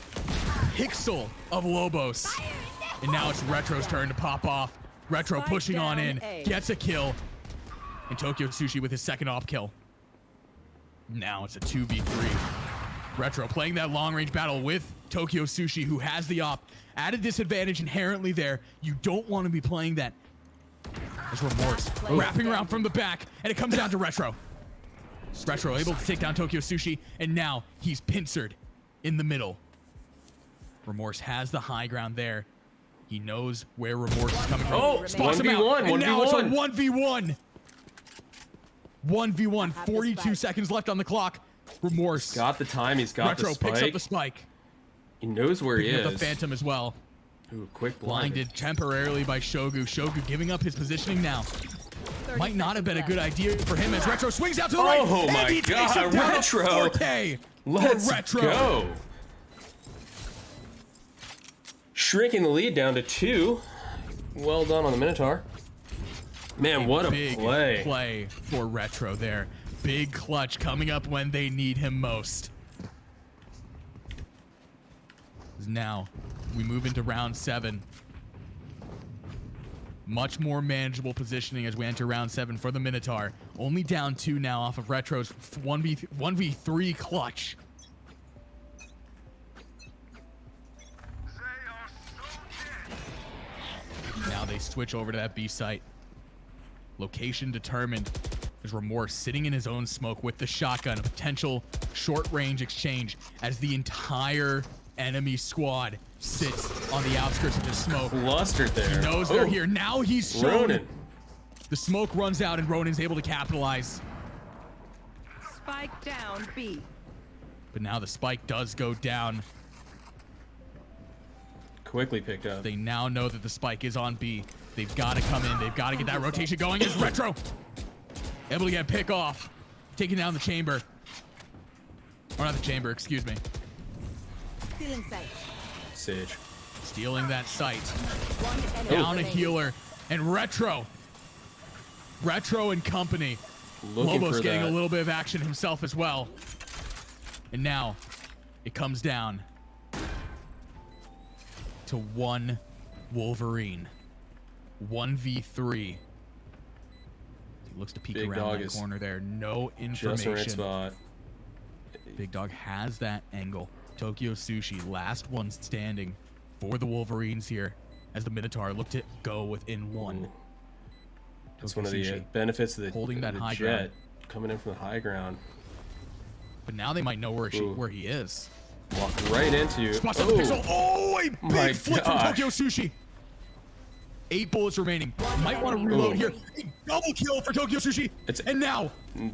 S7: pixel of Lobos. And now it's Retro's turn to pop off. Retro
S5: Spike
S7: pushing on
S5: down
S7: in,
S5: A.
S7: gets a kill. And Tokyo Sushi with his second op kill. Now it's a 2v3. Retro playing that long range battle with Tokyo Sushi, who has the op. At a disadvantage inherently there. You don't want to be playing that. There's Remorse wrapping around from the back, and it comes down to Retro. Retro able to take down Tokyo Sushi, and now he's pincered in the middle. Remorse has the high ground there. He knows where Remorse is coming from.
S1: Oh,
S7: Spots him out,
S1: 1v1,
S7: and now it's a
S1: 1v1.
S7: 1v1, 42 seconds left on the clock. Remorse.
S1: Got the time. He's got
S7: Retro
S1: the spike.
S7: picks up the spike.
S1: He knows where he
S7: Picking up
S1: is.
S7: the Phantom as well.
S1: Ooh, quick
S7: Blinded temporarily by Shogu. Shogu giving up his positioning now. Might not have been a good idea for him as Retro swings out to the right.
S1: Oh
S7: and
S1: my
S7: he takes
S1: God,
S7: him down to
S1: Retro.
S7: 4K
S1: Let's
S7: for Retro.
S1: go. Shrinking the lead down to 2. Well done on the Minotaur. Man, what a
S7: Big play for Retro there. Big clutch coming up when they need him most. Now, we move into round 7. Much more manageable positioning as we enter round 7 for the Minotaur. Only down 2 now off of Retro's 1v3 clutch. Now they switch over to that B site. Location determined. There's Remorse sitting in his own smoke with the shotgun. A potential short-range exchange as the entire enemy squad sits on the outskirts of the smoke.
S1: Clustered there.
S7: He knows they're here. Now he's shown.
S1: Ronin.
S7: The smoke runs out and Ronin's able to capitalize.
S5: Spike down B.
S7: But now the spike does go down.
S1: Quickly picked up.
S7: They now know that the spike is on B. They've got to come in. They've got to get that rotation going. As Retro able to get a pick off. Taking down the chamber. Or not the chamber, excuse me.
S5: Stealing sight.
S1: Sage.
S7: Stealing that site.
S5: One enemy
S7: Down a
S5: remaining.
S7: healer. And Retro and company.
S1: Looking
S7: Lobos
S1: for
S7: getting
S1: that.
S7: a little bit of action himself as well. And now it comes down to one Wolverine. 1v3. He looks to peek
S1: Big
S7: around
S1: Dog
S7: that
S1: is
S7: corner there. No
S1: Just the right
S7: information.
S1: spot.
S7: Big Dog has that angle. Tokyo Sushi, last one standing for the Wolverines here as the Minotaur look to go within one.
S1: Ooh. That's
S7: Tokyo
S1: one of the
S7: Sushi
S1: benefits of the,
S7: holding that
S1: the
S7: high
S1: jet
S7: ground.
S1: coming in from the high ground.
S7: But now they might know where
S1: Ooh.
S7: where he is.
S1: Walk right into.
S7: Spots up the pixel. Oh, a
S1: My
S7: big flip from
S1: gosh.
S7: Tokyo Sushi. 8 bullets remaining. Might want to reload
S1: Ooh.
S7: here. A double kill for Tokyo Sushi. And now,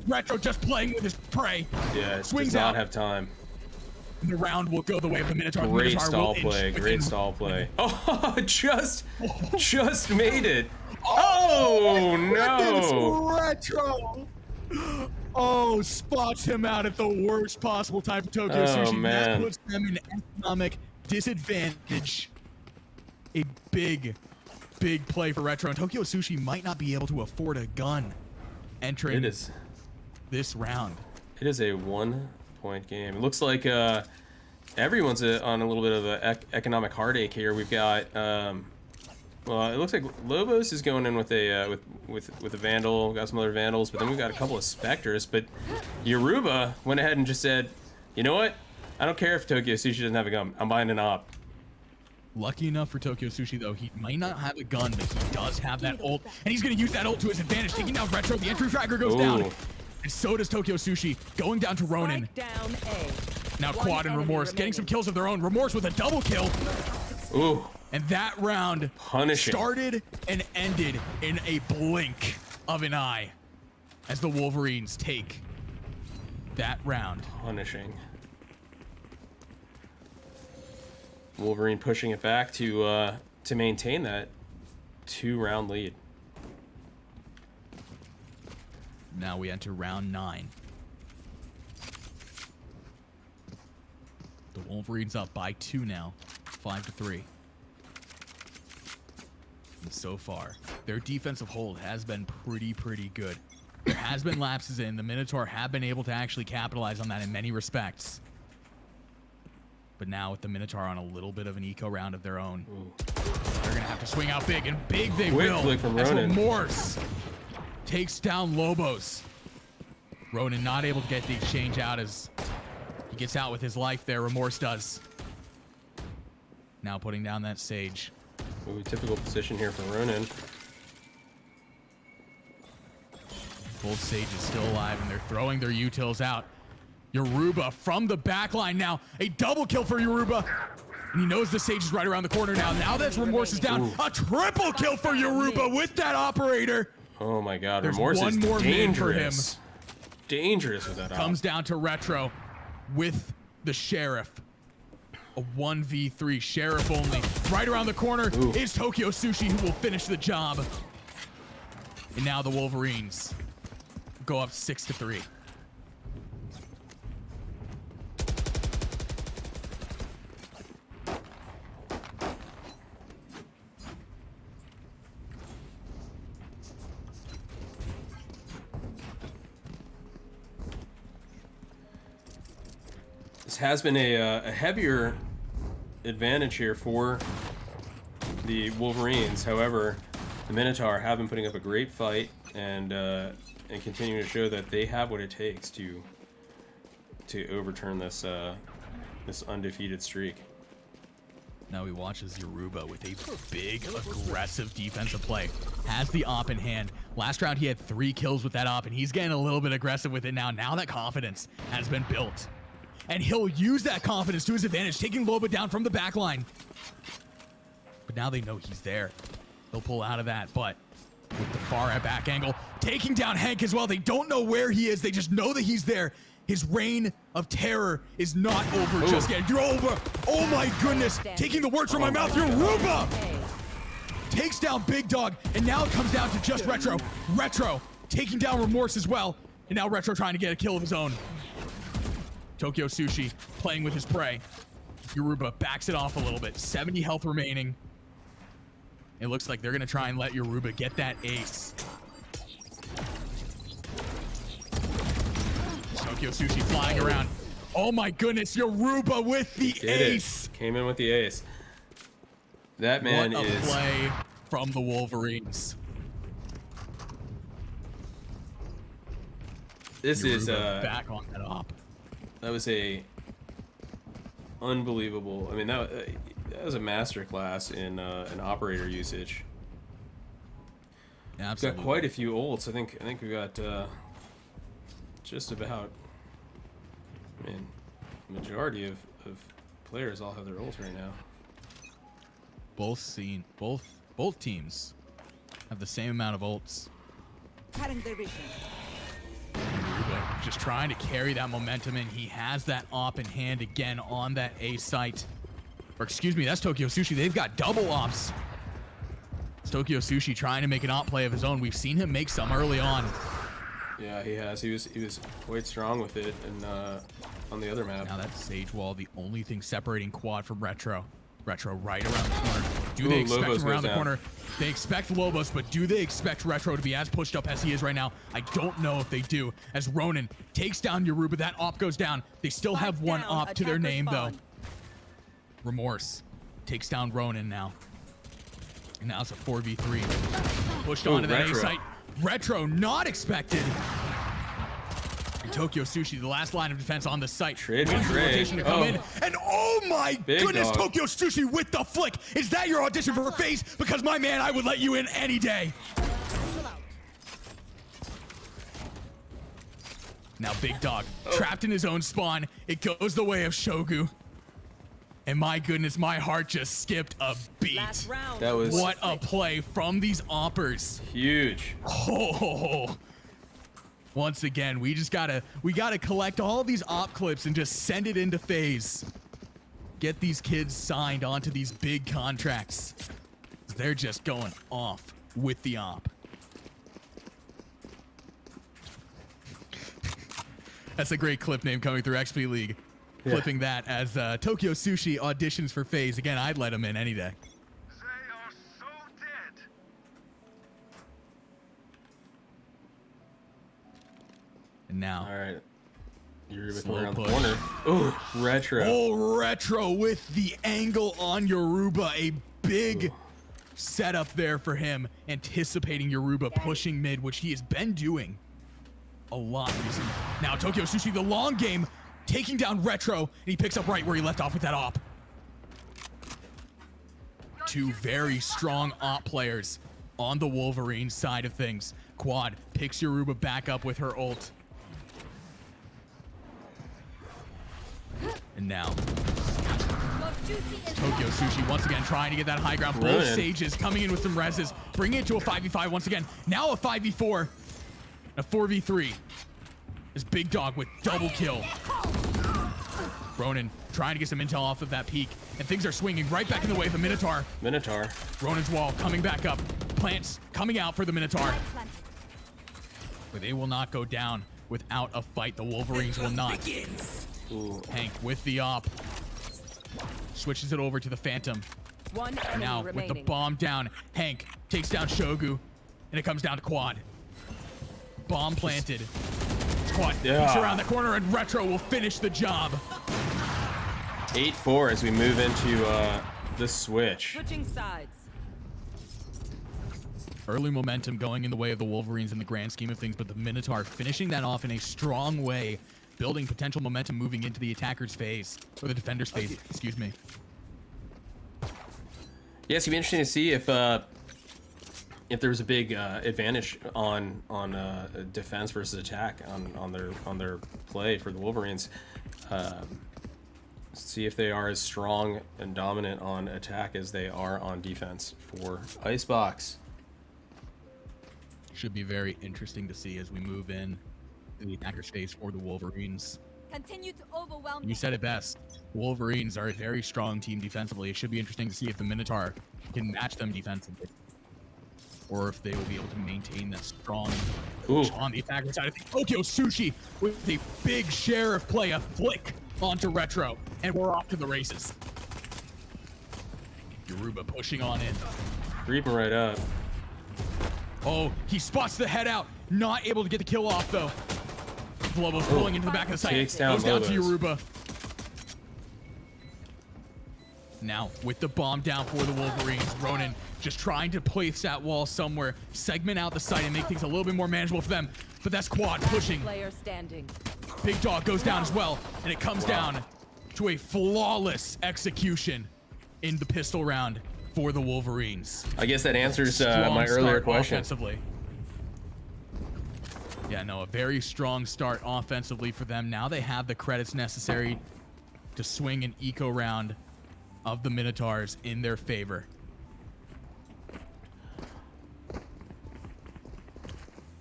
S7: Retro just playing with his prey.
S1: Yeah, it
S7: Swings
S1: does not
S7: out.
S1: have time.
S7: The round will go the way of the Minotaur. The
S1: Great
S7: Minotaur
S1: stall
S7: will inch
S1: play.
S7: within-
S1: Great stall play. Oh, just made it. Oh no!
S7: Retro. Oh, spots him out at the worst possible time for Tokyo
S1: Oh,
S7: Sushi.
S1: man.
S7: That puts them in economic disadvantage. A big play for Retro. And Tokyo Sushi might not be able to afford a gun entering
S1: It is.
S7: this round.
S1: It is a 1-point game. It looks like everyone's on a little bit of an economic heartache here. We've got. Well, it looks like Lobos is going in with a with a Vandal. We've got some other Vandals, but then we've got a couple of Spectres. But Yoruba went ahead and just said, "You know what? I don't care if Tokyo Sushi doesn't have a gun. I'm buying an op."
S7: Lucky enough for Tokyo Sushi, though, he might not have a gun, but he does have that ult, and he's going to use that ult to his advantage, taking down Retro. The entry fragger goes down,
S1: Ooh.
S7: and so does Tokyo Sushi, going down to Ronin.
S5: Spike down A.
S7: Now
S5: One
S7: Quad and
S5: enemy
S7: Remorse getting
S5: remaining.
S7: some kills of their own. Remorse with a double kill,
S1: Ooh,
S7: and that round
S1: punishing.
S7: started and ended in a blink of an eye as the Wolverines take that round.
S1: Punishing. Wolverine pushing it back to maintain that 2-round lead.
S7: Now we enter round 9. The Wolverines up by 2 now. 5-3. And so far, their defensive hold has been pretty good. There has been lapses in. The Minotaur have been able to actually capitalize on that in many respects. But now with the Minotaur on a little bit of an eco round of their own, they're going to have to swing out big, and big they
S1: Quick
S7: will.
S1: flick from
S7: As
S1: Ronin.
S7: Remorse takes down Lobos. Ronin not able to get the exchange out as he gets out with his life there. Remorse does. Now putting down that Sage.
S1: Ooh, typical position here for Ronin.
S7: Both Sage is still alive, and they're throwing their utils out. Yoruba from the back line now. A double kill for Yoruba. And he knows the Sage is right around the corner now. Now that Remorse is down,
S1: Ooh.
S7: a triple kill for Yoruba with that operator.
S1: Oh my god,
S7: There's
S1: Remorse
S7: one
S1: is
S7: more mid for him.
S1: dangerous. Dangerous with that op.
S7: Comes down to Retro with the Sheriff. A 1v3 Sheriff only. Right around the corner is Tokyo Sushi, who will finish the job. And now the Wolverines go up 6-3.
S1: This has been a heavier advantage here for the Wolverines. However, the Minotaur have been putting up a great fight and continuing to show that they have what it takes to overturn this this undefeated streak.
S7: Now he watches Yoruba with a big, aggressive defensive play. Has the op in hand. Last round he had 3 kills with that op, and he's getting a little bit aggressive with it now. Now that confidence has been built. And he'll use that confidence to his advantage, taking Loba down from the back line. But now they know he's there. They'll pull out of that, but with the far back angle, taking down Hank as well. They don't know where he is. They just know that he's there. His reign of terror is not over just yet. Yoruba, oh my goodness, taking the words from my mouth. Yoruba takes down Big Dog, and now it comes down to just Retro. Retro taking down Remorse as well, and now Retro trying to get a kill of his own. Tokyo Sushi playing with his prey. Yoruba backs it off a little bit. 70 health remaining. It looks like they're going to try and let Yoruba get that ace. Tokyo Sushi flying around. Oh my goodness, Yoruba with the ace.
S1: Came in with the ace. That man
S7: what a
S1: is
S7: play from the Wolverines.
S1: This is
S7: Yoruba back on that op.
S1: That was a unbelievable. I mean, that was a masterclass in operator usage.
S7: Absolutely.
S1: We've got quite a few ults. I think we got just about. I mean, majority of players all have their ults right now.
S7: Both teams have the same amount of ults. Just trying to carry that momentum in. He has that op in hand again on that A site. Or excuse me, that's Tokyo Sushi. They've got double ops. It's Tokyo Sushi trying to make an op play of his own. We've seen him make some early on.
S1: Yeah, he has. He was quite strong with it, and on the other map.
S7: Now that Sage Wall, the only thing separating Quad from Retro. Retro right around the corner. Do they expect
S1: Lobos
S7: him around
S1: goes
S7: the
S1: down.
S7: corner? They expect Lobos, but do they expect Retro to be as pushed up as he is right now? I don't know if they do. As Ronin takes down Yoruba, that op goes down. They still have one op to their name, though. Remorse takes down Ronin now. And now it's a 4v3. Pushed onto that A site. Retro not expected. And Tokyo Sushi, the last line of defense on the site.
S1: Trade
S7: waiting for
S1: trade.
S7: rotation to come in. And oh my
S1: Big
S7: goodness,
S1: dog.
S7: Tokyo Sushi with the flick. Is that your audition for FaZe? Because my man, I would let you in any day. Now Big Dog trapped in his own spawn. It goes the way of Shogu. And my goodness, my heart just skipped a beat.
S1: That was
S7: What a play from these oppers.
S1: huge.
S7: Oh, once again, we gotta collect all these op clips and just send it into FaZe. Get these kids signed onto these big contracts. They're just going off with the op. That's a great clip name coming through XP League. Flipping that as Tokyo Sushi auditions for FaZe. Again, I'd let him in any day.
S4: They are so dead.
S7: And now.
S1: All right. Yoruba
S7: Slow
S1: around the
S7: push.
S1: corner. Ooh, retro.
S7: Oh, retro with the angle on Yoruba. A big setup there for him, anticipating Yoruba pushing mid, which he has been doing a lot recently. Now Tokyo Sushi, the long game, taking down retro, and he picks up right where he left off with that op. Two very strong op players on the Wolverine side of things. Quad picks Yoruba back up with her ult. And now Tokyo Sushi once again trying to get that high ground. Both Sages coming in with some reses, bringing it to a 5v5 once again. Now a 5v4, a 4v3. This big dog with double kill. Ronin trying to get some intel off of that peak, and things are swinging right back in the way of the Minotaur. Ronin's wall coming back up. Plants coming out for the Minotaur. But they will not go down without a fight. The Wolverines will not. Ooh. Hank with the op. Switches it over to the Phantom.
S5: One enemy
S7: now
S5: remaining.
S7: with the bomb down, Hank takes down Shogu, and it comes down to Quad. Bomb planted. Quad peeks around the corner, and retro will finish the job.
S1: 8-4 as we move into the switch.
S5: Switching sides.
S7: Early momentum going in the way of the Wolverines in the grand scheme of things, but the Minotaur finishing that off in a strong way, building potential momentum moving into the attacker's phase, or the defender's phase, excuse me.
S1: Yeah, it's gonna be interesting to see if there was a big advantage on defense versus attack on their play for the Wolverines. See if they are as strong and dominant on attack as they are on defense for Icebox.
S7: Should be very interesting to see as we move in to the attacker's phase for the Wolverines.
S9: Continue to overwhelm.
S7: You said it best. Wolverines are a very strong team defensively. It should be interesting to see if the Minotaur can match them defensively, or if they will be able to maintain that strong push on the attacker side. I think Tokyo Sushi with a big share of play, a flick onto retro, and we're off to the races. Yoruba pushing on in.
S1: Creeping right up.
S7: Oh, he spots the head out. Not able to get the kill off, though. Lobos pulling into the back of the site.
S1: Takes down
S7: Goes down
S1: Lobos.
S7: to Yoruba. Now, with the bomb down for the Wolverines, Ronin just trying to place that wall somewhere, segment out the site and make things a little bit more manageable for them. But that's Quad pushing.
S5: Player standing.
S7: Big Dog goes down as well, and it comes down to a flawless execution in the pistol round for the Wolverines.
S1: I guess that answers
S7: Strong
S1: my earlier
S7: start
S1: question.
S7: Offensively. Yeah, no, a very strong start offensively for them. Now they have the credits necessary to swing an eco round of the Minotaurs in their favor.
S1: –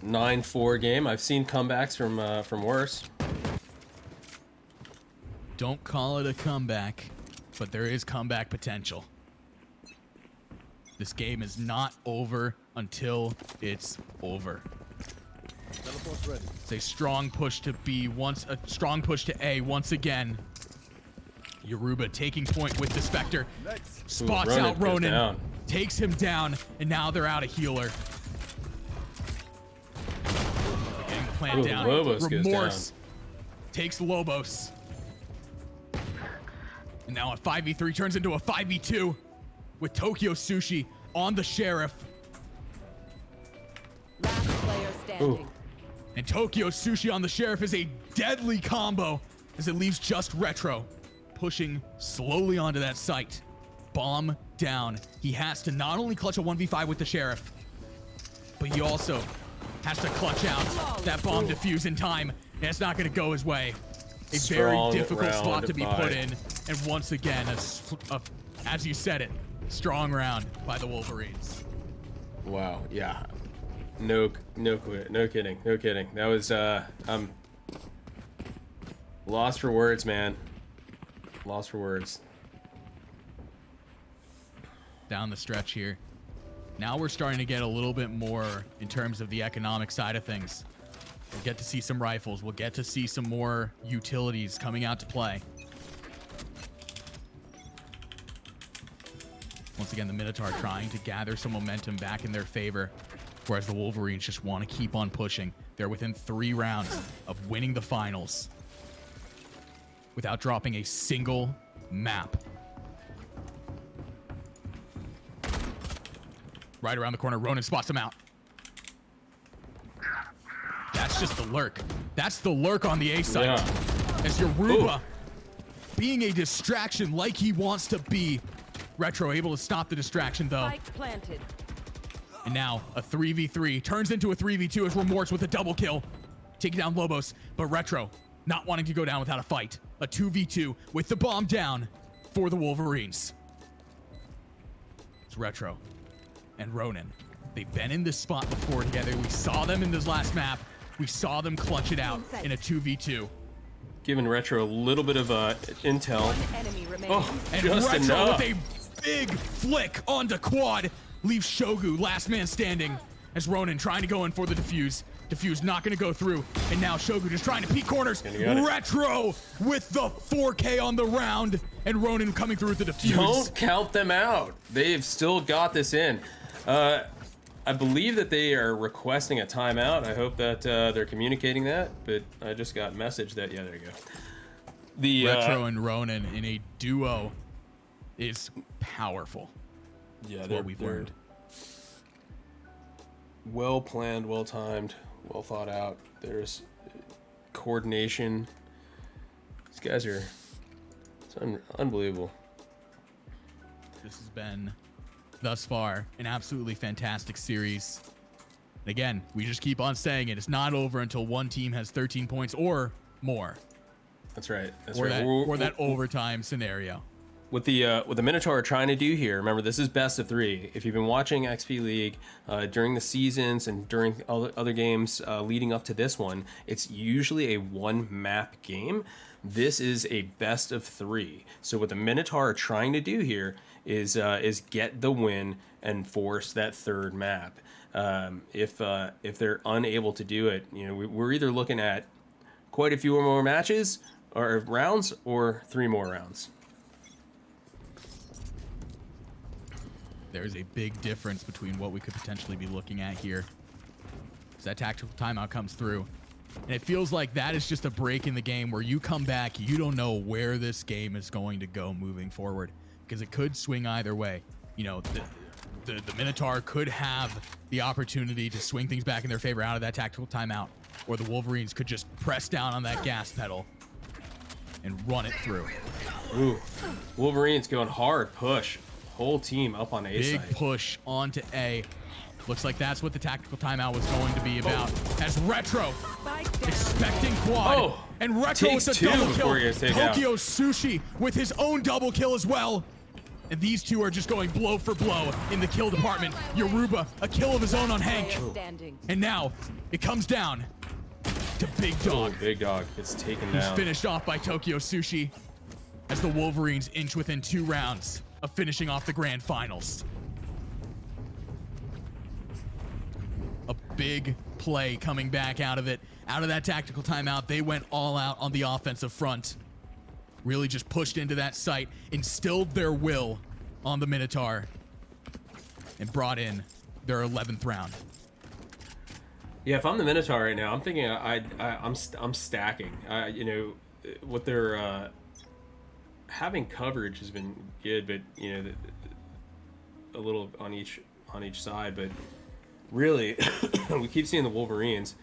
S1: 9-4 game. I've seen comebacks from worse.
S7: Don't call it a comeback, but there is comeback potential. This game is not over until it's over.
S4: Teleport's ready.
S7: It's a strong push to B, a strong push to A once again. Yoruba taking point with the Spectre. Spots out Ronin, takes him down, and now they're out of healer. Getting the plant down.
S1: Lobos
S7: Remorse takes Lobos. And now a 5v3 turns into a 5v2 with Tokyo Sushi on the Sheriff.
S5: Last player standing.
S7: And Tokyo Sushi on the Sheriff is a deadly combo as it leaves just retro pushing slowly onto that site. Bomb down. He has to not only clutch a 1v5 with the Sheriff, but he also has to clutch out that bomb defuse in time, and it's not going to go his way. A very difficult spot to be put in, and once again, as you said it, strong round by the Wolverines.
S1: Wow, yeah. No kidding. That was I'm lost for words, man. Lost for words.
S7: Down the stretch here. Now we're starting to get a little bit more in terms of the economic side of things. We'll get to see some rifles. We'll get to see some more utilities coming out to play. Once again, the Minotaur trying to gather some momentum back in their favor, whereas the Wolverines just want to keep on pushing. They're within 3 rounds of winning the finals without dropping a single map. Right around the corner, Ronin spots him out. That's just the lurk. That's the lurk on the A side.
S1: Yeah.
S7: As Yoruba being a distraction like he wants to be. Retro able to stop the distraction though.
S5: Spike planted.
S7: And now a 3v3 turns into a 3v2 as Remorse with a double kill. Taking down Lobos, but Retro not wanting to go down without a fight. A 2v2 with the bomb down for the Wolverines. It's Retro and Ronin. They've been in this spot before together. We saw them in this last map. We saw them clutch it out in a 2v2.
S1: Giving Retro a little bit of intel.
S5: One enemy remaining.
S1: Oh,
S7: And
S1: just
S7: Retro
S1: enough.
S7: with a big flick onto quad leaves Shogu last man standing as Ronin trying to go in for the defuse. Defuse not going to go through. And now Shogu just trying to peek corners. Retro with the 4K on the round. And Ronin coming through with the defuse.
S1: Don't count them out. They've still got this in. I believe that they are requesting a timeout. I hope that they're communicating that, but I just got message that, yeah, there you go. The
S7: Retro and Ronin in a duo is powerful.
S1: Yeah,
S7: That's what we've learned.
S1: Well planned, well timed, well thought out. There's coordination. These guys are, it's unbelievable.
S7: This has been, thus far, an absolutely fantastic series. And again, we just keep on saying it. It's not over until one team has 13 points or more.
S1: That's right. That's
S7: or
S1: right.
S7: That overtime scenario.
S1: What the Minotaur are trying to do here, remember, this is best of 3. If you've been watching XP League during the seasons and during other games leading up to this one, it's usually a 1-map game. This is a best of 3. So what the Minotaur are trying to do here is get the win and force that 3rd map. If they're unable to do it, you know, we're either looking at quite a few more matches or rounds or 3 more rounds.
S7: There's a big difference between what we could potentially be looking at here. As that tactical timeout comes through. And it feels like that is just a break in the game where you come back, you don't know where this game is going to go moving forward. Because it could swing either way. You know, the Minotaur could have the opportunity to swing things back in their favor out of that tactical timeout. Or the Wolverines could just press down on that gas pedal and run it through.
S1: Ooh, Wolverines going hard push. Whole team up on A
S7: Big
S1: side.
S7: push onto A. Looks like that's what the tactical timeout was going to be about. As Retro expecting quad. And Retro with the double kill. Tokyo Sushi with his own double kill as well. And these two are just going blow for blow in the kill department. Yoruba, a kill of his own on Hank. And now it comes down to Big Dog.
S1: Big Dog gets taken
S7: Who's
S1: down.
S7: finished off by Tokyo Sushi as the Wolverines inch within 2 rounds of finishing off the grand finals. A big play coming back out of it. Out of that tactical timeout, they went all out on the offensive front. Really just pushed into that site, instilled their will on the Minotaur, and brought in their 11th round.
S1: Yeah, if I'm the Minotaur right now, I'm thinking I'm stacking. You know, what they're having coverage has been good, but you know, a little on each side. But really, we keep seeing the Wolverines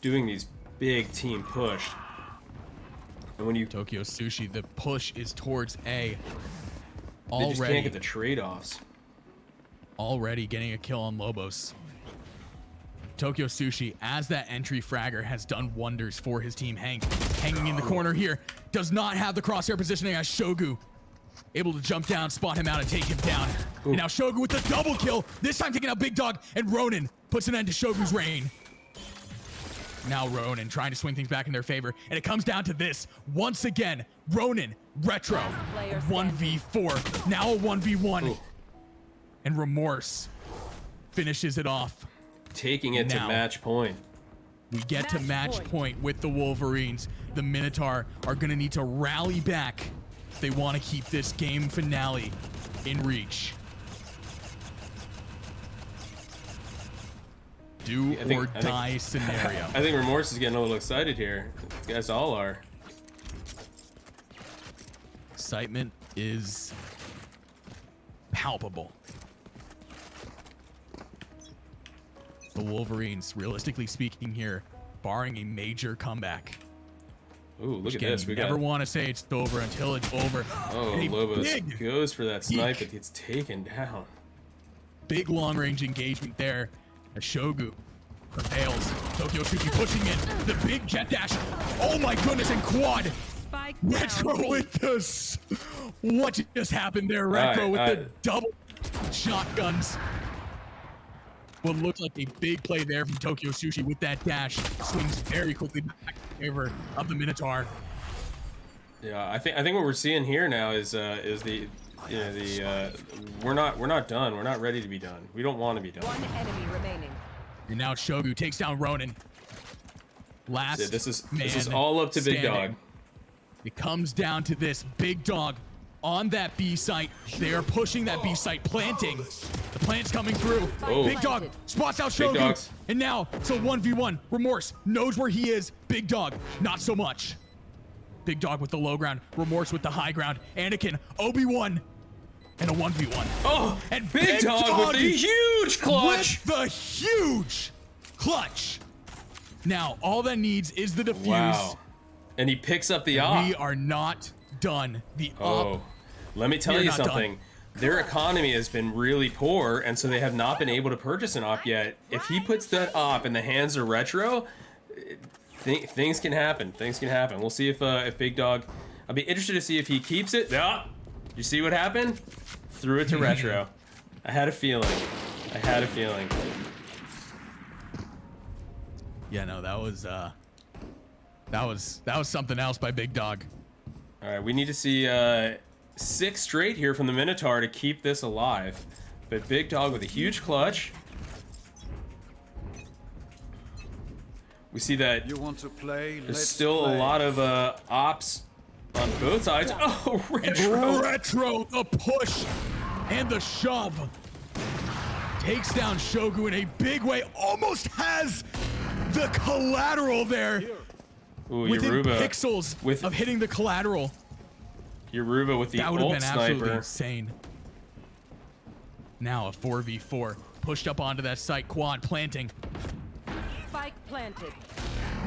S1: doing these big team push. And when you
S7: Tokyo Sushi, the push is towards A.
S1: They just can't get the trade-offs.
S7: Already getting a kill on Lobos. Tokyo Sushi, as that entry fragger, has done wonders for his team. Hank hanging in the corner here. Does not have the crosshair positioning as Shogu. Able to jump down, spot him out, and take him down. And now Shogu with the double kill. This time taking out Big Dog. And Ronin puts an end to Shogu's reign. Now Ronin trying to swing things back in their favor. And it comes down to this. Once again, Ronin, Retro, 1v4. Now a 1v1. And Remorse finishes it off.
S1: Taking it to match point.
S7: We get to match point with the Wolverines. The Minotaur are going to need to rally back if they want to keep this game finale in reach. Do
S1: I think-
S7: or die scenario.
S1: I think Remorse is getting a little excited here. You guys all are.
S7: Excitement is palpable. The Wolverines, realistically speaking here, barring a major comeback.
S1: Ooh, look at
S7: Again,
S1: this.
S7: you
S1: We
S7: never
S1: got.
S7: want to say it's over until it's over.
S1: Oh,
S7: A
S1: Lobos
S7: big,
S1: goes for that snipe,
S7: peek.
S1: but gets taken down.
S7: big long-range engagement there. As Shogu prevails. Tokyo Sushi pushing in. The big jet dash. Oh my goodness, and quad.
S5: Spike
S7: Retro
S5: down.
S7: with this. What just happened there, Retro, with the double shotguns. What looked like a big play there from Tokyo Sushi with that dash. Swings very quickly back in favor of the Minotaur.
S1: Yeah, I think what we're seeing here now is the we're not done. We're not ready to be done. We don't want to be done.
S5: One enemy remaining.
S7: And now Shogu takes down Ronin. Last
S1: So this is
S7: man
S1: all up to Big
S7: standing.
S1: Dog.
S7: It comes down to this. Big Dog on that B site. They are pushing that B site, planting. The plant's coming through.
S1: Oh.
S7: Big Dog spots out
S1: Big
S7: Shogu.
S1: dogs.
S7: And now it's a 1v1. Remorse knows where he is. Big Dog, not so much. Big Dog with the low ground. Remorse with the high ground. Anakin, Obi-Wan, and a 1v1.
S1: Oh,
S7: And
S1: Big Dog with the huge clutch.
S7: With the huge clutch. Now, all that needs is the defuse.
S1: Wow. And he picks up the op.
S7: We are not done. The
S1: Oh,
S7: op.
S1: let me tell
S7: We're
S1: you
S7: not done.
S1: something. Their economy has been really poor, and so they have not been able to purchase an op yet. If he puts that op in the hands of Retro, things can happen. Things can happen. We'll see if Big Dog. I'll be interested to see if he keeps it. Ah, you see what happened? Threw it to Retro. I had a feeling.
S7: Yeah, no, that was something else by Big Dog.
S1: All right, we need to see 6 straight here from the Minotaur to keep this alive. But Big Dog with a huge clutch. We see that
S4: You want to play?
S1: there's
S4: Let's
S1: still
S4: play.
S1: a lot of ops on both sides. Oh,
S7: And
S1: Retro!
S7: Retro, the push and the shove. Takes down Shogu in a big way. Almost has the collateral there.
S1: Ooh,
S7: Within
S1: Yoruba
S7: pixels
S1: with
S7: of hitting the collateral.
S1: Yoruba with the
S7: That would have
S1: ult
S7: been absolutely
S1: sniper.
S7: insane. Now a 4v4. Pushed up onto that site. Quad planting.
S5: Spike planted.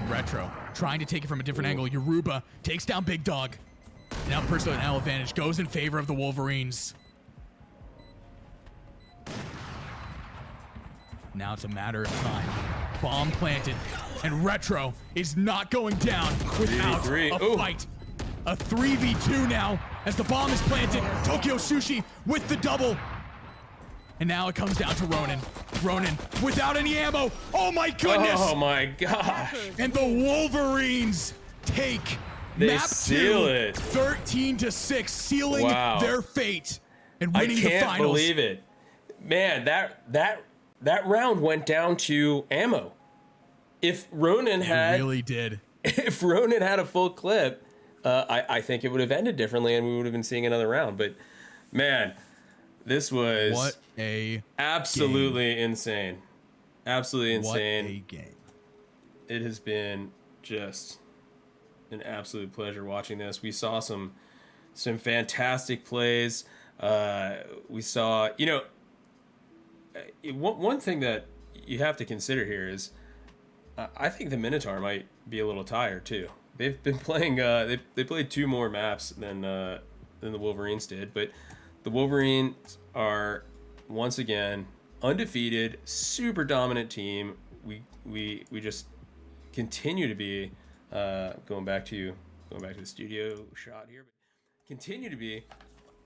S7: Retro trying to take it from a different angle. Yoruba takes down Big Dog. Now personnel advantage goes in favor of the Wolverines. Now it's a matter of time. Bomb planted, and Retro is not going down without
S1: 3v3.
S7: a
S1: Ooh.
S7: fight. A 3v2 now as the bomb is planted. Tokyo Sushi with the double. And now it comes down to Ronin. Ronin without any ammo. Oh my goodness!
S1: Oh my gosh!
S7: And the Wolverines take
S1: They
S7: map
S1: seal
S7: 2,
S1: it.
S7: 13-6, sealing
S1: Wow.
S7: their fate and
S1: I
S7: winning the
S1: can't
S7: finals.
S1: believe it, man. That round went down to ammo. If Ronin
S7: It
S1: had
S7: really did.
S1: if Ronin had a full clip, I think it would have ended differently, and we would have been seeing another round. But man, this was
S7: What a
S1: absolutely insane. Absolutely
S7: what
S1: insane.
S7: a game.
S1: It has been just an absolute pleasure watching this. We saw some fantastic plays. We saw, one thing that you have to consider here is I think the Minotaur might be a little tired too. They've been playing. They played 2 more maps than the Wolverines did, but the Wolverines are once again undefeated, super dominant team. We just continue to be going back to the studio shot here, but continue to be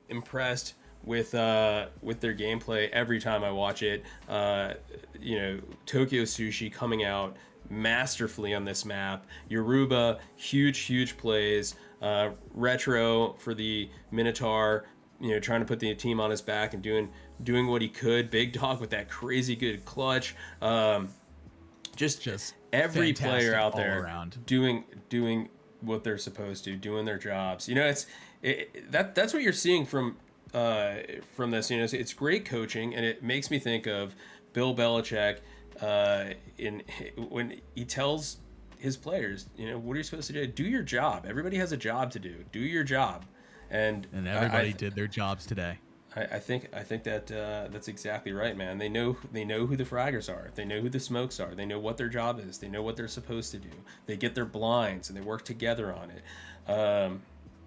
S1: impressed with their gameplay every time I watch it. Tokyo Sushi coming out masterfully on this map. Yoruba, huge plays. Retro for the Minotaur, trying to put the team on his back and doing what he could. Big Dog with that crazy good clutch. Just every
S7: fantastic
S1: player out
S7: all
S1: there
S7: around.
S1: doing what they're supposed to, doing their jobs. That's what you're seeing from this. It's great coaching, and it makes me think of Bill Belichick when he tells his players, what are you supposed to do? Do your job. Everybody has a job to do. Do your job. And
S7: everybody did their jobs today.
S1: I think that that's exactly right, man. They know who the fraggers are. They know who the smokes are. They know what their job is. They know what they're supposed to do. They get their blinds and they work together on it.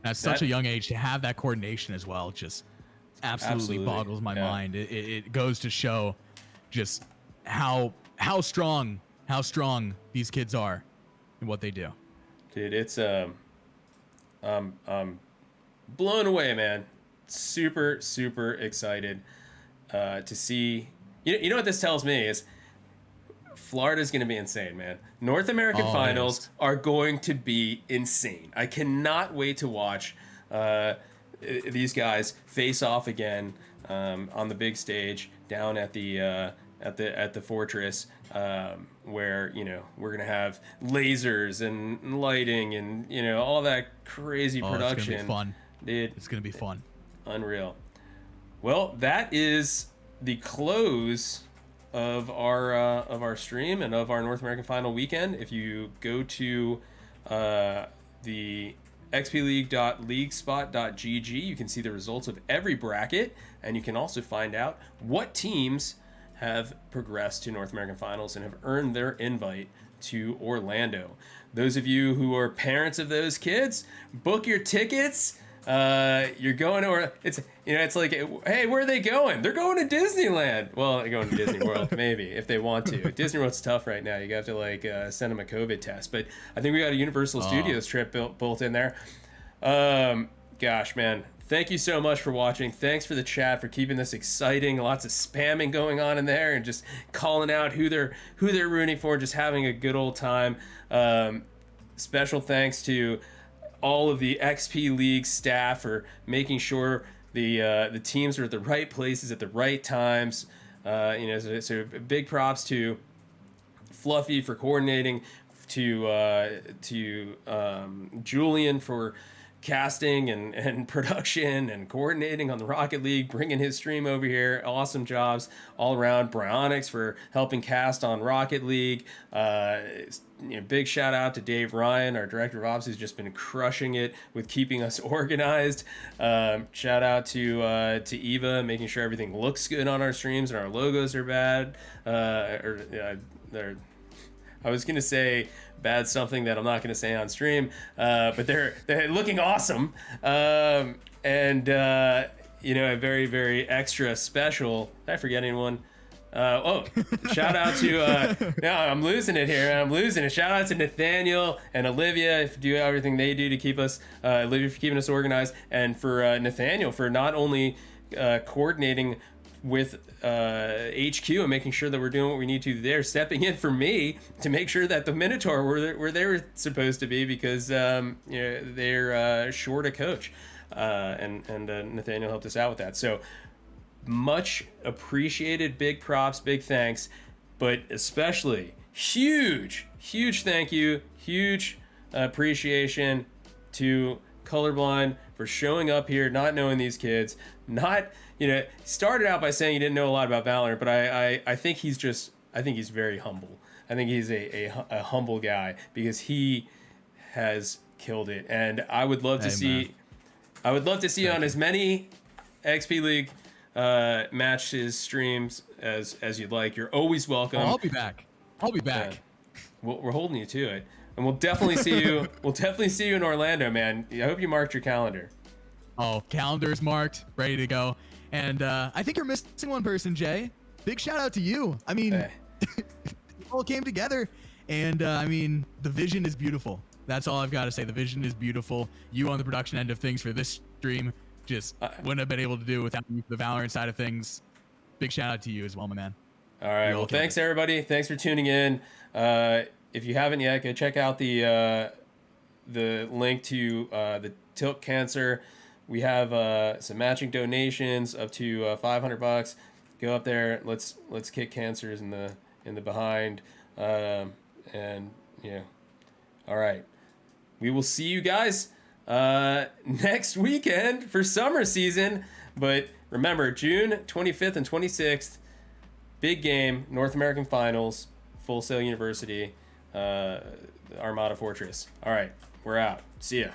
S7: At such a young age to have that coordination as well, just absolutely boggles my mind. It goes to show just how strong these kids are and what they do.
S1: Dude, it's blown away, man. Super excited to see. You know what this tells me is Florida's going to be insane, man. North American finals are going to be insane. I cannot wait to watch these guys face off again on the big stage down at the Fortress, where we're gonna have lasers and lighting and all that crazy production.
S7: It's gonna be fun.
S1: Dude,
S7: it's gonna be fun.
S1: Unreal. Well, that is the close of our stream and of our North American Final weekend. If you go to the xpleague.leaguespot.gg, you can see the results of every bracket, and you can also find out what teams have progressed to North American Finals and have earned their invite to Orlando. Those of you who are parents of those kids, book your tickets. You're going to, it's like, hey, where are they going? They're going to Disneyland. Well, they're going to Disney World, maybe, if they want to. Disney World's tough right now. You have to send them a COVID test. But I think we got a Universal Studios trip built in there. Gosh, man. Thank you so much for watching. Thanks for the chat, for keeping this exciting. Lots of spamming going on in there and just calling out who they're rooting for, just having a good old time. Special thanks to all of the XP League staff for making sure the teams are at the right places at the right times. So big props to Fluffy for coordinating, to Julian for casting and production and coordinating on the Rocket League, bringing his stream over here. Awesome jobs all around. Bryonics for helping cast on Rocket League. Big shout out to Dave Ryan, our director of ops, who's just been crushing it with keeping us organized. Shout out to Eva, making sure everything looks good on our streams and our logos are bad. I was gonna say bad something that I'm not gonna say on stream, but they're looking awesome, and a very, very extra special. Did I forget anyone? Shout out to no, I'm losing it here. Shout out to Nathaniel and Olivia for doing everything they do to keep us, Olivia for keeping us organized, and for Nathaniel for not only coordinating with HQ and making sure that we're doing what we need to there, stepping in for me to make sure that the Minotaur were they were supposed to be, because they're short a coach, and Nathaniel helped us out with that. So much appreciated. Big props, big thanks, but especially huge thank you, huge appreciation to Colorblind for showing up here, not knowing these kids, started out by saying he didn't know a lot about Valorant, but I think he's very humble. I think he's a humble guy, because he has killed it, and I would love to see you on as many XP League matches, streams as you'd like. You're always welcome.
S7: I'll be back.
S1: We're holding you to it, and we'll definitely see you. We'll definitely see you in Orlando, man. I hope you marked your calendar.
S7: Oh, calendar's marked, ready to go. And I think you're missing one person, Jay. Big shout out to you. I mean, it all came together, and the vision is beautiful. That's all I've got to say. The vision is beautiful. You on the production end of things for this stream just wouldn't have been able to do without the Valorant side of things. Big shout out to you as well, my man.
S1: All right. Well, thanks everybody. Thanks for tuning in. If you haven't yet, go check out the link to the Tilt Cancer. We have some matching donations up to $500. Go up there. Let's kick cancers in the behind. All right. We will see you guys next weekend for summer season. But remember, June 25th and 26th, Big game, North American Finals, Full Sail University, Armada Fortress. All right, we're out. See ya.